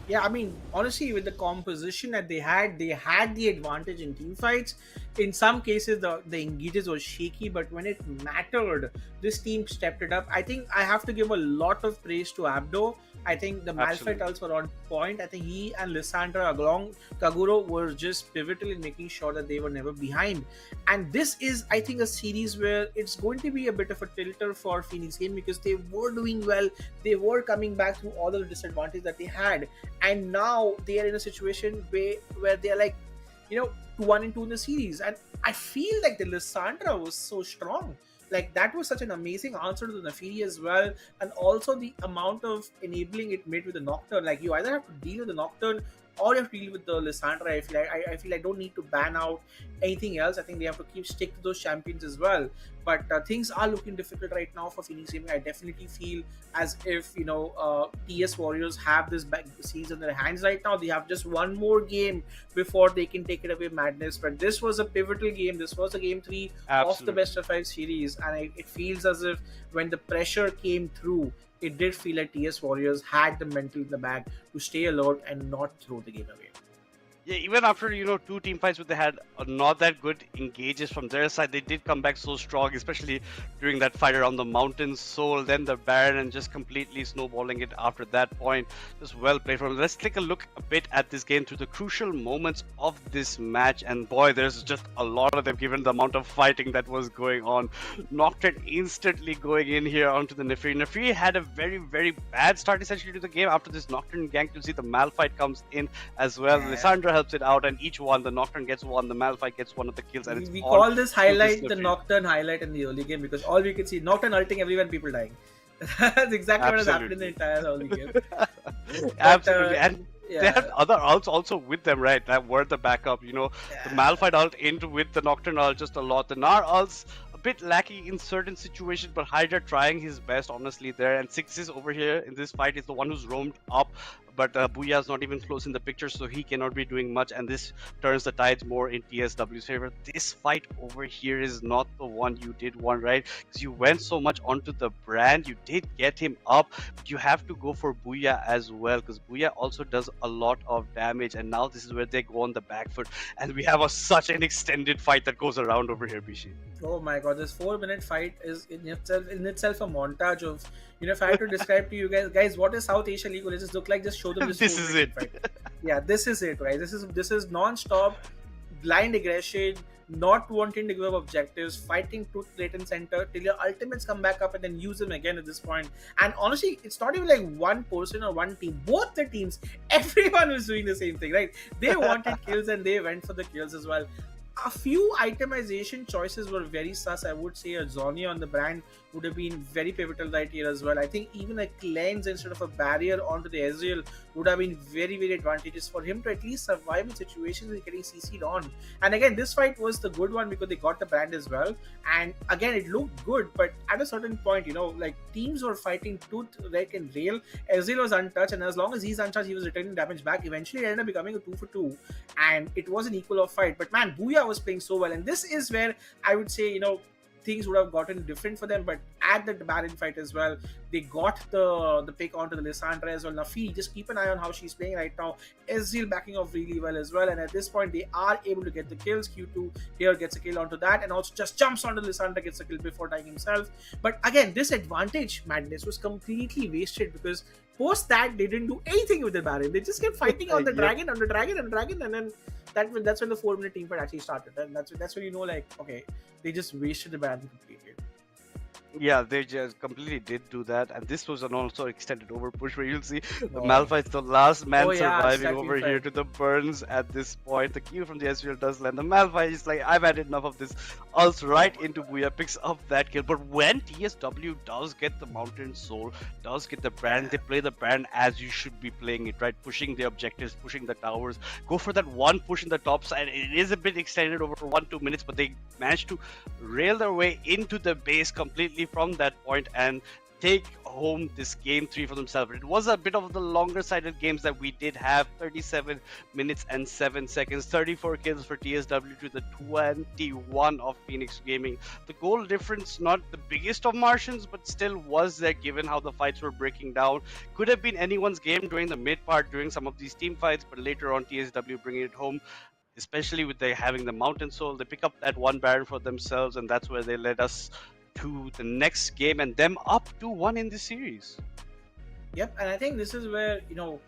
Yeah, I mean, honestly, with the composition that they had the advantage in team fights. In some cases, the engages were shaky, but when it mattered, this team stepped it up. I think I have to give a lot of praise to Abdo. I think the Malphite ults were on point. I think he and Lissandra along Kaguro were just pivotal in making sure that they were never behind. And this is, I think, a series where it's going to be a bit of a tilter for Phoenix Game because they were doing well. They were coming back through all the disadvantage that they had. And now they are in a situation where they're like, 1-2 in the series. And I feel like the Lissandra was so strong. Like, that was such an amazing answer to the Nafiri as well. And also the amount of enabling it made with the Nocturne. Like, you either have to deal with the Nocturne or you have to deal with the Lissandra. I feel I don't need to ban out anything else. I think they have to stick to those champions as well. But things are looking difficult right now for Phoenix Gaming. I definitely feel as if TS Warriors have this series in their hands right now. They have just one more game before they can take it away madness. But this was a pivotal game. This was a game 3 of the best of 5 series, and it feels as if when the pressure came through, it did feel like TS Warriors had the mental in the bag to stay alert and not throw the game away. Yeah, even after, 2 team fights where they had not that good engages from their side, they did come back so strong, especially during that fight around the Mountain Soul, then the Baron, and just completely snowballing it after that point. Just well played from them. Let's take a look a bit at this game through the crucial moments of this match, and boy, there's just a lot of them given the amount of fighting that was going on. Nocturne instantly going in here onto the Nafiri. Nafiri had a very, very bad start essentially to the game. After this Nocturne gank, you see the Malphite comes in as well. Lissandra helps it out, and each one, the Nocturne gets one, the Malphite gets one of the kills, and we call this highlight the Nocturne highlight in the early game because all we can see Nocturne ulting everyone, people dying. That's exactly what has happened in the entire early game. Absolutely. And they had other ults also with them, right? That were the backup. The Malphite ult into with the Nocturne ult just a lot. The Gnar ults a bit lacking in certain situations, but Hydra trying his best honestly there. And Sixes over here in this fight is the one who's roamed up. But Booyah is not even close in the picture, so he cannot be doing much, and this turns the tides more in TSW's favor. This fight over here is not the one you did want, right? Because you went so much onto the brand, you did get him up, but you have to go for Booyah as well, because Booyah also does a lot of damage, and now this is where they go on the back foot, and we have such an extended fight that goes around over here, Bishi. Oh my god, this 4-minute fight is in itself a montage of, if I had to describe to you guys what is South Asia League, let's just look like, just show them this. This is it. Fight. Yeah, this is it, right? This is non-stop, blind aggression, not wanting to give up objectives, fighting tooth, right and center till your ultimates come back up and then use them again at this point. And honestly, it's not even like one person or one team. Both the teams, everyone was doing the same thing, right? They wanted kills and they went for the kills as well. A few itemization choices were very sus. I would say a Zonia on the brand would have been very pivotal right here as well. I think even a cleanse instead of a barrier onto the Ezreal would have been very, very advantageous for him to at least survive in situations with getting CC'd on. And again, this fight was the good one because they got the brand as well. And again, it looked good, but at a certain point, like teams were fighting tooth, wreck, and rail. Ezreal was untouched, and as long as he's untouched, he was returning damage back. Eventually, it ended up becoming a 2-for-2, and it was an equal of fight. But man, Booyah was playing so well, and this is where I would say, things would have gotten different for them. But at the Baron fight as well. They got the pick onto the Lissandra as well. Nafi, just keep an eye on how she's playing right now. Ezreal backing off really well as well, and at this point they are able to get the kills. Q2 here gets a kill onto that, and also just jumps onto Lissandra, gets a kill before dying himself. But again, this advantage, Madness, was completely wasted because post that they didn't do anything with the Baron. They just kept fighting on the dragon, and then that's when the 4-minute team fight actually started. And that's when you know, like, okay, they just wasted the Baron completely. Yeah, they just completely did do that, and this was an also extended over push where you'll see the Malphite's the last man surviving over here to the burns at this point. The Q from the Ezreal does land. The Malphite is like, I've had enough of this. Ults right into Booyah, picks up that kill. But when TSW does get the Mountain Soul, does get the brand, they play the brand as you should be playing it, right? Pushing the objectives, pushing the towers, go for that one push in the top side. It is a bit extended over 1-2 minutes, but they managed to rail their way into the base completely from that point and take home this game 3 for themselves. It was a bit of the longer sided games that we did have. 37 minutes and 7 seconds, 34 kills for TSW to the 21 of Phoenix Gaming. The goal difference not the biggest of margins, but still was there given how the fights were breaking down. Could have been anyone's game during the mid part during some of these team fights, but later on TSW bringing it home, especially with they having the Mountain Soul. They pick up that one Baron for themselves, and that's where they led us to the next game and them up 2-1 in this series. Yep, and I think this is where, you know,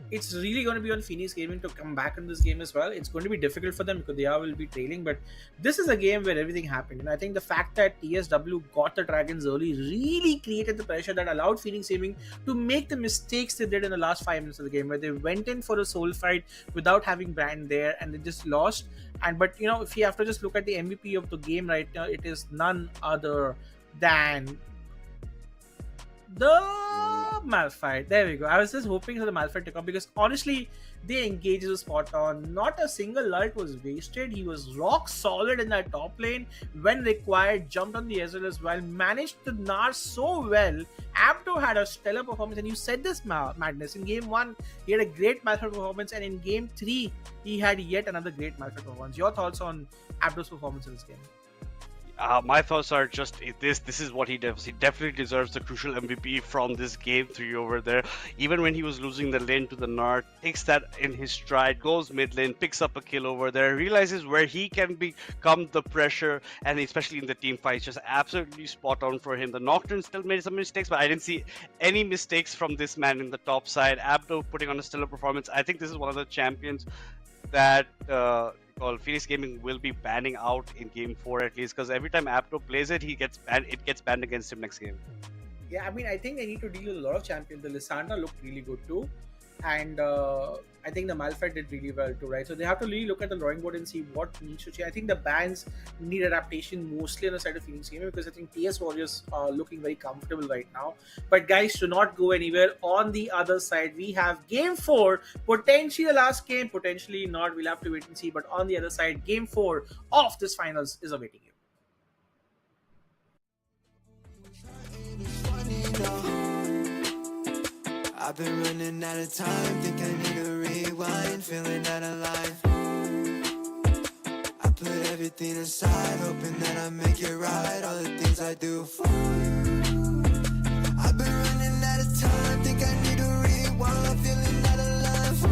it's really going to be on Phoenix Gaming to come back in this game as well. It's going to be difficult for them because they will be trailing, but this is a game where everything happened. And I think the fact that TSW got the Dragons early really created the pressure that allowed Phoenix Gaming to make the mistakes they did in the last 5 minutes of the game, where they went in for a soul fight without having Brand there and they just lost. But you know, if you have to just look at the MVP of the game right now, it is none other than the Malphite. There we go. I was just hoping for the Malphite to come because honestly, they engaged was spot on. Not a single ult was wasted. He was rock solid in that top lane when required. Jumped on the Ezreal as well. Managed to gnar so well. Abdo had a stellar performance, and you said this, Madness. In game 1, he had a great Malphite performance, and in game 3, he had yet another great Malphite performance. Your thoughts on Abdo's performance in this game? My thoughts are just this is what he does. He definitely deserves the crucial MVP from this game 3 over there. Even when he was losing the lane to the Nart, takes that in his stride, goes mid lane, picks up a kill over there, realizes where he can become the pressure, and especially in the team fights, just absolutely spot on for him. The Nocturne still made some mistakes, but I didn't see any mistakes from this man in the top side. Abdo putting on a stellar performance. I think this is one of the champions that Phoenix Gaming will be banning out in game 4 at least, because every time Abdo plays it, it gets banned against him next game. Yeah, I mean, I think they need to deal with a lot of champions. The Lissandra looked really good too, and I think the Malphite did really well too, right? So they have to really look at the drawing board and see what needs to change. I think the bans need adaptation mostly on the side of Phoenix Gaming because I think TS Warriors are looking very comfortable right now. But guys, do not go anywhere. On the other side, we have game 4, potentially the last game, potentially not. We'll have to wait and see. But on the other side, game 4 of this finals is awaiting you. I've been running out of time, think I need a rewind, feeling out of life. I put everything aside, hoping that I make it right, all the things I do for you. I've been running out of time, think I need a rewind, feeling out of life.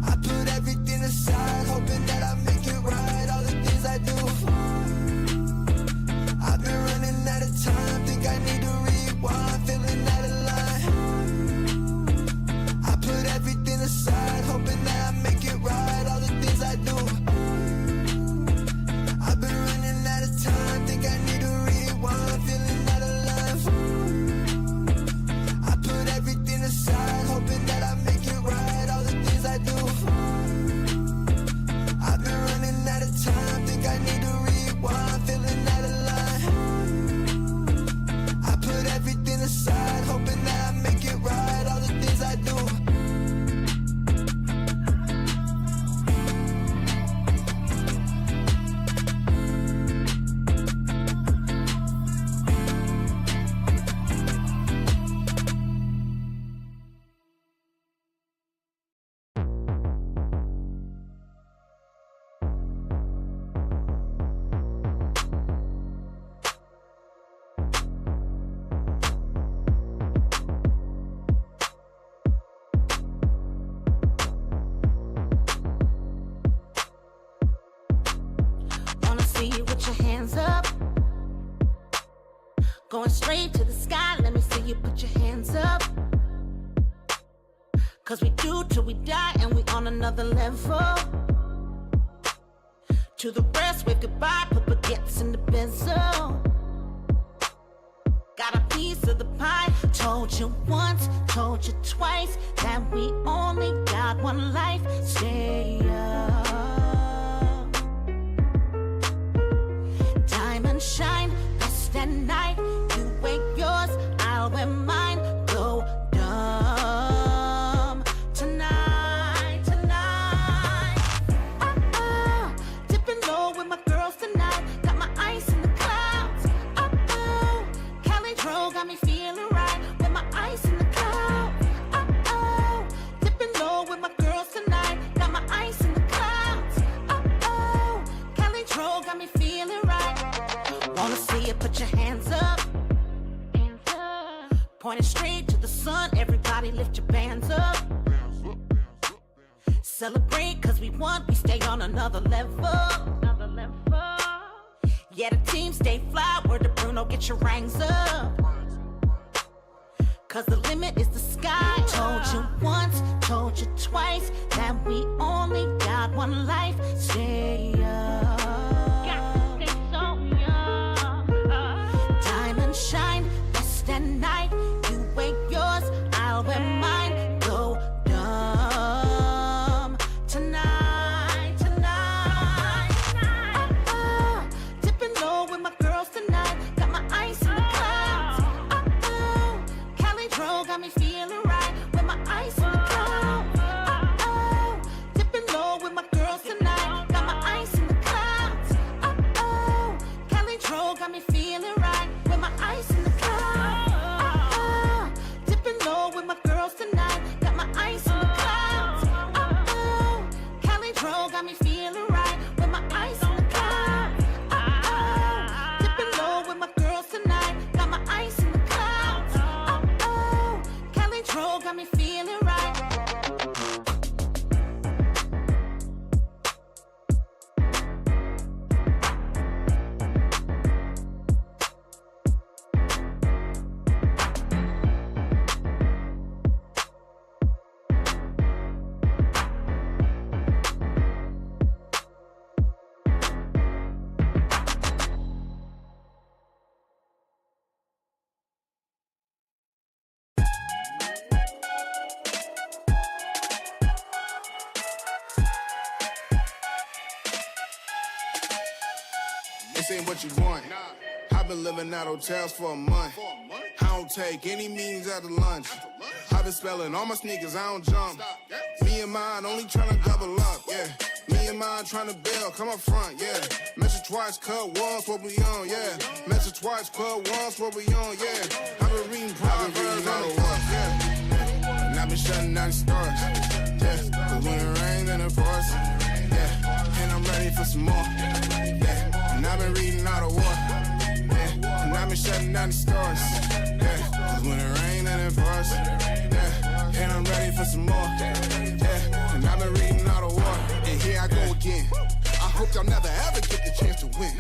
I put everything aside, hoping that I make it right, all the things I do for you. I've been running out of time, think I need a rewind, feeling out of life. Aside, hoping that I make it right, all the things I do. I've been running out of time, think I need a rewind. Going straight to the sky, let me see you put your hands up. Cause we do till we die and we on another level. To the rest, wave goodbye, put baguettes in the benzo. Got a piece of the pie. Told you once, told you twice that we only got one life. Stay up. Diamond shine, best at night. You wear yours, I'll wear mine. Go dumb tonight, tonight. Oh, dipping low with my girls tonight. Got my ice in the clouds. Oh, Cali Dro got me feeling right with my ice in the clouds. Oh, dipping low with my girls tonight. Got my ice in the clouds. Oh, Cali Dro got me feeling right. Wanna see you put your hands up. Pointing straight to the sun, everybody lift your bands up. Celebrate cause we won, we stay on another level. Yeah, the team stay fly, word to Bruno, get your rings up. Cause the limit is the sky. Told you once, told you twice that we only got one life. Stay up. Diamond shine, best at night. You wear yours, I'll wear mine. Go dumb tonight, tonight. Oh, dipping low with my girls tonight. Got my ice in the clouds. Oh, Cali Dro got me feeling right with my ice in the clouds. Oh, dipping low with my girls tonight. Got my ice in the clouds. Oh, Cali Dro got me feeling right with my ice in the clouds. Oh, dipping low with my girls tonight. Got my ice in the clouds. Oh, Cali Dro got me feeling right with my ice in the clouds. Oh, dipping low with my girls tonight. Got my ice in the clouds. Oh, Cali Dro got me feeling right. This ain't what you want. I've been living at hotels for a month. I don't take any meetings after lunch. I've been spelling all my sneakers, I don't jump. Me and mine only tryna double up, yeah. Me and mine tryna build, come up front, yeah. Measure twice, cut once, what we on, yeah. Measure twice, cut once, what we on, yeah. I've been reading Proverbs on the walk, yeah. And I've been shutting down the stars, yeah. Cause when it rains and it pours, yeah. And I'm ready for some more, yeah. And I've been reading all the war, yeah. And I've been shutting down the stars, yeah. Cause when it rains and it pours, yeah. And I'm ready for some more, yeah. And I've been reading all the war, and here I go again. I hope y'all never ever get the chance to win.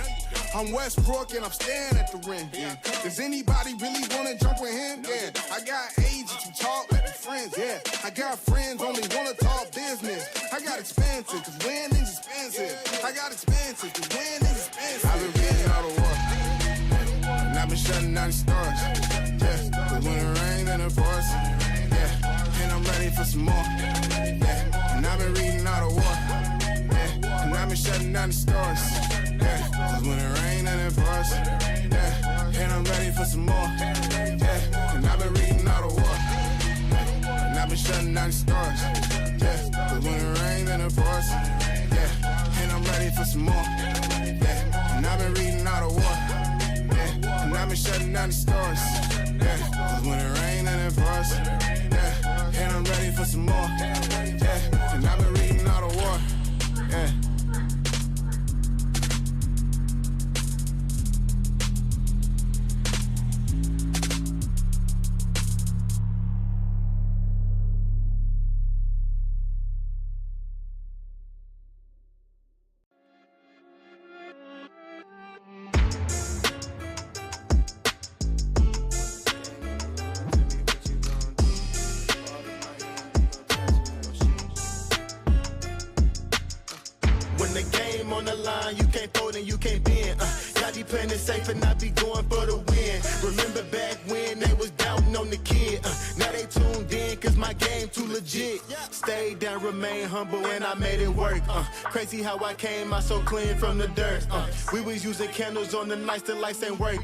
I'm Westbrook and I'm staring at the rim. Yeah. Does anybody really wanna jump with him? Yeah. I got agents who talk like friends. Yeah. I got friends only wanna talk business. I got expensive cause winning's expensive. I got expensive cause winning's expensive. I've been reading all the war, and I've been shutting down the stars. Yeah. Cause when it rains and it pours, yeah. And I'm ready for some more. Yeah. And I've been reading all the war, yeah. And I've been shutting down the stars. Yeah. Cause when it rains and it pours, yeah. And I'm ready for some more. Yeah. And I've been reading all the war, and I've been shutting down the stars. Yeah. Cause when it rains and it pours, yeah. And I'm ready for some more. Yeah. And I've been reading all the war, yeah. And I've been shutting down the stars. Yeah. Cause when it rains and it pours, yeah. And I'm ready for some more. Yeah. And I've been reading all the war, yeah. When the game on the line, you can't fold and you can't bend. Y'all be playing it safe and I be going for the win. Remember back when they was doubting on the kid. Now they tuned in cause my game too legit. Stayed down, remain humble and I made it work. Crazy how I came out so clean from the dirt. We was using candles on the nights the lights ain't work.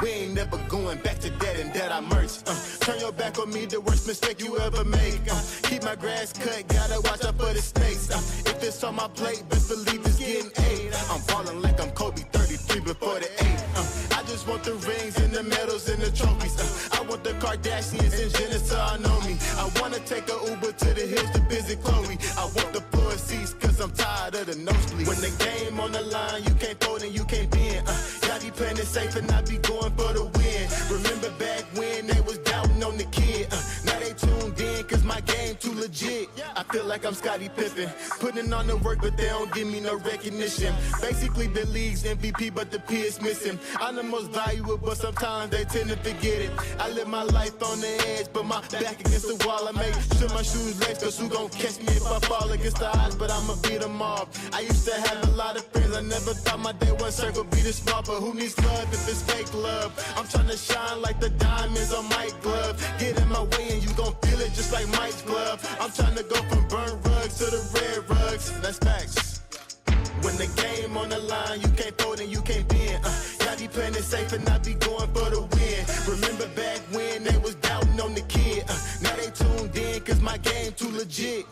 We ain't never going back to that and that I merged. Turn your back on me, the worst mistake you ever make. Keep my grass cut, gotta watch out for the snakes. If it's on my plate, best believe it's getting 8. I'm ballin' like I'm Kobe, 33 before the 8. I just want the rings and the medals and the trophies. I want the Kardashians and Jenner to all know me. I wanna take a Uber to the hills to visit Chloe. I want the floor seats cause I'm tired of the nosebleeds. When the game on the line, you can't fold and you can't bend. Y'all be playing it safe and I be going for the win. Remember back when they was doubting on the kid. Now they tuned in cause my game too legit. I feel like I'm Scottie Pippen, putting on the work but they don't give me no recognition. Basically the league's MVP but the P is missing. I'm the most valuable but sometimes they tend to forget it. I live my life on the edge but my back against the wall. I make sure my shoes lace cause who gon' catch me if I fall against the odds, but I'ma beat them all. I used to have a lot of friends, I never thought my day one circle be this small, but who needs love if it's fake love? I'm tryna shine like the diamonds on Mike's glove. Get in my way and you gon' feel it just like Mike's glove. I'm tryna go from burnt rugs to the red rugs. That's facts. When the game on the line, you can't fold and you can't bend. Y'all be playing it safe and I be going for the win. Remember back when they was doubting on the kid. Now they tuned in cause my game too legit.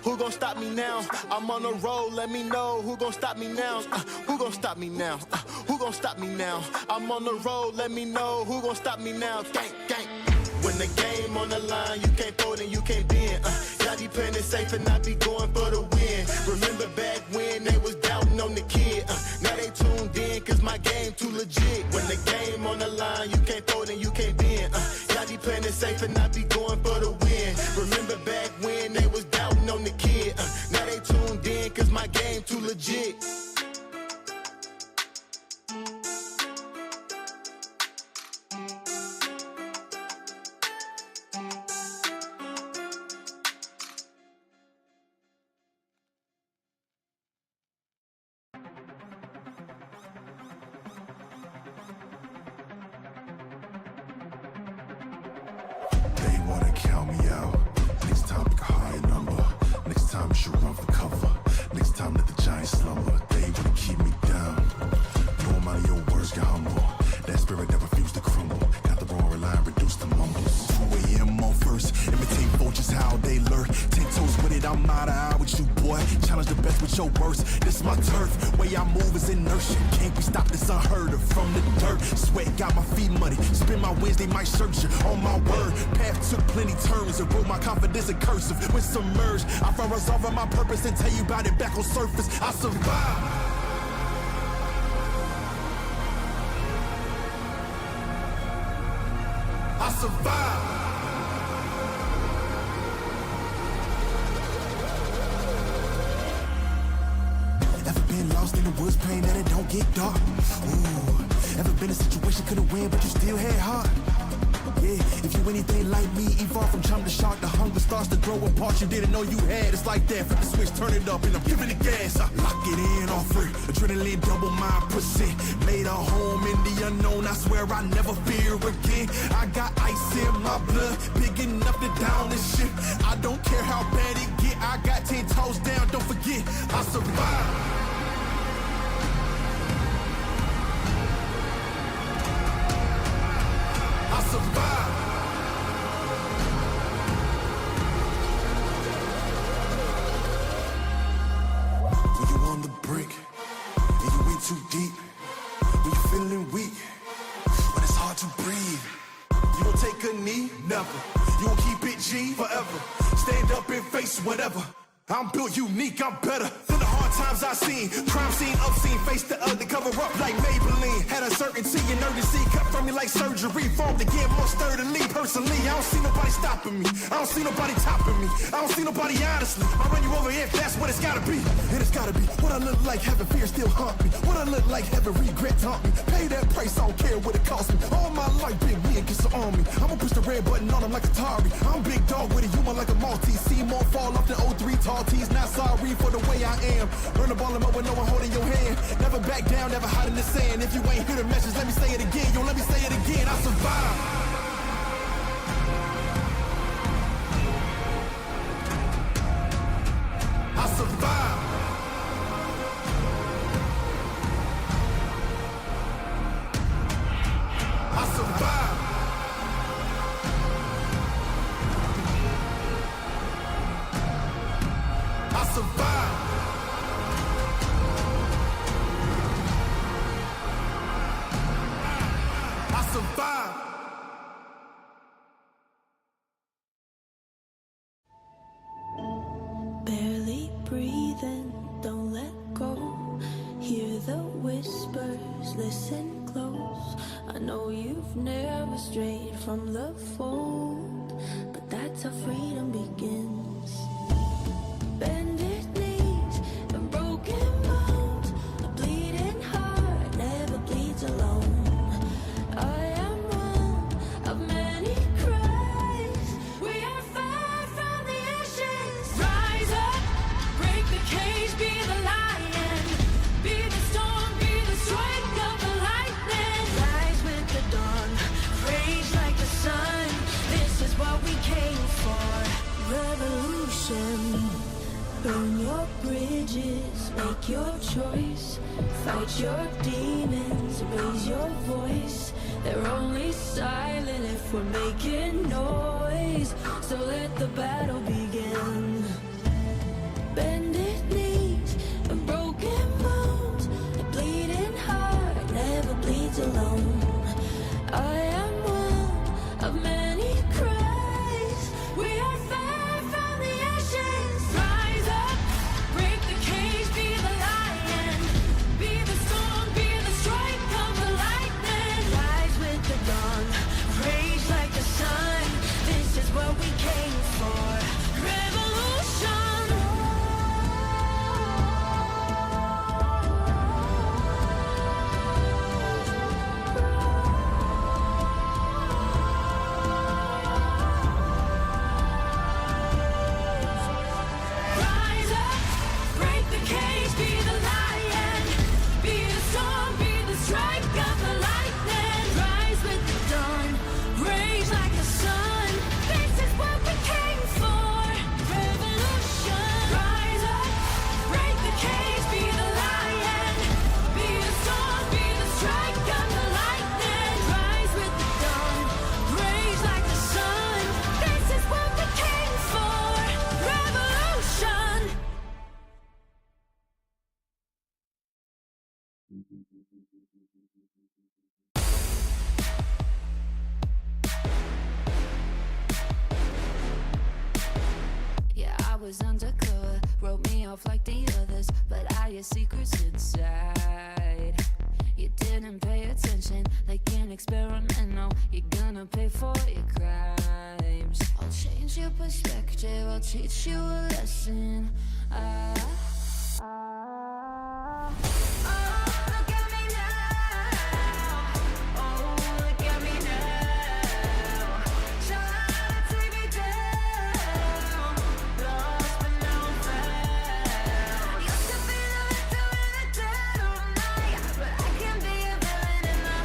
Who gon' stop me now? I'm on the road, let me know. Who gon' stop me now? Who gon' stop me now? Who gon' stop me now? I'm on the road, let me know. Who gon' stop me now? Gang, gang. When the game on the line, you can't fold and you can't bend. Y'all be playing it safe and I be going for the win. Remember back when they was doubting on the kid. Now they tuned in cause my game too legit. When the game on the line, you can't fold and you can't bend. Y'all be playing it safe and I be going for the win. Remember back when they was doubting on the kid. Now they tuned in cause my game too legit. They wanna count me out. Next time pick a higher number. Next time you should run for cover. Next time let the giants slumber. They wanna keep me down. No amount of your words get humble. That spirit that refused to crumble. Got the wrong line, reduce the mumbles. 2 a.m. on first. Imitate vultures how they lurk. 10 toes with it, I'm out of eye with you, boy. Challenge the best with your worst. This is my turf. Way I move is inertia. Can't be stopped, it's unheard of. From the dirt, sweat got my feet muddy. Spin my wins, they might search you. On my word, path took plenty turns. And wrote my confidence in cursive. When submerged, I found resolving my purpose and tell you about it back on surface. I survived. I survived. Ever been lost in the woods, praying that it don't get dark? Ooh. Ever been in a situation couldn't win, but you still had heart? Yeah, if you anything like me, evolve from chum to shark, the hunger starts to grow apart you didn't know you had. It's like that, flip the switch, turn it up, and I'm giving it gas. I lock it in all free, adrenaline double my percent. Made a home in the unknown, I swear I never fear again. I got ice in my blood, big enough to down this shit. I don't care how bad it get, I got 10 toes down, don't forget, I survived. I survived. When you on the brink and you in too deep, when you feeling weak, but it's hard to breathe. You gon' take a knee? Never. You gon' keep it G? Forever. Stand up and face whatever. I'm built unique, I'm better than the hard times I seen. Crime scene, obscene, face the ugly, cover up like Maybelline. Had a certainty and urgency. Cut from me like surgery, formed again more sturdily. Personally, I don't see nobody stopping me. I don't see nobody topping me. I don't see nobody honestly. I run you over if that's what it's gotta be. And it's gotta be what I look like, having fear still haunt me. What I look like, having regret haunt me. Pay that price, I don't care what it costs me. All my life, big me against the army. I'ma push the red button on them like Atari. I'm big dog with a human like a Maltese. See more fall off than 03 tall tees. Not sorry for the way I am. Learn to ball them up with no one holding your hand. Never back down, never hide in the sand. If you ain't hear the message, let me say it again. Yo, let me say it again. I survived. I survived. I survived. I survived. I survived. Barely breathing, don't let go. Hear the whispers, listen close. I know you've never strayed from the fold, but that's how freedom begins. Bended knees and broken bones. A bleeding heart never bleeds alone. I am one of many cries. We are far from the ashes. Rise up, break the cage, be the lion. Be the storm, be the strike of the lightning. Rise with the dawn, rage like the sun. This is what we came for. Revolution. Burn your bridges, make your choice. Fight your demons, raise your voice. They're only silent if we're making noise. So let the battle begin. Bended knees and broken bones. A bleeding heart never bleeds alone. I am one of many cries. We are far from the ashes. Rise up, break the cage, be the lion. Be the storm, be the strike of the lightning. Rise with the dawn, rage like the sun. This is what we came for. Revolution. Rise up, break the cage, be the lion. Be the storm, be the strike of the lightning. Rise with the dawn, rage like the sun. This is what we came for. Revolution. Rise up, break the cage, be the lion. Be the storm, be the strike of the lightning. Rise with the dawn, rage like the sun. This is what we came for. Revolution. Yeah, I was undercover, wrote me off like the others, but I had secrets inside. You didn't pay attention, like an experiment. No, you're gonna pay for your crimes. I'll change your perspective, I'll teach you a lesson. Look at me now. Oh, look at me now. Try to take me down. Lost but now found. Used to be the victim in the dead of night, but I can be a villain in the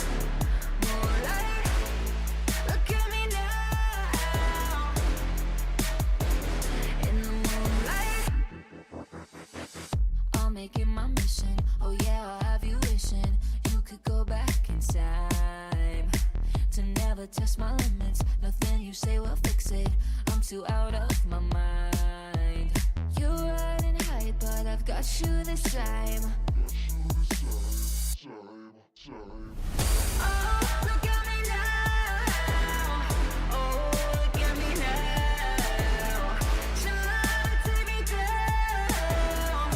moonlight. Look at me now. In the moonlight. I'll make it my mission. Oh yeah, I'll have you wishing you could go back in time to never test my limits. Nothing you say will fix it. I'm too out of my mind. You're riding high, but I've got you this time. Oh, look at me now. Oh, look at me now. Try to take me down.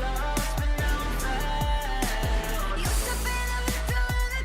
Lost but now found. Used to be the victim in the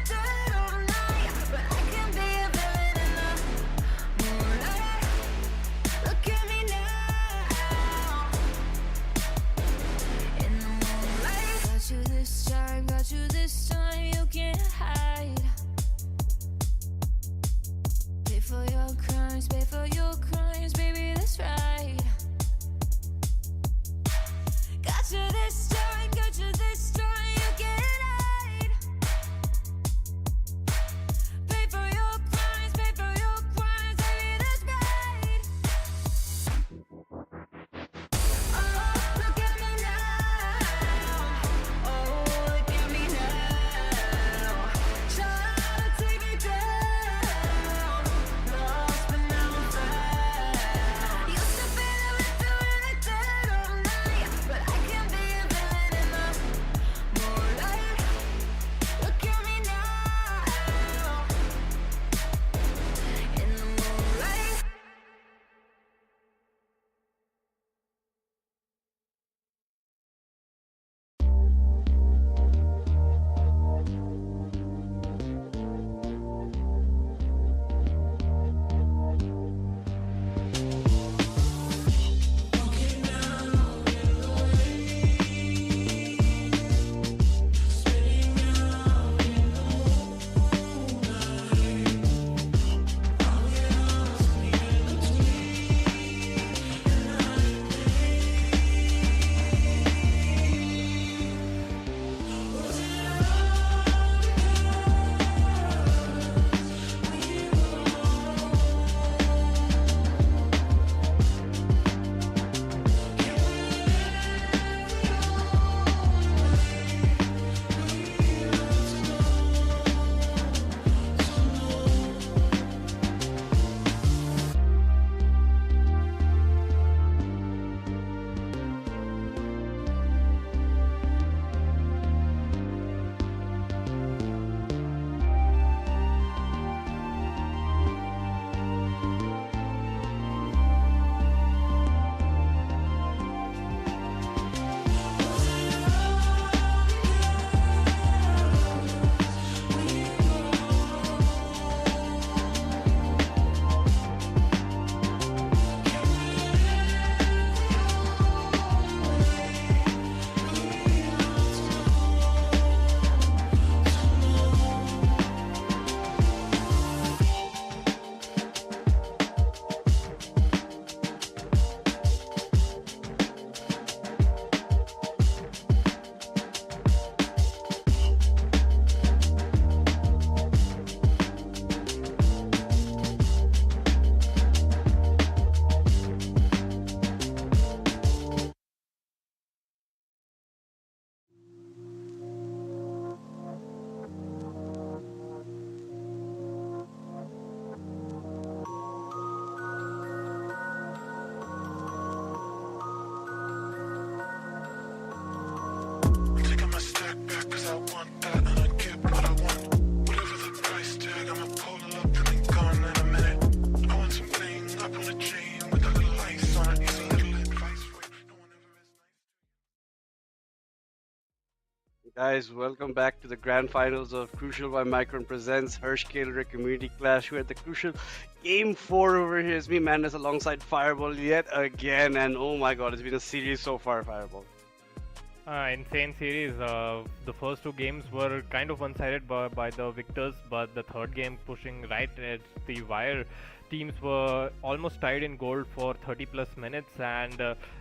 Guys, welcome back to the grand finals of Crucial by Micron presents Harsh Khelraay Community Clash. We're at the crucial game 4 over here. It's me, Madness, alongside Fireball yet again. And oh my god, it's been a series so far, Fireball. Insane series. The first two games were kind of one-sided by the victors, but the third game pushing right at the wire. Teams were almost tied in gold for 30 plus minutes, and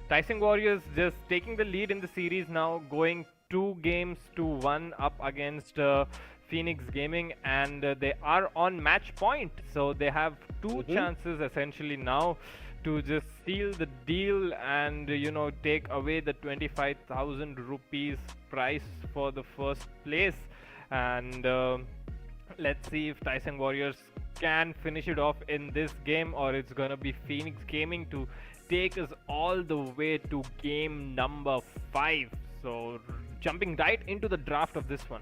Tawang Warriors just taking the lead in the series now, going 2-1 up against Phoenix Gaming, and they are on match point, so they have two chances essentially now to just seal the deal and take away the 25,000 rupees prize for the first place. And let's see if Tawang Warriors can finish it off in this game, or it's gonna be Phoenix Gaming to take us all the way to game number 5. So jumping right into the draft of this one.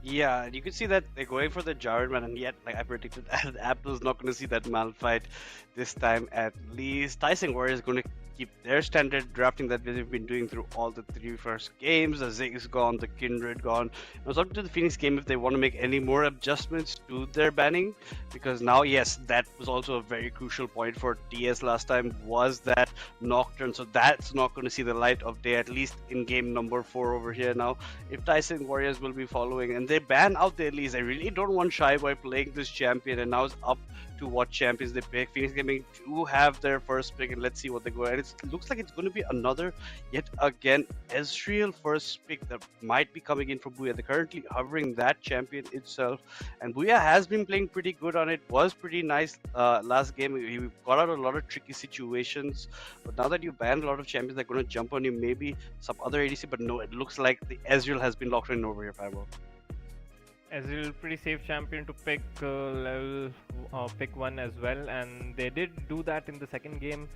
Yeah, you can see that they're going for the Jarvan man, and yet, like I predicted, Apple's not going to see that Malphite this time at least. Tawang Warriors is going to keep their standard drafting that they've been doing through all the 3 first games. The Ziggs gone, the Kindred gone. Now it's up to the Phoenix game if they want to make any more adjustments to their banning, because now, yes, that was also a very crucial point for TS last time, was that Nocturne. So that's not going to see the light of day, at least in game number 4 over here now. If Tawang Warriors will be following and they ban out the Elise, I really don't want Shy Boy playing this champion, and now it's up to what champions they pick. Phoenix Gaming do have their first pick, and let's see what they go. And it looks like it's going to be another, yet again, Ezreal first pick that might be coming in from Booyah. They're currently hovering that champion itself, and Booyah has been playing pretty good on it. Was pretty nice last game. He got out a lot of tricky situations, but now that you banned a lot of champions, they're going to jump on you. Maybe some other ADC, but no, it looks like the Ezreal has been locked in over here, Fireball. Ezreal, pretty safe champion to pick, pick 1 as well, and they did do that in the second game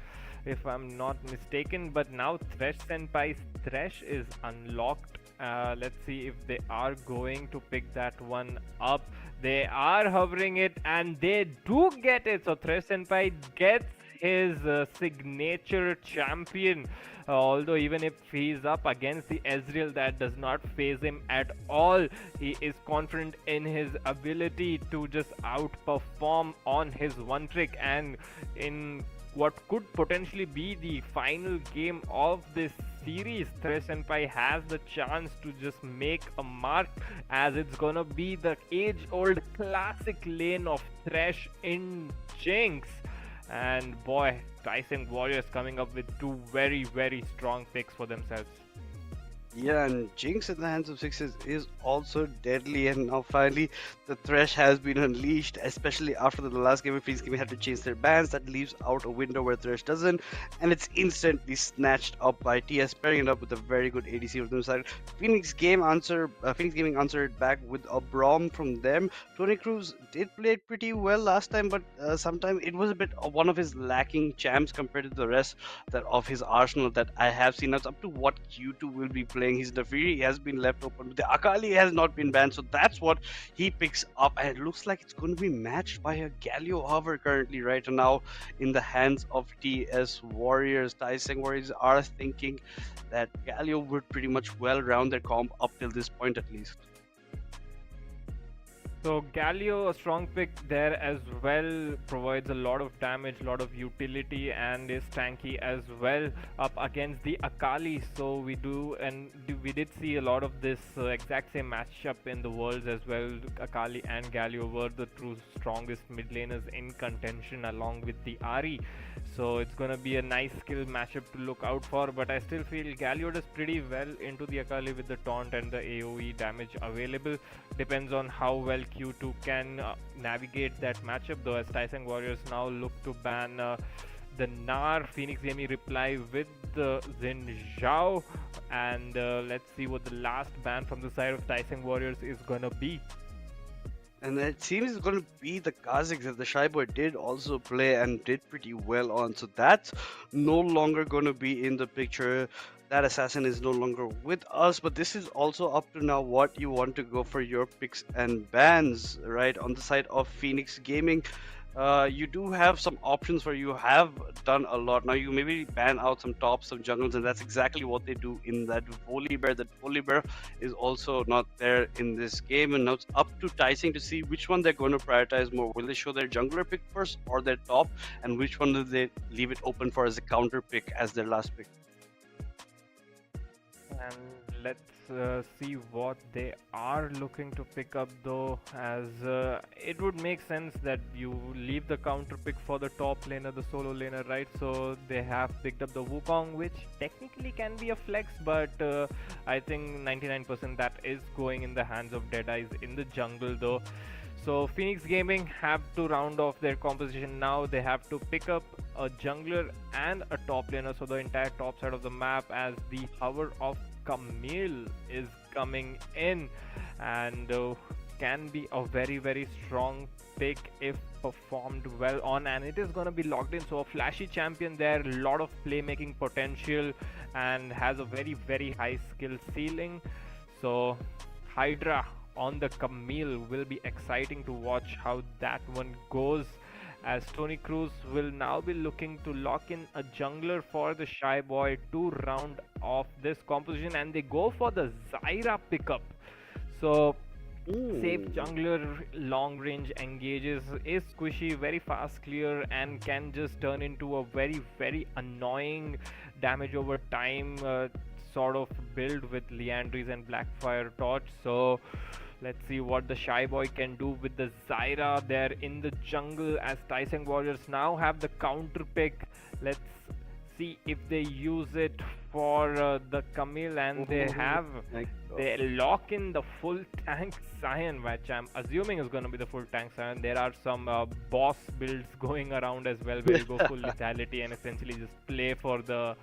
if I'm not mistaken. But now Thresh Senpai's Thresh is unlocked. Let's see if they are going to pick that one up. They are hovering it, and they do get it. So Thresh Senpai gets his signature champion, although even if he's up against the Ezreal, that does not phase him at all. He is confident in his ability to just outperform on his one trick, and in what could potentially be the final game of this series, Thresh Senpai has the chance to just make a mark, as it's gonna be the age-old classic lane of Thresh in Jinx. And boy, Tawang Warriors coming up with 2 very, very strong picks for themselves. Yeah, and Jinx in the hands of Sixes is also deadly, and now finally the Thresh has been unleashed, especially after the last game where Phoenix Gaming had to change their bans. That leaves out a window where Thresh doesn't, and it's instantly snatched up by TS, pairing it up with a very good ADC of them side. Phoenix Gaming answered back with a Braum from them. Tony Cruz did play it pretty well last time, but sometimes it was a bit of one of his lacking champs compared to the rest of his arsenal that I have seen. Now it's up to what Q2 will be playing. His Nafiri has been left open, but the Akali has not been banned, so that's what he picks up, and it looks like it's going to be matched by a Galio Hover currently right now in the hands of TS Warriors. Tawang Warriors are thinking that Galio would pretty much well round their comp up till this point at least. So Galio, a strong pick there as well, provides a lot of damage, a lot of utility, and is tanky as well up against the Akali. So we did see a lot of this exact same matchup in the Worlds as well. Akali and Galio were the true strongest mid laners in contention along with the Ahri. So it's gonna be a nice skill matchup to look out for, but I still feel Galio does pretty well into the Akali with the taunt and the AoE damage available. Depends on how well Q2 can navigate that matchup, though, as Tawang Warriors now look to ban the Gnar. Phoenix Gaming reply with the Xin Zhao, and let's see what the last ban from the side of Tawang Warriors is gonna be. And it seems it's going to be the Kazakhs that the Shy Boy did also play and did pretty well on. So that's no longer going to be in the picture. That assassin is no longer with us. But this is also up to now what you want to go for your picks and bans, right? On the side of Phoenix Gaming, you do have some options where you have done a lot. Now you maybe ban out some tops, some jungles, and that's exactly what they do in that Volibear. That Volibear is also not there in this game, and now it's up to Tyson to see which one they're going to prioritize more. Will they show their jungler pick first or their top, and which one do they leave it open for as a counter pick as their last pick? And let's see what they are looking to pick up, though, as it would make sense that you leave the counter pick for the top laner, the solo laner, right? So they have picked up the Wukong, which technically can be a flex, but I think 99% that is going in the hands of Deadeyes in the jungle, though. So Phoenix Gaming have to round off their composition now. They have to pick up a jungler and a top laner, so the entire top side of the map, as the Hover of Camille is coming in, and can be a very strong pick if performed well on, and it is going to be locked in. So a flashy champion there, a lot of playmaking potential, and has a very high skill ceiling. So Hydra on the Camille will be exciting to watch how that one goes, as Tony Cruz will now be looking to lock in a jungler for the Shy Boy to round off this composition, and they go for the Zyra pickup. So safe jungler, long range engages, is squishy, very fast clear, and can just turn into a very annoying damage over time sort of build with Liandry's and Blackfire Torch. So let's see what the Shy Boy can do with the Zyra there in the jungle, as Tawang Warriors now have the counter pick. Let's see if they use it for the Camille, and they lock in the full tank Sion, which I'm assuming is going to be the full tank Sion. There are some boss builds going around as well, where you go full lethality and essentially just play for the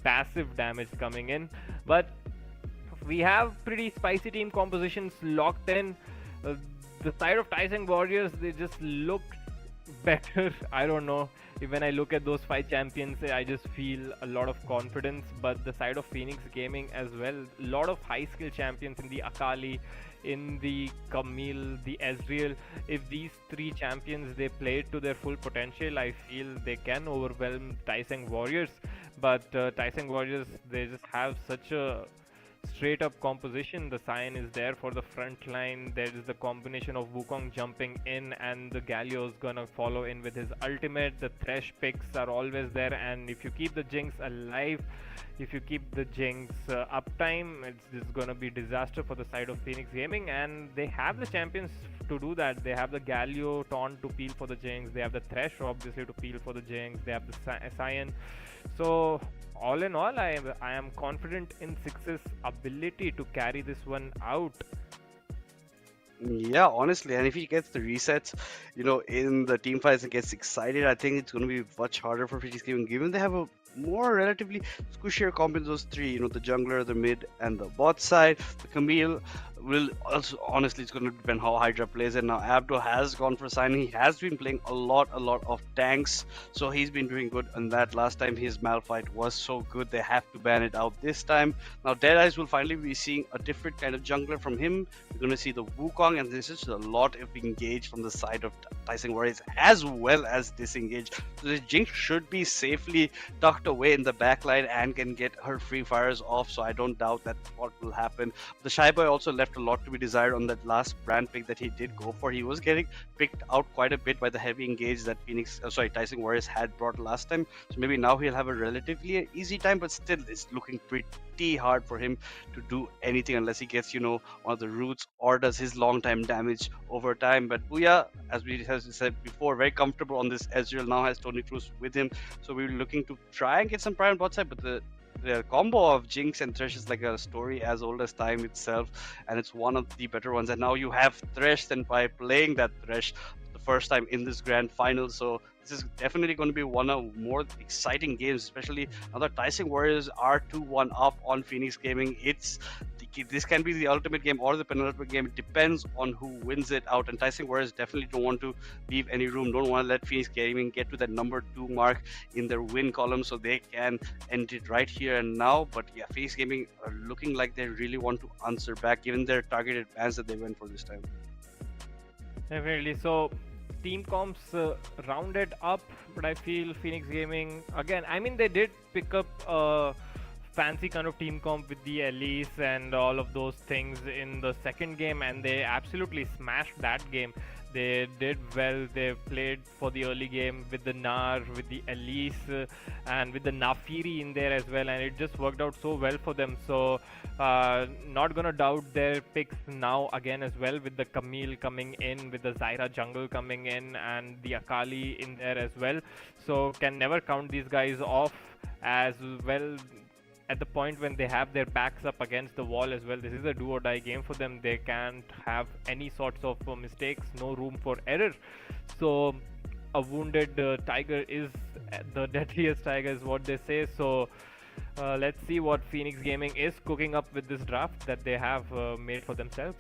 passive damage coming in. But we have pretty spicy team compositions locked in. The side of Tawang Warriors, they just look better. I don't know. When I look at those 5 champions, I just feel a lot of confidence. But the side of Phoenix Gaming as well, a lot of high skill champions in the Akali, in the Camille, the Ezreal. If these 3 champions, they play to their full potential, I feel they can overwhelm Tawang Warriors. But Tawang Warriors, they just have such a straight up composition. The Sion is there for the front line. There is the combination of Wukong jumping in, and the Galio is gonna follow in with his ultimate. The Thresh picks are always there, and if you keep the Jinx alive, if you keep the Jinx uptime, it's just gonna be disaster for the side of Phoenix Gaming. And they have the champions to do that. They have the Galio Taunt to peel for the Jinx, they have the Thresh obviously to peel for the Jinx, they have the Sion. So all in all, I am confident in Six's ability to carry this one out. Yeah, honestly, and if he gets the resets, in the team fights and gets excited, I think it's going to be much harder for Phoenix Gaming, given they have a more relatively squishier comp in those 3, the jungler, the mid, and the bot side. The Camille will also, honestly, it's going to depend how Hydra plays. And now Abdo has gone for signing. He has been playing a lot of tanks, so he's been doing good. And that last time his Malphite was so good, they have to ban it out this time. Now Deadeyes will finally be seeing a different kind of jungler from him. We're going to see the Wukong, and this is a lot of engage from the side of Tawang Warriors as well as disengage. So the Jinx should be safely tucked away in the backline and can get her free fires off, so I don't doubt that what will happen. The Shy Boy also left a lot to be desired on that last brand pick that he did go for. He was getting picked out quite a bit by the heavy engage that Tawang Warriors had brought last time, so maybe now he'll have a relatively easy time, but still it's looking pretty hard for him to do anything unless he gets one of the roots or does his long time damage over time. But Booyah, as we have said before, very comfortable on this. Ezreal now has Tony Cruz with him, so we're looking to try and get some prime bot side, but the combo of Jinx and Thresh is like a story as old as time itself, and it's one of the better ones. And now you have Thresh by playing that Thresh the first time in this grand final, so this is definitely going to be one of more exciting games, especially now that Tawang Warriors are 2-1 up on Phoenix Gaming. This can be the ultimate game or the penultimate game. It depends on who wins it out, and Tawang Warriors definitely don't want to leave any room, don't want to let Phoenix Gaming get to that number 2 mark in their win column, so they can end it right here and now. But yeah, Phoenix Gaming are looking like they really want to answer back given their targeted bans that they went for this time. Definitely. So team comps rounded up, but I feel Phoenix Gaming again. I mean, they did pick up fancy kind of team comp with the Elise and all of those things in the second game, and they absolutely smashed that game. They did well. They played for the early game with the Nar, with the Elise, and with the Nafiri in there as well, and it just worked out so well for them. So, not gonna doubt their picks now again as well, with the Camille coming in, with the Zyra jungle coming in, and the Akali in there as well. So, can never count these guys off as well. At the point when they have their backs up against the wall as well, this is a do or die game for them. They can't have any sorts of mistakes, no room for error. So a wounded tiger is the deadliest tiger, is what they say. So let's see what Phoenix Gaming is cooking up with this draft that they have made for themselves.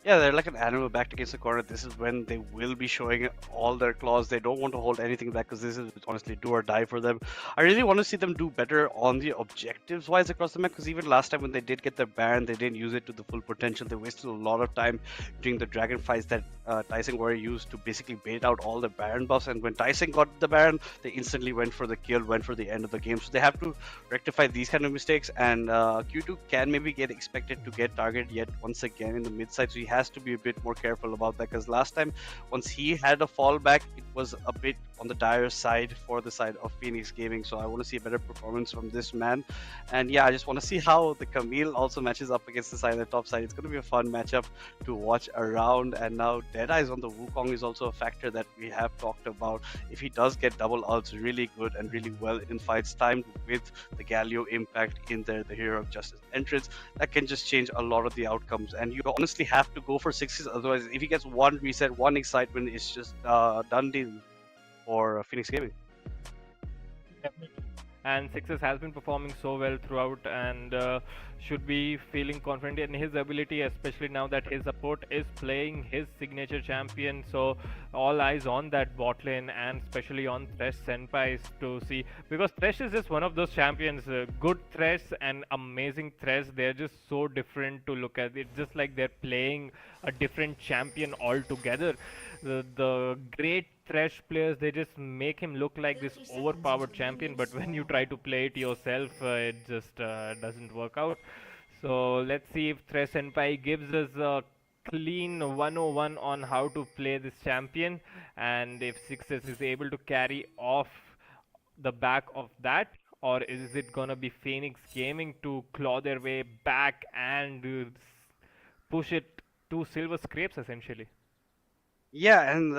Yeah, they're like an animal backed against the corner. This is when they will be showing all their claws. They don't want to hold anything back because this is honestly do or die for them. I really want to see them do better on the objectives wise across the map, because even last time when they did get their Baron, they didn't use it to the full potential. They wasted a lot of time during the Dragon fights that Tawang Warriors used to basically bait out all the Baron buffs. And when Tawang got the Baron, they instantly went for the kill, went for the end of the game. So they have to rectify these kind of mistakes. And Q2 can maybe get expected to get targeted yet once again in the mid side. So he has to be a bit more careful about that, because last time once he had a fallback, it was a bit on the dire side for the side of Phoenix Gaming. So I want to see a better performance from this man. And yeah, I just want to see how the Camille also matches up against the side of the top side. It's going to be a fun matchup to watch around. And now Deadeyes on the Wukong is also a factor that we have talked about. If he does get double ults really good and really well in fights timed with the Galio impact in there, the Hero of Justice entrance, that can just change a lot of the outcomes. And you honestly have to go for sixes, otherwise if he gets one reset, one excitement, it's just done deal for Phoenix Gaming. Definitely. And Sixes has been performing so well throughout, and should be feeling confident in his ability, especially now that his support is playing his signature champion. So all eyes on that bot lane, and especially on Thresh Senpais to see, because Thresh is just one of those champions, good Thresh and amazing Thresh. They're just so different to look at. It's just like they're playing a different champion altogether. The great Thresh players, they just make him look like this overpowered champion, but when you try to play it yourself, it just doesn't work out. So let's see if Thresh Senpai gives us a clean 101 on how to play this champion, and if Sixes is able to carry off the back of that, or is it gonna be Phoenix Gaming to claw their way back and push it to silver scrapes essentially? Yeah, and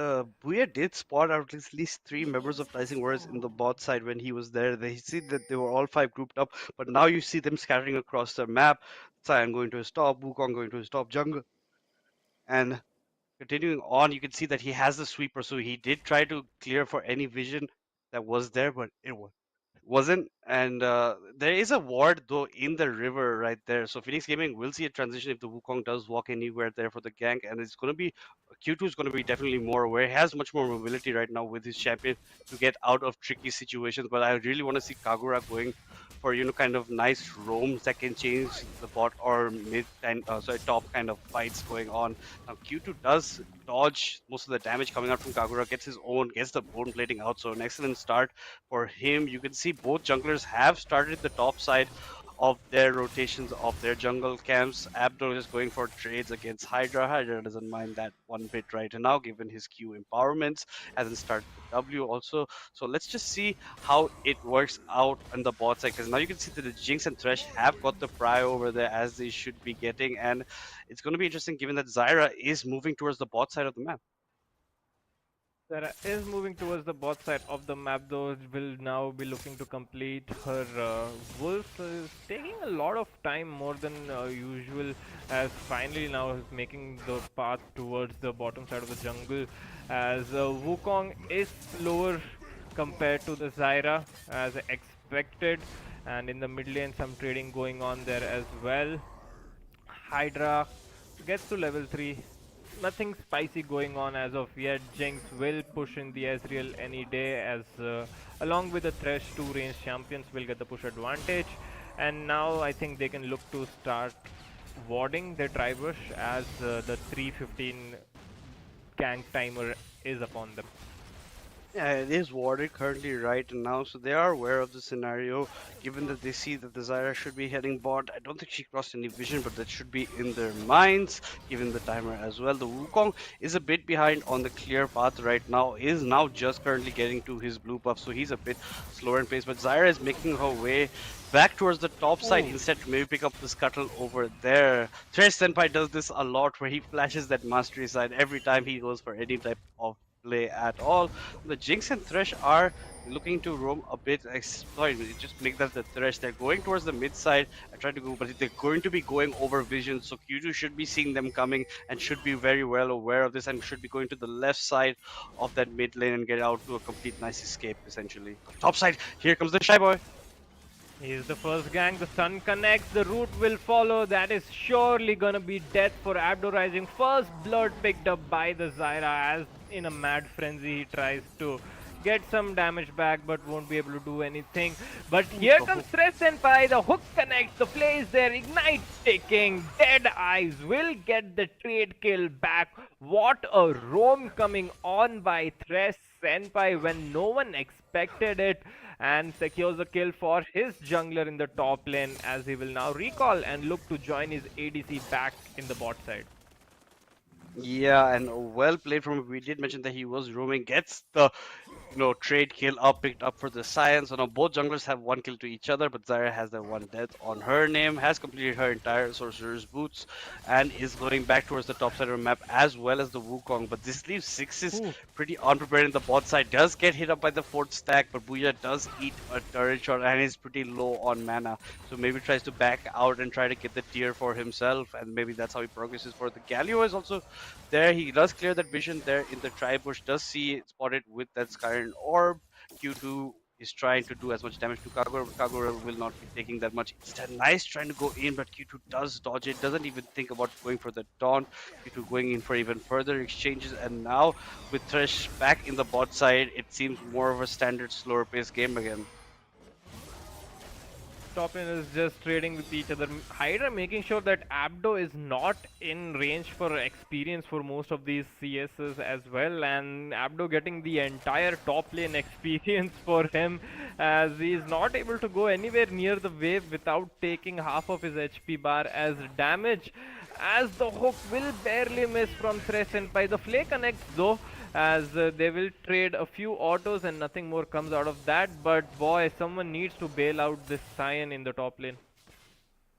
Booyah did spot out at least 3 members of Tawang Warriors in the bot side when he was there. They see that they were all 5 grouped up, but now you see them scattering across the map. Cyan going to his top, Wukong going to his top jungle. And continuing on, you can see that he has the sweeper, so he did try to clear for any vision that was there, but it wasn't. And there is a ward though in the river right there, so Phoenix Gaming will see a transition if the Wukong does walk anywhere there for the gank, and it's going to be Q2 is going to be definitely more aware. He has much more mobility right now with his champion to get out of tricky situations, but I really want to see Kagura going for, you know, kind of nice roams that can change the bot or mid and top kind of fights going on. Now Q2 does dodge most of the damage coming out from Kagura, gets his own, gets the bone plating out, so an excellent start for him. You can see both junglers have started the top side of their rotations of their jungle camps. Abdul is going for trades against Hydra. Hydra doesn't mind that one bit right now, given his Q empowerments. Hasn't started the W also. So let's just see how it works out on the bot side, because now you can see that the Jinx and Thresh have got the pry over there as they should be getting, and it's going to be interesting given that Zyra is moving towards the bot side of the map. Sarah is moving towards the bot side of the map, though will now be looking to complete her Wolf. Is taking a lot of time, more than usual, as finally now is making the path towards the bottom side of the jungle, as Wukong is slower compared to the Zyra as expected, and in the mid lane some trading going on there as well. Hydra gets to level 3. Nothing spicy going on as of yet. Jinx will push in the Ezreal any day, as along with the Thresh, 2 ranged champions will get the push advantage. And now I think they can look to start warding their Tribush, as the 315 gank timer is upon them. Yeah, it is warded currently right now, so they are aware of the scenario. Given that they see that the Zyra should be heading bot, I don't think she crossed any vision, but that should be in their minds, given the timer as well. The Wukong is a bit behind on the clear path right now, is now just currently getting to his blue buff, so he's a bit slower in pace, but Zyra is making her way back towards the top side instead to maybe pick up the scuttle over there. Thresh Senpai does this a lot, where he flashes that mastery side every time he goes for any type of play at all. The Jinx and Thresh are looking to roam a bit. Sorry, just make that the Thresh. They're going towards the mid side and trying to go, but they're going to be going over vision. So Q2 should be seeing them coming and should be very well aware of this and should be going to the left side of that mid lane and get out to a complete nice escape essentially. Top side, here comes the Shy Boy. He's the first gang, the sun connects, the root will follow. That is surely gonna be death for Abdo Rising. First blood picked up by the Zyra as in a mad frenzy he tries to get some damage back but won't be able to do anything. But here comes Thresh Senpai, the hook connects, the play is there, Ignite taking, Dead Eyes will get the trade kill back. What a roam coming on by Thresh Senpai when no one expected it, and secures a kill for his jungler in the top lane as he will now recall and look to join his ADC back in the bot side. Yeah, and well played from him. We did mention that he was roaming, gets the trade kill up, picked up for the Science. So now both junglers have one kill to each other, but Zyra has that one death on her name, has completed her entire Sorcerer's Boots, and is going back towards the top side of the map as well as the Wukong. But this leaves Sixes pretty unprepared in the bot side. Does get hit up by the fourth stack, but Booyah does eat a turret shot and is pretty low on mana. So maybe tries to back out and try to get the tier for himself, and maybe that's how he progresses for the Galio is also there. He does clear that vision there in the tri-bush, does see it spotted with that Skyrim orb. Q2 is trying to do as much damage to Kagura, but Kagura will not be taking that much. It's a nice trying to go in, but Q2 does dodge it, doesn't even think about going for the taunt. Q2 going in for even further exchanges, and now with Thresh back in the bot side, it seems more of a standard slower paced game again. Top lane is just trading with each other. Hydra making sure that Abdo is not in range for experience for most of these CSs as well, and Abdo getting the entire top lane experience for him as he is not able to go anywhere near the wave without taking half of his HP bar as damage, as the hook will barely miss from Thresh Senpai. The Flay connects though, as they will trade a few autos and nothing more comes out of that. But boy, someone needs to bail out this Cyan in the top lane.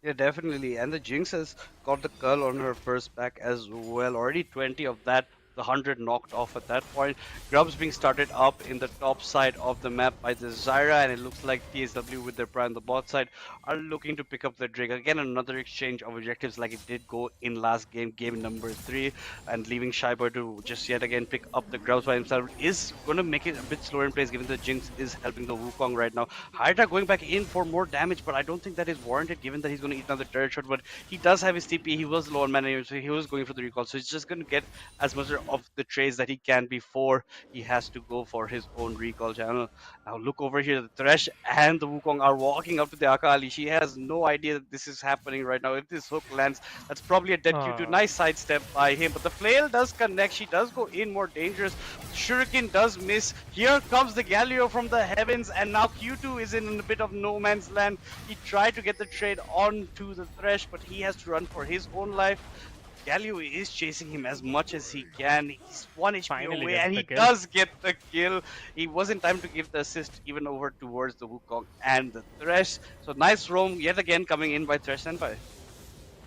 Yeah, definitely. And the Jinx has got the curl on her first back as well. Already 20 of that. The 100 knocked off at that point. Grubs being started up in the top side of the map by the Zyra, and it looks like TSW with their prime on the bot side are looking to pick up the Drake. Again, another exchange of objectives like it did go in last game, game number 3, and leaving Shyboy to just yet again pick up the Grubs by himself is going to make it a bit slower in place, given the Jinx is helping the Wukong right now. Hydra going back in for more damage, but I don't think that is warranted given that he's going to eat another turret shot, but he does have his TP. He was low on mana, so he was going for the recall, so he's just going to get as much of the trades that he can before he has to go for his own recall channel. Now look over here, the Thresh and the Wukong are walking up to the Akali. She has no idea that this is happening right now. If this hook lands, that's probably a dead Q2. Nice sidestep by him, but the flail does connect. She does go in more dangerous. Shuriken does miss. Here comes the Galio from the heavens, and now Q2 is in a bit of no man's land. He tried to get the trade on to the Thresh, but he has to run for his own life. Galio is chasing him as much as he can. He's 1 HP away and he does get the kill. He wasn't time to give the assist even over towards the Wukong and the Thresh. So nice roam yet again coming in by Thresh Senpai.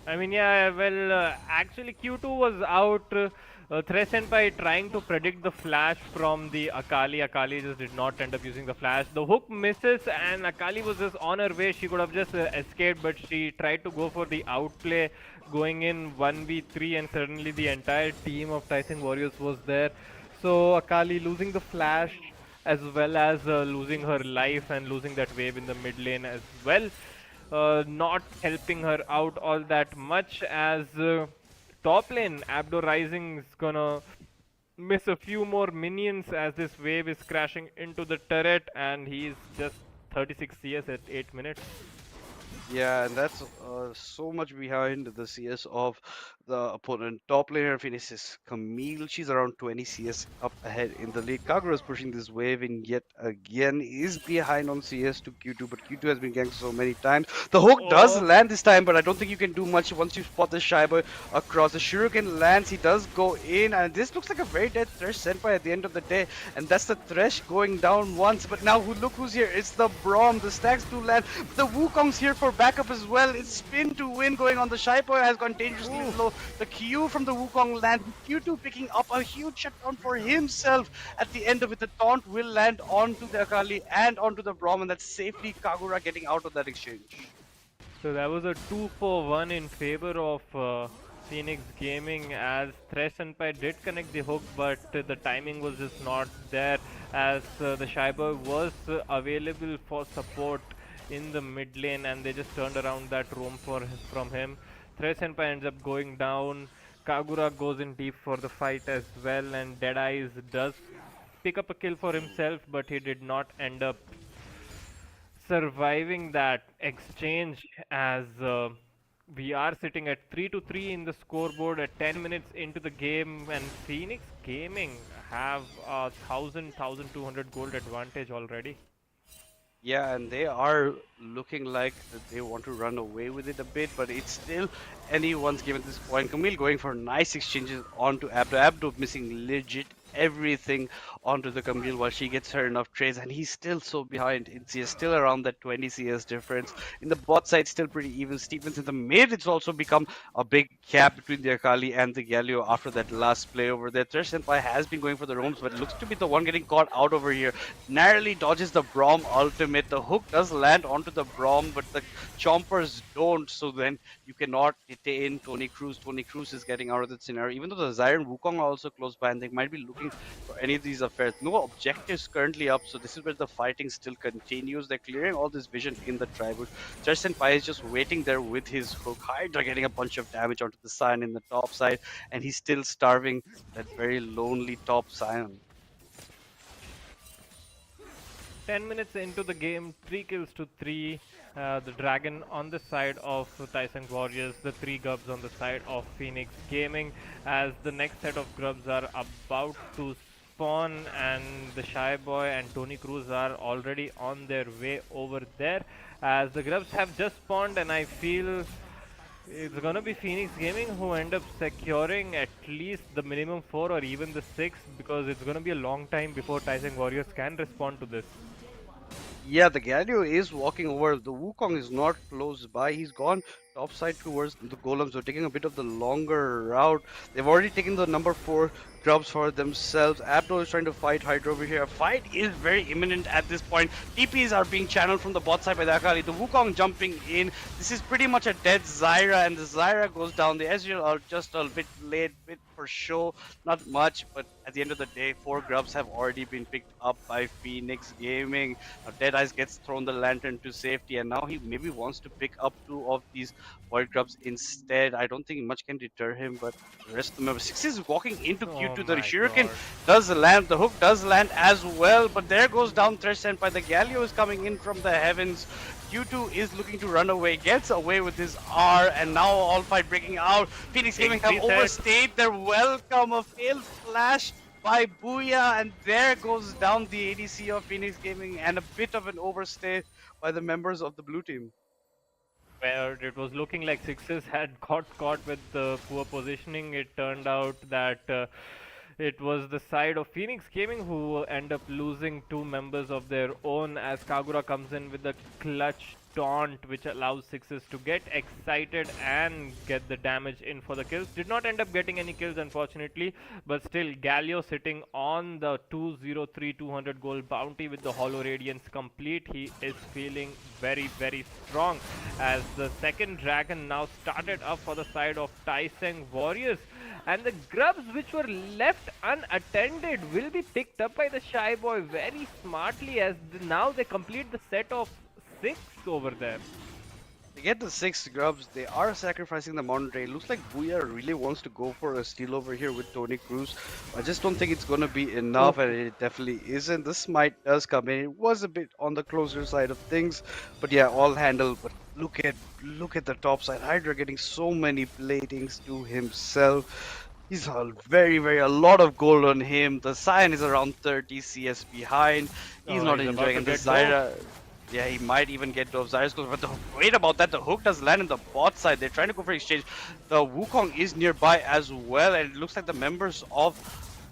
I mean, yeah, well, actually Q2 was out. Thresh Senpai trying to predict the flash from the Akali. Akali just did not end up using the flash. The hook misses and Akali was just on her way. She could have just escaped, but she tried to go for the outplay, going in 1v3, and suddenly the entire team of Tawang Warriors was there. So Akali losing the flash as well as losing her life and losing that wave in the mid lane as well. Not helping her out all that much, as top lane Abdo Rising is gonna miss a few more minions as this wave is crashing into the turret, and he's just 36 CS at 8 minutes. Yeah, and that's so much behind the CS of the opponent. Top laner finishes Camille. She's around 20 CS up ahead in the lead. Kagura is pushing this wave in yet again. Is behind on CS to Q2, but Q2 has been ganked so many times. The hook does Oh, land this time, but I don't think you can do much once you spot the Shy Boy across. The Shuriken lands. He does go in, and this looks like a very dead Thresh Senpai at the end of the day. And that's the Thresh going down once. But now look who's here. It's the Braum. The stacks do land. The Wukong's here for backup as well. It's spin to win going on. The Shy Boy has gone dangerously low. The Q from the Wukong land. Q2 picking up a huge shutdown for himself. At the end of it, the taunt will land onto the Akali and onto the Braum, and that's safely Kagura getting out of that exchange. so that was a 2-for-1 in favor of Phoenix Gaming, as Thresh Senpai did connect the hook, but the timing was just not there, as the Shy Boy was available for support in the mid lane, and they just turned around that roam from him. Thresh Senpai ends up going down. Kagura goes in deep for the fight as well, and Deadeyes does pick up a kill for himself, but he did not end up surviving that exchange, as we are sitting at 3-3 in the scoreboard at 10 minutes into the game, and Phoenix Gaming have a 1200 gold advantage already. Yeah, and they are looking like that they want to run away with it a bit, but it's still anyone's game at this point. Camille going for nice exchanges onto Abdo. Abdo missing legit everything onto the Camille while she gets her enough trades, and he's still so behind in CS, still around that 20 CS difference. In the bot side, still pretty even. Stevens in the mid, it's also become a big gap between the Akali and the Galio after that last play over there. Thresh Senpai has been going for the roams, but looks to be the one getting caught out over here. Narrowly dodges the Braum ultimate. The hook does land onto the Braum, but the Chompers don't, so then you cannot detain Tony Cruz. Tony Cruz is getting out of that scenario, even though the Zyre and Wukong are also close by, and they might be looking for any of these affairs. No objectives currently up, so this is where the fighting still continues. They're clearing all this vision in the tribe. Thresh Senpai is just waiting there with his hook. Hydra getting a bunch of damage onto the Sion in the top side, and he's still starving that very lonely top Sion. 10 minutes into the game, 3 kills to 3. The Dragon on the side of Tawang Warriors, the 3 Grubs on the side of Phoenix Gaming, as the next set of Grubs are about to spawn, and the Shy Boy and Tony Cruz are already on their way over there, as the Grubs have just spawned, and I feel it's gonna be Phoenix Gaming who end up securing at least the minimum 4 or even the 6, because it's gonna be a long time before Tawang Warriors can respond to this. Yeah, the Galio is walking over. The Wukong is not close by. He's gone topside towards the Golems. They're taking a bit of the longer route. They've already taken the number 4 Grubs for themselves. Abdo is trying to fight Hydra over here. Fight is very imminent at this point. TPs are being channeled from the bot side by the Akali. The Wukong jumping in. This is pretty much a dead Zyra, and the Zyra goes down. The Ezreal are just a bit late, bit for show. Not much, but at the end of the day, 4 Grubs have already been picked up by Phoenix Gaming. Now Deadeyes gets thrown the lantern to safety, and now he maybe wants to pick up 2 of these Void Grubs instead. I don't think much can deter him, but the rest of the members. 6 is walking into Q2. The Shuriken does land, the hook does land as well, but there goes down Thresh Senpai. The Galio is coming in from the heavens. Q2 is looking to run away, gets away with his R, and now all fight breaking out. Phoenix Gaming have overstayed their welcome. A failed flash by Booyah, and there goes down the ADC of Phoenix Gaming, and a bit of an overstay by the members of the blue team. Where it was looking like Sixes had got caught with the poor positioning, it turned out that it was the side of Phoenix Gaming who end up losing 2 members of their own, as Kagura comes in with the clutch taunt, which allows Sixes to get excited and get the damage in for the kills. Did not end up getting any kills, unfortunately, but still Galio sitting on the 203 gold bounty with the Hollow Radiance complete. He is feeling very strong, as the second dragon now started up for the side of Tawang Warriors, and the Grubs which were left unattended will be picked up by the Shy Boy very smartly, as now they complete the set of 6 over there. They get the 6 Grubs. They are sacrificing the Modern Ray. Looks like Booyah really wants to go for a steal over here with Tony Cruz. I just don't think it's going to be enough, and it definitely isn't. The smite does come in. It was a bit on the closer side of things, but yeah, all handled. But Look at the top side. Hydra getting so many platings to himself. He's a lot of gold on him. The Cyan is around 30 CS behind. He's Oh, not he's about enjoying, to and the get dove. Zyra. Yeah, he might even get those Zyra's gold. But wait about that, the hook does land in the bot side. They're trying to go for exchange. The Wukong is nearby as well, and it looks like the members of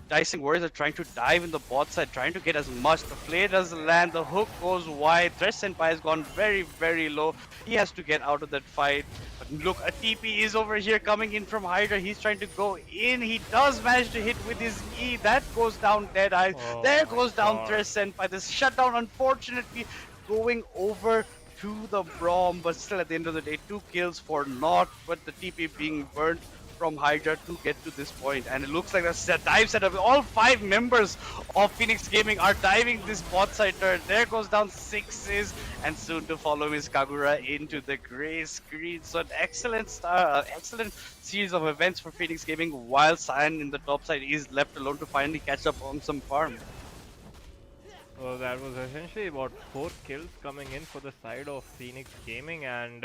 Dicing Warriors are trying to dive in the bot side, trying to get as much. The flare does land, the hook goes wide. Thresh Senpai has gone very, very low. He has to get out of that fight. But look, a TP is over here coming in from Hydra. He's trying to go in. He does manage to hit with his E. That goes down Deadeye. Oh There my goes down God. Thresh Senpai. This shutdown, unfortunately, going over to the Braum. But still, at the end of the day, 2 kills for naught. But the TP being burnt from Hydra to get to this point, and it looks like a dive setup. All 5 members of Phoenix Gaming are diving this bot side turret. There goes down 6s, and soon to follow is Kagura into the gray screen. So an excellent excellent series of events for Phoenix Gaming, while Cyan in the top side is left alone to finally catch up on some farm. So that was essentially about 4 kills coming in for the side of Phoenix Gaming, and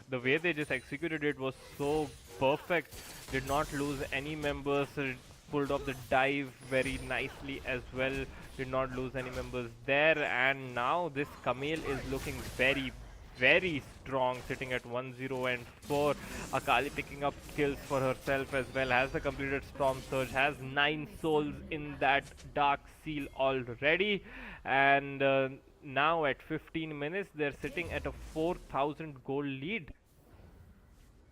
the way they just executed it was so perfect. Did not lose any members, pulled off the dive very nicely as well. Did not lose any members there, and now this Camille is looking very, very strong, sitting at 1-0 and 4. Akali picking up kills for herself as well, has the completed Storm Surge, has 9 souls in that Dark Seal already, and now at 15 minutes they're sitting at a 4,000 gold lead.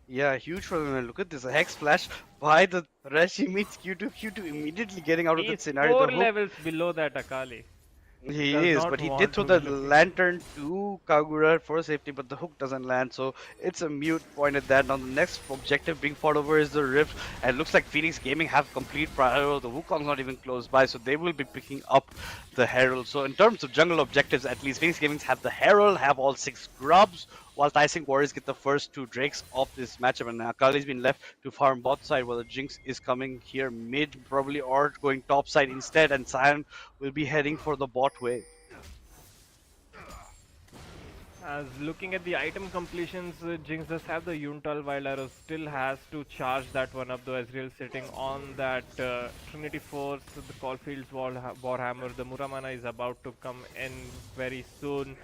Yeah, huge for them. And look at this, a Hex Flash by the Thresh. He meets Q2. Q2 immediately getting out of that He's scenario. 4 The hook, levels below that Akali. he Does is, not but he want did throw to the be looking. lantern to Kagura for safety, but the hook doesn't land, so it's a mute point at that. Now the next objective being fought over is the Rift, and it looks like Phoenix Gaming have complete priority. The Wukong's not even close by, so they will be picking up the Herald. So in terms of jungle objectives, at least Phoenix Gaming have the Herald, have all 6 grubs, while Dicing Warriors get the first 2 Drakes of this matchup, and Akali's been left to farm bot side, while the Jinx is coming here mid, probably, or going top side instead, and Cyan will be heading for the bot wave. As looking at the item completions, Jinx does have the Yuntal Wild Arrow, still has to charge that one up, though Ezreal sitting on that Trinity Force, the Caulfield's Warhammer, the Muramana is about to come in very soon.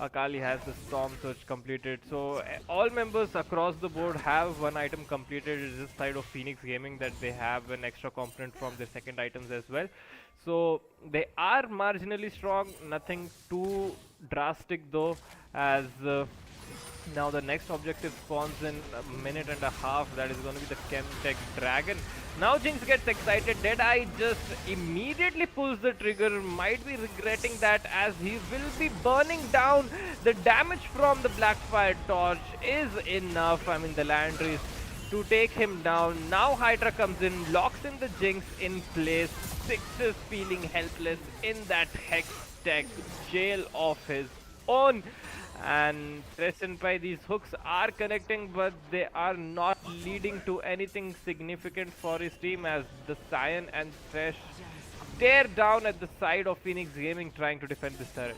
Akali has the Storm Surge completed, so all members across the board have one item completed. It's this side of Phoenix Gaming that they have an extra component from their second items as well. So they are marginally strong, nothing too drastic though, as now the next objective spawns in a minute and a half. That is going to be the Chemtech Dragon. Now Jinx gets excited. Deadeye just immediately pulls the trigger. Might be regretting that, as he will be burning down. The damage from the Blackfire Torch is enough. I mean, the Landry to take him down. Now Hydra comes in, locks in the Jinx in place. Six is feeling helpless in that Hex Tech jail of his own. And Senpai, these hooks are connecting, but they are not leading to anything significant for his team, as the Cyan and Thresh stare down at the side of Phoenix Gaming trying to defend this turret.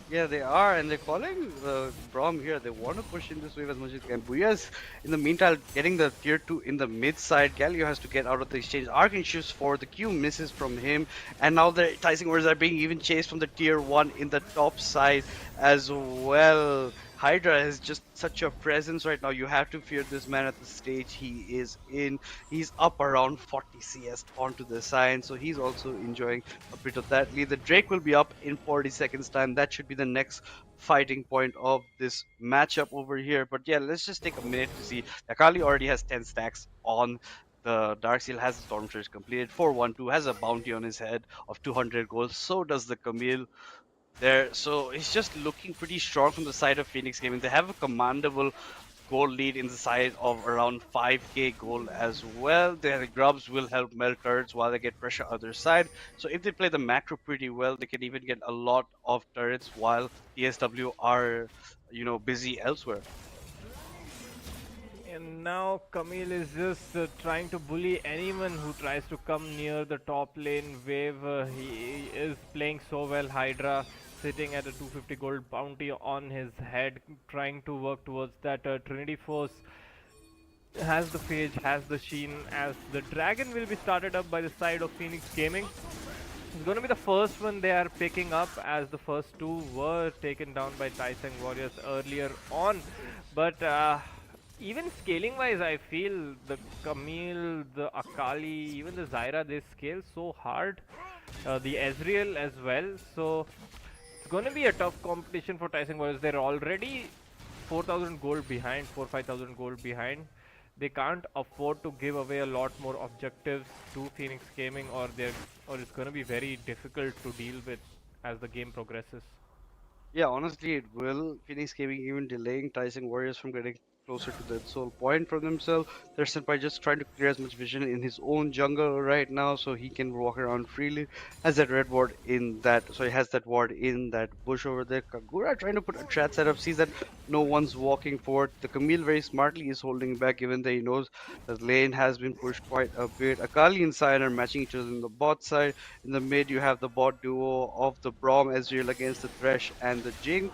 Yeah, they are, and they're calling the Braum here. They want to push in this wave as much as they can. Booya's, in the meantime, getting the tier 2 in the mid side. Galio has to get out of the exchange. Arcane shoots for the Q, misses from him. And now the Dicing Warriors are being even chased from the tier 1 in the top side as well. Hydra has just such a presence right now. You have to fear this man at the stage he is in. He's up around 40 CS onto the Cyan, so he's also enjoying a bit of that lead. The Drake will be up in 40 seconds time. That should be the next fighting point of this matchup over here. But yeah, let's just take a minute to see. Akali already has 10 stacks on the Darkseal, has the Storm Surge completed. 412 has a bounty on his head of 200 gold. So does the Camille there, so it's just looking pretty strong from the side of Phoenix Gaming. They have a commandable gold lead in the side of around 5k gold as well. Their grubs will help melt turrets while they get pressure other side. So if they play the macro pretty well, they can even get a lot of turrets while TSW are, you know, busy elsewhere. And now Camille is just trying to bully anyone who tries to come near the top lane wave. He is playing so well, Hydra. sitting at a 250 gold bounty on his head, trying to work towards that Trinity Force. Has the Phage, has the Sheen, as the Dragon will be started up by the side of Phoenix Gaming. It's going to be the first one they are picking up, as the first two were taken down by Tawang Warriors earlier on. But even scaling wise, I feel the Camille, the Akali, even the Zyra, they scale so hard. The Ezreal as well. So it's going to be a tough competition for Tawang Warriors. They're already 4,000 gold behind, 4-5,000 gold behind. They can't afford to give away a lot more objectives to Phoenix Gaming, or it's going to be very difficult to deal with as the game progresses. Yeah, honestly, it will. Phoenix Gaming even delaying Tawang Warriors from getting closer to the sole point for themselves. They're simply just trying to clear as much vision in his own jungle right now, so he can walk around freely. Has that red ward in that, so he has that ward in that bush over there. Kagura trying to put a trap setup, sees that no one's walking forward. The Camille very smartly is holding back, given that he knows that lane has been pushed quite a bit. Akali and Sion are matching each other in the bot side. In the mid, you have the bot duo of the Braum Ezreal against the Thresh and the Jinx.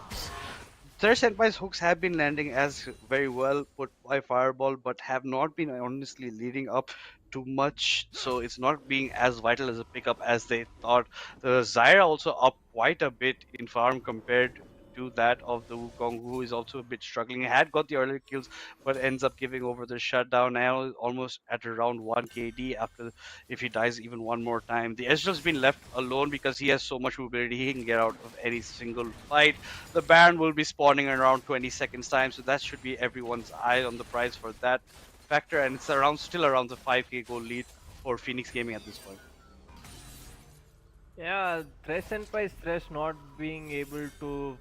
Thresh Senpai's hooks have been landing as very well put by Fireball, but have not been honestly leading up too much. So it's not being as vital as a pickup as they thought. The Zyra also up quite a bit in farm compared to that of the Wukong, who is also a bit struggling. He had got the earlier kills, but ends up giving over the shutdown. Now almost at around 1 KD after if he dies even one more time. The Ezreal's been left alone because he has so much mobility. He can get out of any single fight. The Baron will be spawning in around 20 seconds time, so that should be everyone's eye on the prize for that factor, and it's still around the 5k goal lead for Phoenix Gaming at this point. Yeah, Thresh Senpai's Thresh not being able to,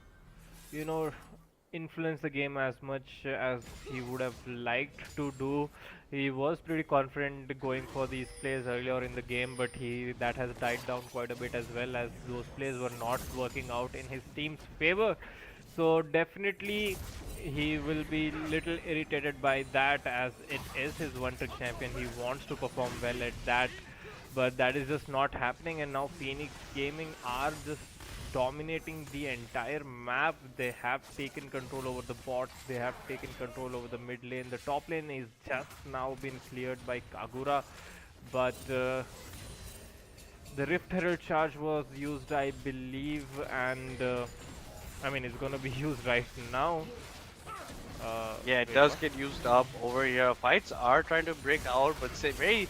influence the game as much as he would have liked to do. He was pretty confident going for these plays earlier in the game, but that has died down quite a bit, as well as those plays were not working out in his team's favor. So definitely he will be little irritated by that, as it is his one-trick champion. He wants to perform well at that, but that is just not happening. And now Phoenix Gaming are just dominating the entire map. They have taken control over the bots, they have taken control over the mid lane. The top lane is just now been cleared by Kagura, but the Rift Herald charge was used, I believe, and it's gonna be used right now. Yeah, it does get used up over here. Fights are trying to break out, but say very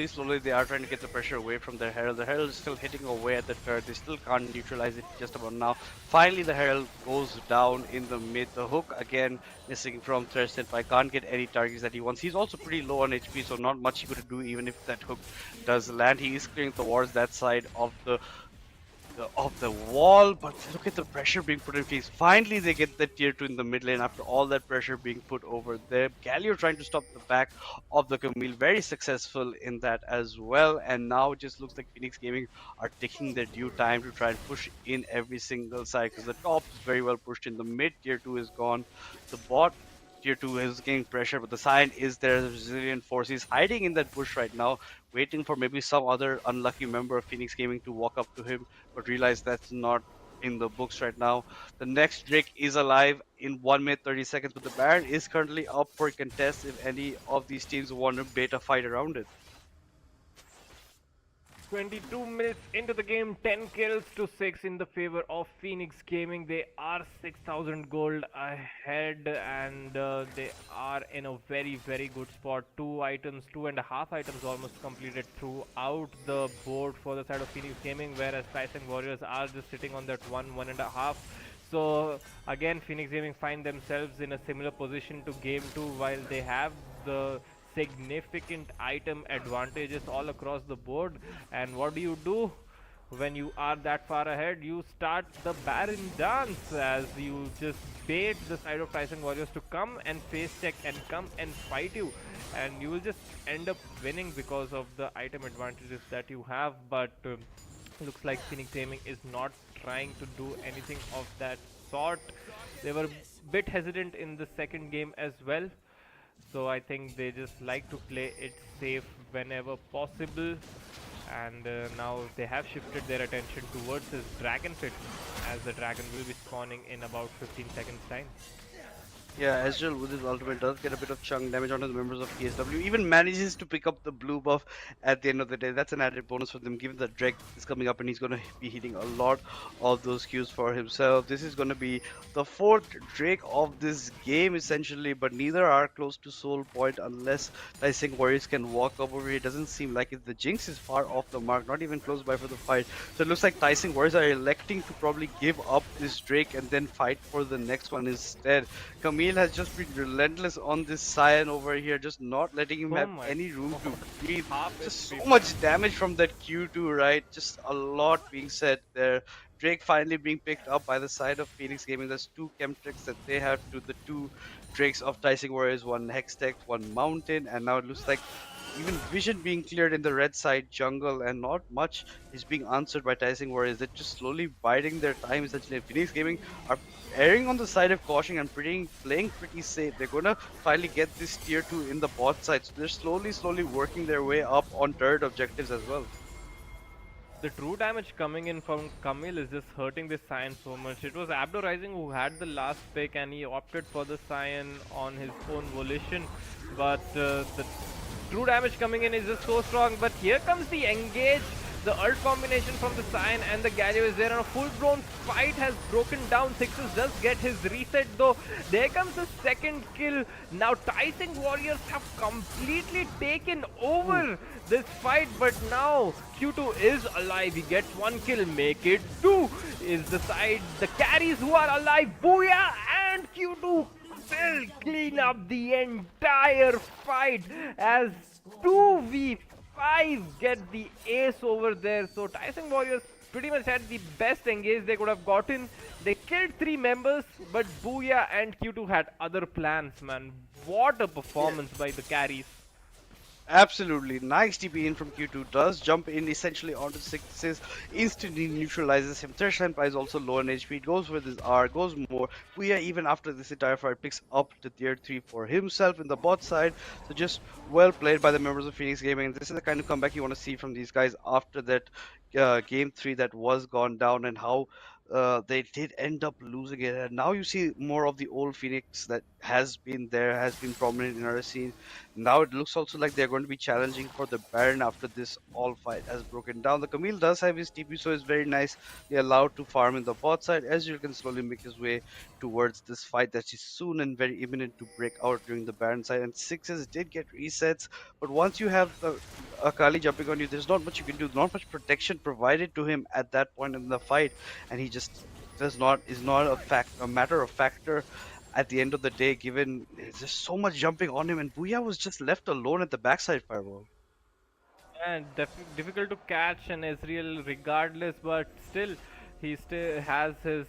slowly they are trying to get the pressure away from their Herald. The Herald is still hitting away at the turret. They still can't neutralize it just about now. Finally, the Herald goes down in the mid. The hook again missing from Thresh Senpai. Can't get any targets that he wants. He's also pretty low on HP, so not much he could do even if that hook does land. He is clearing towards that side of the wall, but look at the pressure being put in place. Finally, they get the tier 2 in the mid lane after all that pressure being put over there. Galio trying to stop the back of the Camille, very successful in that as well. And now it just looks like Phoenix Gaming are taking their due time to try and push in every single side, because the top is very well pushed in. The mid tier 2 is gone. The bot tier 2 is getting pressure, but the Sion is there. The resilient force is hiding in that bush right now, waiting for maybe some other unlucky member of Phoenix Gaming to walk up to him, but realize that's not in the books right now. The next Drake is alive in 1 minute 30 seconds, but the Baron is currently up for contest if any of these teams want to bait a fight around it. 22 minutes into the game, 10 kills to 6 in the favor of Phoenix Gaming. They are 6,000 gold ahead, and they are in a very good spot. 2.5 items almost completed throughout the board for the side of Phoenix Gaming, whereas Tawang Warriors are just sitting on that 1.5. So again, Phoenix Gaming find themselves in a similar position to game 2, while they have the significant item advantages all across the board. And what do when you are that far ahead? You start the Baron dance, as you just bait the side of Tawang Warriors to come and face check and come and fight you, and you will just end up winning because of the item advantages that you have. But looks like Phoenix Gaming is not trying to do anything of that sort. They were a bit hesitant in the second game as well, so I think they just like to play it safe whenever possible. and now they have shifted their attention towards his dragon pit, as the dragon will be spawning in about 15 seconds time. Yeah, Ezreal with his ultimate does get a bit of chunk damage onto the members of KSW. Even manages to pick up the blue buff at the end of the day. That's an added bonus for them, given that Drake is coming up and he's going to be hitting a lot of those Qs for himself. This is going to be the fourth Drake of this game, essentially, but neither are close to soul point unless Tawang Warriors can walk up over here. It doesn't seem like it. The Jinx is far off the mark, not even close by for the fight. So it looks like Tawang Warriors are electing to probably give up this Drake and then fight for the next one instead. Camille has just been relentless on this Cyan over here, just not letting him Oh have my any room to god. breathe. Half Just HP so man. much damage from that Q2, right? Just a lot being said there. Drake finally being picked up by the side of Phoenix Gaming. There's two Chemtrix that they have to the two Drakes of Tawang Warriors, one Hextech, one Mountain, and now it looks like even vision being cleared in the red side jungle, and not much is being answered by Tawang Warriors. They're just slowly biding their time essentially. Phoenix Gaming are erring on the side of caution and playing pretty safe. They're gonna finally get this tier 2 in the bot side. So they're slowly working their way up on turret objectives as well. The true damage coming in from Camille is just hurting this Cyan so much. It was Abdo Rising who had the last pick and he opted for the Cyan on his own volition. But the true damage coming in is just so strong. But here comes the engage. The ult combination from the Cyan and the Galio is there, and a full-blown fight has broken down. Sixes does get his reset though. There comes the second kill. Now Tawang Warriors have completely taken over this fight, but now Q2 is alive. He gets one kill, make it two. Is the side, the carries who are alive. Booyah! And Q2 will clean up the entire fight as 2v5 get the ace over there. So Tawang Warriors pretty much had the best engage they could have gotten. They killed 3 members, but Booyah and Q2 had other plans, man. What a performance by the carries. Absolutely. Nice TP in from Q2. Does jump in essentially onto Sixes. Instantly neutralizes him. Thresh Lamp is also low on HP. Goes with his R. Goes more. Puya even after this entire fight picks up the tier 3 for himself in the bot side. So just well played by the members of Phoenix Gaming. This is the kind of comeback you want to see from these guys after that game 3 that was gone down, and how they did end up losing it. And now you see more of the old Phoenix that has been there, has been prominent in our scene. Now it looks also like they're going to be challenging for the Baron after this all fight has broken down. The Camille does have his TP, so it's very nice. They're allowed to farm in the bot side. As you can slowly make his way towards this fight that is soon and very imminent to break out during the Baron side. And Sixes did get resets, but once you have the Akali jumping on you, there's not much you can do. Not much protection provided to him at that point in the fight, and he just is not a matter of factor at the end of the day, given there's just so much jumping on him, and Booyah was just left alone at the backside firewall. And difficult to catch an Ezreal regardless, but still he still has his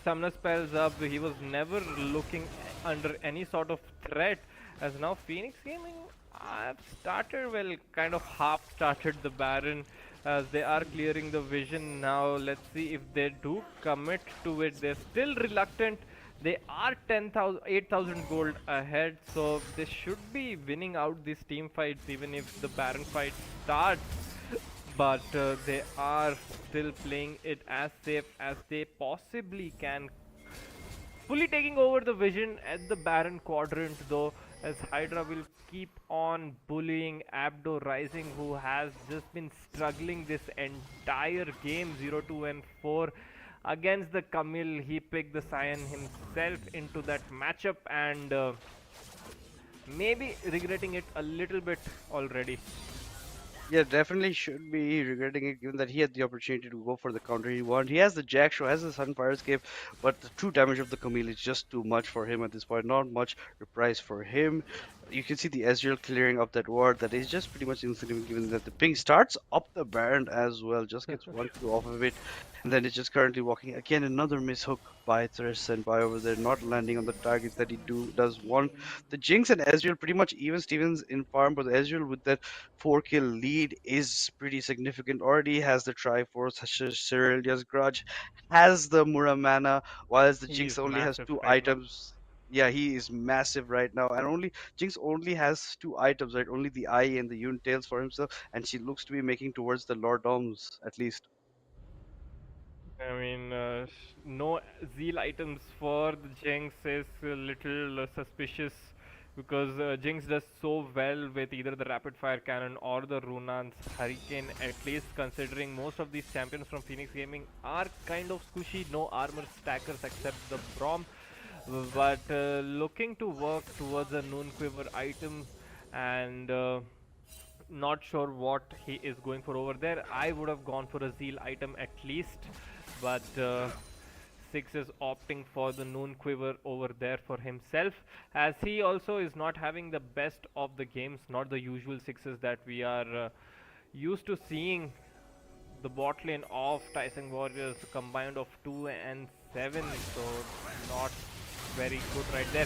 summoner spells up. He was never looking under any sort of threat, as now Phoenix Gaming have started, well, kind of half started the Baron, as they are clearing the vision now. Let's see if they do commit to it. They're still reluctant. They are 10,000, 8,000 gold ahead, so they should be winning out these team fights even if the Baron fight starts. But they are still playing it as safe as they possibly can. Fully taking over the vision at the Baron quadrant though, as Hydra will keep on bullying Abdo Rising, who has just been struggling this entire game 0, 2 and 4 against the Camille. He picked the Cyan himself into that matchup, and maybe regretting it a little bit already. Yeah, definitely should be regretting it, given that he had the opportunity to go for the counter he wanted. He has the Jack Show, has the Sunfire Escape, but the true damage of the Camille is just too much for him at this point. Not much reprise for him. You can see the Ezreal clearing up that ward that is just pretty much insignificant, given that the ping starts up the Baron as well. Just gets one kill off of it, and then it's just currently walking. Again, another mishook by Thresh and by over there, not landing on the targets that he does want. The Jinx and Ezreal pretty much even Stevens in farm, but the Ezreal with that 4 kill lead is pretty significant. Already has the Triforce, Cerilia's Grudge, has the Muramana, whilst the Jinx He's only has massive 2 right now. items. Yeah, he is massive right now, and only Jinx only has two items, right? Only the eye and the Yun tails for himself, and she looks to be making towards the Lord Doms at least. I mean, no zeal items for the Jinx is a little suspicious because Jinx does so well with either the rapid fire cannon or the Runan's Hurricane. At least considering most of these champions from Phoenix Gaming are kind of squishy, no armor stackers except the Braum. But looking to work towards a Noon Quiver item and not sure what he is going for over there. I would have gone for a Zeal item at least, but Six is opting for the Noon Quiver over there for himself, as he also is not having the best of the games, not the usual Sixes that we are used to seeing. The bot lane of Tyson Warriors combined of 2 and 7, so not very good right there.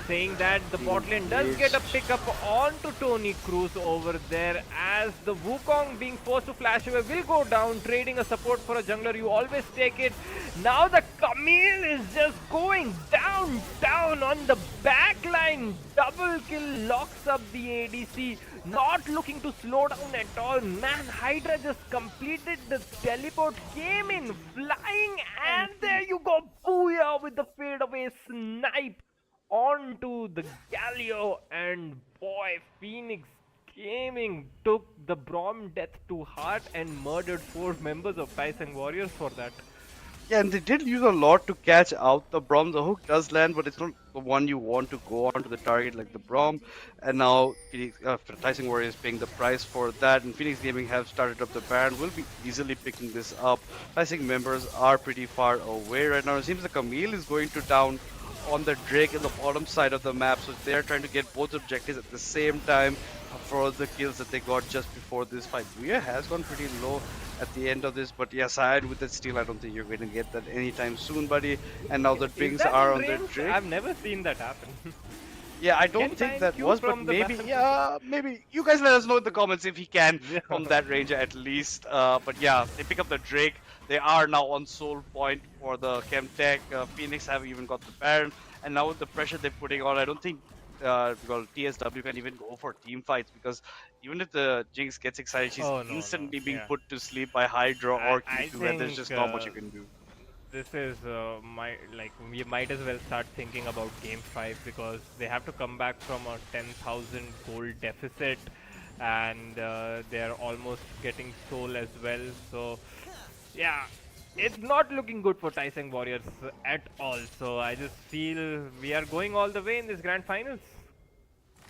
Saying that the bot lane does get a pickup onto Tony Cruz over there, as the Wukong being forced to flash away will go down. Trading a support for a jungler, you always take it. Now the Camille is just going down on the backline. Double kill locks up the ADC. Not looking to slow down at all. Man, Hydra just completed the teleport, came in flying, and there you go. Booyah with the fade away snipe onto the Galio, and boy, Phoenix Gaming took the Braum death to heart and murdered 4 members of Tyson Warriors for that. Yeah, and they did use a lot to catch out the Braum. The hook does land, but it's not the one you want to go onto the target like the Braum. And now Phoenix, Tyson Warrior is paying the price for that, and Phoenix Gaming have started up the Baron. Will be easily picking this up. Tyson members are pretty far away right now. It seems the Camille is going to down on the Drake in the bottom side of the map, so they're trying to get both objectives at the same time for the kills that they got just before this fight. Booyah has gone pretty low at the end of this, but yeah, side with that steal, I don't think you're going to get that anytime soon, buddy. And now the Pings are on the Drake. I've never seen that happen. Yeah, I don't think that was, but maybe, yeah, maybe you guys let us know in the comments if he can from that range at least. But yeah, they pick up the Drake. They are now on soul point for the Chemtech. Phoenix have even got the Baron, and now with the pressure they're putting on, I don't think TSW can even go for team fights, because even if the Jinx gets excited, she's instantly being put to sleep by Hydra or Q2, and there's just not much you can do. This is we might as well start thinking about game 5, because they have to come back from a 10,000 gold deficit, and they're almost getting soul as well. So yeah, it's not looking good for Tyson Warriors at all. So I just feel we are going all the way in this grand finals.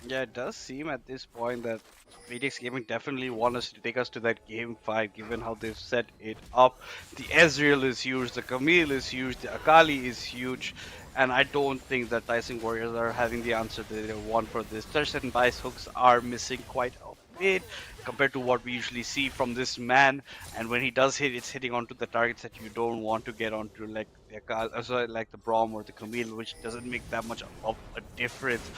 Yeah, it does seem at this point that Phoenix Gaming definitely want us to take us to that game 5, given how they've set it up. The Ezreal is huge, the Camille is huge, the Akali is huge, and I don't think that Tyson Warriors are having the answer that they want for this. Thirst and Vice hooks are missing quite a bit compared to what we usually see from this man, and when he does hit, it's hitting onto the targets that you don't want to get onto, like the Braum or the Camille, which doesn't make that much of a difference.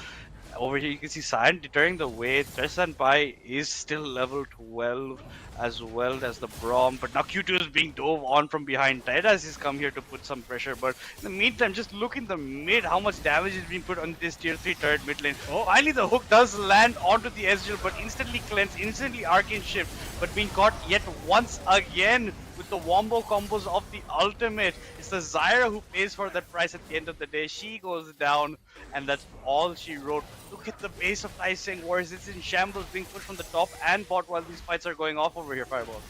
Over here you can see Cyan deterring the way. Thresh Pai is still level 12 as well as the Braum, but now Q2 is being dove on from behind. Tidas has come here to put some pressure, but in the meantime, just look in the mid how much damage is being put on this tier 3 turret mid lane. Finally the hook does land onto the Ezreal, but instantly cleanse, instantly arcane shift, but being caught yet once again with the wombo combos of the ultimate. It's the Zyra who pays for that price at the end of the day. She goes down, and that's all she wrote. Look at the base of Tyson Warriors. It's in shambles, being pushed from the top and bot while these fights are going off over here, Fireball.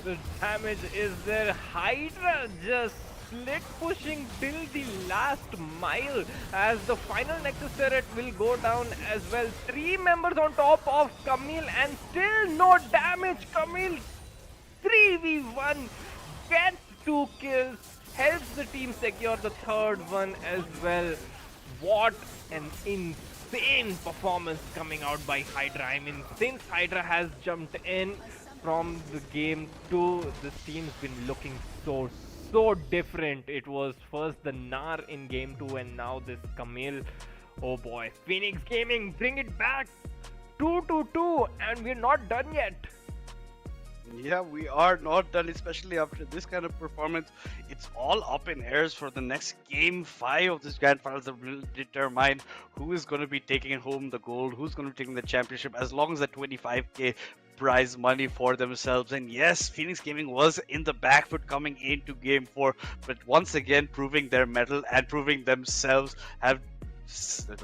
The damage is there. Hydra just split pushing till the last mile, as the final Nexus turret will go down as well. 3 members on top of Camille, and still no damage. Camille 3v1 gets 2 kills, helps the team secure the 3rd one as well. What an insane performance coming out by Hydra. I mean, since Hydra has jumped in from the game 2, this team's been looking so different. It was first the Gnar in game 2, and now this Camille. Oh boy, Phoenix Gaming, bring it back. 2-2-2, and we're not done yet. Yeah, we are not done, especially after this kind of performance. It's all up in airs for the next game 5 of this grand finals that will determine who is going to be taking home the gold, who's going to be taking the championship, as long as the 25k prize money for themselves. And yes, Phoenix Gaming was in the back foot coming into game 4, but once again proving their mettle and proving themselves, have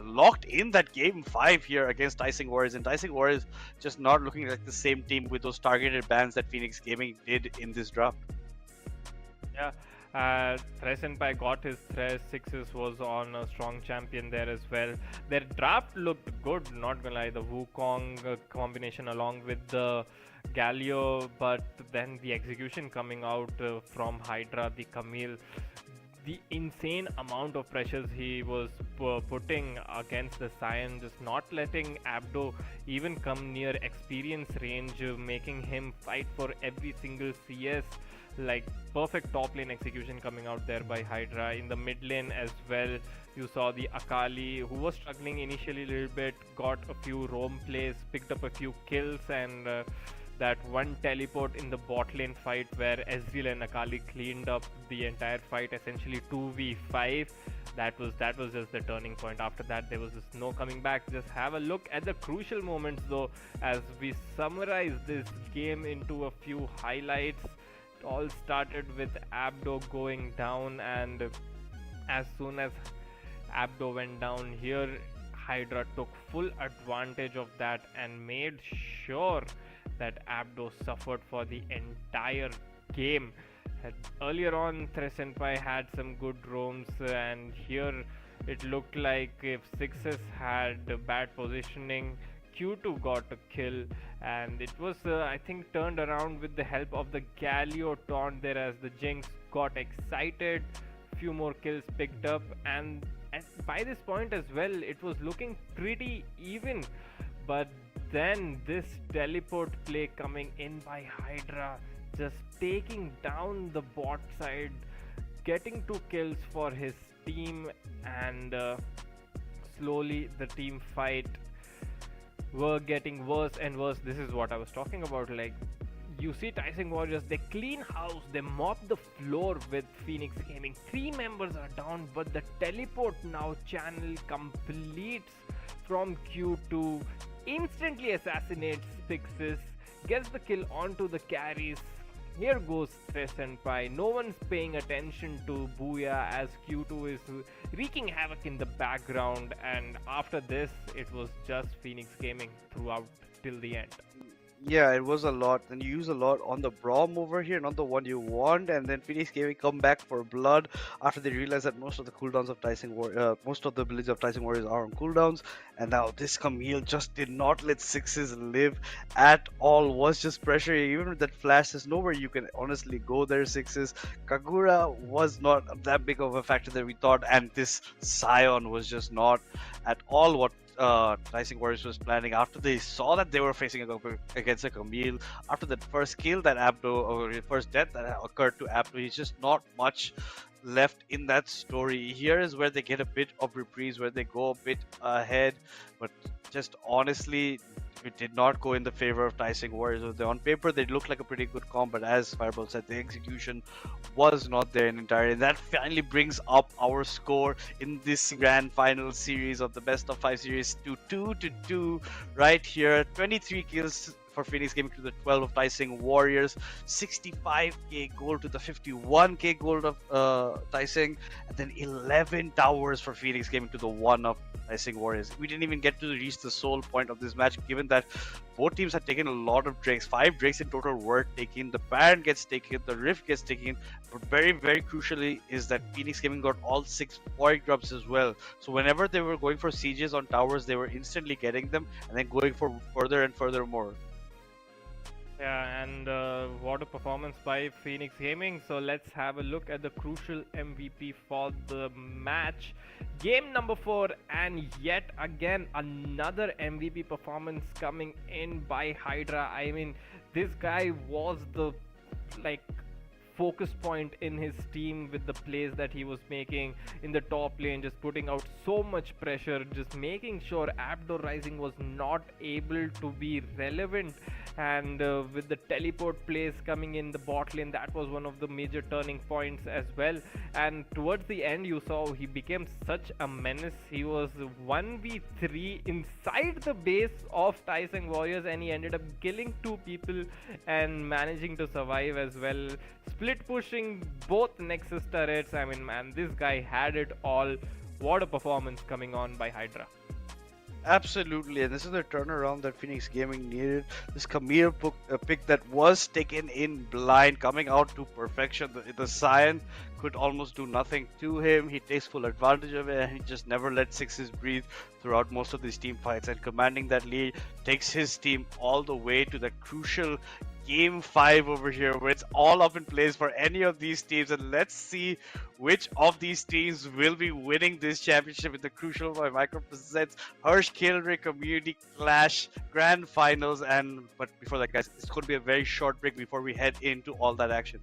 locked in that game 5 here against Tawang Warriors, and Tawang Warriors just not looking like the same team with those targeted bans that Phoenix Gaming did in this draft. Yeah, Senpai got his Thresh, Sixes was on a strong champion there as well. Their draft looked good, not gonna lie, the Wukong combination along with the Galio, but then the execution coming out from Hydra, the Camille, the insane amount of pressures he was putting against the Cyan, just not letting Abdo even come near experience range, making him fight for every single CS. Like perfect top lane execution coming out there by Hydra. In the mid lane as well, you saw the Akali, who was struggling initially a little bit, got a few roam plays, picked up a few kills, and that one teleport in the bot lane fight where Ezreal and Akali cleaned up the entire fight, essentially 2v5. That was just the turning point. After that, there was just no coming back. Just have a look at the crucial moments though, as we summarize this game into a few highlights. It all started with Abdo going down, and as soon as Abdo went down here, Hydra took full advantage of that and made sure that Abdo suffered for the entire game. Earlier on, Senpai had some good roams, and here it looked like if Sixes had bad positioning, Q2 got a kill, and it was I think turned around with the help of the Galio taunt there, as the Jinx got excited, few more kills picked up, and by this point as well it was looking pretty even. But then this teleport play coming in by Hydra, just taking down the bot side, getting 2 kills for his team, and slowly the team fight were getting worse and worse. This is what I was talking about. Like, you see Tawang Warriors, they clean house, they mop the floor with Phoenix Gaming. 3 members are down, but the teleport now channel completes from Q2, instantly assassinates Sixes, gets the kill onto the carries. Here goes Senpai. No one's paying attention to Booyah as Q2 is wreaking havoc in the background, and after this it was just Phoenix Gaming throughout till the end. Yeah, it was a lot. And you use a lot on the Braum over here, not the one you want. And then Phoenix Gaming come back for blood after they realize that most of the cooldowns of most of the abilities of Tawang Warriors are on cooldowns. And now this Camille just did not let Sixes live at all. Was just pressuring. Even with that flash, there's nowhere you can honestly go there. Sixes. Kagura was not that big of a factor that we thought, and this Scion was just not at all what Tawang Warriors was planning. After they saw that they were facing against a Camille, after that first kill that Abdo, or first death that occurred to Abdo, he's just not much left in that story. Here is where they get a bit of reprise, where they go a bit ahead, but just honestly, it did not go in the favor of Tawang Warriors. On paper, they looked like a pretty good comp, but as Fireball said, the execution was not there in entirety. And that finally brings up our score in this grand final series of the best of 5 series to 2-2 right here. 23 kills for Phoenix Gaming to the 12 of Tawang Warriors, 65k gold to the 51k gold of Tawang, and then 11 towers for Phoenix Gaming to the 1 of Tawang Warriors. We didn't even get to reach the sole point of this match, given that both teams had taken a lot of drakes. 5 drakes in total were taken. The Baron gets taken, the Rift gets taken, but very, very crucially is that Phoenix Gaming got all 6 point drops as well. So whenever they were going for sieges on towers, they were instantly getting them and then going for further and further more. Yeah, and what a performance by Phoenix Gaming. So let's have a look at the crucial MVP for the match. Game number 4, and yet again another MVP performance coming in by Hydra. I mean, this guy was the focus point in his team with the plays that he was making in the top lane, just putting out so much pressure, just making sure Abdur Rising was not able to be relevant. And with the teleport plays coming in the bot lane, that was one of the major turning points as well. And towards the end, you saw he became such a menace. He was 1v3 inside the base of Tawang Warriors, and he ended up killing 2 people and managing to survive as well, split pushing both Nexus turrets. I mean, man, this guy had it all. What a performance coming on by Hydra. Absolutely, and this is the turnaround that Phoenix Gaming needed. This Camille pick that was taken in blind, coming out to perfection. The Scion could almost do nothing to him. He takes full advantage of it, and he just never let sixes breathe throughout most of these team fights. And commanding that lead takes his team all the way to the crucial Game 5 over here, where it's all up in place for any of these teams. And let's see which of these teams will be winning this championship in the Crucial by Micro presents Harsh Khelraay Community Clash Grand Finals. But before that, guys, it's going to be a very short break before we head into all that action.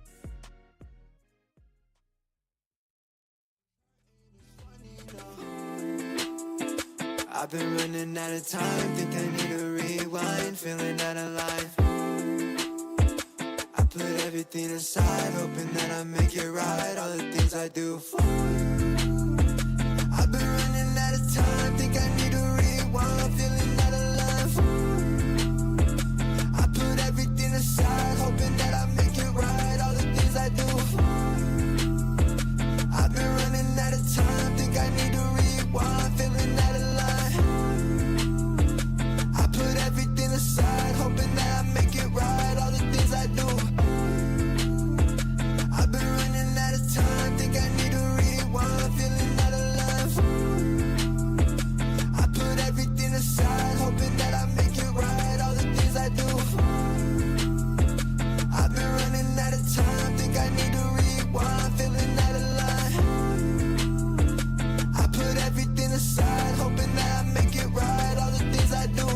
I've been running out of time, think I need a rewind, feeling out of life. I put everything aside, hoping that I make it right, all the things I do for you. I've been running out of time, think I need a rewind, feeling out of life. I put everything aside, hoping that I make it right, all the things I do for you. I've been running out of time, think I need a rewind, feeling out of life. I put everything aside, hoping that I make it right, all the things I do. I've been running out of time, think I need a rewind, feeling out of life. I put everything aside, hoping that I make it right, all the things I do. I've been running out of time, think I need a rewind, feeling out of life. I put everything aside, hoping that I make it right, all the things I do.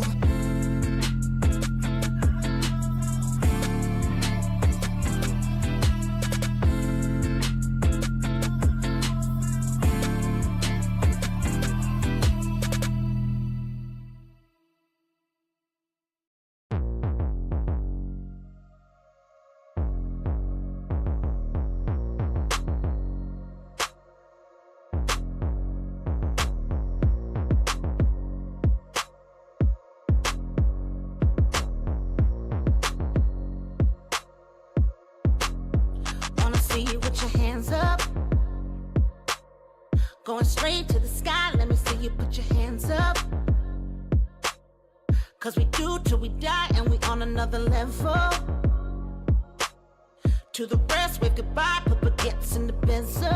Wanna see you with your hands up, going straight to the sky. Let me see you put your hands up, 'cause we do till we die, and we on another level. To the rest, wave goodbye, put baguettes in the benzo.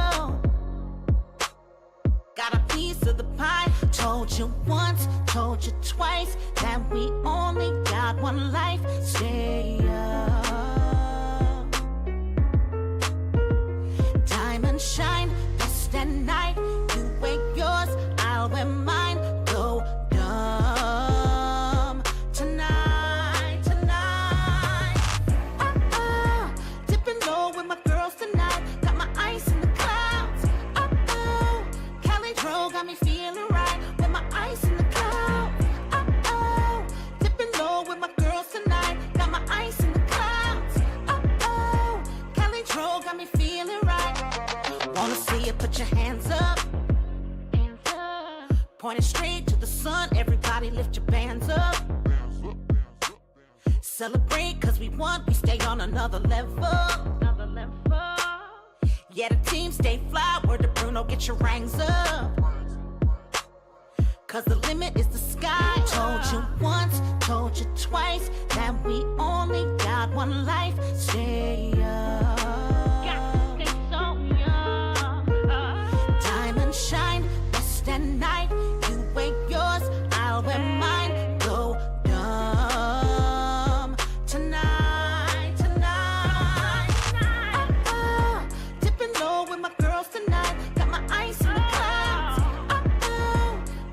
Got a piece of the pie. Told you once, told you twice, that we only got one life. Stay up, diamond shine, best at night. You wear yours, I'll wear mine. Go dumb tonight, tonight. Oh, dipping low with my girls tonight. Got my ice in the clouds. Oh, Cali Dro got me feeling right with my ice in the clouds. Oh, dipping low with my girls tonight. Got my ice in the clouds. Oh, Cali Dro got me feeling right. Wanna see you put your hands up, pointing straight to the sun. Everybody lift your bands up. Celebrate 'cause we won, we stay on another level. Yeah, the team stay fly. Word to Bruno, get your ranks up, 'cause the limit is the sky. Told you once, told you twice, that we only got one life. Stay up, diamond shine, best at night. You wear yours, I'll wear mine. Go dumb tonight, tonight. Oh, dipping low with my girls tonight. Got my ice in the clouds. Oh,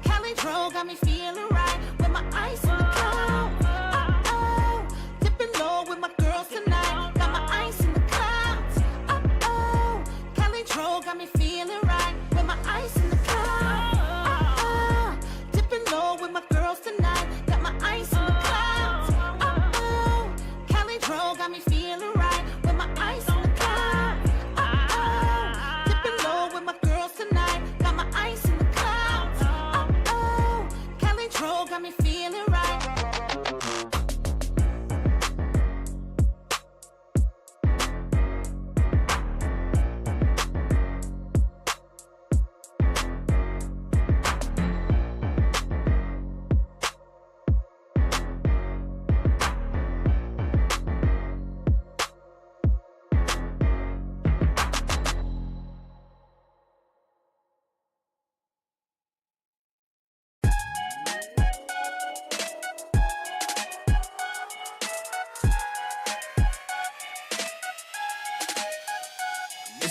Cali Dro got me feeling right with my ice in the clouds. Oh, dipping low with my girls tonight. Got my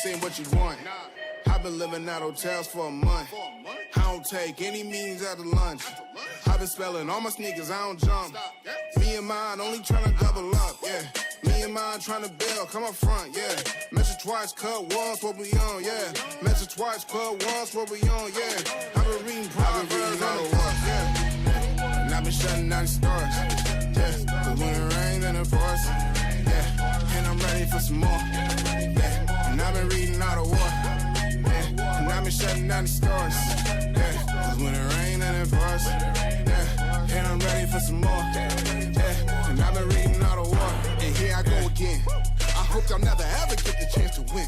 this ain't what you want. I've been living at hotels for a month. I don't take any means out of lunch. I've been spelling all my sneakers, I don't jump. Me and mine only tryna double up, yeah. Me and mine tryna build, come up front, yeah. Measure twice, cut once, what we on, yeah. Measure twice, cut once, what we on, yeah. I've been reading Proverbs on the walk, yeah. And I've been shutting down the stars, yeah. But when it rains and it pours, yeah. And I'm ready for some more, yeah. And I've been reading all the war, yeah. And I've been shutting down the stars, yeah. Cause when it rains and it pours, yeah. And I'm ready for some more, yeah. And I've been reading all the war, and here I go again. I hope y'all never ever get the chance to win.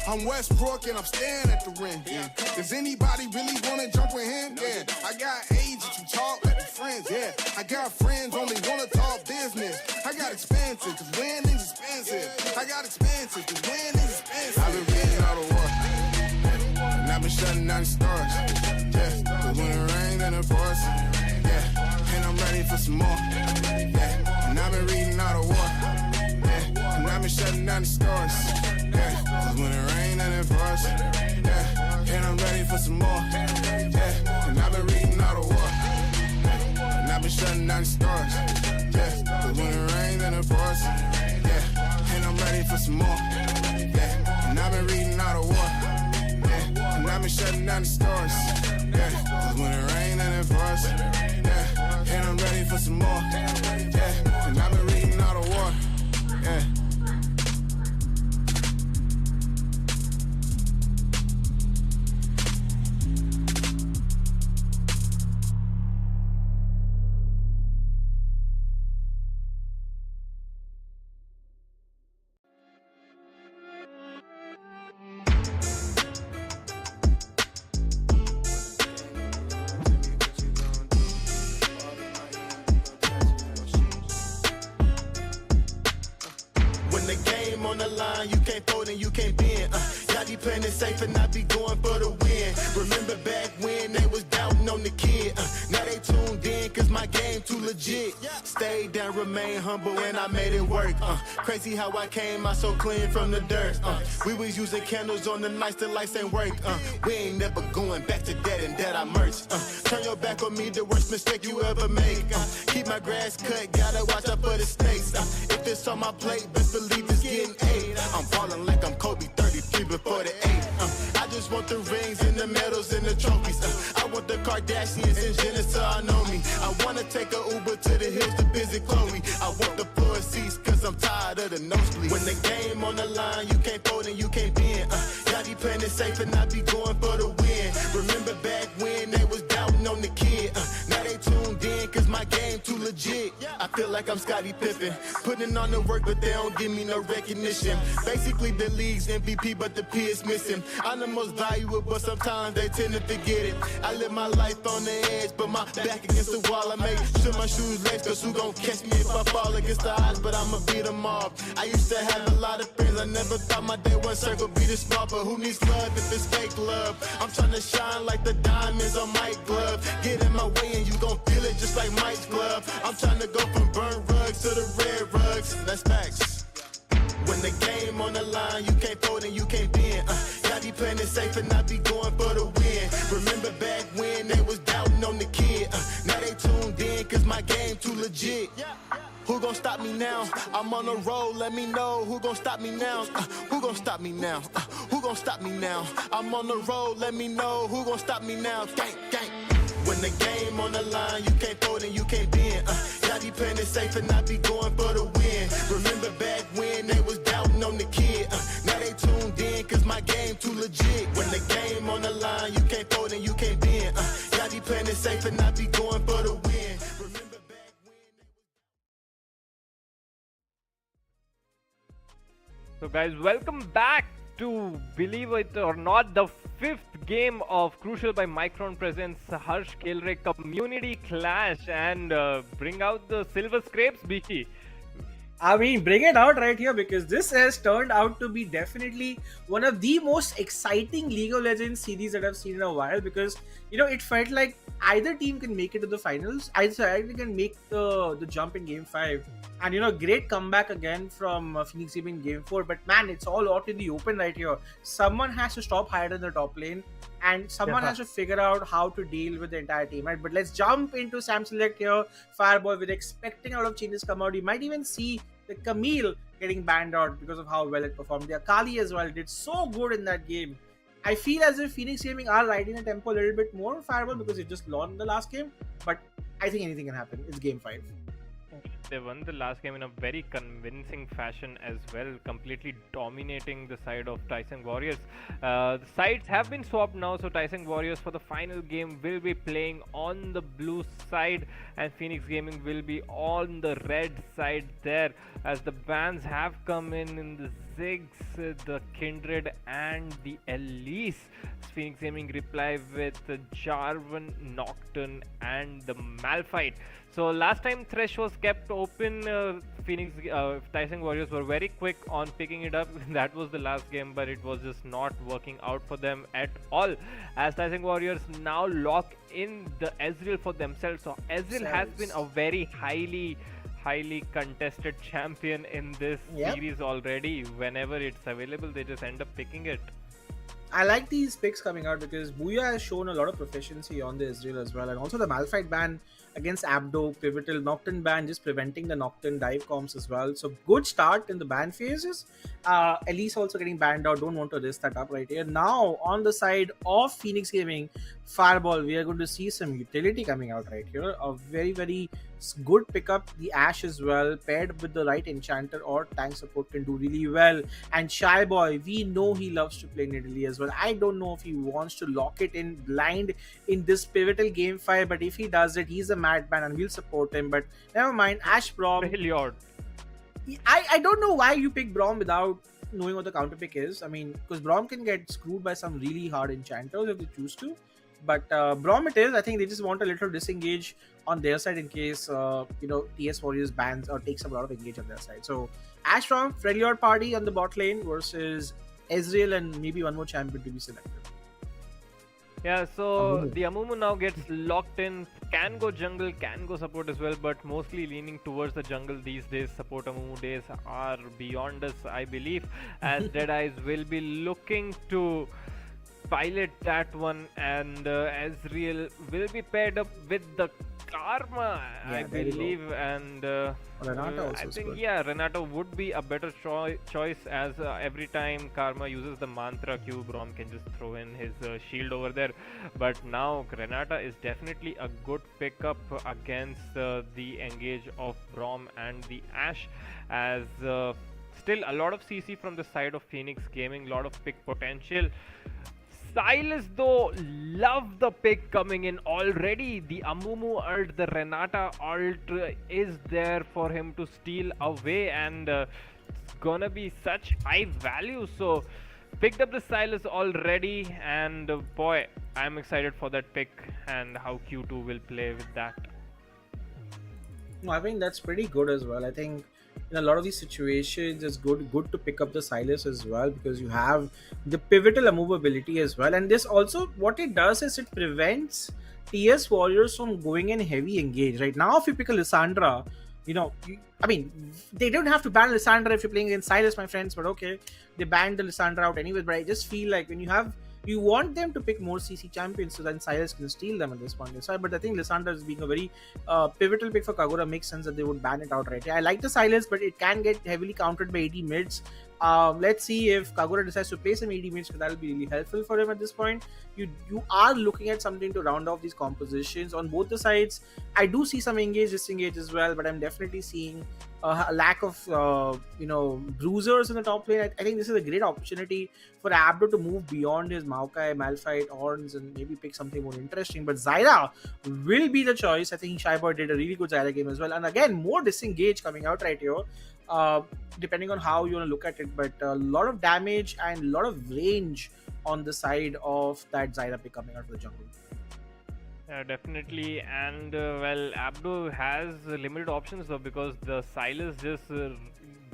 I'm Westbrook and I'm staring at the rim. Yeah. Does anybody really wanna jump with him? Yeah. I got agents who talk like the friends. Yeah. I got friends only wanna talk business. I got expensive cause winning's expensive. I got expensive cause winning's expensive. I've been reading all the war, and I've been shutting down the stars. Yeah. Cause when it rains and it pours, yeah. And I'm ready for some more. Yeah. And I've been reading all the war, yeah. And I've been shutting down the stars. Yeah. Cause when it rains and it pours, yeah. And I'm ready for some more. Yeah. And I've been reading all the war, and I've been shutting down the stars. Yeah. Cause when it rains and it pours, yeah. And I'm ready for some more. Yeah. And I've been reading all the war, yeah. And I've been shutting down the stars. Yeah. Cause when it rains and it pours, yeah. And I'm ready for some more. Yeah. And I've been reading all the war, yeah. When the game on the line, you can't fold and you can't bend. Y'all be playing it safe and I be going for the win. Remember back when they was doubting on the kid. Now they tuned in cause my game too legit. Stayed down, remain humble and I made it work. Crazy how I came out so clean from the dirt. We was using candles on the nights the lights ain't work. We ain't never going back to that and that I merged. Turn your back on me, the worst mistake you ever make. Keep my grass cut, gotta watch out for the snakes. If it's on my plate, best believe it's getting eight. I'm ballin' like I'm Kobe, 33 before the 8. I just want the rings and the medals and the trophies. I want the Kardashians and Jenner to all know me. I wanna take a Uber to the hills to visit Chloe. I want the floor seats cause I'm tired of the nosebleeds. When the game on the line, you can't fold and you can't bend. Y'all be playing it safe and I be going for the win. Remember back when they was doubting on the kid. Now they tuned in cause my game too legit. I feel like I'm Scottie Pippen, putting on the work but they don't give me no recognition. Basically the league's MVP but the P is missing. I'm the most valuable but sometimes they tend to forget it. I live my life on the edge but my back against the wall. I make sure my shoes lace cause who gon' catch me if I fall against the odds, but I'ma beat them all. I used to have a lot of friends, I never thought my day one circle be this small, but who needs love if it's fake love? I'm tryna shine like the diamonds on Mike's glove. Get in my way and you gon' feel it just like Mike's glove. I'm tryna go from burnt rugs to the red rugs, that's facts. When the game on the line, you can't fold and you can't bend. Y'all be playing it safe and I be going for the win. Remember back when they was doubting on the kid. Now they tuned in cause my game too legit. Who gon' stop me now? I'm on the road, let me know. Who gon' stop me now? Who gon' stop me now? Who gon' stop me now? I'm on the road, let me know. Who gon' stop me now? Gang, gang. When the game on the line, you can't fold and you can't bend. Y'all be playing it safe and I be going for the win. Remember back when they was doubting on the kid. Now they tuned in cause my game too legit. When the game on the line, you can't fold and you can't bend. Y'all be playing it safe and I be going for the win. Remember back when So guys, welcome back to, believe it or not, the fifth game of Crucial by Micron presents Harsh Khelraay Community Clash, and bring out the silver scrapes, Bishi. I mean, bring it out right here because this has turned out to be definitely one of the most exciting League of Legends series that I've seen in a while because, it felt like either team can make it to the finals, either side can make the jump in Game 5. And, great comeback again from Phoenix Game in Game 4. But man, it's all out in the open right here. Someone has to stop hiding in the top lane and someone has to figure out how to deal with the entire team, right? But let's jump into Sam Select here. Fireball, we're expecting a lot of changes come out. You might even see the Camille getting banned out because of how well it performed. The Akali as well did so good in that game. I feel as if Phoenix Gaming are riding the tempo a little bit more Fireball because it just lost the last game. But I think anything can happen. It's Game 5. They won the last game in a very convincing fashion as well, completely dominating the side of Tawang Warriors. The sides have been swapped now, so Tawang Warriors for the final game will be playing on the blue side and Phoenix Gaming will be on the red side there, as the bans have come in the Ziggs, the Kindred and the Elise. Phoenix Gaming reply with the Jarvan, Nocturne and the Malphite. So last time Thresh was kept open, Tawang Warriors were very quick on picking it up. That was the last game, but it was just not working out for them at all, as Tawang Warriors now lock in the Ezreal for themselves. So Ezreal has been a very highly contested champion in this series already. Whenever it's available, they just end up picking it. I like these picks coming out because Booyah has shown a lot of proficiency on the Ezreal as well, and also the Malphite ban against Abdo, pivotal Nocturne ban, just preventing the Nocturne dive comps as well. So good start in the ban phases. Elise also getting banned out. Don't want to risk that up right here. Now on the side of Phoenix Gaming, Fireball, we are going to see some utility coming out right here. A very good pickup. The Ashe as well, paired with the right enchanter or tank support, can do really well. And Shy Boy, we know he loves to play Nidalee as well. I don't know if he wants to lock it in blind in this pivotal Game 5, but if he does it, he's a madman and we'll support him. But never mind. Ashe Braum. Really odd. I don't know why you pick Braum without knowing what the counter pick is. I mean, because Braum can get screwed by some really hard enchanters if they choose to. But Braum it is. I think they just want a little disengage on their side in case TS Warriors bans or takes a lot of engage on their side. So Ashe Braum, Freljord party on the bot lane versus Ezreal and maybe one more champion to be selected. Yeah, so the Amumu now gets locked in, can go jungle, can go support as well, but mostly leaning towards the jungle these days. Support Amumu days are beyond us, I believe, as Deadeyes will be looking to pilot that one, and Ezreal will be paired up with the Karma, I believe, and Renata also I think good. Renata would be a better choice, as every time Karma uses the mantra Q, Braum can just throw in his shield over there. But now Renata is definitely a good pickup against the engage of Braum and the Ashe, as still a lot of CC from the side of Phoenix Gaming, lot of pick potential. Silas though, love the pick coming in already. The Amumu ult, the Renata ult is there for him to steal away, and it's gonna be such high value. So picked up the Silas already, and boy, I'm excited for that pick and how Q2 will play with that. I think that's pretty good as well. I think in a lot of these situations it's good to pick up the Silas as well, because you have the pivotal movability as well, and this also, what it does is it prevents TS Warriors from going in heavy engage. Right now, if you pick a Lissandra, they don't have to ban Lissandra if you're playing against Silas, my friends, but okay, they banned the Lissandra out anyway. But I just feel like when you want them to pick more CC champions so then Silas can steal them at this point in time. But I think Lissandra is being a very pivotal pick for Kagura. Makes sense that they would ban it outright. I like the Silas, but it can get heavily countered by AD mids. Let's see if Kagura decides to play some AD mids, because that'll be really helpful for him at this point. You are looking at something to round off these compositions on both the sides. I do see some engage, disengage as well, but I'm definitely seeing a lack of bruisers in the top lane. I think this is a great opportunity for Abdo to move beyond his Maokai, Malphite, Horns, and maybe pick something more interesting. But Zyra will be the choice. I think Shyboy did a really good Zyra game as well. And again, more disengage coming out right here, depending on how you want to look at it. But a lot of damage and a lot of range on the side of that Zyra pick coming out of the jungle. Definitely, and well, Abdo has limited options though, because the Silas just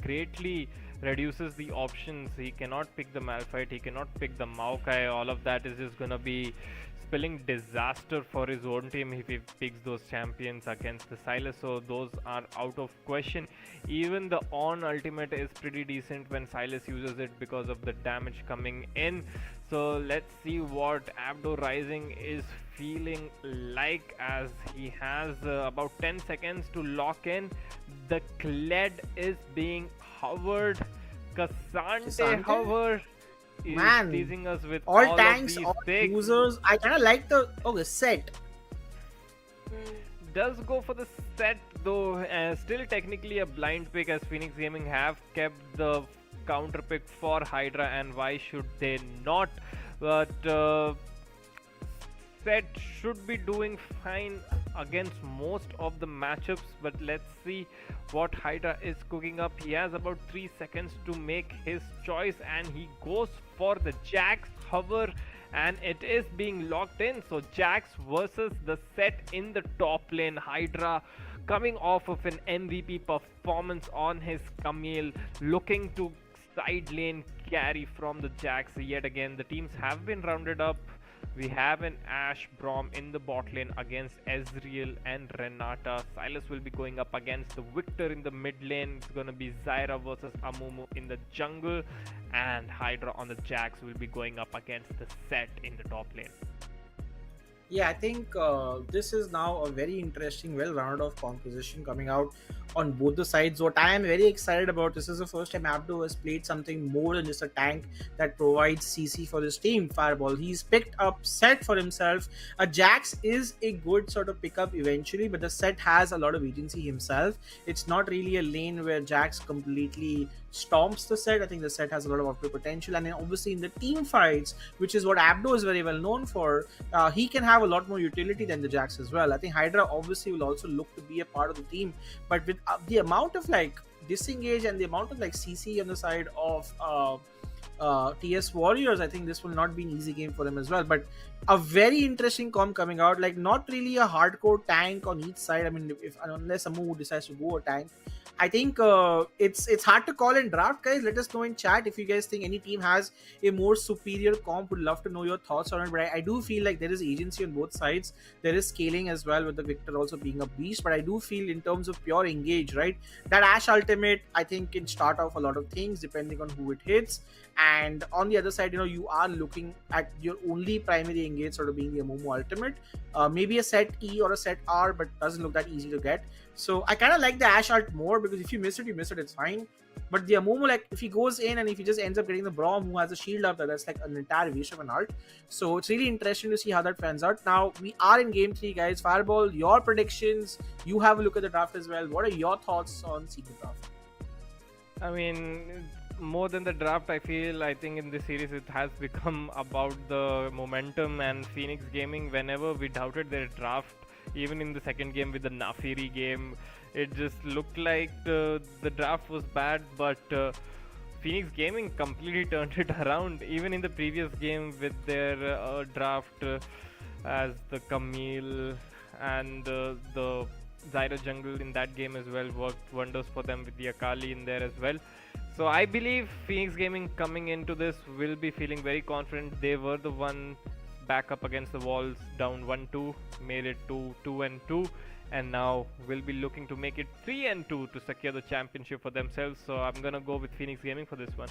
greatly reduces the options. He cannot pick the Malphite, he cannot pick the Maokai. All of that is just gonna be spelling disaster for his own team if he picks those champions against the Silas. So those are out of question. Even the on ultimate is pretty decent when Silas uses it because of the damage coming in. So let's see what Abdo Rising is feeling like, as he has about 10 seconds to lock in. The Kled is being hovered. Cassante hover is Man, teasing us with all all tanks, of these all picks. users. I kind of like the set. Does go for the set though, still technically a blind pick, as Phoenix Gaming have kept the counter pick for Hydra, and why should they not? But set should be doing fine against most of the matchups, but let's see what Hydra is cooking up. He has about 3 seconds to make his choice, and he goes for the Jax hover, and it is being locked in. So Jax versus the set in the top lane. Hydra coming off of an MVP performance on his Camille, looking to side lane carry from the Jax yet again. The teams have been rounded up. We have an Ashe Braum in the bot lane against Ezreal and Renata. Silas will be going up against the Victor in the mid lane. It's gonna be Zyra versus Amumu in the jungle, and Hydra on the Jax will be going up against the set in the top lane. Yeah, I think this is now a very interesting, well-rounded off composition coming out on both the sides. What I am very excited about, this is the first time Abdo has played something more than just a tank that provides CC for his team. Fireball, he's picked up set for himself. A Jax is a good sort of pickup eventually, but the set has a lot of agency himself. It's not really a lane where Jax completely stomps the set. I think the set has a lot of output potential, and then obviously in the team fights, which is what Abdo is very well known for, he can have a lot more utility than the Jax as well. I think Hydra obviously will also look to be a part of the team, but with the amount of like disengage and the amount of like CC on the side of TS Warriors, I think this will not be an easy game for them as well. But a very interesting comp coming out, like not really a hardcore tank on each side. I mean, if unless Amu decides to go a tank, I think it's hard to call in draft, guys. Let us know in chat if you guys think any team has a more superior comp. Would love to know your thoughts on it. But I do feel like there is agency on both sides. There is scaling as well, with the Victor also being a beast. But I do feel in terms of pure engage, right, that Ashe ultimate I think can start off a lot of things depending on who it hits. And on the other side, you are looking at your only primary engage sort of being the Amumu ultimate. Maybe a set E or a set R, but doesn't look that easy to get. So I kind of like the Ashe ult more, because if you miss it, you miss it, it's fine. But the Amumu, like if he goes in and if he just ends up getting the Braum who has a shield up, that's like an entire waste of an ult. So it's really interesting to see how that pans out. Now we are in game 3, guys. Fireball, your predictions. You have a look at the draft as well. What are your thoughts on seeing the draft? I mean, more than the draft, I think in this series it has become about the momentum, and Phoenix Gaming, whenever we doubted their draft, even in the second game with the Nafiri game, it just looked like the draft was bad, but Phoenix Gaming completely turned it around. Even in the previous game with their draft, as the Camille and the Zyra jungle in that game as well worked wonders for them, with the Akali in there as well. So I believe Phoenix Gaming coming into this will be feeling very confident. They were the one back up against the walls, down 1-2, made it to 2-2, and now will be looking to make it 3-2 to secure the championship for themselves. So I'm gonna go with Phoenix Gaming for this one.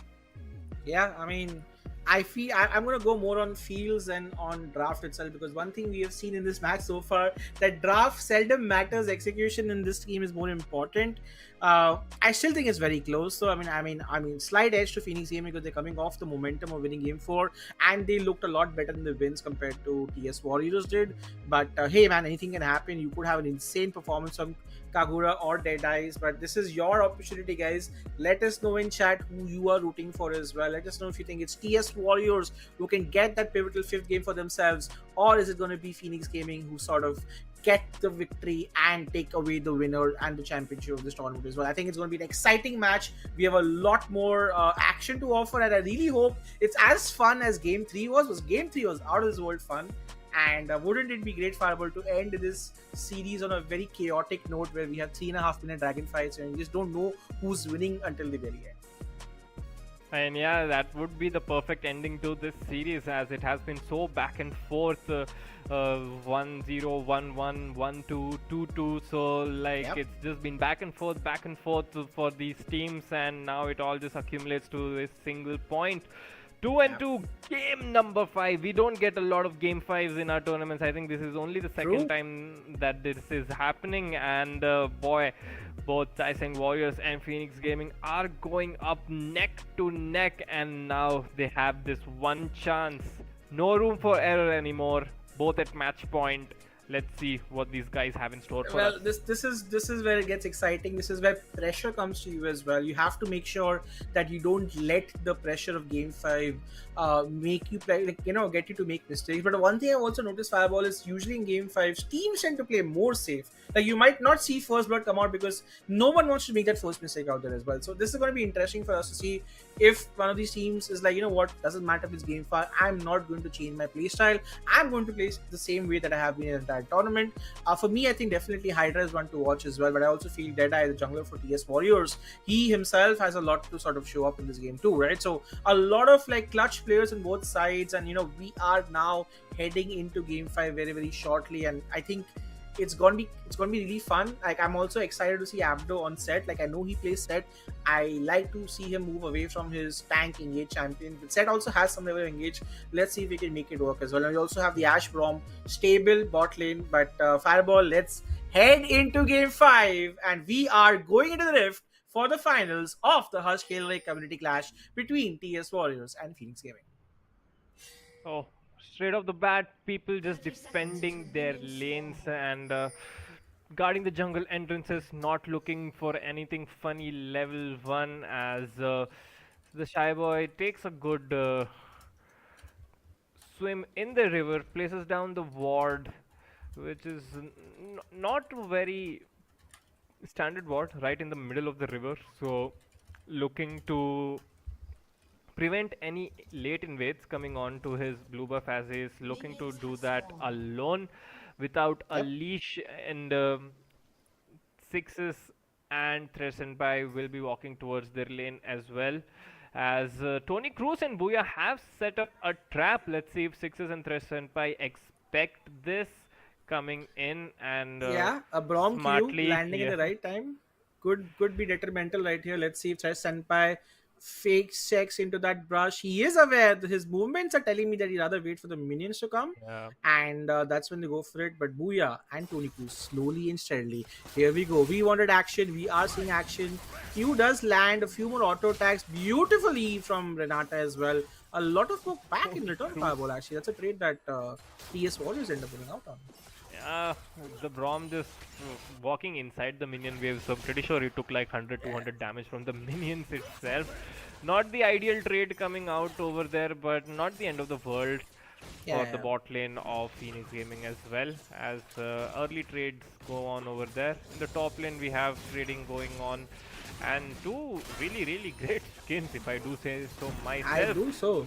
Yeah, I mean, I feel I'm going to go more on feels than on draft itself, because one thing we have seen in this match so far, that draft seldom matters. Execution in this game is more important. I still think it's very close. So I mean, slight edge to Phoenix Gaming because they're coming off the momentum of winning Game 4, and they looked a lot better in the wins compared to TS Warriors did. But hey, man, anything can happen. You could have an insane performance from Kagura or Dead Eyes, but this is your opportunity, guys. Let us know in chat who you are rooting for as well. Let us know if you think it's TS Warriors who can get that pivotal 5th game for themselves, or is it going to be Phoenix Gaming who sort of get the victory and take away the winner and the championship of this tournament as well. I think it's going to be an exciting match. We have a lot more action to offer, and I really hope it's as fun as Game 3 was. Game 3 was out of this world fun. And wouldn't it be great, Fireball, to end this series on a very chaotic note where we have 3.5 minute dragon fights and we just don't know who's winning until the very end? And yeah, that would be the perfect ending to this series, as it has been so back and forth, 1-0, 1-1, 1-2, 2-2. So like it's just been back and forth for these teams, and now it all just accumulates to a single point. 2-2, game number 5. We don't get a lot of game 5s in our tournaments. I think this is only the second time that this is happening, and boy, both Tawang Warriors and Phoenix Gaming are going up neck to neck, and now they have this one chance. No room for error anymore. Both at match point. Let's see what these guys have in store for us. Well, this is where it gets exciting. This is where pressure comes to you as well. You have to make sure that you don't let the pressure of Game 5 make you play, get you to make mistakes. But one thing I've also noticed, Fireball, is usually in Game 5, teams tend to play more safe. Like, you might not see first blood come out because no one wants to make that first mistake out there as well. So this is going to be interesting for us to see if one of these teams is like, you know what, doesn't matter if it's Game 5, I'm not going to change my play style. I'm going to play the same way that I have been in the entire tournament. For me, I think definitely Hydra is one to watch as well, but I also feel Deadeye, the jungler for TS Warriors, he himself has a lot to sort of show up in this game too, right? So a lot of like clutch players on both sides, and we are now heading into Game 5 very, very shortly, and I think it's gonna be really fun. Like, I'm also excited to see Abdo on set. Like, I know he plays set. I like to see him move away from his tank engage champion. But set also has some level of engage. Let's see if we can make it work as well. And we also have the Ash Brom stable bot lane. But Fireball, let's head into Game 5, and we are going into the Rift for the finals of the Harsh Khelraay Community Clash between TS Warriors and Phoenix Gaming. Oh, straight off the bat, people just defending their lanes and guarding the jungle entrances, not looking for anything funny level 1, as the Shy Boy takes a good swim in the river, places down the ward, which is not very standard ward, right in the middle of the river. So looking to prevent any late invades coming on to his blue buff, as he is looking to do that alone without a leash, and Sixes and Thresh Senpai will be walking towards their lane as well, as Tony Cruz and Booyah have set up a trap. Let's see if Sixes and Thresh Senpai expect this coming in, and a Brom Q landing at the right time could be detrimental right here. Let's see if Thresh Senpai fakes checks into that brush. He is aware that his movements are telling me that he'd rather wait for the minions to come, and that's when they go for it. But Booyah and Tony Cruz slowly and steadily. Here we go. We wanted action. We are seeing action. Q does land a few more auto attacks beautifully from Renata as well. A lot of poke back in return, Fireball. Actually, that's a trade that TS Warriors end up putting out on. The Brom just walking inside the minion wave, so I'm pretty sure he took like 100-200 damage from the minions itself. Not the ideal trade coming out over there, but not the end of the world for the bot lane of Phoenix Gaming as well, as early trades go on over there. In the top lane we have trading going on, and two really great skins, if I do say so myself. I do so.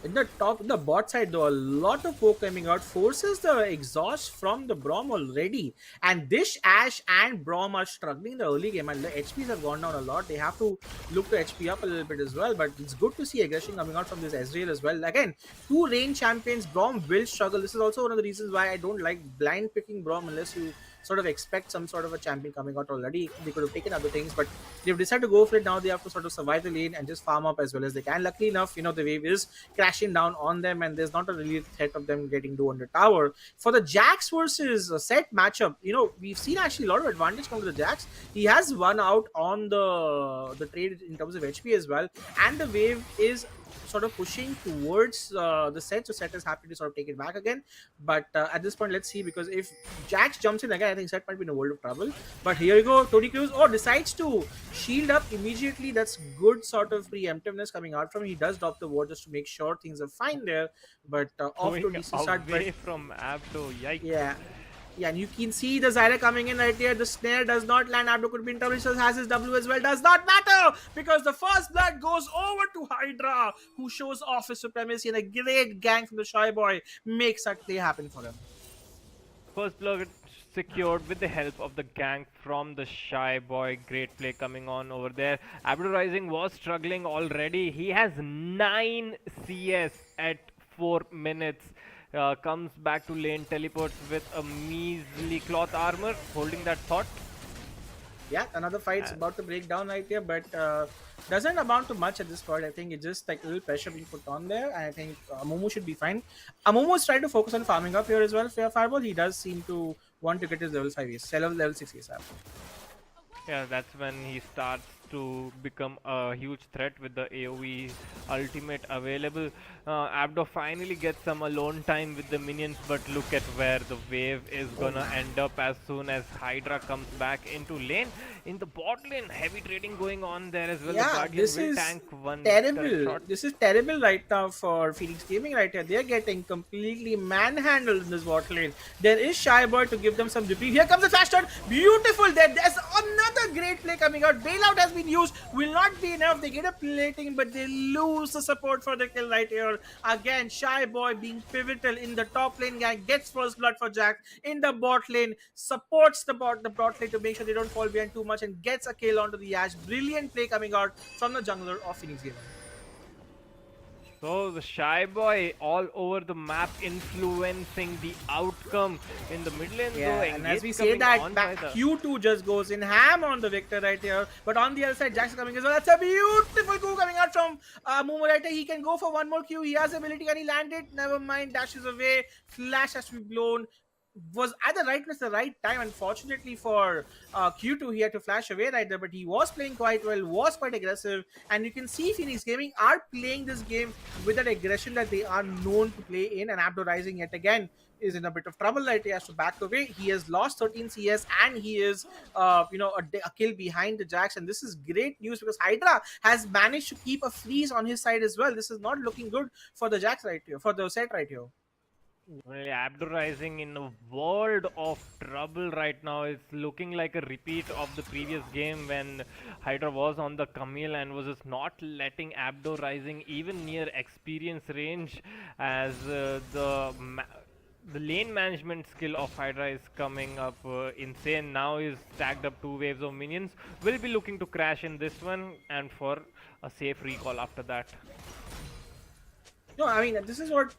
In the bot side though, a lot of poke coming out forces the exhaust from the Brom already, and this Ash and Brom are struggling in the early game, and the HPs have gone down a lot. They have to look to HP up a little bit as well, but it's good to see aggression coming out from this Ezreal as well. Again, two range champions, Brom will struggle. This is also one of the reasons why I don't like blind picking Brom unless you sort of expect some sort of a champion coming out already. They could have taken other things, but they've decided to go for it. Now they have to sort of survive the lane and just farm up as well as they can. Luckily enough, the wave is crashing down on them, and there's not a really threat of them getting to under tower. For the Jax versus set matchup, we've seen actually a lot of advantage come to the Jax. He has won out on the trade in terms of HP as well, and the wave is sort of pushing towards the set, so set is happy to sort of take it back again. But at this point, let's see, because if Jax jumps in again, I think set might be in a world of trouble. But here we go, Tony Cruz decides to shield up immediately. That's good sort of preemptiveness coming out from him. He does drop the ward just to make sure things are fine there, but off to a decent start. Away from Abdo, yikes. Yeah. Yeah, and you can see the Zyra coming in right here. The snare does not land. Abdo could be in trouble. He has his W as well. Does not matter because the first blood goes over to Hydra, who shows off his supremacy, and a great gank from the Shy Boy makes that play happen for him. First blood secured with the help of the gank from the Shy Boy. Great play coming on over there. Abdo Rising was struggling already. He has 9 CS at 4 minutes. Comes back to lane, teleports with a measly cloth armor, holding that thought. Yeah, another fight's about to break down right here, but doesn't amount to much at this point. I think it's just like a little pressure being put on there, and I think Amumu should be fine. Amumu is trying to focus on farming up here as well. Fair Fireball, he does seem to want to get his level 5 ASAP, level 6 ASAP. Yeah, that's when he starts to become a huge threat with the AoE ultimate available. Abdo finally gets some alone time with the minions, but look at where the wave is gonna end up as soon as Hydra comes back into lane. In the bot lane, heavy trading going on there as well. Yeah, the Guardian this will is tank one terrible. This is terrible right now for Phoenix Gaming right here. They're getting completely manhandled in this bot lane. There is Shy Boy to give them some reprieve. Here comes the flash turn. Beautiful there. There's another great play coming out. Bailout has been used. Will not be enough. They get a plating, but they lose the support for the kill right here. Again, Shy Boy being pivotal in the top lane gang, gets first blood for Jack in the bot lane, supports the bot lane to make sure they don't fall behind too much, and gets a kill onto the Ashe. Brilliant play coming out from the jungler of Phoenix Gaming. So the Shy Boy all over the map, influencing the outcome in the mid lane. Yeah, and as we say that, Q2 just goes in ham on the Victor right here. But on the other side, Jack's coming as well. That's a beautiful coup coming out from Momo right here. He can go for one more Q. He has the ability. Can he land it? Never mind. Dashes away. Flash has to be blown. Was at the right place, the right time. Unfortunately for Q2, he had to flash away right there, but he was playing quite well, was quite aggressive, and you can see Phoenix Gaming are playing this game with that aggression that they are known to play in. And Abdo Rising yet again is in a bit of trouble right. He has to back away. He has lost 13 CS, and he is a kill behind the Jax, and this is great news because Hydra has managed to keep a freeze on his side as well. This is not looking good for the Jax right here, for the set right here. Well, Abdo Rising in a world of trouble right now. It's looking like a repeat of the previous game when Hydra was on the Camille and was just not letting Abdo Rising even near experience range, as the lane management skill of Hydra is coming up insane. Now he's stacked up 2 waves of minions. Will be looking to crash in this one and for a safe recall after that. No, I mean, this is what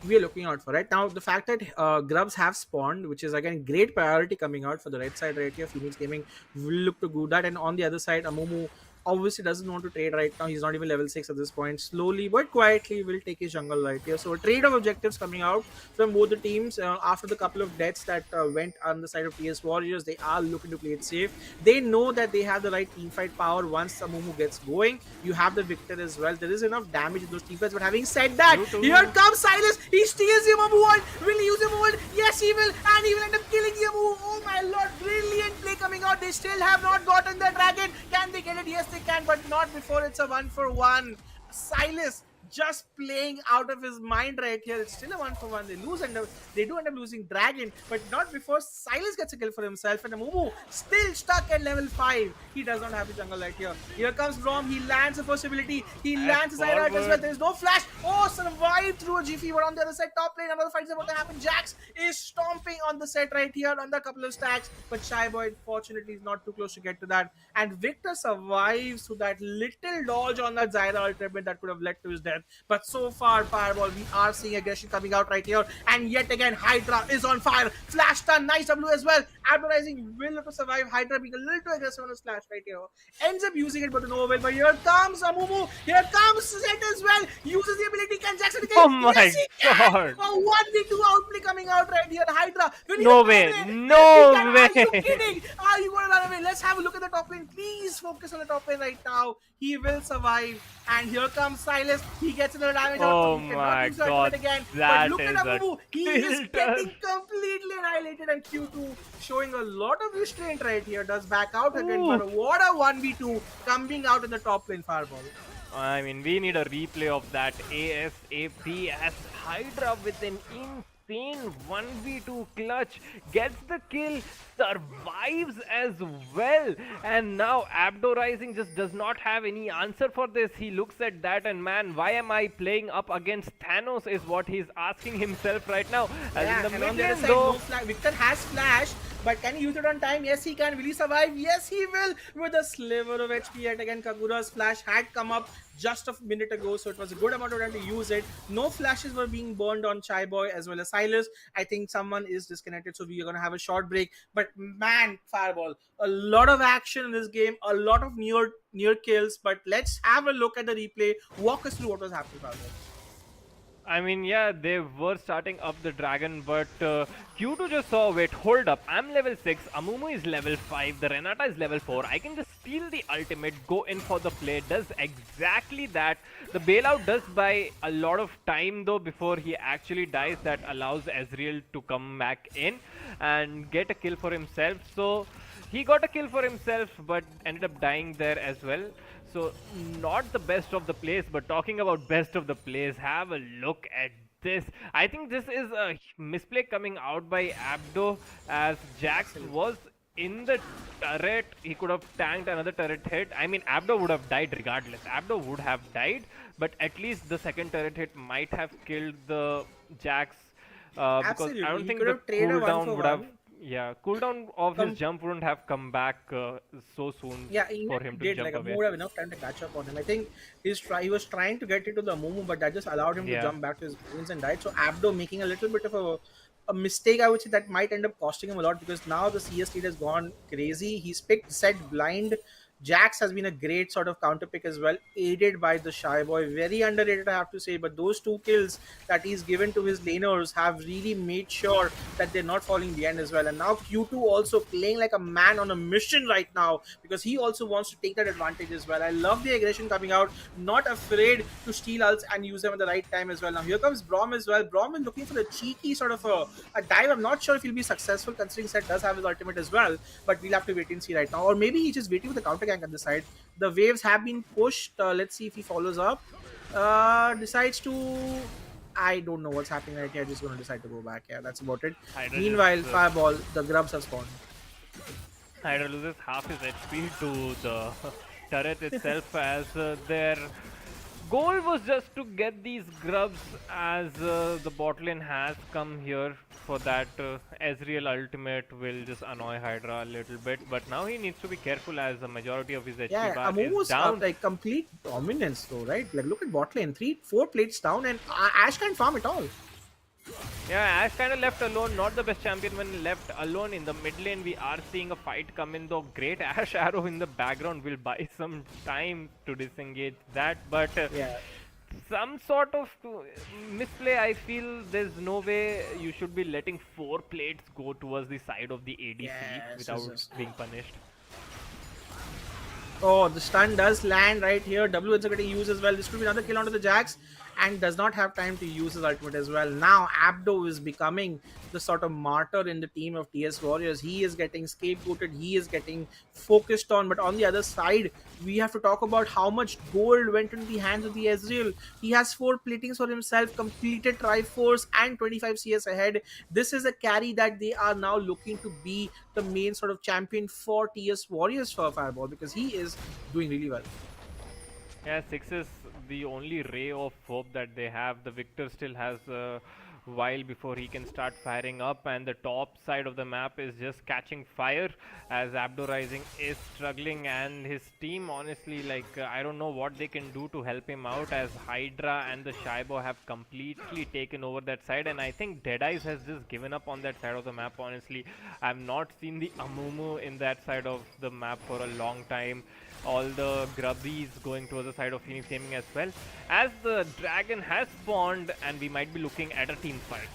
we are looking out for right now. The fact that grubs have spawned, which is again great priority coming out for the right side right here. Phoenix Gaming will look to do that, and on the other side, Amumu obviously doesn't want to trade right now. He's not even level 6 at this point. Slowly but quietly will take his jungle right here. So a trade of objectives coming out from both the teams after the couple of deaths that went on the side of TS Warriors. They are looking to play it safe. They know that they have the right teamfight power. Once Amumu gets going, you have the Victor as well. There is enough damage in those teamfights, but having said that, here comes Silas. He steals the Amumu ult. Will he use the Amumu ult? Yes, he will, and he will end up killing the Amumu. Oh my lord, brilliant play coming out. They still have not gotten the dragon. Can they get it? Yes, they can, but not before it's a 1-for-1. Silas just playing out of his mind right here. It's still a 1-for-1. They lose and they do end up losing dragon, but not before Silas gets a kill for himself. And Amumu still stuck at level 5. He does not have the jungle right here. Here comes Rom. He lands the first ability. He lands his Ira as well. There is no flash. Oh, survived through a G but on the other side, top lane, another fight is about to happen. Jax is stomping on the set right here under a couple of stacks, but Shy Boy unfortunately is not too close to get to that. And Victor survives through that little dodge on that Zyra ultimate that could have led to his death. But so far, Fireball, we are seeing aggression coming out right here. And yet again, Hydra is on fire. Flash stun, nice W as well. Abdo Rising will have to survive. Hydra being a little too aggressive on his flash right here. Ends up using it, but no avail. But here comes Amumu. Here comes Zed as well. Uses the ability. Can Jackson again? Oh my god. A 1v2 outplay coming out right here. Hydra. No way. No way. Are you kidding? Are you going to run away? Let's have a look at the top lane. Please focus on the top lane right now. He will survive. And here comes Silas. He gets another damage. Oh my god. Again. That but look is at Amumu. He is tilted. getting completely annihilated. And Q2 showing a lot of restraint right here. Does back out again. But what a 1v2 coming out in the top lane, Fireball. I mean, we need a replay of that ASAP as Hydra with an insane 1v2 clutch, gets the kill, survives as well. And now Abdo Rising just does not have any answer for this. He looks at that and man, why am I playing up against Thanos is what he's asking himself right now. As Yeah, in the and on mid the other lane side, though, no flash. Victor has flash, but can he use it on time? Yes, he can. Will he survive? Yes, he will. With a sliver of HP yet again. Kagura's flash had come up just a minute ago, so it was a good amount of time to use it. No flashes were being burned on Chai Boy as well as Silas. I think someone is disconnected, so we are going to have a short break. But man, Fireball, a lot of action in this game, a lot of near kills. But let's have a look at the replay. Walk us through what was happening, Fireball. I mean, yeah, they were starting up the dragon, but Q2 just saw, wait, hold up, I'm level 6, Amumu is level 5, the Renata is level 4, I can just steal the ultimate, go in for the play, does exactly that. The bailout does buy a lot of time though before he actually dies, that allows Ezreal to come back in and get a kill for himself. So he got a kill for himself, but ended up dying there as well. So not the best of the plays, but talking about best of the plays, have a look at this. I think this is a misplay coming out by Abdo, as Jax was in the turret. He could have tanked another turret hit. I mean, Abdo would have died regardless. Abdo would have died, but at least the second turret hit might have killed the Jax. Because I don't think the cooldown would have... Yeah, cooldown of his jump wouldn't have come back so soon for him to jump away. Would have enough time to catch up on him. I think he was trying to get into the Mumu, but that just allowed him to jump back to his points and died. So Abdo making a little bit of a mistake, I would say, that might end up costing him a lot, because now the CS lead has gone crazy. He's picked Set blind. Jax has been a great sort of counter pick as well, aided by the Shy Boy. Very underrated, I have to say, but those 2 kills that he's given to his laners have really made sure that they're not falling behind as well. And now Q2 also playing like a man on a mission right now, because he also wants to take that advantage as well. I love the aggression coming out, not afraid to steal ults and use them at the right time as well. Now here comes Braum as well. Braum is looking for a cheeky sort of a dive. I'm not sure if he'll be successful, considering Set does have his ultimate as well, but we'll have to wait and see right now. Or maybe he's just waiting for the counter gank on the side. The waves have been pushed. Let's see if he follows up. Decides to... I don't know what's happening right here. Just going to decide to go back. Yeah, that's about it. Meanwhile, Fireball, the grubs have spawned. Hydra loses half his HP to the turret itself, as their goal was just to get these grubs, as the bot lane has come here for that. Ezreal ultimate will just annoy Hydra a little bit, but now he needs to be careful as the majority of his HP bar is down. Like complete dominance though, right? Like look at bot lane, 3-4 plates down, and Ash can't farm at all. Yeah, Ash kind of left alone, not the best champion when left alone. In the mid lane, we are seeing a fight come in though. Great Ash arrow in the background will buy some time to disengage that, but some sort of misplay. I feel there's no way you should be letting 4 plates go towards the side of the ADC without being punished. Oh, the stun does land right here. W is getting used as well. This could be another kill onto the Jax, and does not have time to use his ultimate as well. Now Abdo is becoming the sort of martyr in the team of TS Warriors. He is getting scapegoated, he is getting focused on, but on the other side, we have to talk about how much gold went into the hands of the Ezreal. He has 4 platings for himself, completed Triforce and 25 CS ahead. This is a carry that they are now looking to be the main sort of champion for TS Warriors for Fireball, because he is doing really well. Yeah, 6 is the only ray of hope that they have. The Victor still has a while before he can start firing up, and the top side of the map is just catching fire as Abdo Rising is struggling, and his team, honestly, like I don't know what they can do to help him out, as Hydra and the Shaibo have completely taken over that side, and I think Deadice has just given up on that side of the map. Honestly, I've not seen the Amumu in that side of the map for a long time. All the grubbies going towards the side of Phoenix Gaming as well, as the dragon has spawned, and we might be looking at a team fight.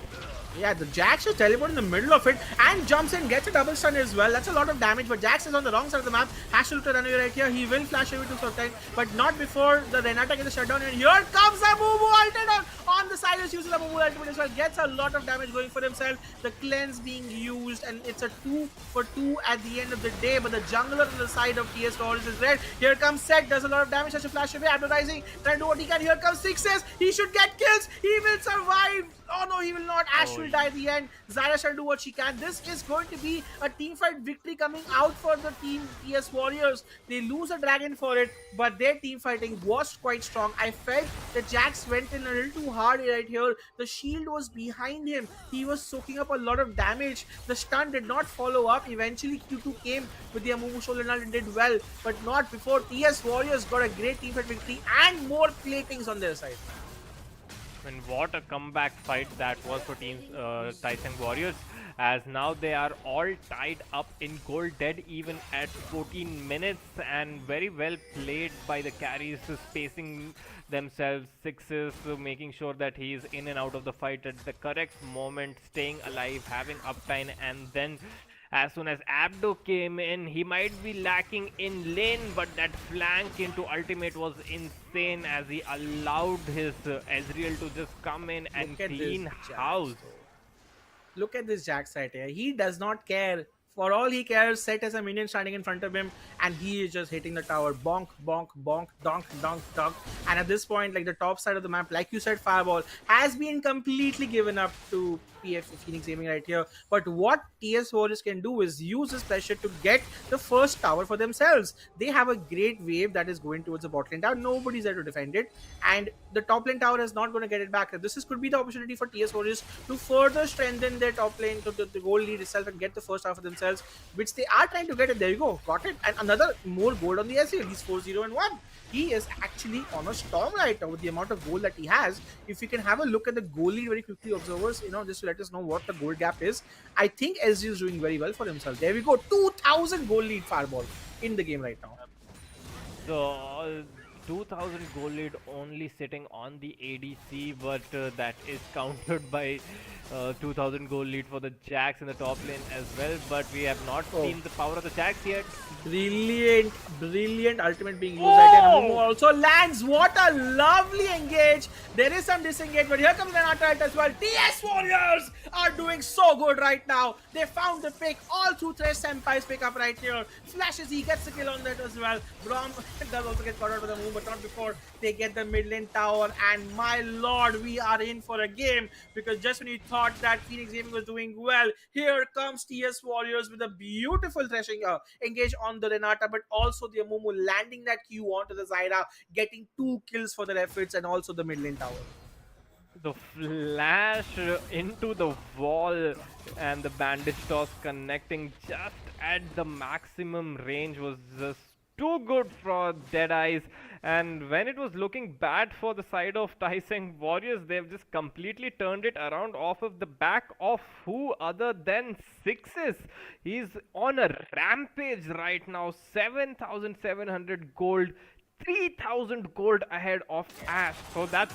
Yeah, the Jax is teleported in the middle of it and jumps in, gets a double stun as well. That's a lot of damage, but Jax is on the wrong side of the map. Has to look to run away right here. He will flash away to Sultan, but not before the Renata gets a shutdown. And here comes a Mumu ultimate on the side. Is using the Mumu ultimate as well. Gets a lot of damage going for himself. The cleanse being used, and it's a 2 for 2 at the end of the day. But the jungler on the side of TS Warriors is red. Here comes Set, does a lot of damage, has to flash away. Abdo Rising trying to do what he can. Here comes Sixes. He should get kills. He will survive. Oh no, he will not. Ash will die at the end. Zyra shall do what she can. This is going to be a team fight victory coming out for the team TS Warriors. They lose a dragon for it, but their team fighting was quite strong. I felt that Jax went in a little too hard right here. The shield was behind him. He was soaking up a lot of damage. The stun did not follow up. Eventually, Q2 came with the Amumu Solar and did well, but not before TS Warriors got a great team fight victory and more platings on their side. And what a comeback fight that was for teams Tawang Warriors, as now they are all tied up in gold dead even at 14 minutes, and very well played by the carries, spacing themselves sixes, making sure that he is in and out of the fight at the correct moment, staying alive, having uptime, and then as soon as Abdo came in, he might be lacking in lane, but that flank into ultimate was insane as he allowed his Ezreal to just come in and clean house. Look at this Jax right here. He does not care. For all he cares, Set has a minion standing in front of him, and he is just hitting the tower. Bonk, bonk, bonk, donk, donk, donk. And at this point, like the top side of the map, like you said, Fireball has been completely given up to PF Phoenix Gaming right here. But what TS Warriors can do is use this pressure to get the first tower for themselves. They have a great wave that is going towards the bot lane tower. Nobody's there to defend it, and the top lane tower is not going to get it back. Could be the opportunity for TS Warriors to further strengthen their top lane to the gold lead itself and get the first tower for themselves, which they are trying to get. And there you go, got it. And another more gold on the SEL. He's 4-0 and 1. He is actually on a storm right now with the amount of gold that he has. If you can have a look at the goal lead very quickly, observers, just to let us know what the gold gap is. I think SG is doing very well for himself. There we go, 2,000 goal lead Fireball in the game right now. So 2000 goal lead only sitting on the ADC, but that is countered by 2000 goal lead for the Jax in the top lane as well, but we have not seen the power of the Jax yet. Brilliant ultimate being used right here. Amumu also lands. What a lovely engage. There is some disengage, but here comes an attack as well. TS Warriors are doing so good right now. They found the pick all through Thresh Senpai's pick up right here. Flashes, he gets the kill on that as well. Brom does also get caught out of the move, but not before they get the mid lane tower. And my lord, we are in for a game, because just when you thought that Phoenix Gaming was doing well, here comes TS Warriors with a beautiful threshing engage on the Renata, but also the Amumu landing that Q onto the Zyra, getting 2 kills for their efforts, and also the mid lane tower. The flash into the wall and the bandage toss connecting just at the maximum range was just too good for Deadeyes. And when it was looking bad for the side of Tawang Warriors, they've just completely turned it around off of the back of who other than Sixes. He's on a rampage right now. 7,700 gold, 3,000 gold ahead of Ash. So that's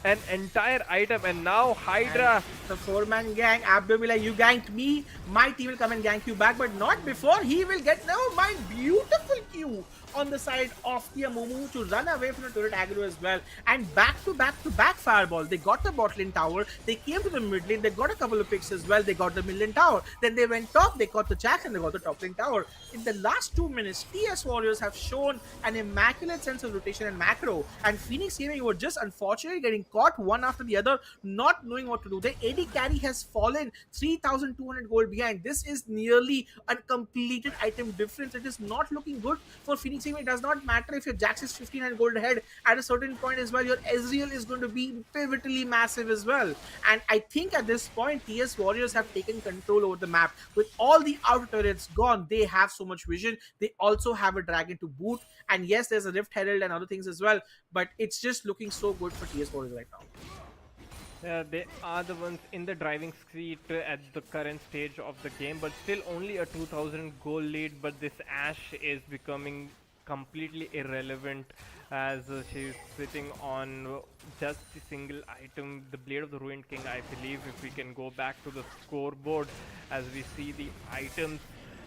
an entire item. And now Hydra, and the 4-man gang. Abdo will be like, you ganked me, my team will come and gank you back, but not before he will get, never mind, beautiful Q on the side of the Amumu to run away from the turret aggro as well. And back to back Fireball. They got the bot lane tower, they came to the mid lane, they got a couple of picks as well, they got the mid lane tower, then they went top, they got the Jax, and they got the top lane tower. In the last 2 minutes, TS Warriors have shown an immaculate sense of rotation and macro, and Phoenix Gaming were just unfortunately getting caught one after the other, not knowing what to do. The AD carry has fallen 3,200 gold behind. This is nearly a completed item difference. It is not looking good for Phoenix Gaming. It does not matter if your Jax is 1,500 gold ahead. At a certain point as well, your Ezreal is going to be pivotally massive as well. And I think at this point, TS Warriors have taken control over the map. With all the outer turrets gone, they have so much vision. They also have a dragon to boot. And yes, there's a Rift Herald and other things as well. But it's just looking so good for TS Warriors right now. They are the ones in the driving seat at the current stage of the game, but still only a 2,000 goal lead. But this Ashe is becoming completely irrelevant as she's sitting on just the single item, the Blade of the Ruined King, I believe. If we can go back to the scoreboard as we see the items,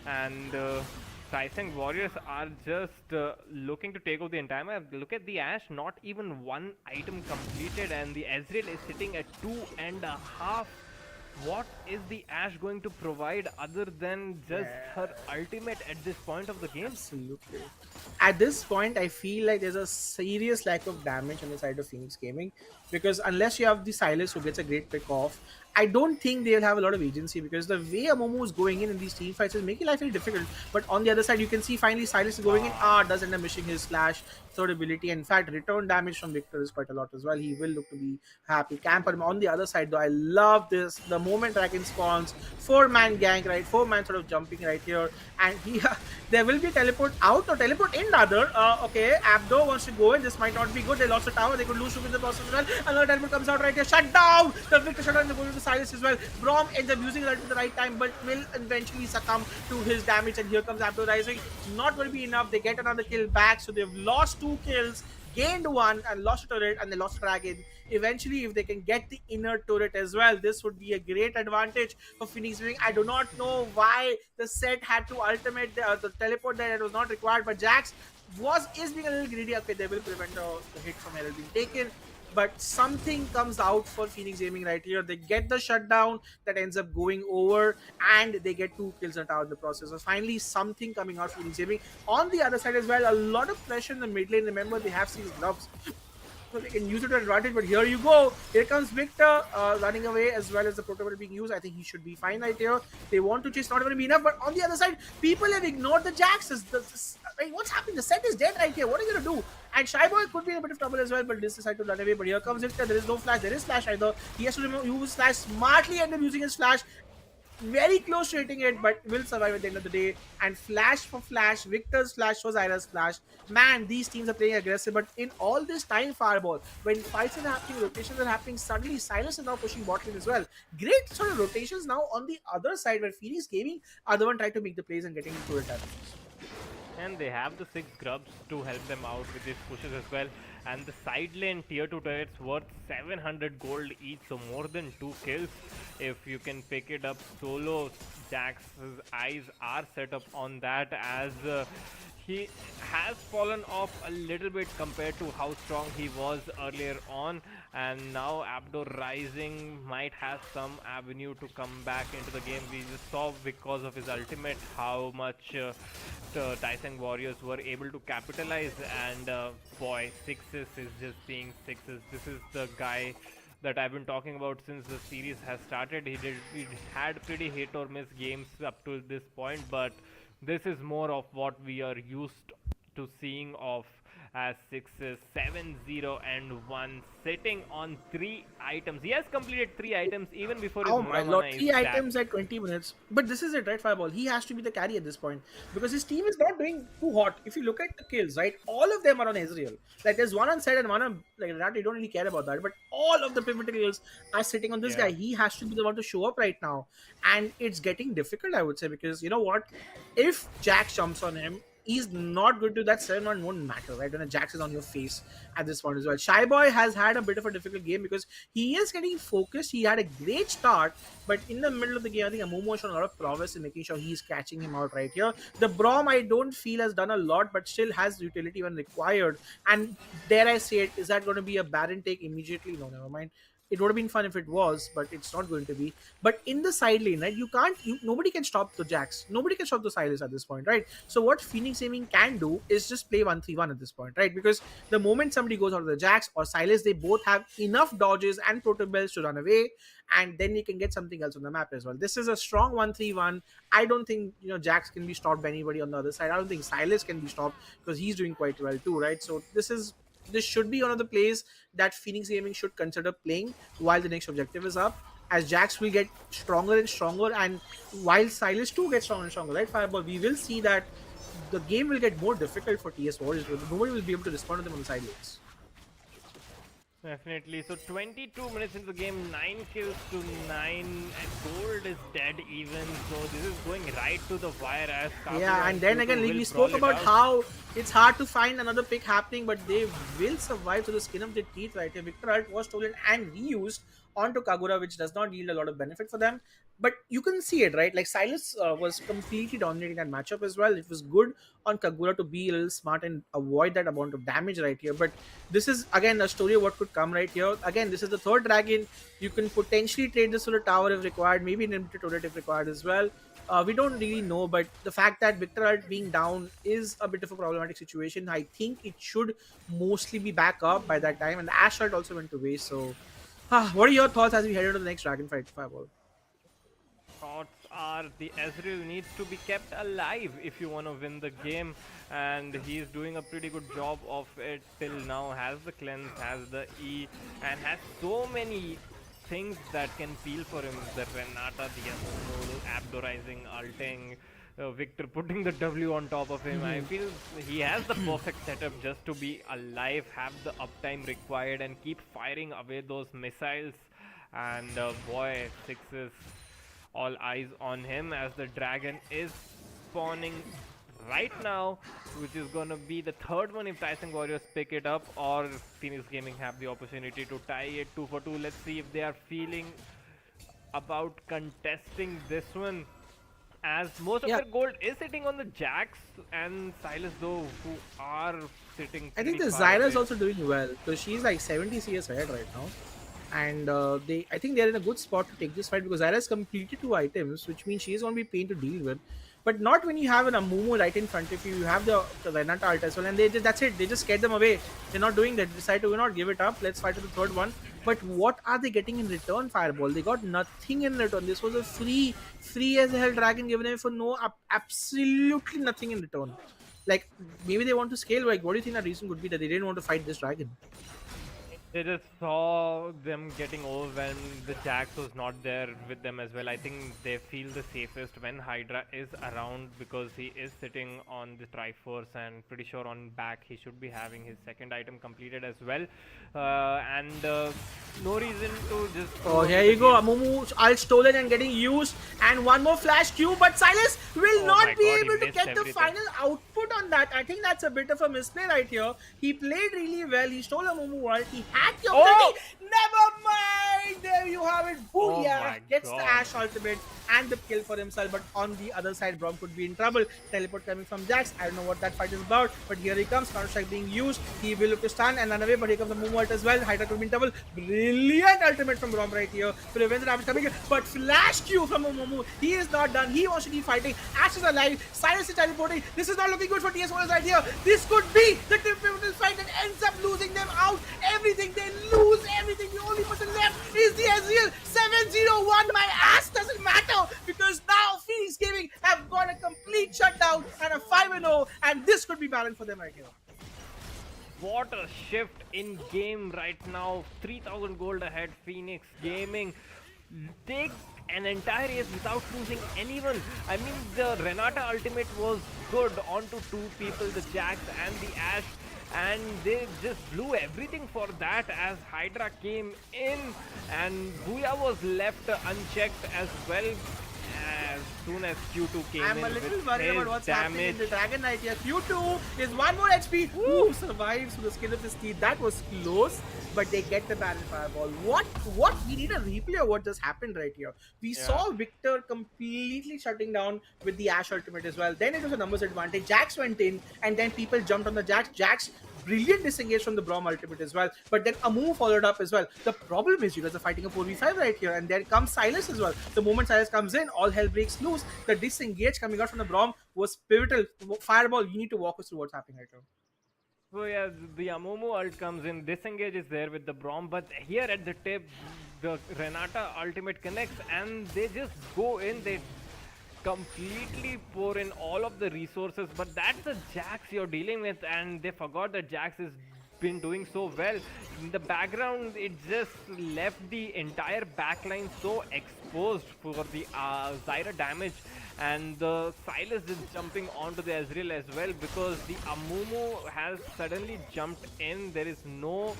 and Tawang Warriors are just looking to take over the entire map. Look at the Ashe, not even one item completed, and the Ezreal is sitting at 2.5 what is the Ash going to provide other than just her ultimate at this point of the game? Absolutely. At this point, I feel like there's a serious lack of damage on the side of Phoenix Gaming, because unless you have the Silas who gets a great pick off, I don't think they'll have a lot of agency, because the way Amomo is going in these team fights is making life very difficult. But on the other side, you can see finally Silas is going in. Does end up missing his slash third ability. In fact, return damage from Victor is quite a lot as well. He will look to be happy. Camper on the other side, though, I love this. The moment Dragon spawns, 4-man gank, right? 4-man sort of jumping right here. And he, there will be a teleport out or teleport in rather. Okay, Abdo wants to go in. This might not be good. They lost the tower. They could lose in the process as well. Another teleport comes out right here. Shut down! The Victor shut down the goal to Silas as well. Brom ends up using it at the right time, but will eventually succumb to his damage. And here comes Abdo rising. Not going to be enough. They get another kill back. So they've lost 2 kills, gained 1, and lost a turret, and they lost a dragon. Eventually, if they can get the inner turret as well, this would be a great advantage for Phoenix Gaming. I do not know why the set had to ultimate the teleport there. It was not required, but Jax is being a little greedy. Okay, they will prevent the hit from Herald being taken. But something comes out for Phoenix Gaming right here. They get the shutdown that ends up going over, and they get 2 kills on tower in the process. So finally, something coming out for Phoenix Gaming. On the other side as well, a lot of pressure in the mid lane. Remember, they have these gloves, so they can use it to advantage. But here you go. Here comes Victor running away, as well as the protocol being used. I think he should be fine right here. They want to chase, not going to be enough. But on the other side, people have ignored the Jaxes. What's happening? The set is dead right here. What are you going to do? And Shyboy could be in a bit of trouble as well, but this decided to run away. But here comes Victor. There is no flash. There is flash either. He has to use flash smartly, end up using his flash. Very close to hitting it, but will survive at the end of the day. And flash for flash, Victor's flash for Zyra's flash. Man, these teams are playing aggressive, but in all this time, Fireball, when fights are happening, rotations are happening, suddenly Silas is now pushing bot lane as well. Great sort of rotations now on the other side, where Phoenix Gaming are the one trying to make the plays and getting into it. And they have the 6 grubs to help them out with these pushes as well. And the side lane tier 2 turrets worth 700 gold each, so more than 2 kills if you can pick it up solo. Jax's eyes are set up on that, as he has fallen off a little bit compared to how strong he was earlier on, and now Abdo rising might have some avenue to come back into the game. We just saw because of his ultimate how much the Tawang Warriors were able to capitalize, and boy, 6s is just being 6s. This is the guy that I've been talking about since the series has started. He had pretty hit or miss games up to this point, but this is more of what we are used to seeing of, as 6s, 7-0 and 1, sitting on 3 items. He has completed 3 items even before his my lord, 3 items at 20 minutes. But this is it, right, Fireball? He has to be the carry at this point, because his team is not doing too hot. If you look at the kills, right, all of them are on Ezreal. Like, there's one on side and one on, like, that you don't really care about that. But all of the pivotal kills are sitting on this guy. He has to be the one to show up right now. And it's getting difficult, I would say, because, you know what? If Jax jumps on him, he's not good to that 7-1 won't matter, right? When a Jax is on your face at this point as well. Shyboy has had a bit of a difficult game because he is getting focused. He had a great start, but in the middle of the game, I think Amomo showed a lot of prowess in making sure he's catching him out right here. The Brom, I don't feel has done a lot, but still has utility when required. And dare I say it, is that going to be a Baron take immediately? No, never mind. It would have been fun if it was, but it's not going to be. But in the side lane, right, nobody can stop the Jax. Nobody can stop the Silas at this point, right? So what Phoenix Gaming can do is just play 1-3-1 at this point, right? Because the moment somebody goes out of the Jax or Silas, they both have enough dodges and protobells to run away, and then you can get something else on the map as well. This is a strong 1-3-1. I don't think, Jax can be stopped by anybody on the other side. I don't think Silas can be stopped because he's doing quite well too, right? So this should be one of the plays that Phoenix Gaming should consider playing while the next objective is up, as Jax will get stronger and stronger, and while Silas too gets stronger and stronger, right, Fireball? We will see that the game will get more difficult for TS Warriors. Nobody will be able to respond to them on the side lanes. Definitely. So 22 minutes into the game, 9 kills to 9, and gold is dead even. So this is going right to the wire as yeah, and then again, we spoke about how it's hard to find another pick happening, but they will survive to the skin of their teeth right here. Victor Alt was stolen and reused onto Kagura, which does not yield a lot of benefit for them. but you can see it, right? Like Silas was completely dominating that matchup as well. It was good on Kagura to be a little smart and avoid that amount of damage right here. But this is again a story of what could come right here. Again, this is the third dragon. You can potentially trade this for a tower if required, maybe an empty turret if required as well. We don't really know, but the fact that Victor Alt being down is a bit of a problematic situation. I think it should mostly be back up by that time, and the Ash Alt also went to waste. So, what are your thoughts as we head into the next dragon fight, Fireball? Thoughts are the Ezreal needs to be kept alive if you want to win the game, and he's doing a pretty good job of it till now. Has the cleanse, has the E, and has so many things that can peel for him. The Renata, the Yasuo, Abdorizing, ulting, Victor putting the W on top of him. I feel he has the perfect setup just to be alive, have the uptime required, and keep firing away those missiles. And boy, Sixes, all eyes on him as the dragon is spawning right now, which is gonna be the third one if Tawang Warriors pick it up, or Phoenix Gaming have the opportunity to tie it 2 for 2. Let's see if they are feeling about contesting this one, as most of their gold is sitting on the Jax and Silas, though, who are sitting. I think the Zyra is also doing well, so she's like 70 CS ahead right now. And I think they're in a good spot to take this fight because Zyra has completed 2 items, which means she's going to be pain to deal with. But not when you have an Amumu right in front of you. You have the Renata ult as well, and that's it. They just scared them away. They're not doing that. They decide to not give it up. Let's fight to the third one. But what are they getting in return, Fireball? They got nothing in return. This was a free as hell dragon given away for absolutely nothing in return. Like, maybe they want to scale. Like, what do you think that reason could be that they didn't want to fight this dragon? They just saw them getting overwhelmed. The Jax was not there with them as well. I think they feel the safest when Hydra is around because he is sitting on the Triforce, and pretty sure on back he should be having his second item completed as well. No reason to just... Oh, here you go. Amumu all stolen and getting used. And one more flash Q, but Silas will not be able to get the final output on that. I think that's a bit of a misplay right here. He played really well. He stole Amumu world. He had the opportunity. Never mind. There you have it. Booyah. Gets the Ashe ultimate and the kill for himself. But on the other side, Braum could be in trouble. Teleport coming from Jax. I don't know what that fight is about. But here he comes. Counter-strike being used. He will look to stun and run away. But here comes the Moonwort as well. Hydra could be in trouble. Brilliant ultimate from Braum right here. Prevent the damage coming in. But flash Q from Momo. He is not done. He wants to keep fighting. Ashe is alive. Silence is teleporting. This is not looking good for TS1 right here. This could be the pivotal fight that ends up losing them out. Everything. They lose everything. The only person left is the Ezreal. 7-0-1. My ass doesn't matter because now Phoenix Gaming have got a complete shutdown and a 5-0, and this could be balanced for them right here. What a shift in game right now. 3,000 gold ahead. Phoenix Gaming take an entire race without losing anyone. I mean, the Renata ultimate was good onto 2 people, the Jax and the Ashe, and they just blew everything for that as Hydra came in, and Booyah was left unchecked as well. As soon as Q2 came I'm in, a little with worried his about what's happening in damage. the Dragon Knight here. Q2 is 1 more HP. Woo! Survives with the skin of his teeth. That was close, but they get the Baron Fireball. What? We need a replay of what just happened right here. We saw Victor completely shutting down with the Ashe ultimate as well. Then it was a numbers advantage. Jax went in, and then people jumped on the Jax. Jax brilliant disengage from the Braum ultimate as well, but then Amumu followed up as well. The problem is you guys are fighting a 4v5 right here, and there comes Silas as well. The moment Silas comes in, all hell breaks loose. The disengage coming out from the Braum was pivotal. Fireball, you need to walk us through what's happening right now. So yeah, the Amumu ult comes in, disengage is there with the Braum, but here at the tip, the Renata ultimate connects and they just go in, they completely pour in all of the resources, but that's the Jax you're dealing with, and they forgot that Jax has been doing so well. In the background, it just left the entire backline so exposed for the Zyra damage, and the Silas is jumping onto the Ezreal as well because the Amumu has suddenly jumped in. There is no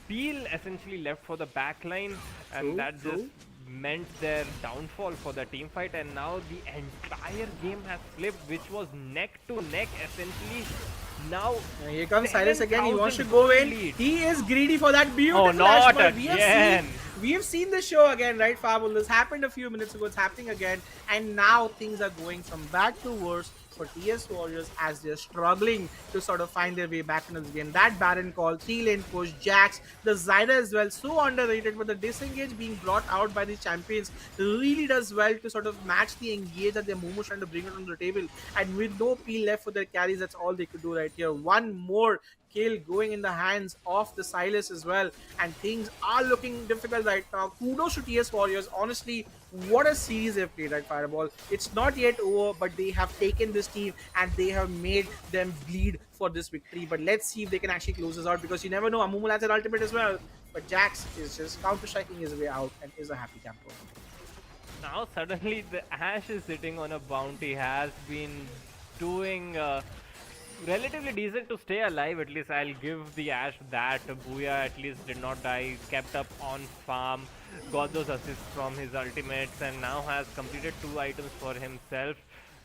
peel essentially left for the backline, and that just meant their downfall for the team fight, and now the entire game has flipped, which was neck to neck essentially. Now Here comes Silas again. He wants to go in. lead. He is greedy for that beautiful Oh, not but again. we have seen the show again, right, Fabul? This happened a few minutes ago. It's happening again. And now things are going from bad to worse for TS Warriors as they're struggling to sort of find their way back into the game. That Baron call, 3-lane push, Jax, the Zyra as well, so underrated, but the disengage being brought out by the champions really does well to sort of match the engage that their Momo's trying to bring it on the table. And with no peel left for their carries, that's all they could do right here. One more kill going in the hands of the Silas as well, and things are looking difficult right now. Kudos to TS Warriors. Honestly, what a series they've played at Fireball. It's not yet over, but they have taken this team and they have made them bleed for this victory. But let's see if they can actually close this out, because you never know. Amumu has an ultimate as well, but Jax is just counter-striking his way out and is a happy camper. Now suddenly the Ashe is sitting on a bounty, has been doing relatively decent to stay alive. At least I'll give the Ashe that. Booyah at least did not die, kept up on farm, got those assists from his ultimates, and now has completed 2 items for himself.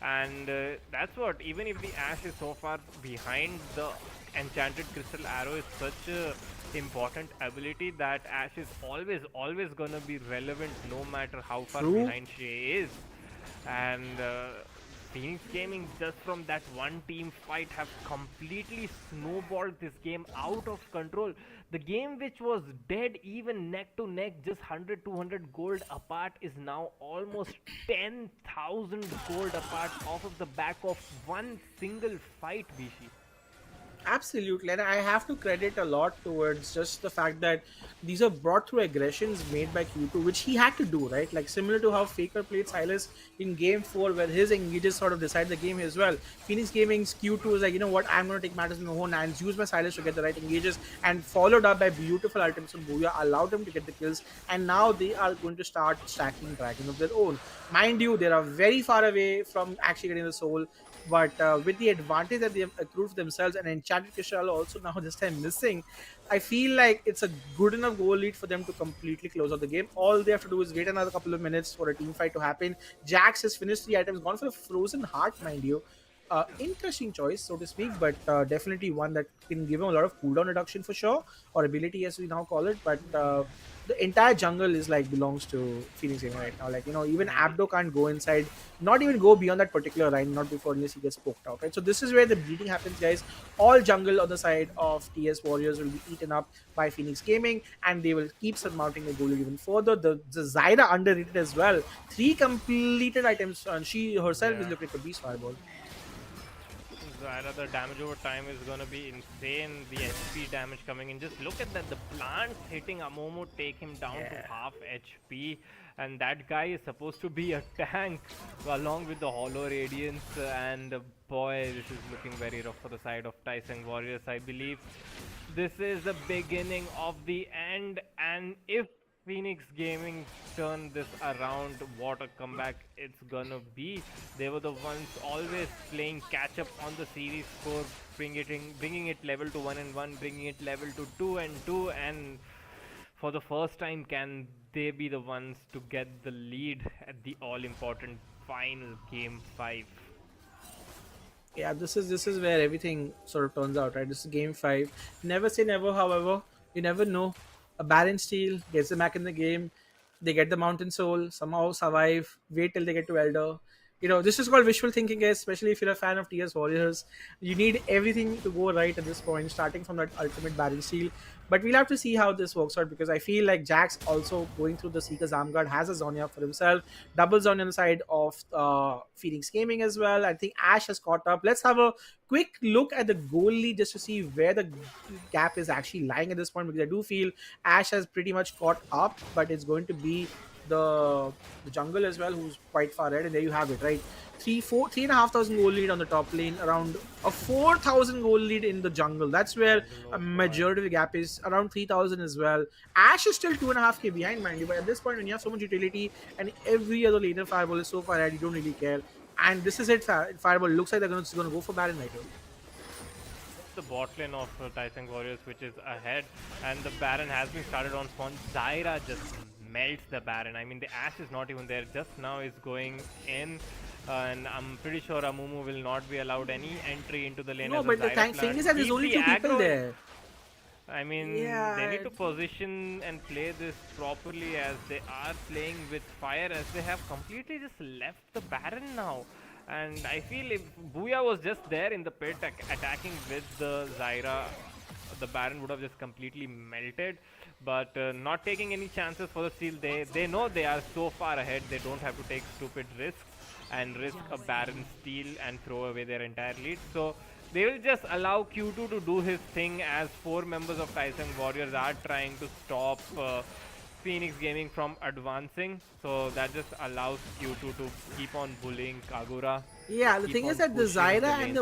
And that's what, even if the Ashe is so far behind, the Enchanted Crystal Arrow is such a important ability that Ashe is always gonna be relevant no matter how far behind she is. And Phoenix Gaming, just from that one team fight, have completely snowballed this game out of control. The game which was dead even neck to neck, just 100-200 gold apart, is now almost 10,000 gold apart off of the back of one single fight, Bishi. Absolutely, and I have to credit a lot towards just the fact that these are brought through aggressions made by Q2, which he had to do, right? Like similar to how Faker played Silas in Game 4, where his engages sort of decide the game as well. Phoenix Gaming's Q2 is like, you know what, I'm going to take matters in my own hands, use my Silas to get the right engages, and followed up by beautiful ultimates from Booyah, allowed them to get the kills, and now they are going to start stacking dragons of their own. Mind you, they are very far away from actually getting the soul, but with the advantage that they have accrued for themselves, and Enchanted Crystal also now this time missing, I feel like it's a good enough goal lead for them to completely close out the game. All they have to do is wait another couple of minutes for a team fight to happen. Jax has finished 3 items, gone for a frozen heart, mind you. Interesting choice, so to speak, but definitely one that can give him a lot of cooldown reduction for sure, or ability as we now call it. But the entire jungle is like belongs to Phoenix Gaming right now. Like, you know, even Abdo can't go inside, not even go beyond that particular line, not before unless he gets poked out, right? So this is where the bleeding happens, guys. All jungle on the side of TS Warriors will be eaten up by Phoenix Gaming, and they will keep surmounting the goal even further. The Zyra underrated as well. 3 completed items, and she herself is looking at the beast fireball. Zyra, the damage over time is gonna be insane. The HP damage coming in. Just look at that. The plants hitting Amomo take him down to half HP. And that guy is supposed to be a tank along with the Hollow Radiance. And boy, this is looking very rough for the side of Tawang Warriors. I believe this is the beginning of the end. And if Phoenix Gaming turn this around, what a comeback it's gonna be. They were the ones always playing catch up on the series score, bringing it level to 1-1, bringing it level to 2-2, and for the first time can they be the ones to get the lead at the all-important final Game 5. Yeah, this is where everything sort of turns out, right? This is Game 5. Never say never, however. You never know. A Baron steal gets them back in the game. They get the Mountain Soul, somehow survive, wait till they get to Elder. You know, this is called wishful thinking, guys, especially if you're a fan of TS Warriors. You need everything to go right at this point, starting from that ultimate Baron steal. But we'll have to see how this works out, because I feel like Jax also going through the Seeker's Arm Guard has a Zonya for himself. Double Zonya on the side of Phoenix Gaming as well. I think Ashe has caught up. Let's have a quick look at the goal lead just to see where the gap is actually lying at this point, because I do feel Ashe has pretty much caught up, but it's going to be the jungle as well, who's quite far ahead. And there you have it, right? 3,500 goal lead on the top lane, around a 4,000 goal lead in the jungle. That's where a majority of the gap is, around 3,000 as well. Ashe is still 2.5k behind, mind you, but at this point when you have so much utility and every other laner Fireball is so far ahead, you don't really care. And this is it. Fireball looks like they're going to go for Baron right here. The bot lane of Tawang Warriors, which is ahead, and the Baron has been started on spawn. Zyra just melts the Baron. I mean, the Ashe is not even there. Just now is going in, and I'm pretty sure Amumu will not be allowed any entry into the lane. No, as but the Zyra thing plan. is that there's Keep only the 2 people aggro. there. I mean, they need Yeah. to position and play this properly, as they are playing with fire, as they have completely just left the Baron now. And I feel if Booyah was just there in the pit attacking with the Zyra, the Baron would have just completely melted. But not taking any chances for the steal. They know they are so far ahead, they don't have to take stupid risks and risk a Baron steal and throw away their entire lead. So they will just allow Q2 to do his thing, as 4 members of Tawang Warriors are trying to stop Phoenix Gaming from advancing. So that just allows Q2 to keep on bullying Kagura. Yeah, the thing is that the Zyra and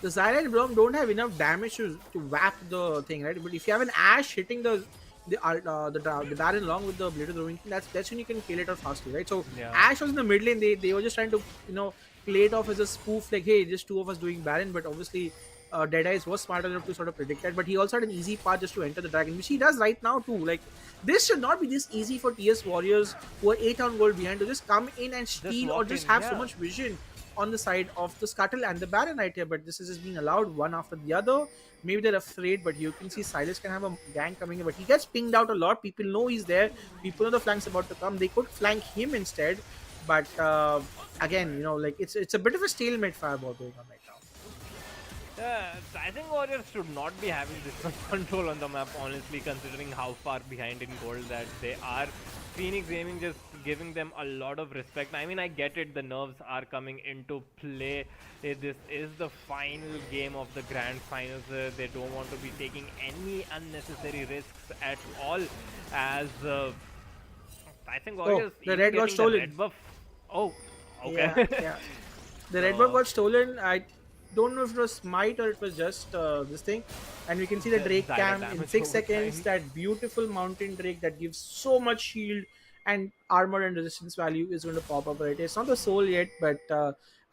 the Zyra and Braum don't have enough damage to whack the thing, right? But if you have an Ashe hitting the Baron along with the Blade of the Ruin King, that's when you can kill it off fastly, right? So Yeah. Ashe was in the mid lane. They were just trying to play it off as a spoof, like, hey, just 2 of us doing Baron. But obviously, Deadeyes was smart enough to sort of predict that. But he also had an easy path just to enter the dragon, which he does right now too. Like, this should not be this easy for TS Warriors, who are 8 on gold behind, to just come in and steal or just have so much vision on the side of the Scuttle and the Baron right here. But this is just being allowed one after the other. Maybe they're afraid, but you can see Silas can have a gang coming in, but he gets pinged out a lot. People know he's there. People know the flank's about to come. They could flank him instead, but again, like, it's a bit of a stalemate fireball going on right now. I think Warriors should not be having this much control on the map, honestly, considering how far behind in gold that they are. Phoenix Gaming just giving them a lot of respect. I mean, I get it, the nerves are coming into play. This is the final game of the grand finals. They don't want to be taking any unnecessary risks at all, as I think Warriors the red got stolen. The red buff. Oh, okay. Yeah. The red buff got stolen. I don't know if it was smite or it was just this thing. And we can see the Drake cam in 6 seconds. That beautiful mountain Drake that gives so much shield and armor and resistance value is going to pop up right here. It's not the soul yet, but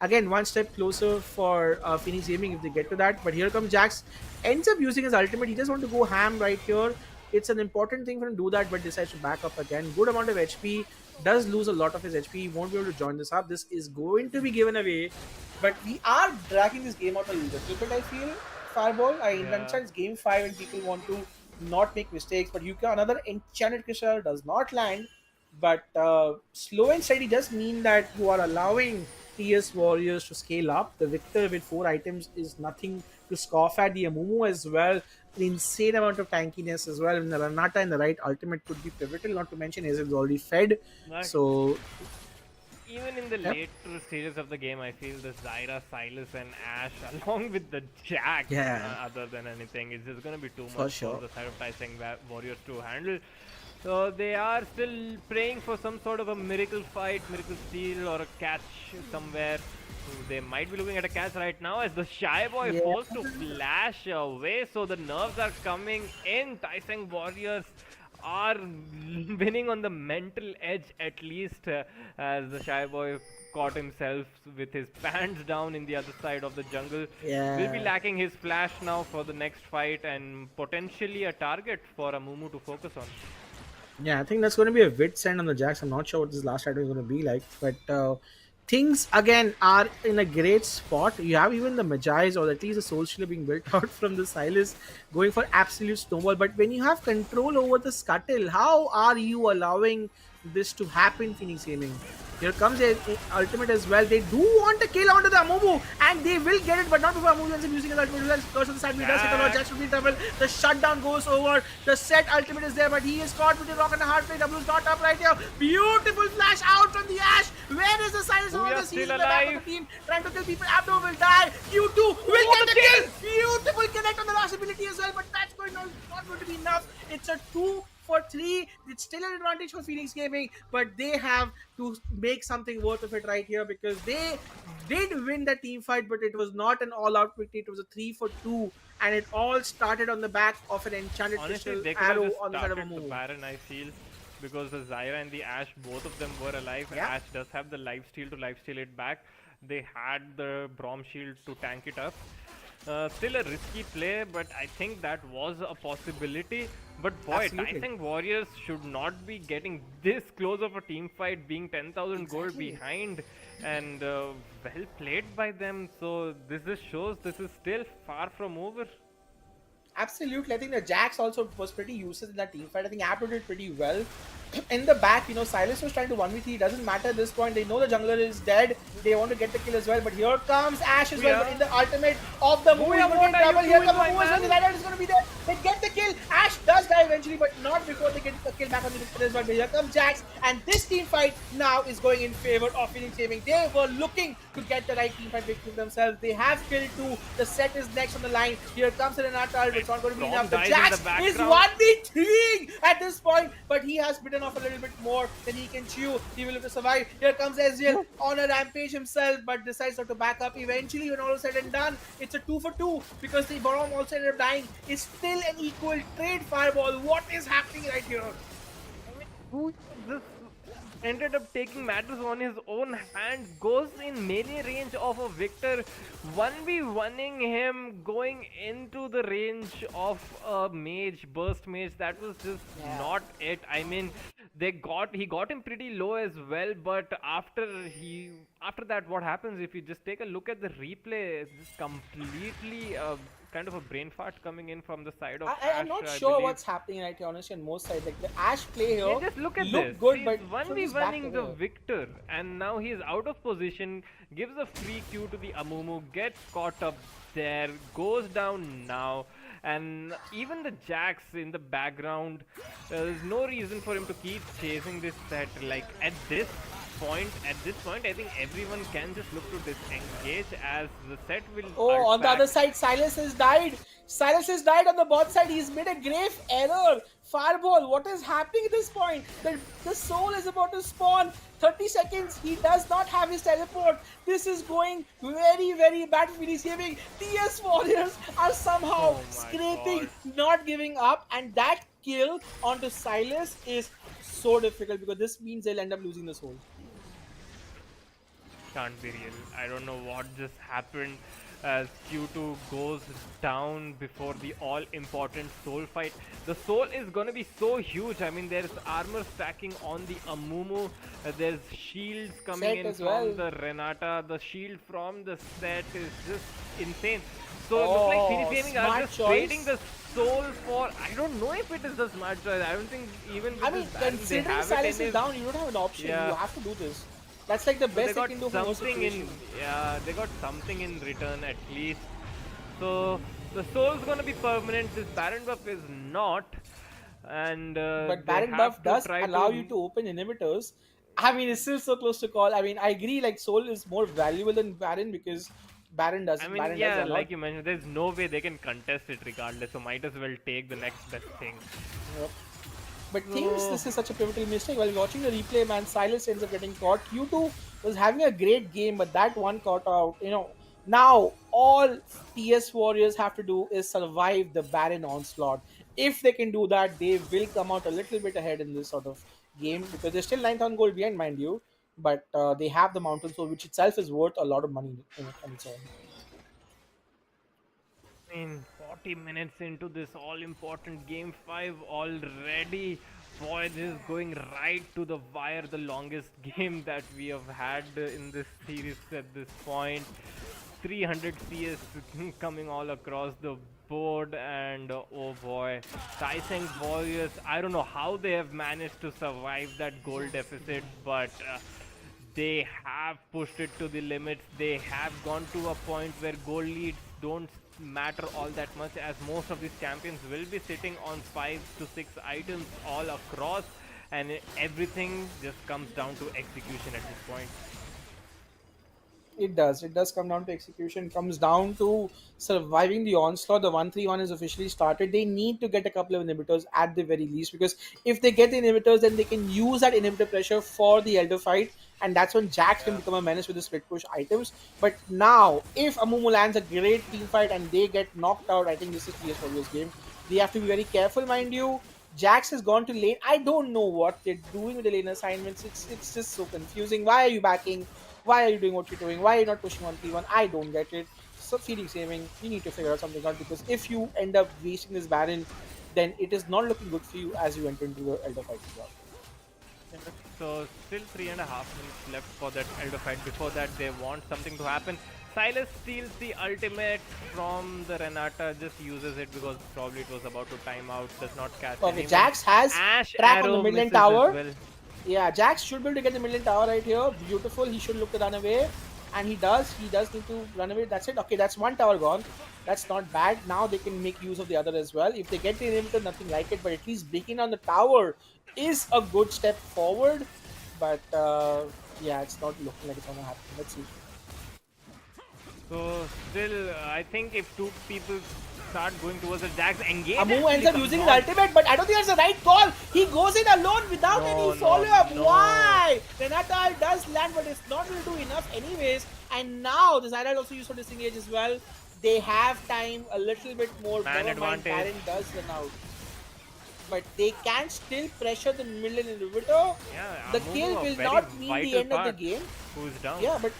again, one step closer for Phoenix Gaming if they get to that. But here comes Jax. Ends up using his ultimate. He just wants to go ham right here. It's an important thing for him to do that, but decides to back up again. Good amount of HP. Does lose a lot of his HP. He won't be able to join this up. This is going to be given away. But we are dragging this game out a little bit, I feel. Fireball. I understand it's game 5 and people want to not make mistakes, but you can another enchanted crystal does not land. But slow and steady does mean that you are allowing TS Warriors to scale up. The Victor with 4 items is nothing to scoff at. The Amumu as well, an insane amount of tankiness as well. And the Renata and the right ultimate could be pivotal, not to mention is already fed. Nice. So even in the later stages of the game, I feel the Zyra, Silas, and Ashe, along with the Jack, other than anything, it's just going to be too much for the side of Tawang Warriors to handle. So they are still praying for some sort of a miracle fight, miracle steal, or a catch somewhere. They might be looking at a catch right now, as the Shy Boy falls to flash away. So the nerves are coming in. Tawang Warriors are winning on the mental edge, at least, as the Shy Boy caught himself with his pants down in the other side of the jungle. Will be lacking his flash now for the next fight, and potentially a target for Amumu to focus on. Yeah, I think that's going to be a wit's end on the Jax. I'm not sure what this last item is going to be like, but things again are in a great spot. You have even the Magi's, or at least the Soul Stealer being built out from the Silas, going for absolute snowball. But when you have control over the Scuttle, how are you allowing this to happen, Phoenix Gaming? Here comes a ultimate as well. They do want a kill onto the Amumu, and they will get it, but not before Amumu ends up using his ultimate. Curse on the side, he does hit a lot. Jax will be in trouble. The shutdown goes over. The set ultimate is there, but he is caught with a rock and a hard play. W is not up right here. Beautiful flash out from the Ashe. Where is the Silas on this? He's in the back of the team, trying to kill people. Abdo will die. Q2 will get the kill. Beautiful connect on the last ability as well, but that's not going to be enough. It's a 2-for-3. It's still an advantage for Phoenix Gaming, but they have to make something worth of it right here, because they did win the team fight, but it was not an all-out victory. It was a 3-for-2, and it all started on the back of an enchanted crystal arrow on the side of a move. Baron, I feel, because the Zyra and the Ashe, both of them were alive. Ashe does have the lifesteal to lifesteal it back. They had the Braum shield to tank it up. Still a risky play, but I think that was a possibility. But boy, Absolutely. Tawang Warriors should not be getting this close of a team fight, being 10,000 gold Exactly. behind, and well played by them. So this just shows this is still far from over. Absolutely. I think the Jax also was pretty useless in that team fight. I think Apple did pretty well. In the back, Silas was trying to 1v3. It doesn't matter at this point. They know the jungler is dead. They want to get the kill as well. But here comes Ash as well. But in the ultimate of the movie, Booyah, what are trouble. you Here doing, comes my the movers. man? The Lightheart is going to be there. They get the kill. Ash does die eventually, but not before they get the kill back on the victor as well. But here comes Jax. And this team fight now is going in favor of Phoenix Gaming. They were looking to get the right team fight victory themselves. They have killed 2. The set is next on the line. Here comes the Renata. It's not going to be enough. The Jax is 1v3 at this point, but he has bitten off a little bit more than he can chew. He will have to survive. Here comes Ezreal on a rampage himself, but decides not to back up. Eventually, when all is said and done, it's a 2 for 2 because the Barom also ended up dying. It's still an equal trade fireball. What is happening right here? Who this ended up taking matters on his own hand, goes in melee range of a Victor, 1v1ing him, going into the range of a mage, burst mage. That was just not it. I mean, he got him pretty low as well, but after that, what happens if you just take a look at the replay? It's just completely kind of a brain fart coming in from the side of Ash. I'm not I sure believe. what's happening right here, honestly, on most sides. Like the Ash play here, Just look at looked this. good, He's but 1v1ing the Victor, and now he's out of position, gives a free Q to the Amumu, gets caught up there, goes down now, and even the Jax in the background, there's no reason for him to keep chasing this set. Like at this point, I think everyone can just look to disengage as the set will. Oh, on the other side, Silas has died. Silas has died on the bot side. He's made a grave error. Fireball, what is happening at this point? The soul is about to spawn. 30 seconds. He does not have his teleport. This is going very, very bad for Phoenix Gaming. TS Warriors are somehow scraping, not giving up. And that kill onto Silas is so difficult because this means they'll end up losing the soul. Can't be real. I don't know what just happened as Q2 goes down before the all-important soul fight. The soul is gonna be so huge. I mean, there's armor stacking on the Amumu. There's shields coming Set in as from well. the Renata. The shield from the set is just insane. So it looks like Phoenix Gaming are smart just choice. trading the soul for... I don't know if it is the smart choice. I don't think even with I mean, this Baron they considering have it Silas in is down, you don't have an option. Yeah. You have to do this. That's like the So best they they got can do for most something in, situations. yeah, they got something in return at least. So the soul's gonna be permanent. This Baron buff is not, and But they Baron have buff to does try allow to- you to open inhibitors. I mean, it's still so close to call. I mean, I agree. Like Soul is more valuable than Baron because Baron doesn't. I mean, Baron yeah, does a lot. like you mentioned, there's no way they can contest it regardless. So might as well take the next best thing. Yep. But thinks this is such a pivotal mistake. While watching the replay, man, Silas ends up getting caught. Q2 was having a great game, but that one caught out. Now all TS Warriors have to do is survive the Baron onslaught. If they can do that, they will come out a little bit ahead in this sort of game because they're still 9,000 gold behind, mind you. But they have the Mountain Soul, which itself is worth a lot of money on its own. I mean, 40 minutes into this all-important Game 5 already. Boy, this is going right to the wire, the longest game that we have had in this series at this point. 300 CS coming all across the board, and oh boy, Decisive Warriors, I don't know how they have managed to survive that goal deficit, but they have pushed it to the limits. They have gone to a point where goal leads don't matter all that much, as most of these champions will be sitting on 5 to 6 items all across, and everything just comes down to execution at this point. It does come down to execution, comes down to surviving the onslaught. The 1-3-1 is officially started. They need to get a couple of inhibitors at the very least, because if they get the inhibitors, then they can use that inhibitor pressure for the Elder fight, and that's when Jax can become a menace with the split push items. But now, if Amumu lands a great team fight and they get knocked out, I think this is PS Warriors game. They have to be very careful, mind you. Jax has gone to lane. I don't know what they're doing with the lane assignments. It's just so confusing. Why are you backing? Why are you doing what you're doing? Why are you not pushing 1-3-1? I don't get it. So Phoenix Gaming, you need to figure out something out, because if you end up wasting this Baron, then it is not looking good for you as you enter into the Elder fight as well. So still 3.5 minutes left for that Elder fight. Before that, they want something to happen. Silas steals the ultimate from the Renata, just uses it because probably it was about to time out, does not catch Okay, anyone. Jax has Ash track on arrow the mid lane misses as tower. well. Yeah, Jax should be able to get the mid lane tower right here. Beautiful. He should look to run away. And he does. He does need to run away. That's it. Okay, that's one tower gone. That's not bad. Now they can make use of the other as well. If they get the inhibitor, nothing like it. But at least breaking down the tower is a good step forward. But yeah, it's not looking like it's going to happen. Let's see. So still, I think if two people start going towards the Jax engage, Amumu ends up using his ultimate, but I don't think that's the right call. He goes in alone without any follow-up. Why? Renata does land, but it's not going to do enough anyways. And now the Zyra also used for disengage as well. They have time a little bit more. Man advantage. Baron does run out. But they can still pressure the middle inhibitor. Yeah, the Amumu kill will very not mean the vital end of the part. game. Who's down? Yeah, but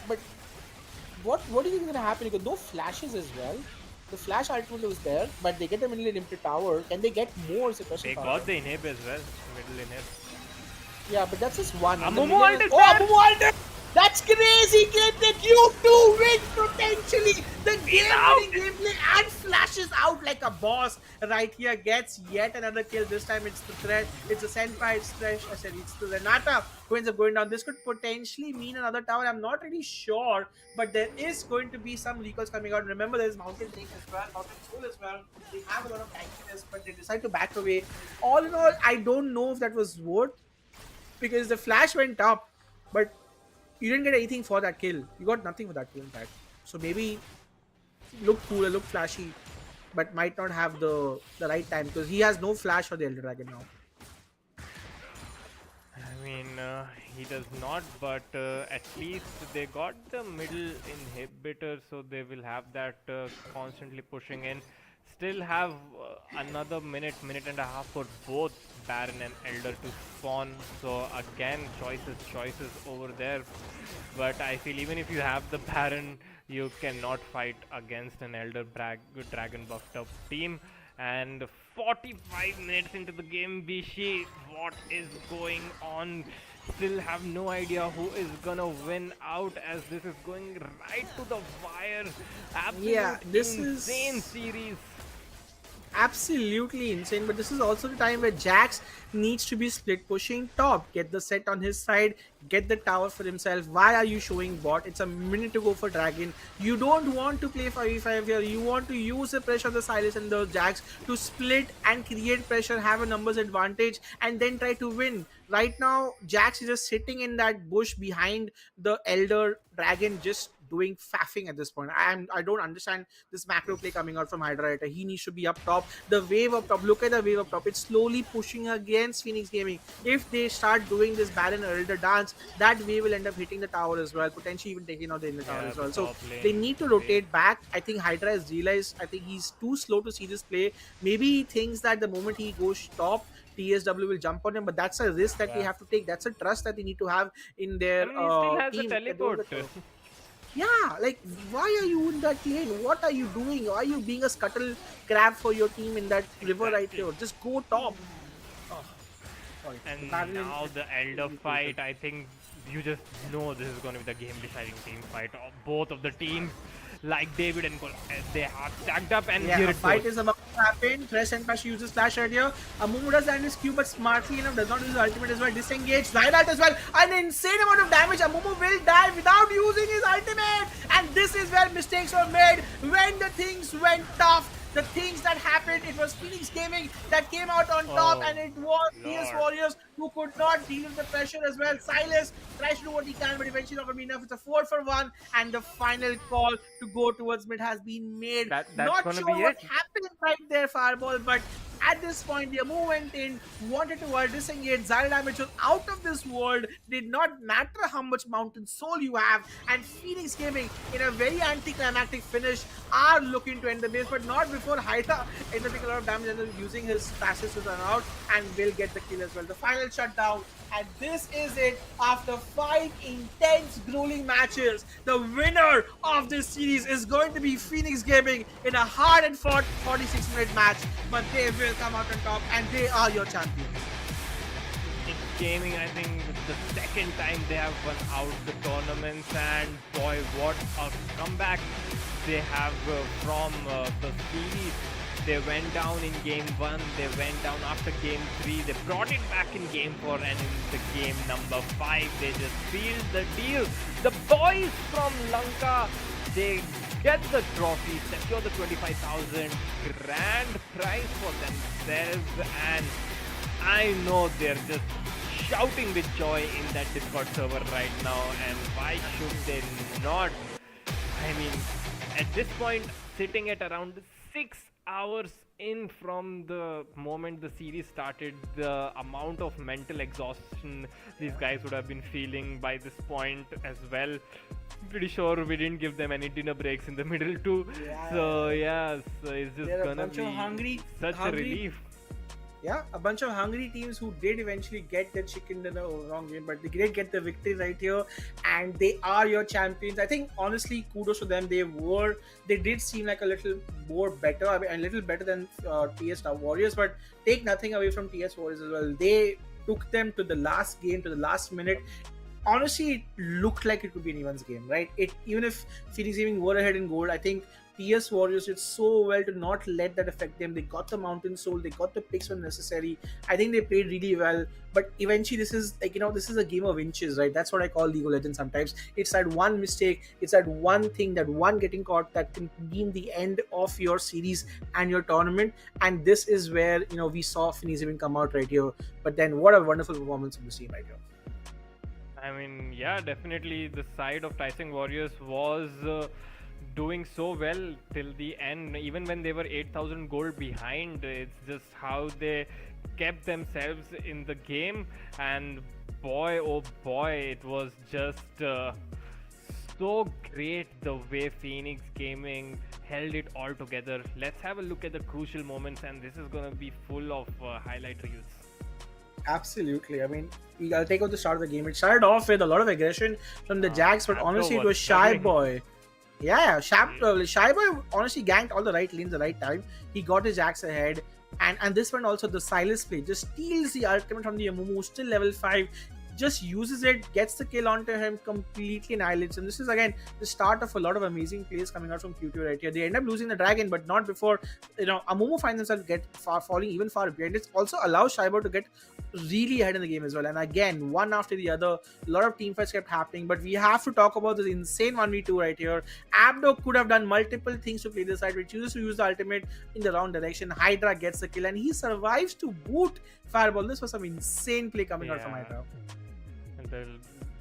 what do you think is going to happen? Because no flashes as well. The flash ultimate was there, but they get the middle inhib to tower. Can they get more? Is the question. They got the inhib as well, middle inhib. Yeah, but that's just one. Amumu ulted. Oh, Amumu ulted! That's crazy, Clip, that you two win potentially the game-winning gameplay and flashes out like a boss. Right here gets yet another kill. This time it's the threat. It's a Senpai, it's the Renata who ends up going down. This could potentially mean another tower. I'm not really sure, but there is going to be some recalls coming out. Remember, there's Mountain Link as well, Mountain Soul as well. They have a lot of tankiness, but they decide to back away. All in all, I don't know if that was worth, because the flash went up, but you didn't get anything for that kill. You got nothing for that kill, in fact. So maybe look cooler, look flashy, but might not have the right time, because he has no flash for the Elder Dragon now. I mean, he does not, but at least they got the middle inhibitor, so they will have that constantly pushing in. Still have another minute and a half for both Baron and Elder to spawn. So again, choices over there. But I feel even if you have the Baron, you cannot fight against an Elder Dragon buffed up team. And 45 minutes into the game, Bishi, what is going on? Still have no idea who is gonna win out, as this is going right to the wire. Yeah, this is insane series. Absolutely insane, but this is also the time where Jax needs to be split pushing top, get the set on his side, get the tower for himself. Why are you showing bot? It's a minute to go for Dragon. You don't want to play 5v5 here. You want to use the pressure of the Silas and the Jax to split and create pressure, have a numbers advantage, and then try to win. Right now, Jax is just sitting in that bush behind the Elder Dragon, just doing faffing at this point. I don't understand this macro play coming out from Hydra. He needs to be up top. The wave up top, look at the wave up top. It's slowly pushing against Phoenix Gaming. If they start doing this Baron or Elder dance, that wave will end up hitting the tower as well, potentially even taking out the inner tower as well. So they need to rotate back. I think Hydra has realized, I think he's too slow to see this play. Maybe he thinks that the moment he goes top, TSW will jump on him, but that's a risk that they have to take. That's a trust that they need to have in their he still has team. the teleport. Yeah, like, why are you in that lane? What are you doing? Why are you being a scuttle crab for your team in that river right here? Just go top. Oh, sorry. And now the Elder fight, I think you just know this is going to be the game deciding team fight of both of the teams. Like David and Cole, they are stacked up, and here it fight goes. is about to happen. Thresh and Pash uses flash right here. Amumu does land his Q, but smartly enough does not use his ultimate as well. Disengage, Zyrat as well. An insane amount of damage. Amumu will die without using his ultimate. And this is where mistakes were made when the things went tough. The things that happened, it was Phoenix Gaming that came out on top, and it was DS Warriors who could not deal with the pressure as well. Silas tries to do what he can, but eventually not going to be enough. It's a 4-for-1, and the final call to go towards mid has been made. That's not gonna sure be what it. happened right there, Fireball, but At this point, the Amu went in, wanted to disengage. Zyra damage was out of this world. Did not matter how much Mountain Soul you have. And Phoenix Gaming, in a very anticlimactic finish, are looking to end the base, but not before Hydra ends up taking a lot of damage and using his passes to run out and will get the kill as well. The final shutdown, and this is it. After 5 intense, grueling matches, the winner of this series is going to be Phoenix Gaming in a hard and fought 46-minute match, but they will come out on top and they are your champions. It's Gaming, I think, the second time they have won out the tournaments, and boy, what a comeback they have from the series. They went down in game 1, they went down after game 3, they brought it back in game 4, and in the game number 5, they just sealed the deal. The boys from Lanka, they get the trophy, secure the 25,000 grand prize for themselves, and I know they're just shouting with joy in that Discord server right now, and why should they not? I mean, at this point, sitting at around 6 hours in from the moment the series started, the amount of mental exhaustion these guys would have been feeling by this point as well. Pretty sure we didn't give them any dinner breaks in the middle too. So yeah, so it's just gonna be such a relief. Yeah, a bunch of hungry teams who did eventually get their chicken dinner wrong game, but they did get the victory right here, and they are your champions. I think honestly, kudos to them. They did seem like a little more better, a little better than TS Warriors, but take nothing away from TS Warriors as well. They took them to the last game, to the last minute. Honestly, it looked like it could be anyone's game, right? Even if Phoenix Gaming were ahead in gold, I think TS Warriors did so well to not let that affect them. They got the Mountain Soul, they got the picks when necessary. I think they played really well, but eventually this is this is a game of inches, right? That's what I call League of Legends sometimes. It's that one mistake, it's that one thing, that one getting caught that can mean the end of your series and your tournament. And this is where, we saw Phoenix even come out right here. But then what a wonderful performance from the team right here. I mean, yeah, definitely the side of Tawang Warriors was doing so well till the end, even when they were 8,000 gold behind. It's just how they kept themselves in the game, and boy oh boy, it was just so great the way Phoenix Gaming held it all together. Let's have a look at the crucial moments, and this is gonna be full of highlight reels. Absolutely. I mean, I'll take out the start of the game. It started off with a lot of aggression from the Jags, but honestly, it was Shy Boy. Yeah, Shy Boy honestly ganked all the right lanes at the right time. He got his Jax ahead. And this one also, the Silas play just steals the ultimate from the Amumu, still level 5. Just uses it, gets the kill onto him, completely annihilates him. This is again the start of a lot of amazing plays coming out from Q2 right here. They end up losing the dragon, but not before Amumu finds himself falling even far behind. It also allows Shaibo to get really ahead in the game as well. And again, one after the other, a lot of team fights kept happening. But we have to talk about this insane 1v2 right here. Abdo could have done multiple things to play this side, but chooses to use the ultimate in the wrong direction. Hydra gets the kill, and he survives to boot Fireball. This was some insane play coming out from Hydra.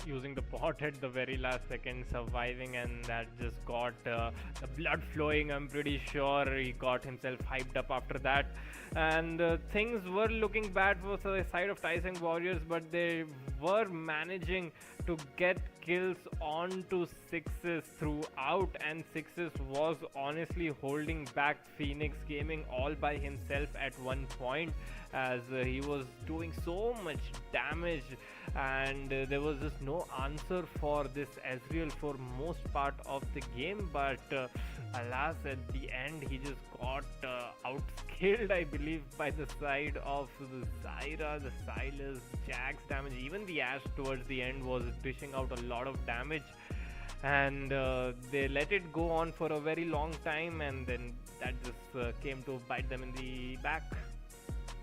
Using the pot at the very last second, surviving, and that just got the blood flowing. I'm pretty sure he got himself hyped up after that, and things were looking bad for the side of Tawang Warriors, but they were managing to get kills onto Sixes throughout, and Sixes was honestly holding back Phoenix Gaming all by himself at one point, as he was doing so much damage, and there was just no answer for this Ezreal for most part of the game. But alas, at the end he just got outskilled, I believe, by the side of the Zyra, the Silas, Jax damage. Even the Ashe towards the end was dishing out a lot of damage, and they let it go on for a very long time, and then that just came to bite them in the back.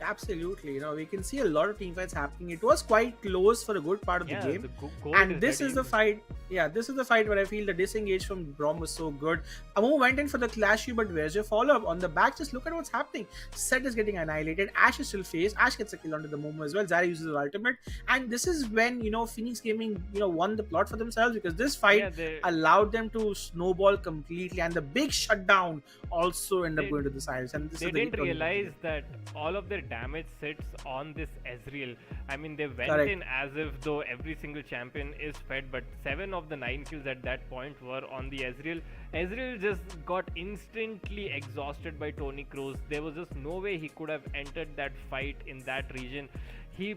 Absolutely, we can see a lot of team fights happening. It was quite close for a good part of the game, and this is the fight. Yeah, this is the fight where I feel the disengage from Brom was so good. Amu went in for the clash, but where's your follow-up on the back? Just look at what's happening. Set is getting annihilated. Ash is still faced. Ash gets a kill onto the Momo as well. Zarya uses her ultimate, and this is when Phoenix Gaming won the plot for themselves, because this fight allowed them to snowball completely, and the big shutdown also ended up going to the sides. And this they didn't realize that all of their damage sits on this Ezreal. I mean, they went in as if though every single champion is fed, but 7 of the 9 kills at that point were on the Ezreal. Ezreal just got instantly exhausted by Tony Kroos. There was just no way he could have entered that fight in that region. He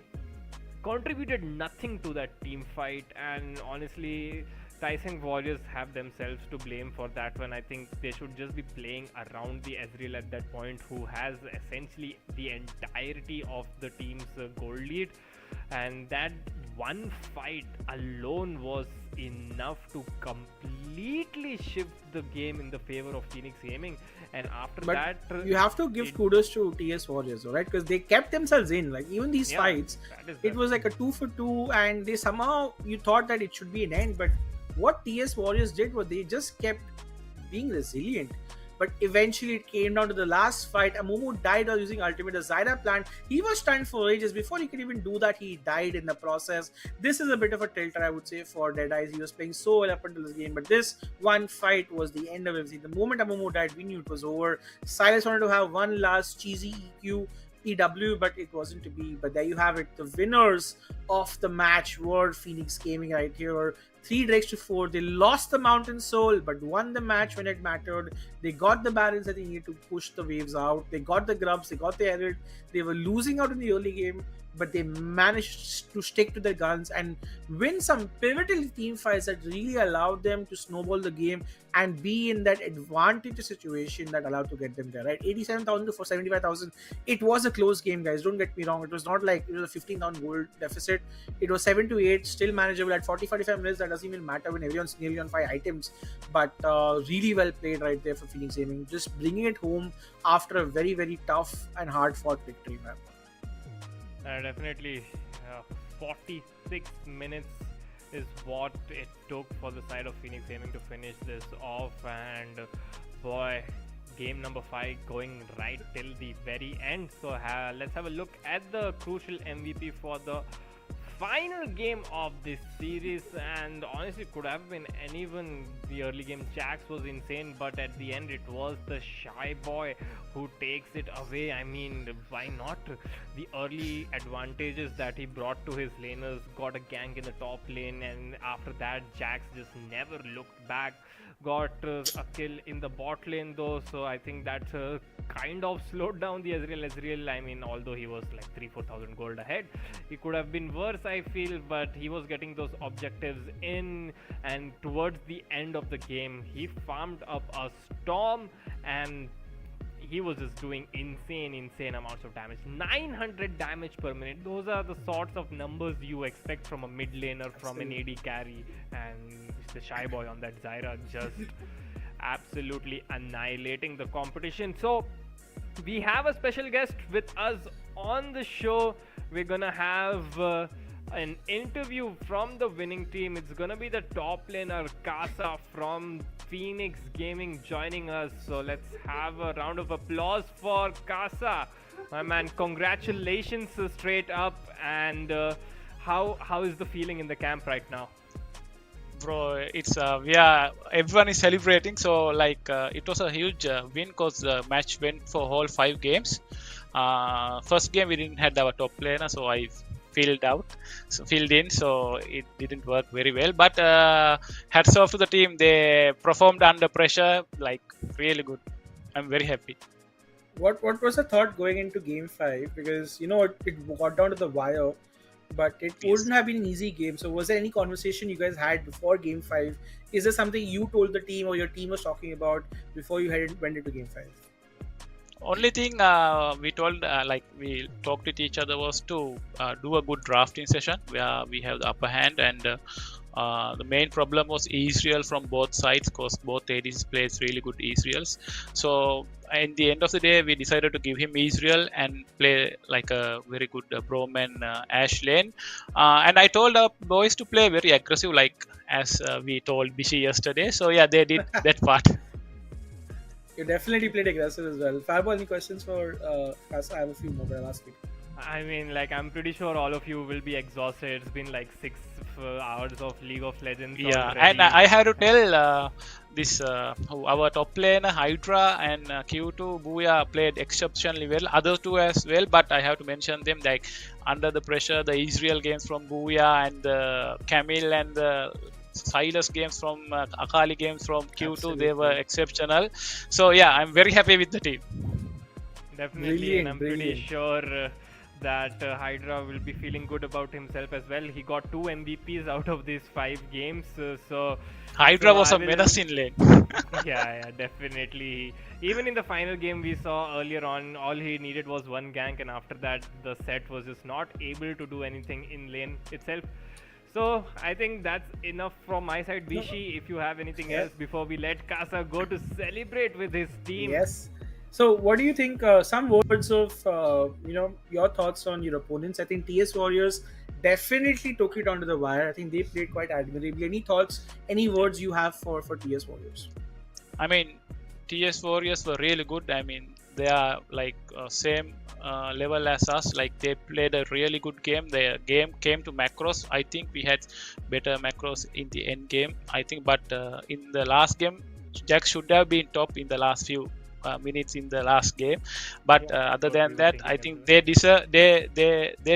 contributed nothing to that team fight, and honestly, Tawang Warriors have themselves to blame for that one. I think they should just be playing around the Ezreal at that point, who has essentially the entirety of the team's gold lead, and that one fight alone was enough to completely shift the game in the favor of Phoenix Gaming. And after that, you have to give kudos to TS Warriors, right? Because they kept themselves in. Like, even these fights, it was like a 2 for 2, and they somehow, you thought that it should be an end, but what TS Warriors did was they just kept being resilient. But eventually it came down to the last fight. Amumu died while using ultimate. The Zyra plant, he was stunned for ages. Before he could even do that, he died in the process. This is a bit of a tilter, I would say, for Deadeyes. He was playing so well up until this game, but this one fight was the end of everything. The moment Amumu died, we knew it was over. Silas wanted to have one last cheesy EW, but it wasn't to be. But there you have it. The winners of the match were Phoenix Gaming right here. 3 Drakes to 4. They lost the Mountain Soul, but won the match when it mattered. They got the Barons that they needed to push the waves out. They got the Grubs. They got the Herald. They were losing out in the early game, but they managed to stick to their guns and win some pivotal team fights that really allowed them to snowball the game and be in that advantage situation that allowed to get them there, right? 87,000 to 75,000. It was a close game, guys. Don't get me wrong. It was not like it was a 15,000 gold deficit. It was 7-8, still manageable at 40-45 minutes. That doesn't even matter when everyone's nearly on 5 items. But really well played right there for Phoenix Gaming. Just bringing it home after a very, very tough and hard-fought victory, man. Definitely 46 minutes is what it took for the side of Phoenix Gaming to finish this off, and boy, game number 5 going right till the very end. So let's have a look at the crucial MVP for the final game of this series, and honestly could have been anyone. The early game Jax was insane, but at the end it was the Shy Boy who takes it away. I mean, why not? The early advantages that he brought to his laners, got a gank in the top lane, and after that Jax just never looked back. Got a kill in the bot lane though, so I think that kind of slowed down the Ezreal. I mean, although he was like 3,000-4,000 gold ahead, he could have been worse, I feel, but he was getting those objectives in, and towards the end of the game he farmed up a Storm and he was just doing insane amounts of damage. 900 damage per minute. Those are the sorts of numbers you expect from a mid laner, from an AD carry, and the Shy Boy on that Zyra just absolutely annihilating the competition. So we have a special guest with us on the show. We're gonna have an interview from the winning team. It's gonna be the top laner Casa from Phoenix Gaming joining us. So let's have a round of applause for Casa. My man, congratulations straight up. And how is the feeling in the camp right now? Bro, it's everyone is celebrating. So like it was a huge win because the match went for whole 5 games. First game we didn't have our top laner, so I filled in, so it didn't work very well, but hats off to the team. They performed under pressure like really good. I'm very happy. What was the thought going into game 5? Because it got down to the wire, but it wouldn't have been an easy game. So was there any conversation you guys had before game 5? Is there something you told the team or your team was talking about before you went into game 5? Only thing we told, we talked with each other, was to do a good drafting session where we have the upper hand, and the main problem was Ezreal from both sides, because both ADs plays really good Ezreals. So in the end of the day, we decided to give him Israel and play like a very good Broman Ash lane. And I told our boys to play very aggressive, like as we told Bishi yesterday. So yeah, they did that part. You definitely played aggressive as well. Fireball, any questions for us? I have a few more, but I'll ask you. I mean, like, I'm pretty sure all of you will be exhausted. It's been like 6 hours of League of Legends. Yeah, already. and I have to tell this our top laner Hydra and Q2 Booyah played exceptionally well. Other two as well, but I have to mention them, like under the pressure, the Israel games from Booyah and the Camille and the Silas games from Akali games from Q2, Absolutely. they were exceptional. So yeah, I'm very happy with the team. Definitely, Brilliant, and I'm pretty brilliant. sure that Hydra will be feeling good about himself as well. He got 2 MVPs out of these 5 games, so Hydra so was I a will- menace in lane. yeah, definitely. Even in the final game we saw earlier on, all he needed was 1 gank, and after that the set was just not able to do anything in lane itself. So I think that's enough from my side. Bishi, if you have anything Yeah. else before we let Kasa go to celebrate with his team. Yes. So, what do you think? Some words of your thoughts on your opponents. I think TS Warriors definitely took it onto the wire. I think they played quite admirably. Any thoughts? Any words you have for TS Warriors? I mean, TS Warriors were really good. I mean, they are like same level as us. Like they played a really good game. Their game came to macros. I think we had better macros in the end game. I think, but in the last game, Jack should have been top in the last few minutes in the last game. But other than that, I think they deserve. They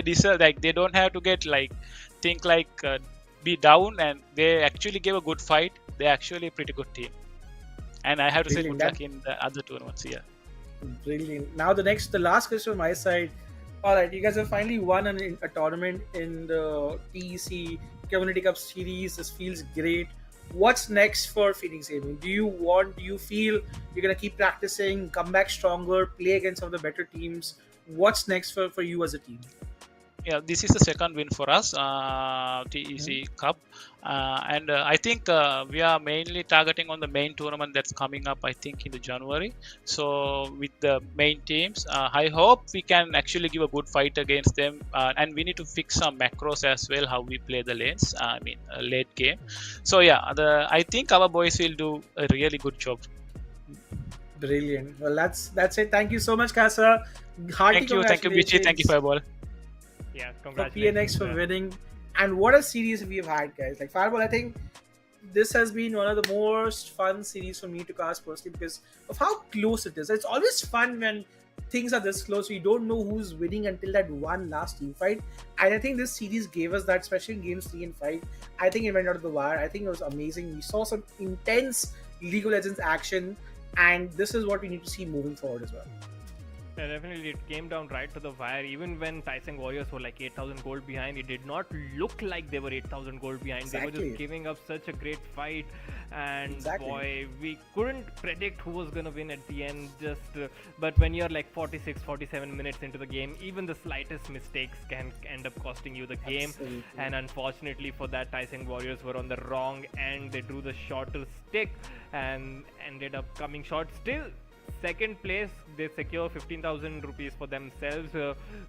deserve. Like they don't have to get like be down, and they actually gave a good fight. They're actually a pretty good team. And I have to say Brilliant. good luck in the other tournaments here. Brilliant. Now the last question on my side. All right, you guys have finally won a tournament in the TEC Community Cup Series. This feels great. What's next for Phoenix Gaming? Do you feel you're gonna keep practicing, come back stronger, play against some of the better teams? What's next for you as a team? Yeah, this is the second win for us, TEC Cup, and I think we are mainly targeting on the main tournament that's coming up. I think in the January. So with the main teams, I hope we can actually give a good fight against them, and we need to fix some macros as well, how we play the lanes. I mean, late game. So yeah, I think our boys will do a really good job. Brilliant. Well, that's it. Thank you so much, Kasa. Hearty Thank you, Bichi. Thank you, Fireball. Yeah, for congratulations. PNX for winning. And what a series we've had, guys. Like Fireball, I think this has been one of the most fun series for me to cast personally because of how close it is. It's always fun when things are this close. We don't know who's winning until that one last team fight. And I think this series gave us that, especially in games 3 and 5. I think it went out of the wire. I think it was amazing. We saw some intense League of Legends action, and this is what we need to see moving forward as well. Yeah, definitely, it came down right to the wire. Even when Tawang Warriors were like 8,000 gold behind, it did not look like they were 8,000 gold behind. Exactly. They were just giving up such a great fight, and Exactly. boy, we couldn't predict who was gonna win at the end. But when you're like 46, 47 minutes into the game, even the slightest mistakes can end up costing you the game. Absolutely. And unfortunately for that, Tawang Warriors were on the wrong end. They drew the shorter stick and ended up coming short. Still, second place, they secure 15,000 rupees for themselves.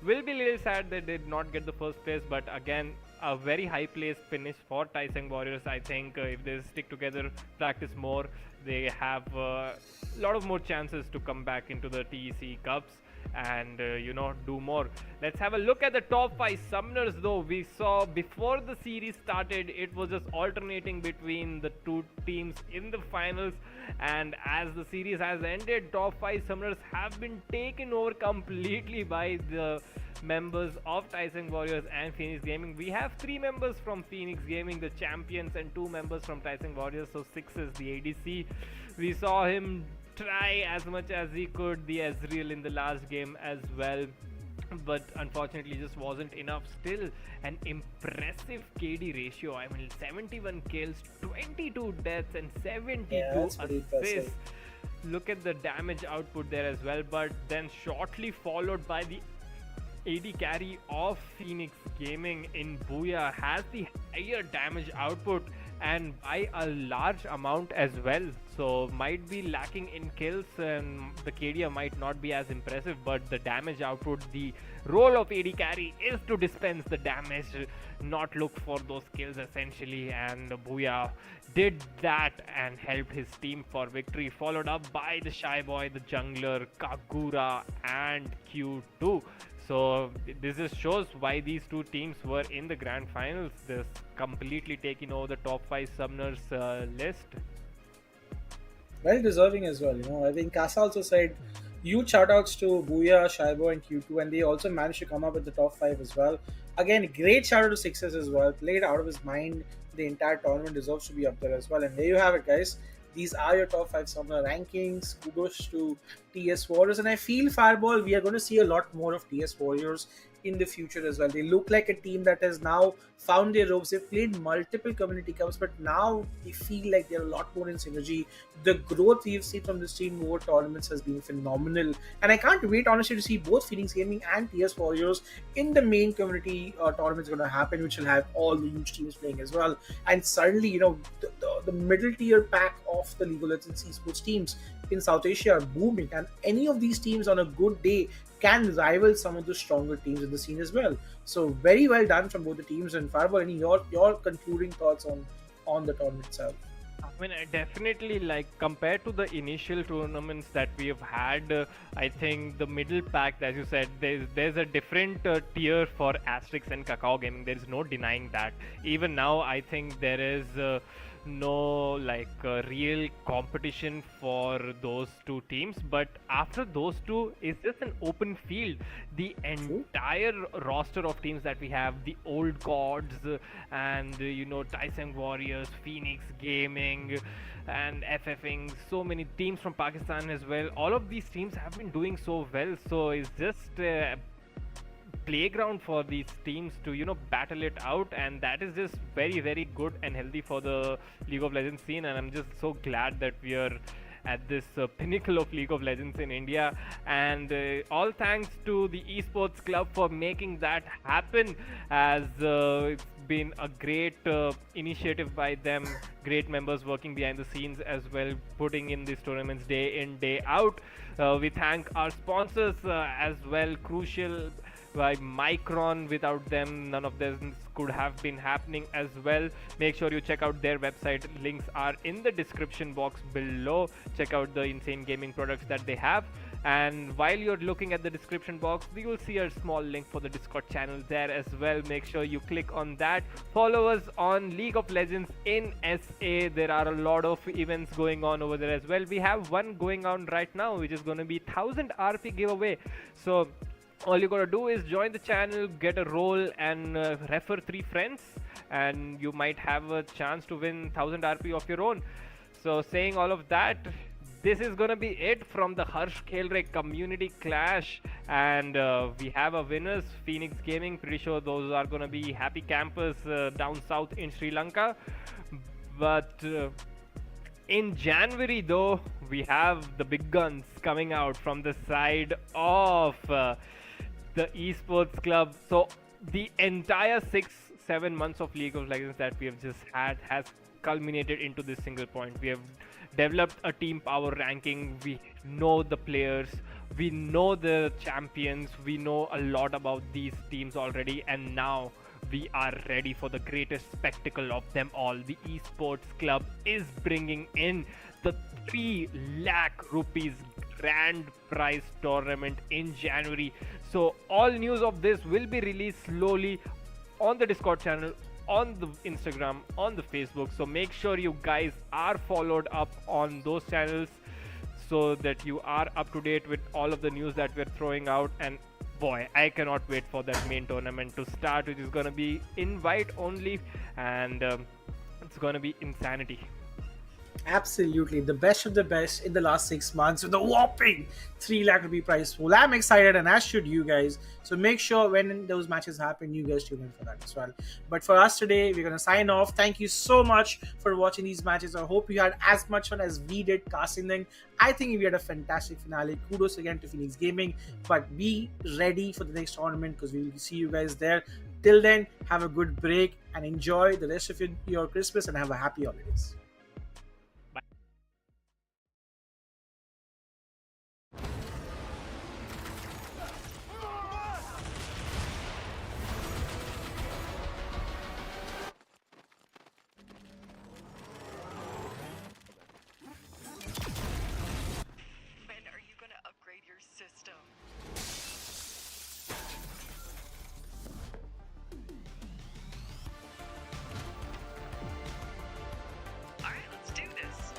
Will be a little sad that they did not get the first place, but again, a very high place finish for Tawang Warriors. I think if they stick together, practice more, they have a lot of more chances to come back into the TEC Cups and do more. Let's have a look at the top 5 summoners though. We saw before the series started, it was just alternating between the two teams in the finals, and as the series has ended, top 5 summoners have been taken over completely by the members of Tawang Warriors and Phoenix Gaming. We have 3 members from Phoenix Gaming, the champions, and 2 members from Tawang Warriors, so 6 is the ADC. We saw him try as much as he could the Ezreal in the last game as well, but unfortunately just wasn't enough. Still an impressive KD ratio. I mean, 71 kills, 22 deaths, and 72 that's pretty impressive. assists. Look at the damage output there as well, but then shortly followed by the AD carry of Phoenix Gaming in Booyah has the higher damage output. and by a large amount as well. So might be lacking in kills, and the KDA might not be as impressive, but the damage output, the role of AD carry is to dispense the damage, not look for those kills essentially, and Booyah did that and helped his team for victory, followed up by the Shy Boy, the jungler, Kagura and Q2. So this just shows why these two teams were in the grand finals. This completely taking over the top 5 summoners list. Well deserving as well. I think Kasa also said huge shout outs to Booyah, Shaibo, and Q2, and they also managed to come up with the top 5 as well. Again, great shout out to Sixes as well. Played out of his mind the entire tournament, deserves to be up there as well. And there you have it, guys. These are your top 5 summoner rankings. Kudos to TS Warriors. And I feel, Fireball, we are going to see a lot more of TS Warriors in the future as well. They look like a team that has now found their ropes. They've played multiple community cups, but now they feel like they're a lot more in synergy. The growth we've seen from this team over tournaments has been phenomenal, and I can't wait honestly to see both Phoenix Gaming and TS Warriors in the main community tournaments going to happen, which will have all the huge teams playing as well. And suddenly, the middle tier pack of the League of Legends esports teams in South Asia are booming, and any of these teams on a good day can rival some of the stronger teams in the scene as well. So very well done from both the teams. And Fireball, any your concluding thoughts on the tournament itself? I mean, definitely, like, compared to the initial tournaments that we have had, I think the middle pack, as you said, there's a different tier for Asterix and Kakao Gaming. There's no denying that. Even now, I think there is no real competition for those two teams, but after those two, it's just an open field. The entire roster of teams that we have, the old gods, and Tawang Warriors, Phoenix Gaming, and FFing, so many teams from Pakistan as well. All of these teams have been doing so well, so it's just playground for these teams to battle it out, and that is just very, very good and healthy for the League of Legends scene. And I'm just so glad that we are at this pinnacle of League of Legends in India, and all thanks to the Esports Club for making that happen, as it's been a great initiative by them, great members working behind the scenes as well, putting in these tournaments day in, day out. We thank our sponsors as well, Crucial by Micron. Without them, none of this could have been happening as well. Make sure you check out their website. Links are in the description box below. Check out the insane gaming products that they have. And while you're looking at the description box, you will see a small link for the Discord channel there as well. Make sure you click on that. Follow us on League of Legends in SA. There are a lot of events going on over there as well. We have one going on right now, which is going to be 1000 RP giveaway. So all you gotta do is join the channel, get a role, and refer 3 friends, and you might have a chance to win 1000 RP of your own. So saying all of that, this is gonna be it from the Harsh Khelraay Community Clash, and we have our winners, Phoenix Gaming. Pretty sure those are gonna be happy campers down south in Sri Lanka. But in January though, we have the big guns coming out from the side of the Esports Club. So the entire 6-7 months of League of Legends that we have just had has culminated into this single point. We have developed a team power ranking. We know the players, we know the champions, we know a lot about these teams already, and now we are ready for the greatest spectacle of them all. The Esports Club is bringing in the 3 lakh rupees grand prize tournament in January. So all news of this will be released slowly on the Discord channel, on the Instagram, on the Facebook. So make sure you guys are followed up on those channels so that you are up to date with all of the news that we're throwing out. And boy, I cannot wait for that main tournament to start, which is going to be invite only, and it's going to be insanity. Absolutely, the best of the best in the last 6 months with a whopping 3 lakh rupee prize pool. I'm excited, and as should you guys. So make sure when those matches happen, you guys tune in for that as well. But for us today, we're gonna sign off. Thank you so much for watching these matches. I hope you had as much fun as we did casting them. I think we had a fantastic finale. Kudos again to Phoenix Gaming. But be ready for the next tournament because we will see you guys there. Till then, have a good break and enjoy the rest of your Christmas and have a happy holidays. When are you gonna upgrade your system? Alright, let's do this.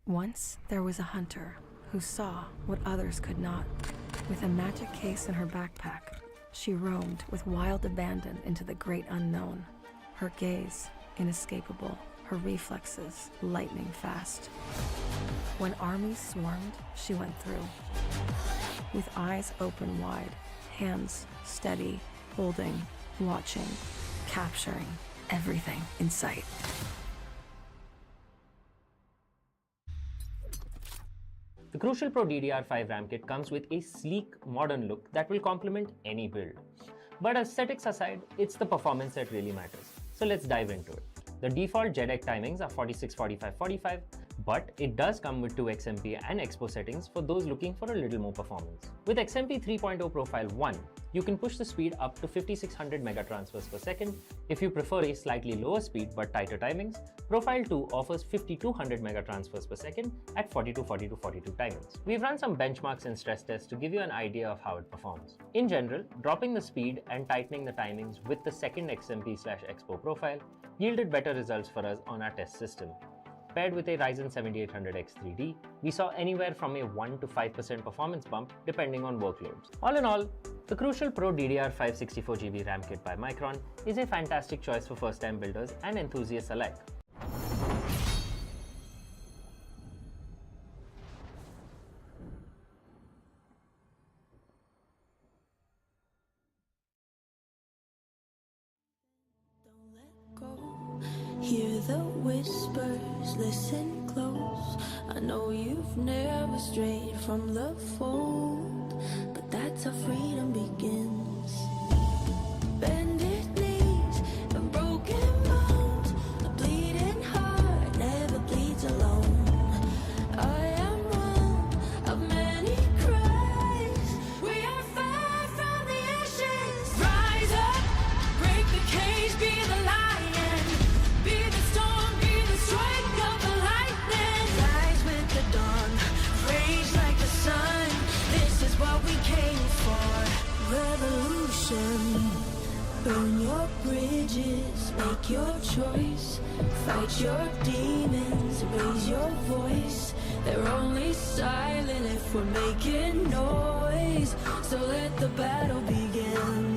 Once there was a hunter who saw what others could not. With a magic case in her backpack, she roamed with wild abandon into the great unknown. Her gaze inescapable, her reflexes lightning fast. When armies swarmed, she went through. With eyes open wide, hands steady, holding, watching, capturing everything in sight. The Crucial Pro DDR5 RAM kit comes with a sleek, modern look that will complement any build. But aesthetics aside, it's the performance that really matters. So let's dive into it. The default JEDEC timings are 46, 45, 45, but it does come with 2 XMP and Expo settings for those looking for a little more performance. With XMP 3.0 Profile 1, you can push the speed up to 5600 megatransfers per second. If you prefer a slightly lower speed but tighter timings, Profile 2 offers 5200 megatransfers per second at 42, 42, 42 timings. We've run some benchmarks and stress tests to give you an idea of how it performs. In general, dropping the speed and tightening the timings with the second XMP/Expo profile yielded better results for us on our test system. Paired with a Ryzen 7800X3D, we saw anywhere from a 1 to 5% performance bump depending on workloads. All in all, the Crucial Pro DDR5 64GB RAM kit by Micron is a fantastic choice for first-time builders and enthusiasts alike. Hear the whispers, listen close. I know you've never strayed from the fold, but that's how freedom begins. Bended knees and broken bones, a bleeding heart never bleeds alone. I am one of many cries. We are far from the ashes. Rise up, break the cage, be the lion. Be the storm, be the strike of the lightning. Rise with the dawn, rage like the sun. This is what we came for. Revolution. Burn your bridges, make your choice. Fight your demons, raise your voice. They're only silent if we're making noise. So let the battle begin.